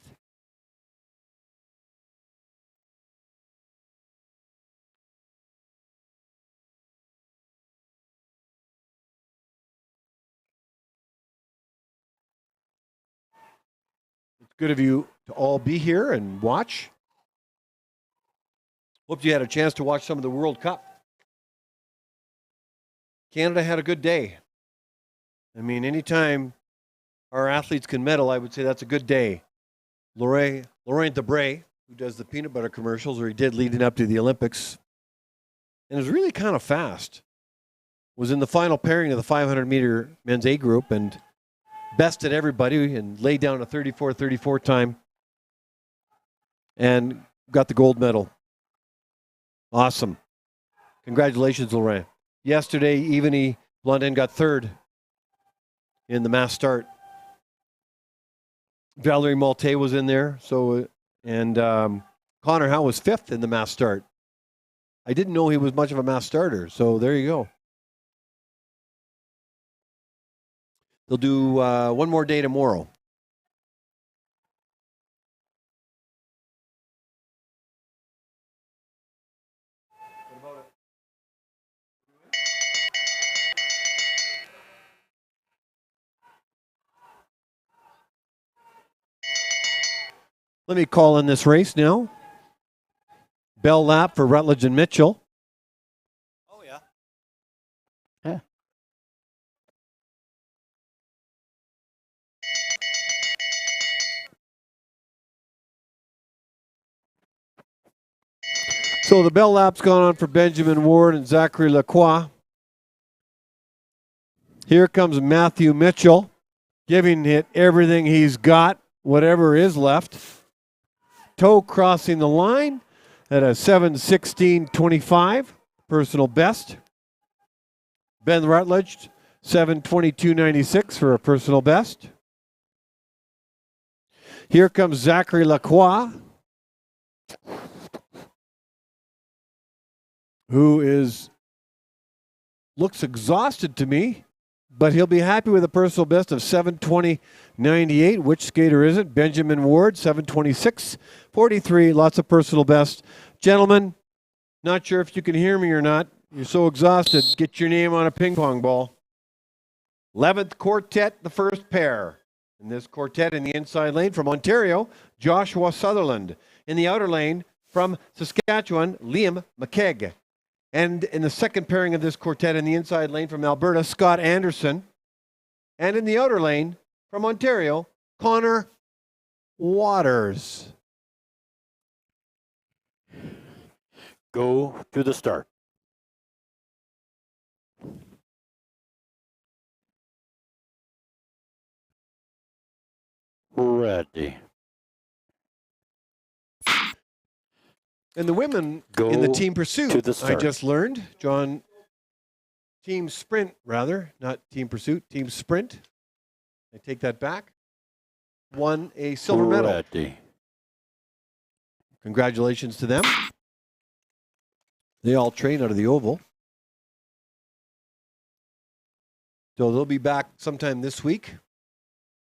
It's good of you to all be here and watch. Hope you had a chance to watch some of the World Cup. Canada had a good day. I mean, anytime our athletes can medal, I would say that's a good day. Laurent Debray, who does the peanut butter commercials, or he did leading up to the Olympics, and it was really kind of fast, was in the final pairing of the 500-meter men's A group and bested everybody and laid down a 34-34 time and got the gold medal. Awesome. Congratulations, Laurent. Yesterday, Evany Blondin got third in the mass start. Valerie Malte was in there, and Connor Howe was fifth in the mass start. I didn't know he was much of a mass starter, so there you go. They'll do one more day tomorrow. Let me call in this race now. Bell lap for Rutledge and Mitchell. Oh, yeah. Yeah. So the bell lap's gone on for Benjamin Ward and Zachary Lacroix. Here comes Matthew Mitchell, giving it everything he's got, whatever is left. Toe crossing the line at a 7:16.25 personal best. Ben Rutledge, 7:22.96 for a personal best. Here comes Zachary Lacroix, who looks exhausted to me, but he'll be happy with a personal best of 7:20.98. Which skater isn't? Benjamin Ward, 7:26.43. Lots of personal best. Gentlemen, not sure if you can hear me or not. You're so exhausted. Get your name on a ping pong ball. 11th quartet, the first pair. In this quartet in the inside lane from Ontario, Joshua Sutherland. In the outer lane from Saskatchewan, Liam McKegg. And in the second pairing of this quartet in the inside lane from Alberta, Scott Anderson. And in the outer lane from Ontario, Connor Waters. Go to the start. Ready. And the women Go in the team pursuit, to the start. I just learned, John, team sprint rather, not team pursuit, team sprint. I take that back. Won a silver medal. Ready. Congratulations to them. They all train out of the Oval. So they'll be back sometime this week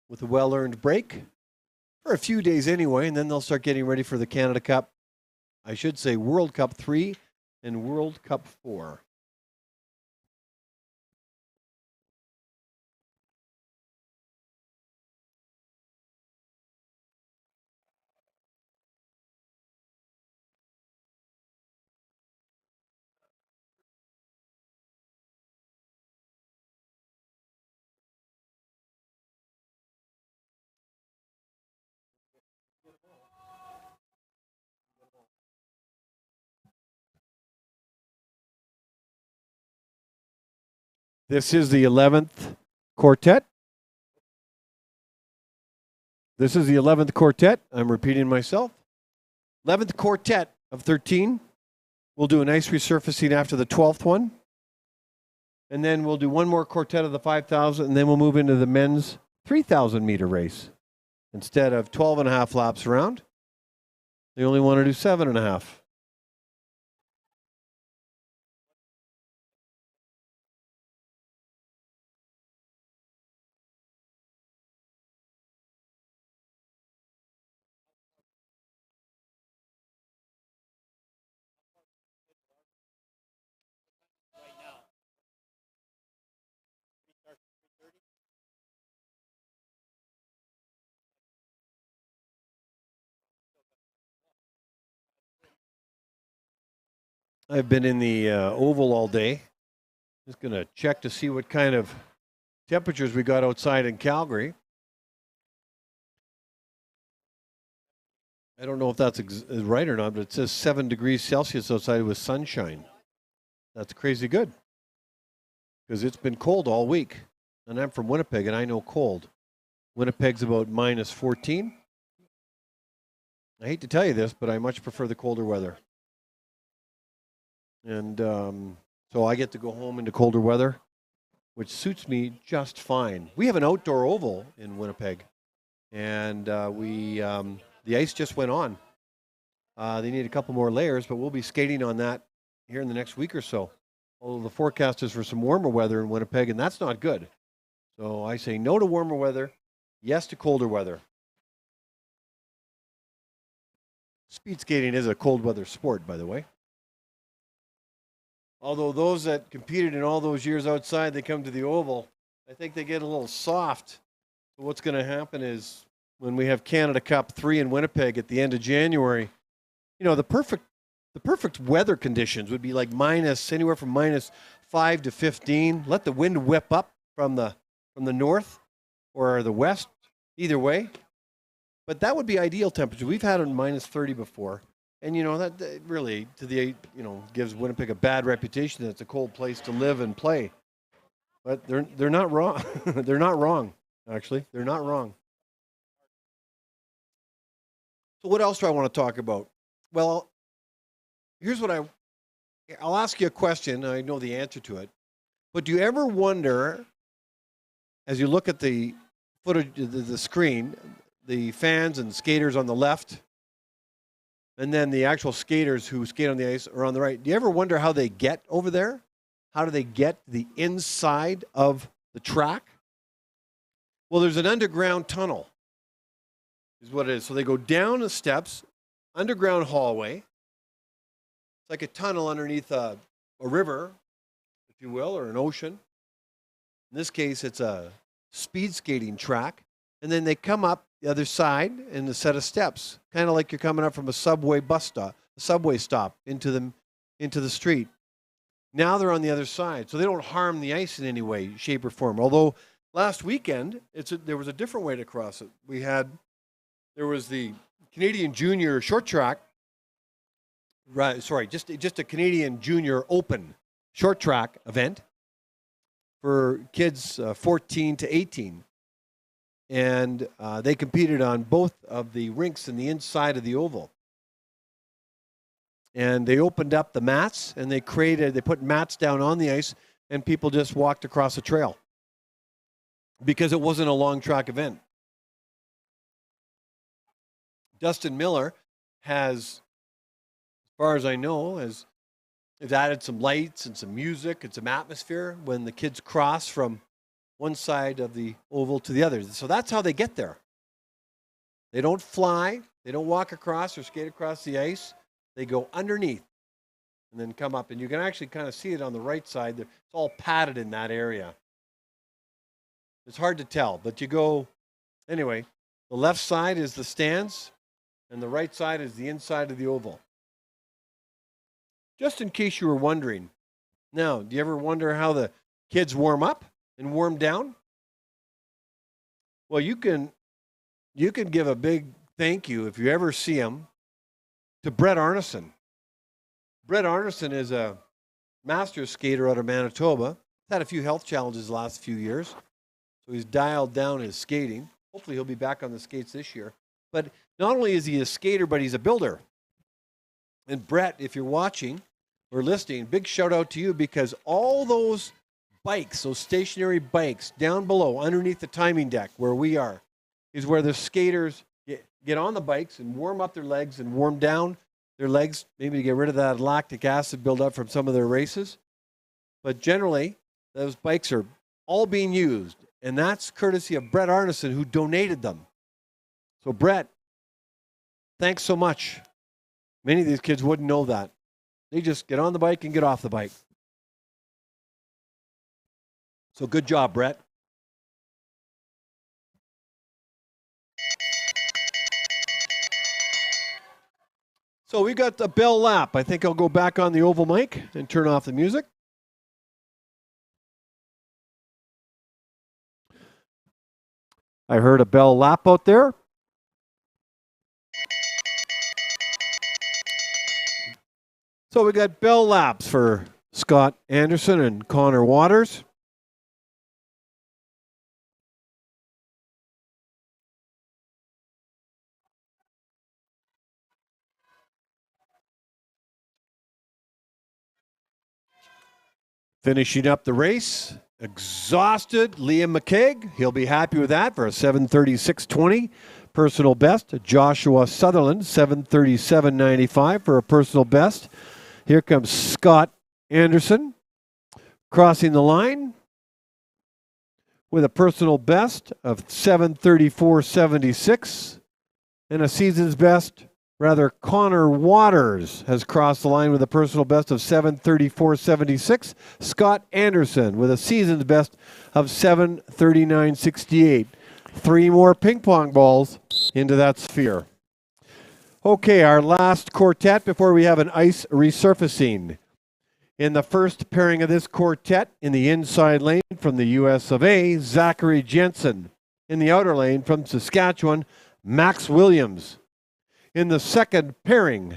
with a well-earned break for a few days anyway, and then they'll start getting ready for the Canada Cup. I should say World Cup 3 and World Cup 4. This is the 11th quartet. This is the 11th quartet. I'm repeating myself. 11th quartet of 13. We'll do a nice resurfacing after the 12th one. And then we'll do one more quartet of the 5,000, and then we'll move into the men's 3,000 meter race. Instead of 12 and a half laps around, they only want to do 7.5. Right now. We start at 3:30. I've been in the Oval all day. Just going to check to see what kind of temperatures we got outside in Calgary. I don't know if that's is right or not, but it says 7 degrees Celsius outside with sunshine. That's crazy good because it's been cold all week. And I'm from Winnipeg, and I know cold. Winnipeg's about minus 14. I hate to tell you this, but I much prefer the colder weather. And so I get to go home into colder weather, which suits me just fine. We have an outdoor oval in Winnipeg, and the ice just went on. They need a couple more layers, but we'll be skating on that here in the next week or so. Although the forecast is for some warmer weather in Winnipeg, and that's not good. So I say no to warmer weather, yes to colder weather. Speed skating is a cold weather sport, by the way. Although those that competed in all those years outside, they come to the Oval, I think they get a little soft. So what's going to happen is when we have Canada Cup 3 in Winnipeg at the end of January, you know, the perfect weather conditions would be like anywhere from minus 5 to 15. Let the wind whip up from the north or the west, either way. But that would be ideal temperature. We've had it minus 30 before. And, you know, that really, gives Winnipeg a bad reputation that it's a cold place to live and play. But they're not wrong. They're not wrong, actually. They're not wrong. So what else do I want to talk about? Well, here's what I'll ask you a question. I know the answer to it. But do you ever wonder, as you look at the footage, the screen, the fans and skaters on the left, and then the actual skaters who skate on the ice are on the right. Do you ever wonder how they get over there? How do they get the inside of the track? Well, there's an underground tunnel, is what it is. So they go down the steps, underground hallway. It's like a tunnel underneath a river, if you will, or an ocean. In this case, it's a speed skating track. And then they come up the other side in a set of steps, kind of like you're coming up from a subway stop into the street. Now they're on the other side, so they don't harm the ice in any way, shape, or form. Although last weekend there was a different way to cross it. There was the Canadian Junior short track. Right, sorry, just a Canadian Junior Open short track event for kids 14 to 18. And they competed on both of the rinks in the inside of the Oval. And they opened up the mats, and they put mats down on the ice, and people just walked across the trail because it wasn't a long track event. Dustin Miller has, as far as I know, has They've added some lights and some music and some atmosphere when the kids cross from one side of the oval to the other. So that's how they get there. They don't fly, they don't walk across or skate across the ice. They go underneath and then come up. And you can actually kind of see it on the right side. It's all padded in that area. It's hard to tell, but you go, anyway, the left side is the stands, and the right side is the inside of the oval. Just in case you were wondering. Now, do you ever wonder how the kids warm up and warm down? Well, you can give a big thank you if you ever see him to Brett Arneson. Brett Arneson is a master skater out of Manitoba. He's had a few health challenges the last few years, so he's dialed down his skating. Hopefully he'll be back on the skates this year. But not only is he a skater, but he's a builder. And Brett, if you're watching or listening, big shout out to you, because all those bikes, those stationary bikes down below underneath the timing deck where we are, is where the skaters get on the bikes and warm up their legs and warm down their legs, maybe to get rid of that lactic acid buildup from some of their races. But generally, those bikes are all being used, and that's courtesy of Brett Arneson, who donated them. So Brett, thanks so much. Many of these kids wouldn't know that. They just get on the bike and get off the bike. So good job, Brett. So we got the bell lap. I think I'll go back on the oval mic and turn off the music. I heard a bell lap out there. So we got bell laps for Scott Anderson and Connor Waters. Finishing up the race, exhausted, Liam McKeag. He'll be happy with that for a 7:36.20 personal best. Joshua Sutherland, 7:37.95 for a personal best. Here comes Scott Anderson crossing the line with a personal best of 7:34.76 and a season's best. Rather, Connor Waters has crossed the line with a personal best of 7:34.76. Scott Anderson with a season's best of 7:39.68. 3 more ping pong balls into that sphere. Okay, our last quartet before we have an ice resurfacing. In the first pairing of this quartet, in the inside lane from the US of A, Zachary Jensen. In the outer lane from Saskatchewan, Max Williams. In the second pairing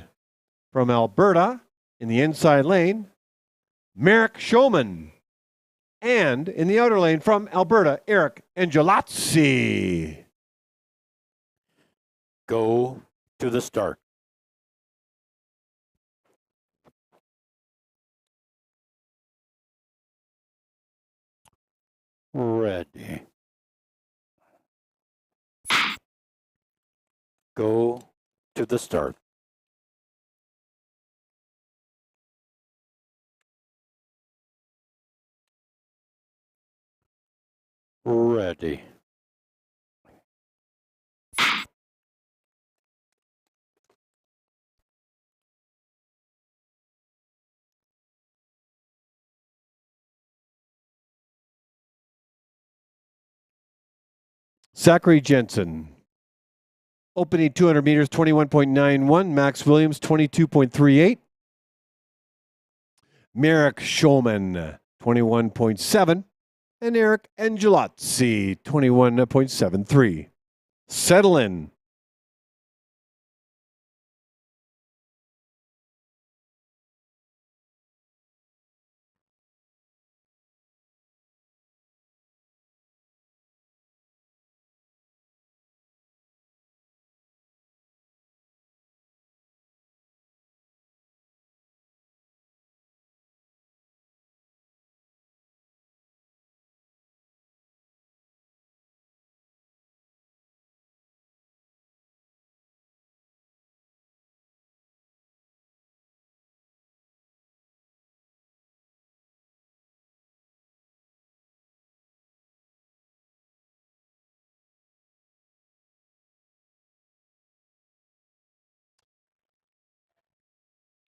from Alberta, in the inside lane, Merrick Showman. And in the outer lane from Alberta, Eric Angelazzi. Go to the start. Ready. Go to the start. Ready. Zachary Jensen. Opening 200 meters, 21.91. Max Williams, 22.38. Merrick Showman, 21.7. And Eric Angelazzi, 21.73. Settle in.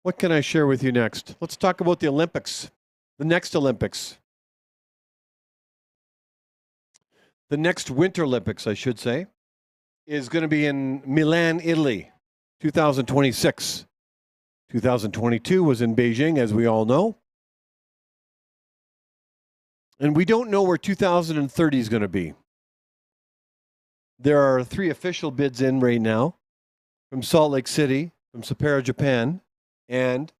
What can I share with you next? Let's talk about the Olympics, the next Olympics. The next Winter Olympics, I should say, is going to be in Milan, Italy, 2026. 2022 was in Beijing, as we all know. And we don't know where 2030 is going to be. There are 3 official bids in right now from Salt Lake City, from Sapporo, Japan, and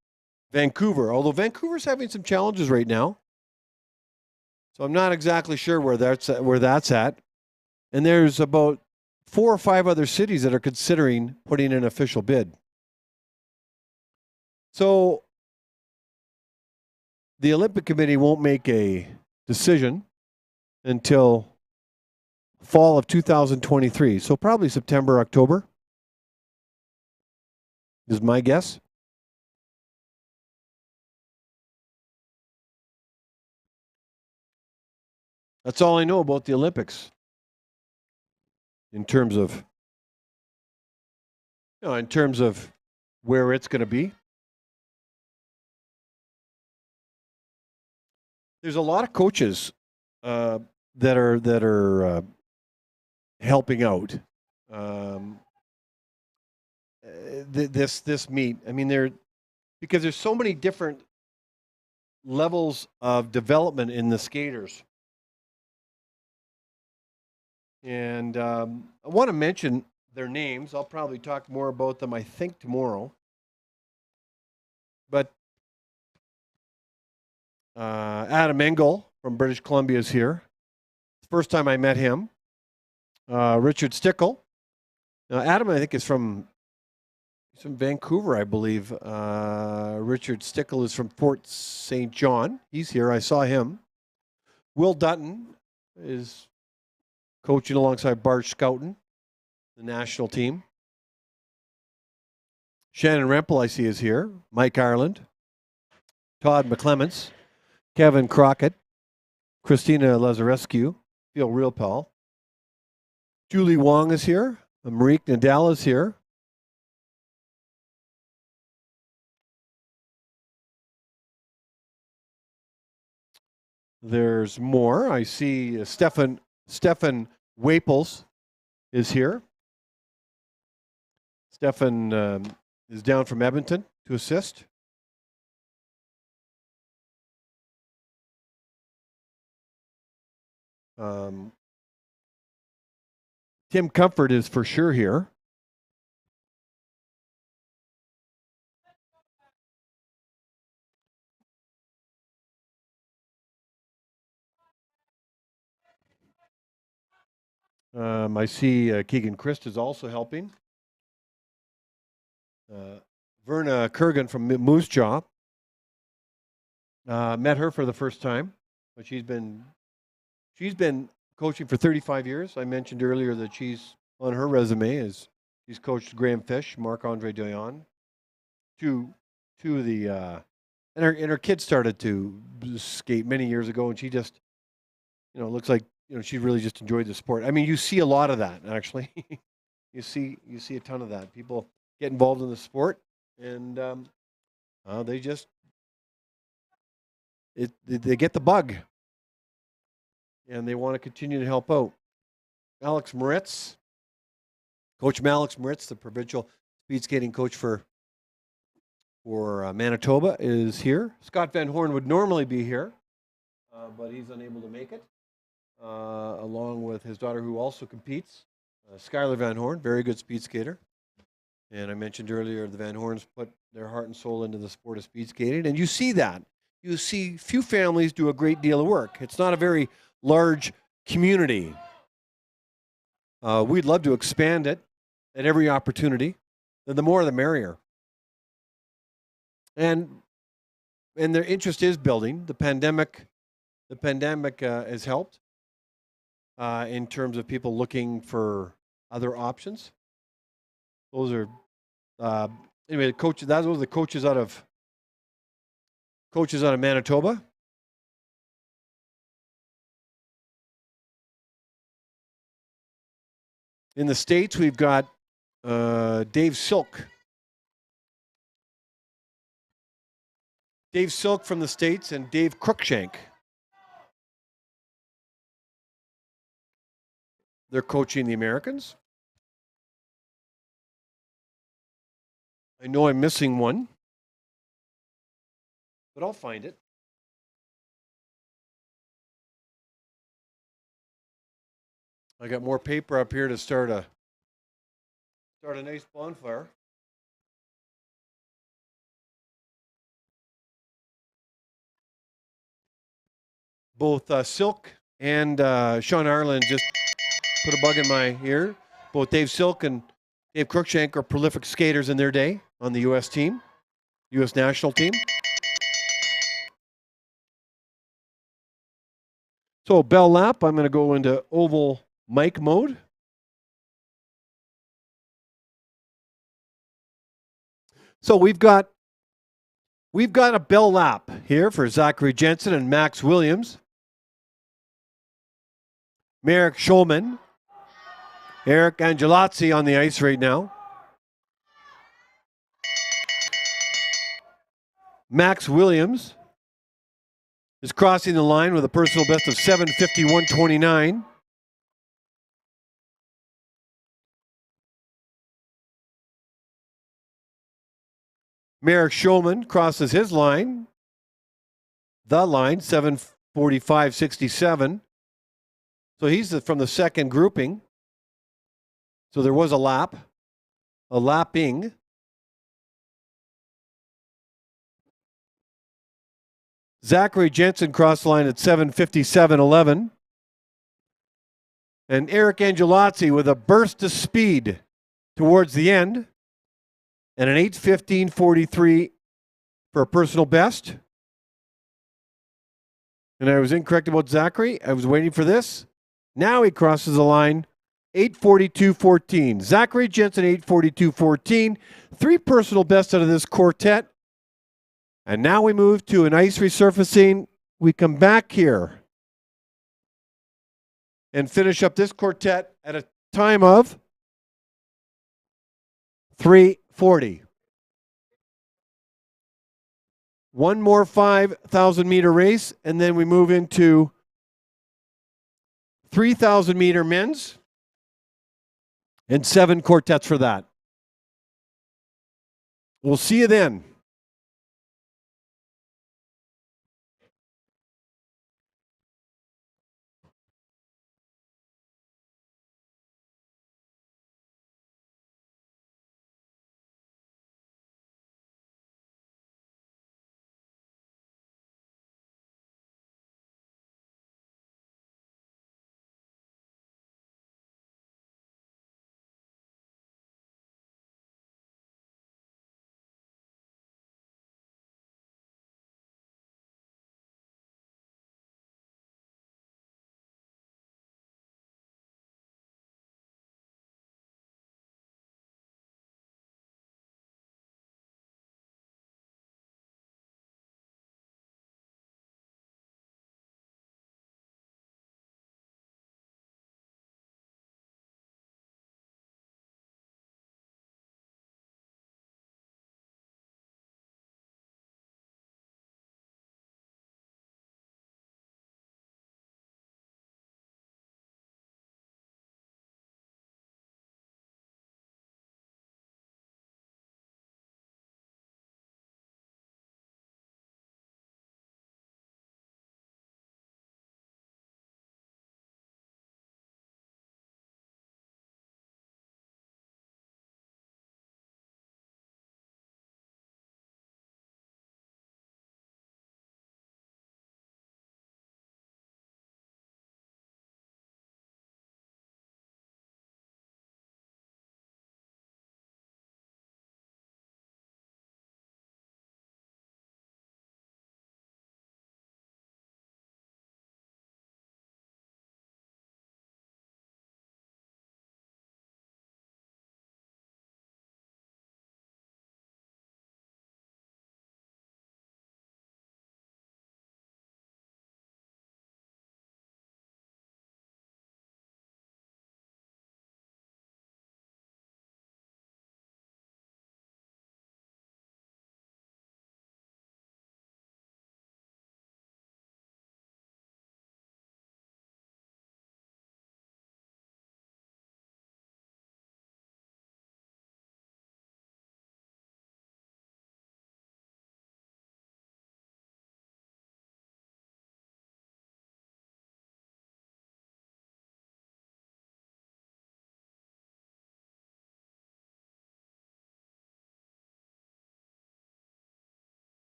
Vancouver. Although Vancouver's having some challenges right now. So I'm not exactly sure where that's at. And there's about 4 or 5 other cities that are considering putting in an official bid. So the Olympic Committee won't make a decision until fall of 2023. So probably September, October is my guess. That's all I know about the Olympics in terms of where it's going to be. There's a lot of coaches that are helping out this meet. I mean, because there's so many different levels of development in the skaters. And I want to mention their names. I'll probably talk more about them, I think, tomorrow. But Adam Engel from British Columbia is here. First time I met him. Richard Stickle. Now, Adam, I think, is from Vancouver, I believe. Richard Stickle is from Fort St. John. He's here. I saw him. Will Dutton is coaching alongside Bart Schouten, the national team. Shannon Rempel, I see, is here. Mike Ireland. Todd McClements. Kevin Crockett. Christina Lazarescu. Phil Realpal. Julie Wong is here. Marique Nadal is here. There's more. I see Stefan Waples is here. Stefan is down from Edmonton to assist. Tim Comfort is for sure here. I see Keegan Christ is also helping. Verna Kurgan from Moose Jaw. Met her for the first time, but she's been coaching for 35 years. I mentioned earlier that she's on her resume is she's coached Graham Fish, Marc-Andre Doyon, two of the and her kid started to skate many years ago, and she just looks like she really just enjoyed the sport. I mean, you see a lot of that actually. you see a ton of that. People get involved in the sport, and they just they get the bug. And they want to continue to help out. Alex Moritz, Coach Alex Moritz, the provincial speed skating coach for Manitoba, is here. Scott Van Horn would normally be here, but he's unable to make it, along with his daughter, who also competes, Skylar Van Horn, very good speed skater. And I mentioned earlier the Van Horns put their heart and soul into the sport of speed skating, and you see that. You see few families do a great deal of work. It's not a very large community. We'd love to expand it at every opportunity. And the more, the merrier. And their interest is building. The pandemic has helped in terms of people looking for other options. Those are anyway. The coaches. Those are the coaches out of Manitoba. In the States, we've got Dave Silk. Dave Silk from the States and Dave Cruikshank. They're coaching the Americans. I know I'm missing one, but I'll find it. I got more paper up here to start a nice bonfire. Both Silk and Sean Ireland just put a bug in my ear. Both Dave Silk and Dave Cruikshank are prolific skaters in their day on the U.S. team, U.S. national team. So bell lap, I'm going to go into oval mic mode. So we've got a bell lap here for Zachary Jensen and Max Williams. Merrick Schulman, Eric Angelozzi on the ice right now. Max Williams is crossing the line with a personal best of 7:51.29. Merrick Schulman crosses his line, 7:45.67. So he's from the second grouping. So there was a lapping. Zachary Jensen crossed the line at 7:57.11. And Eric Angelozzi with a burst of speed towards the end and an 8:15.43 for a personal best. And I was incorrect about Zachary. I was waiting for this. Now he crosses the line, 8:42.14. Zachary Jensen, 8:42.14. 3 personal bests out of this quartet. And now we move to an ice resurfacing. We come back here and finish up this quartet at a time of 3:40. One more 5,000-meter race, and then we move into 3,000-meter men's and 7 quartets for that. We'll see you then.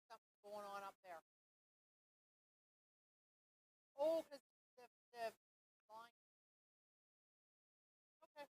something going on up there. Oh, because the line. Okay.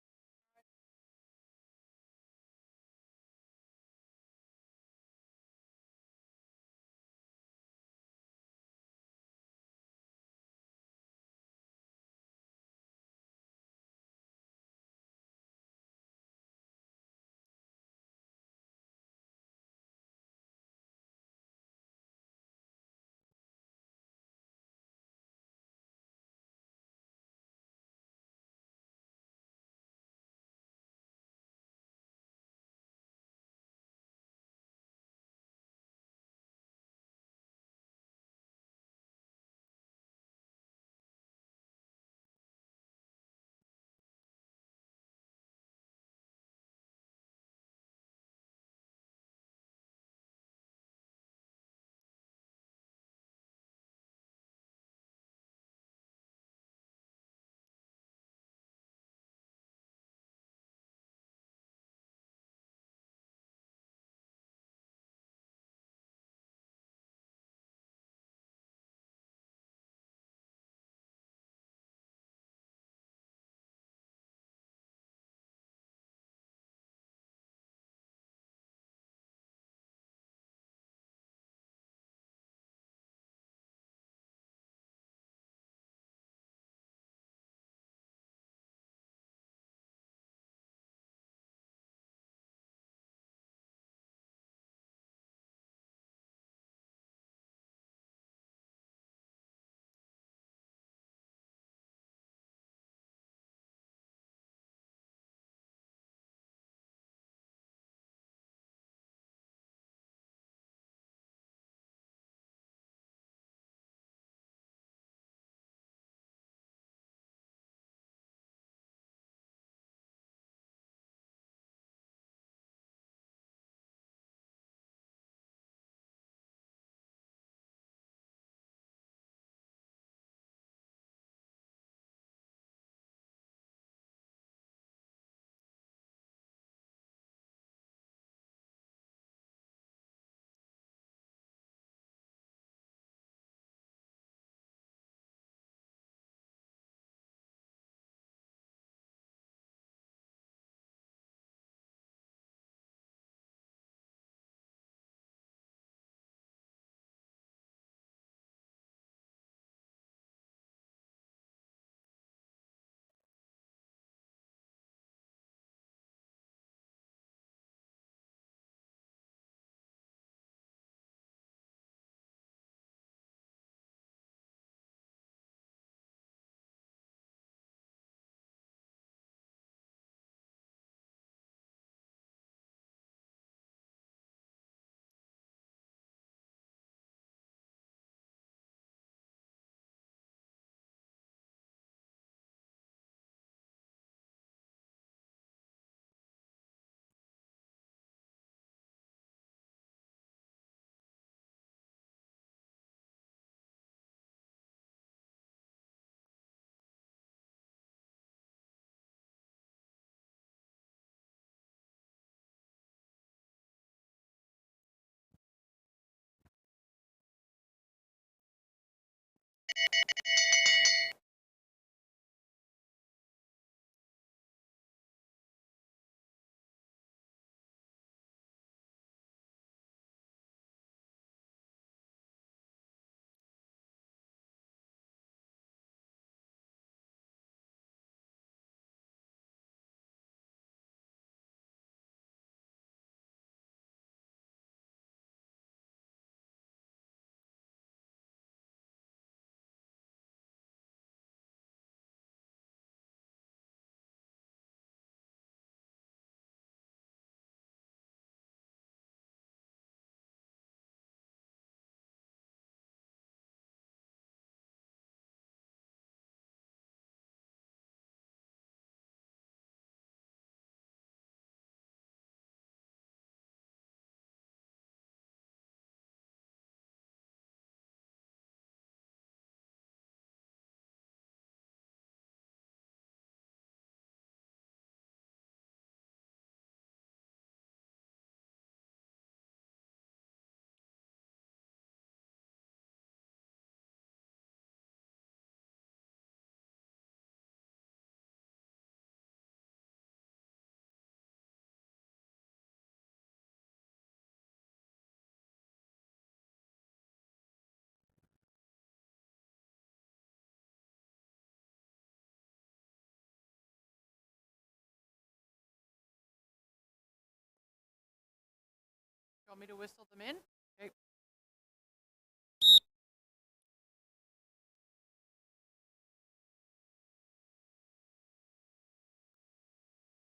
Want me to whistle them in? Okay.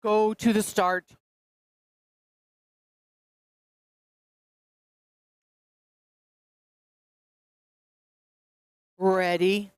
Go to the start. Ready.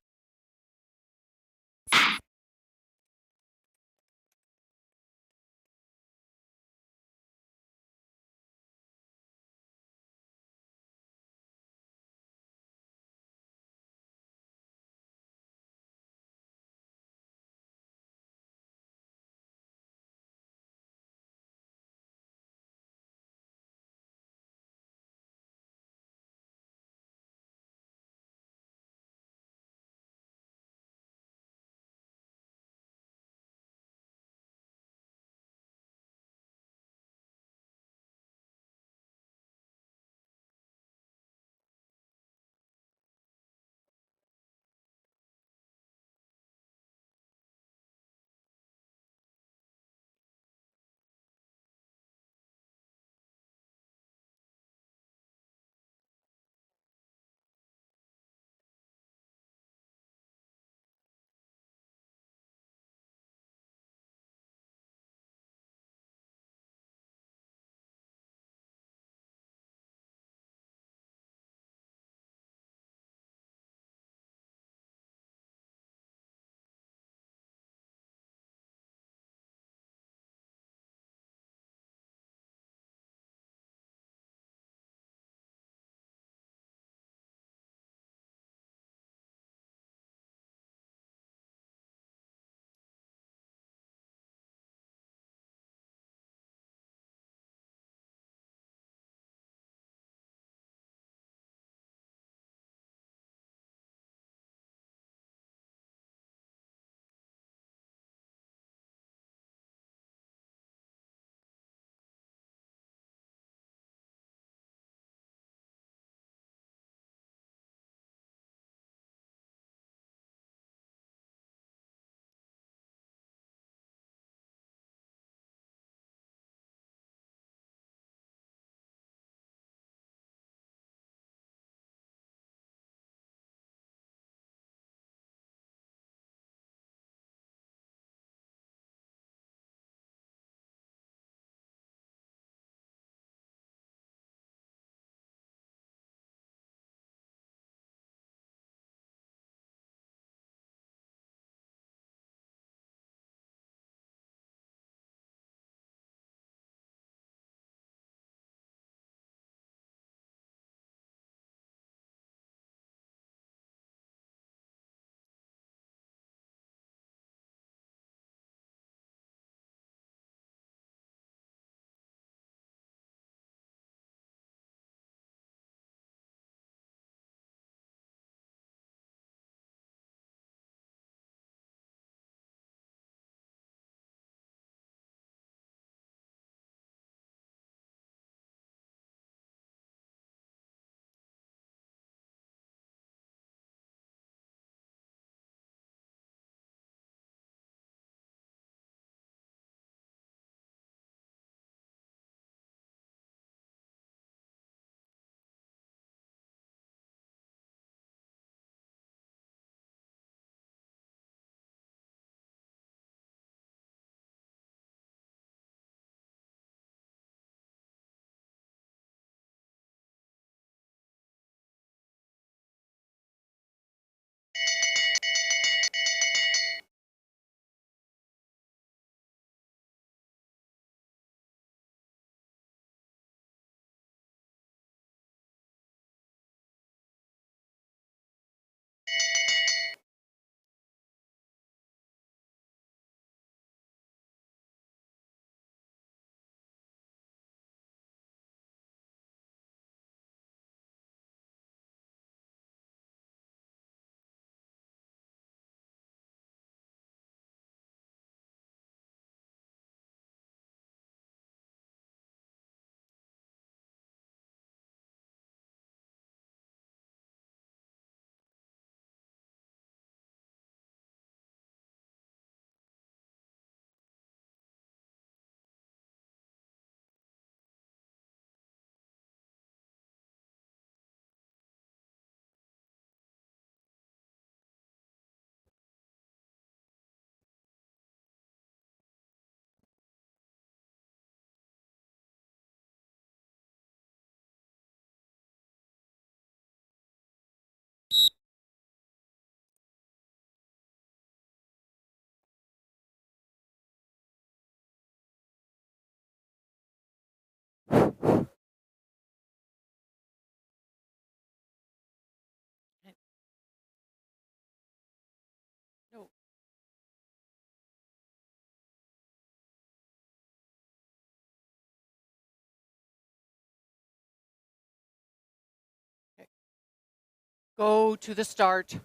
Go to the start.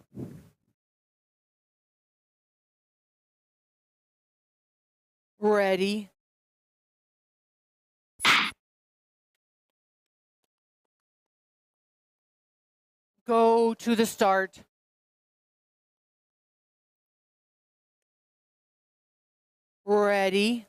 Ready. Go to the start. Ready.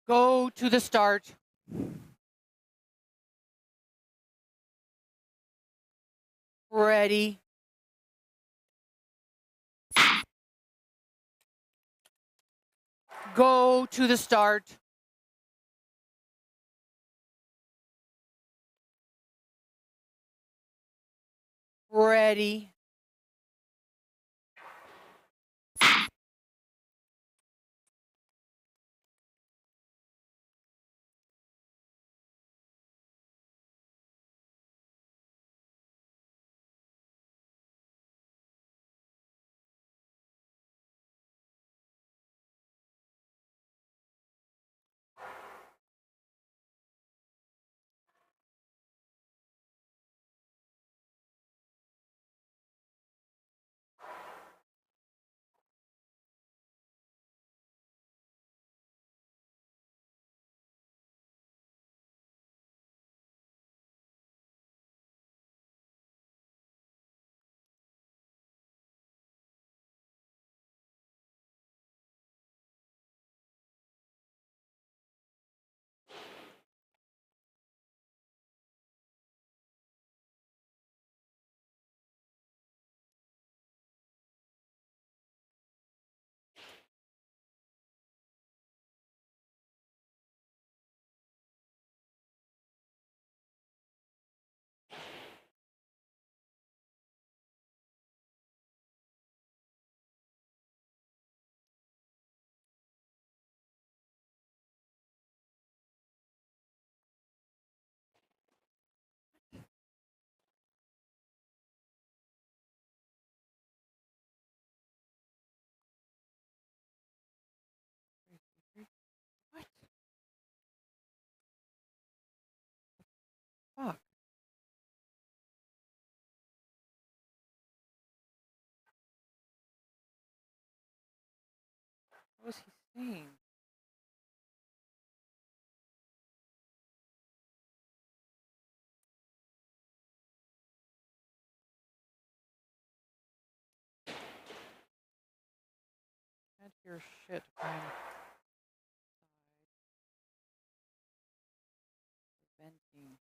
Go to the start. Ready. Go to the start. Ready. What? Fuck. What was he saying? Can't hear shit. I'm venting.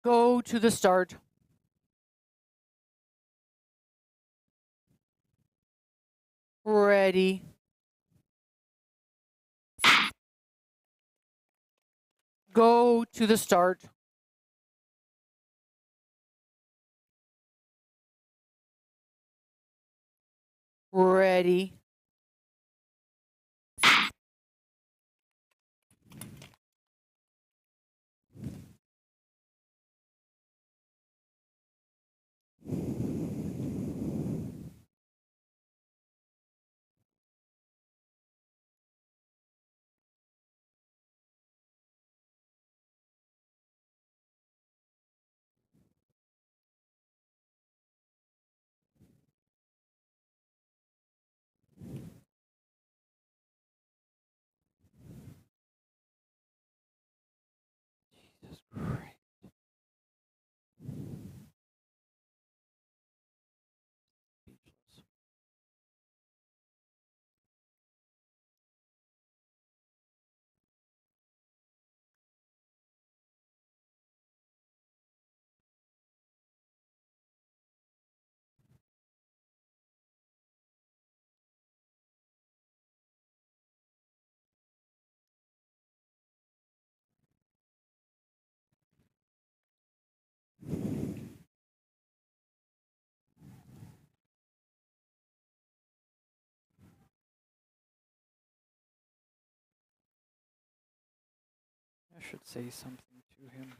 Go to the start. Ready. Go to the start. Ready. Jesus Christ. Speechless. I should say something to him.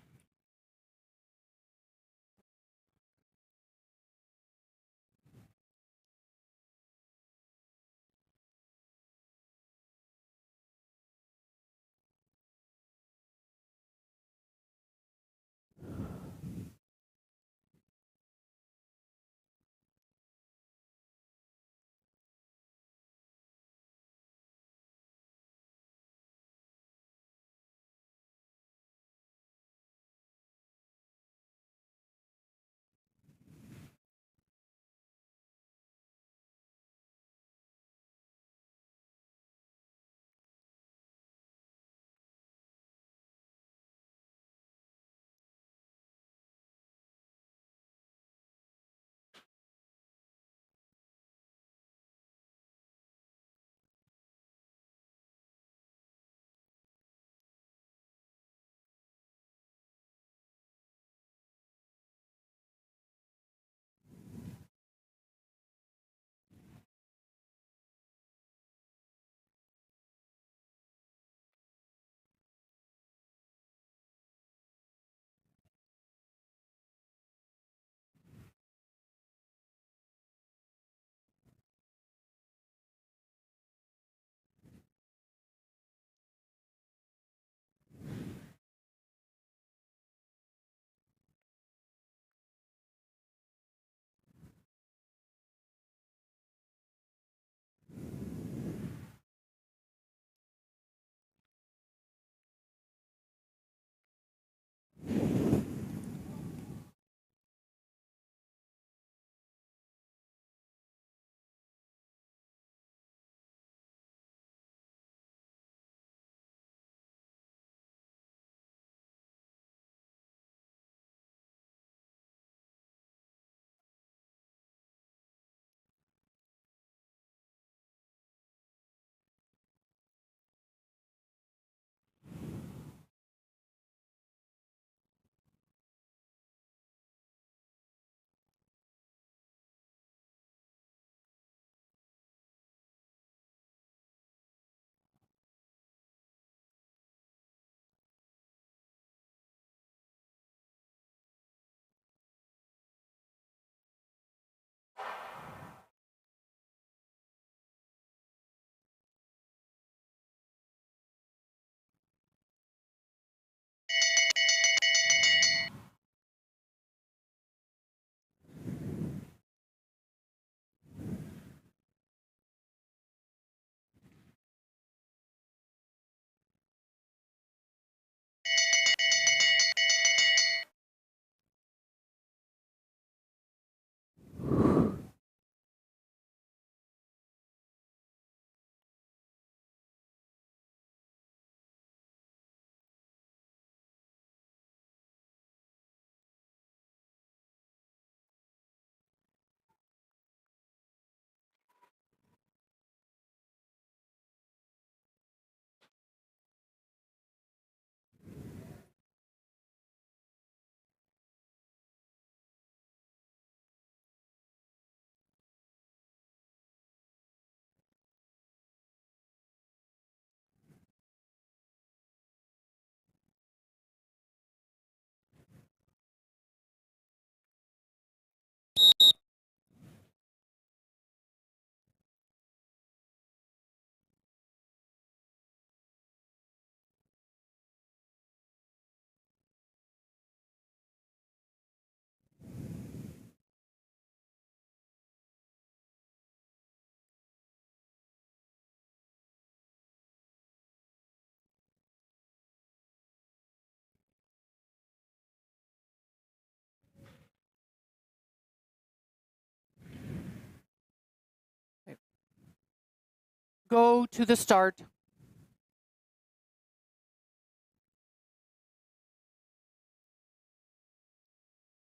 Go to the start.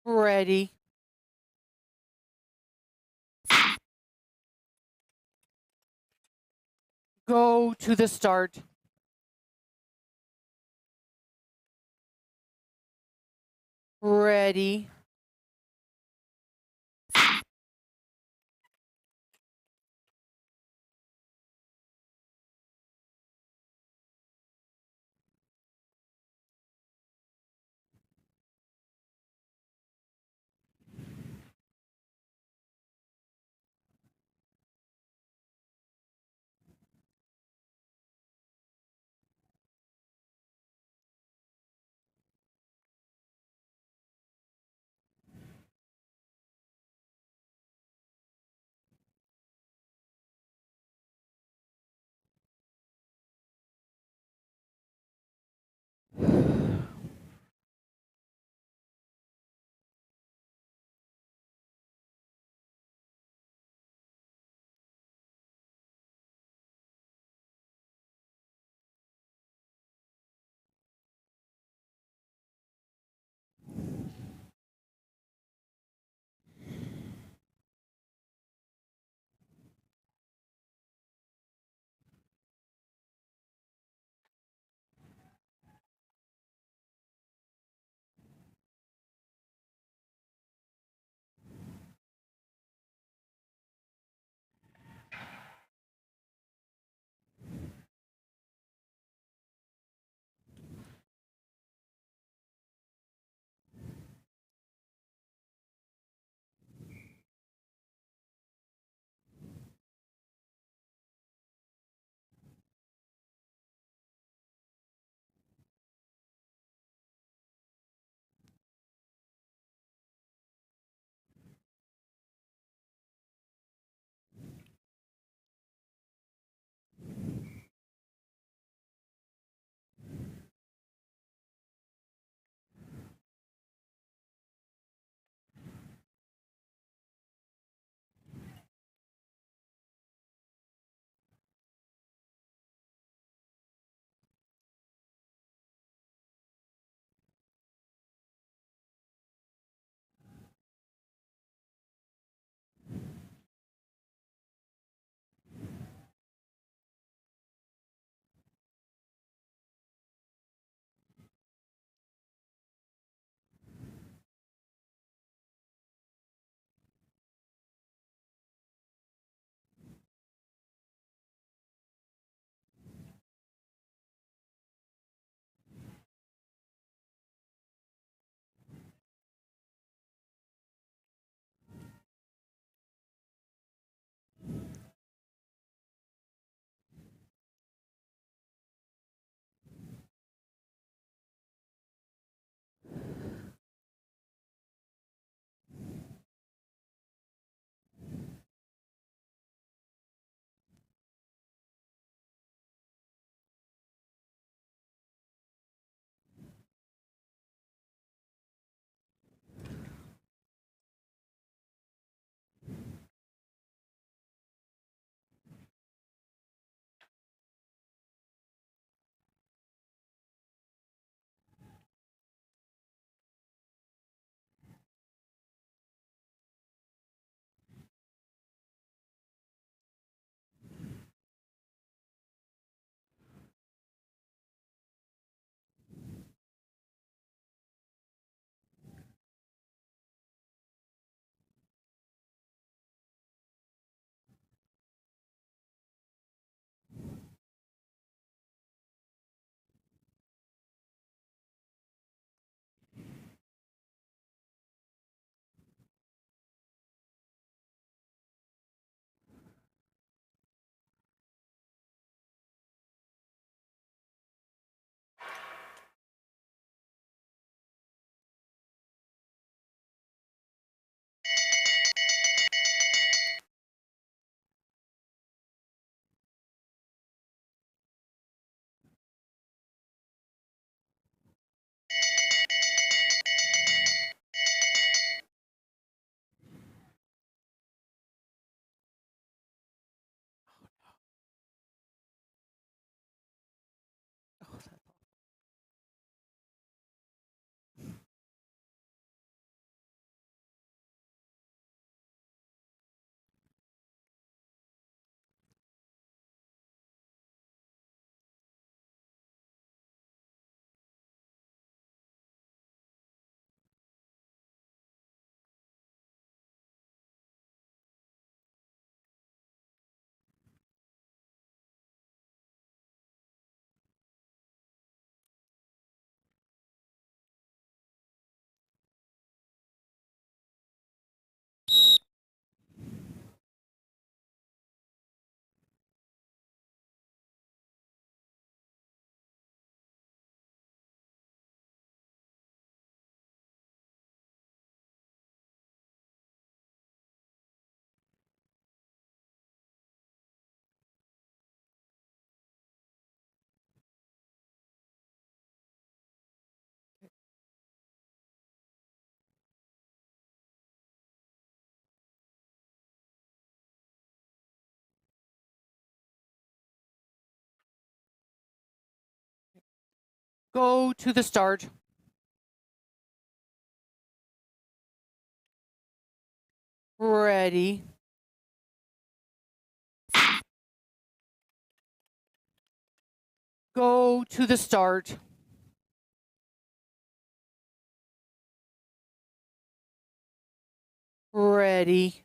Ready. Go to the start. Ready. Go to the start. Ready. Go to the start. Ready.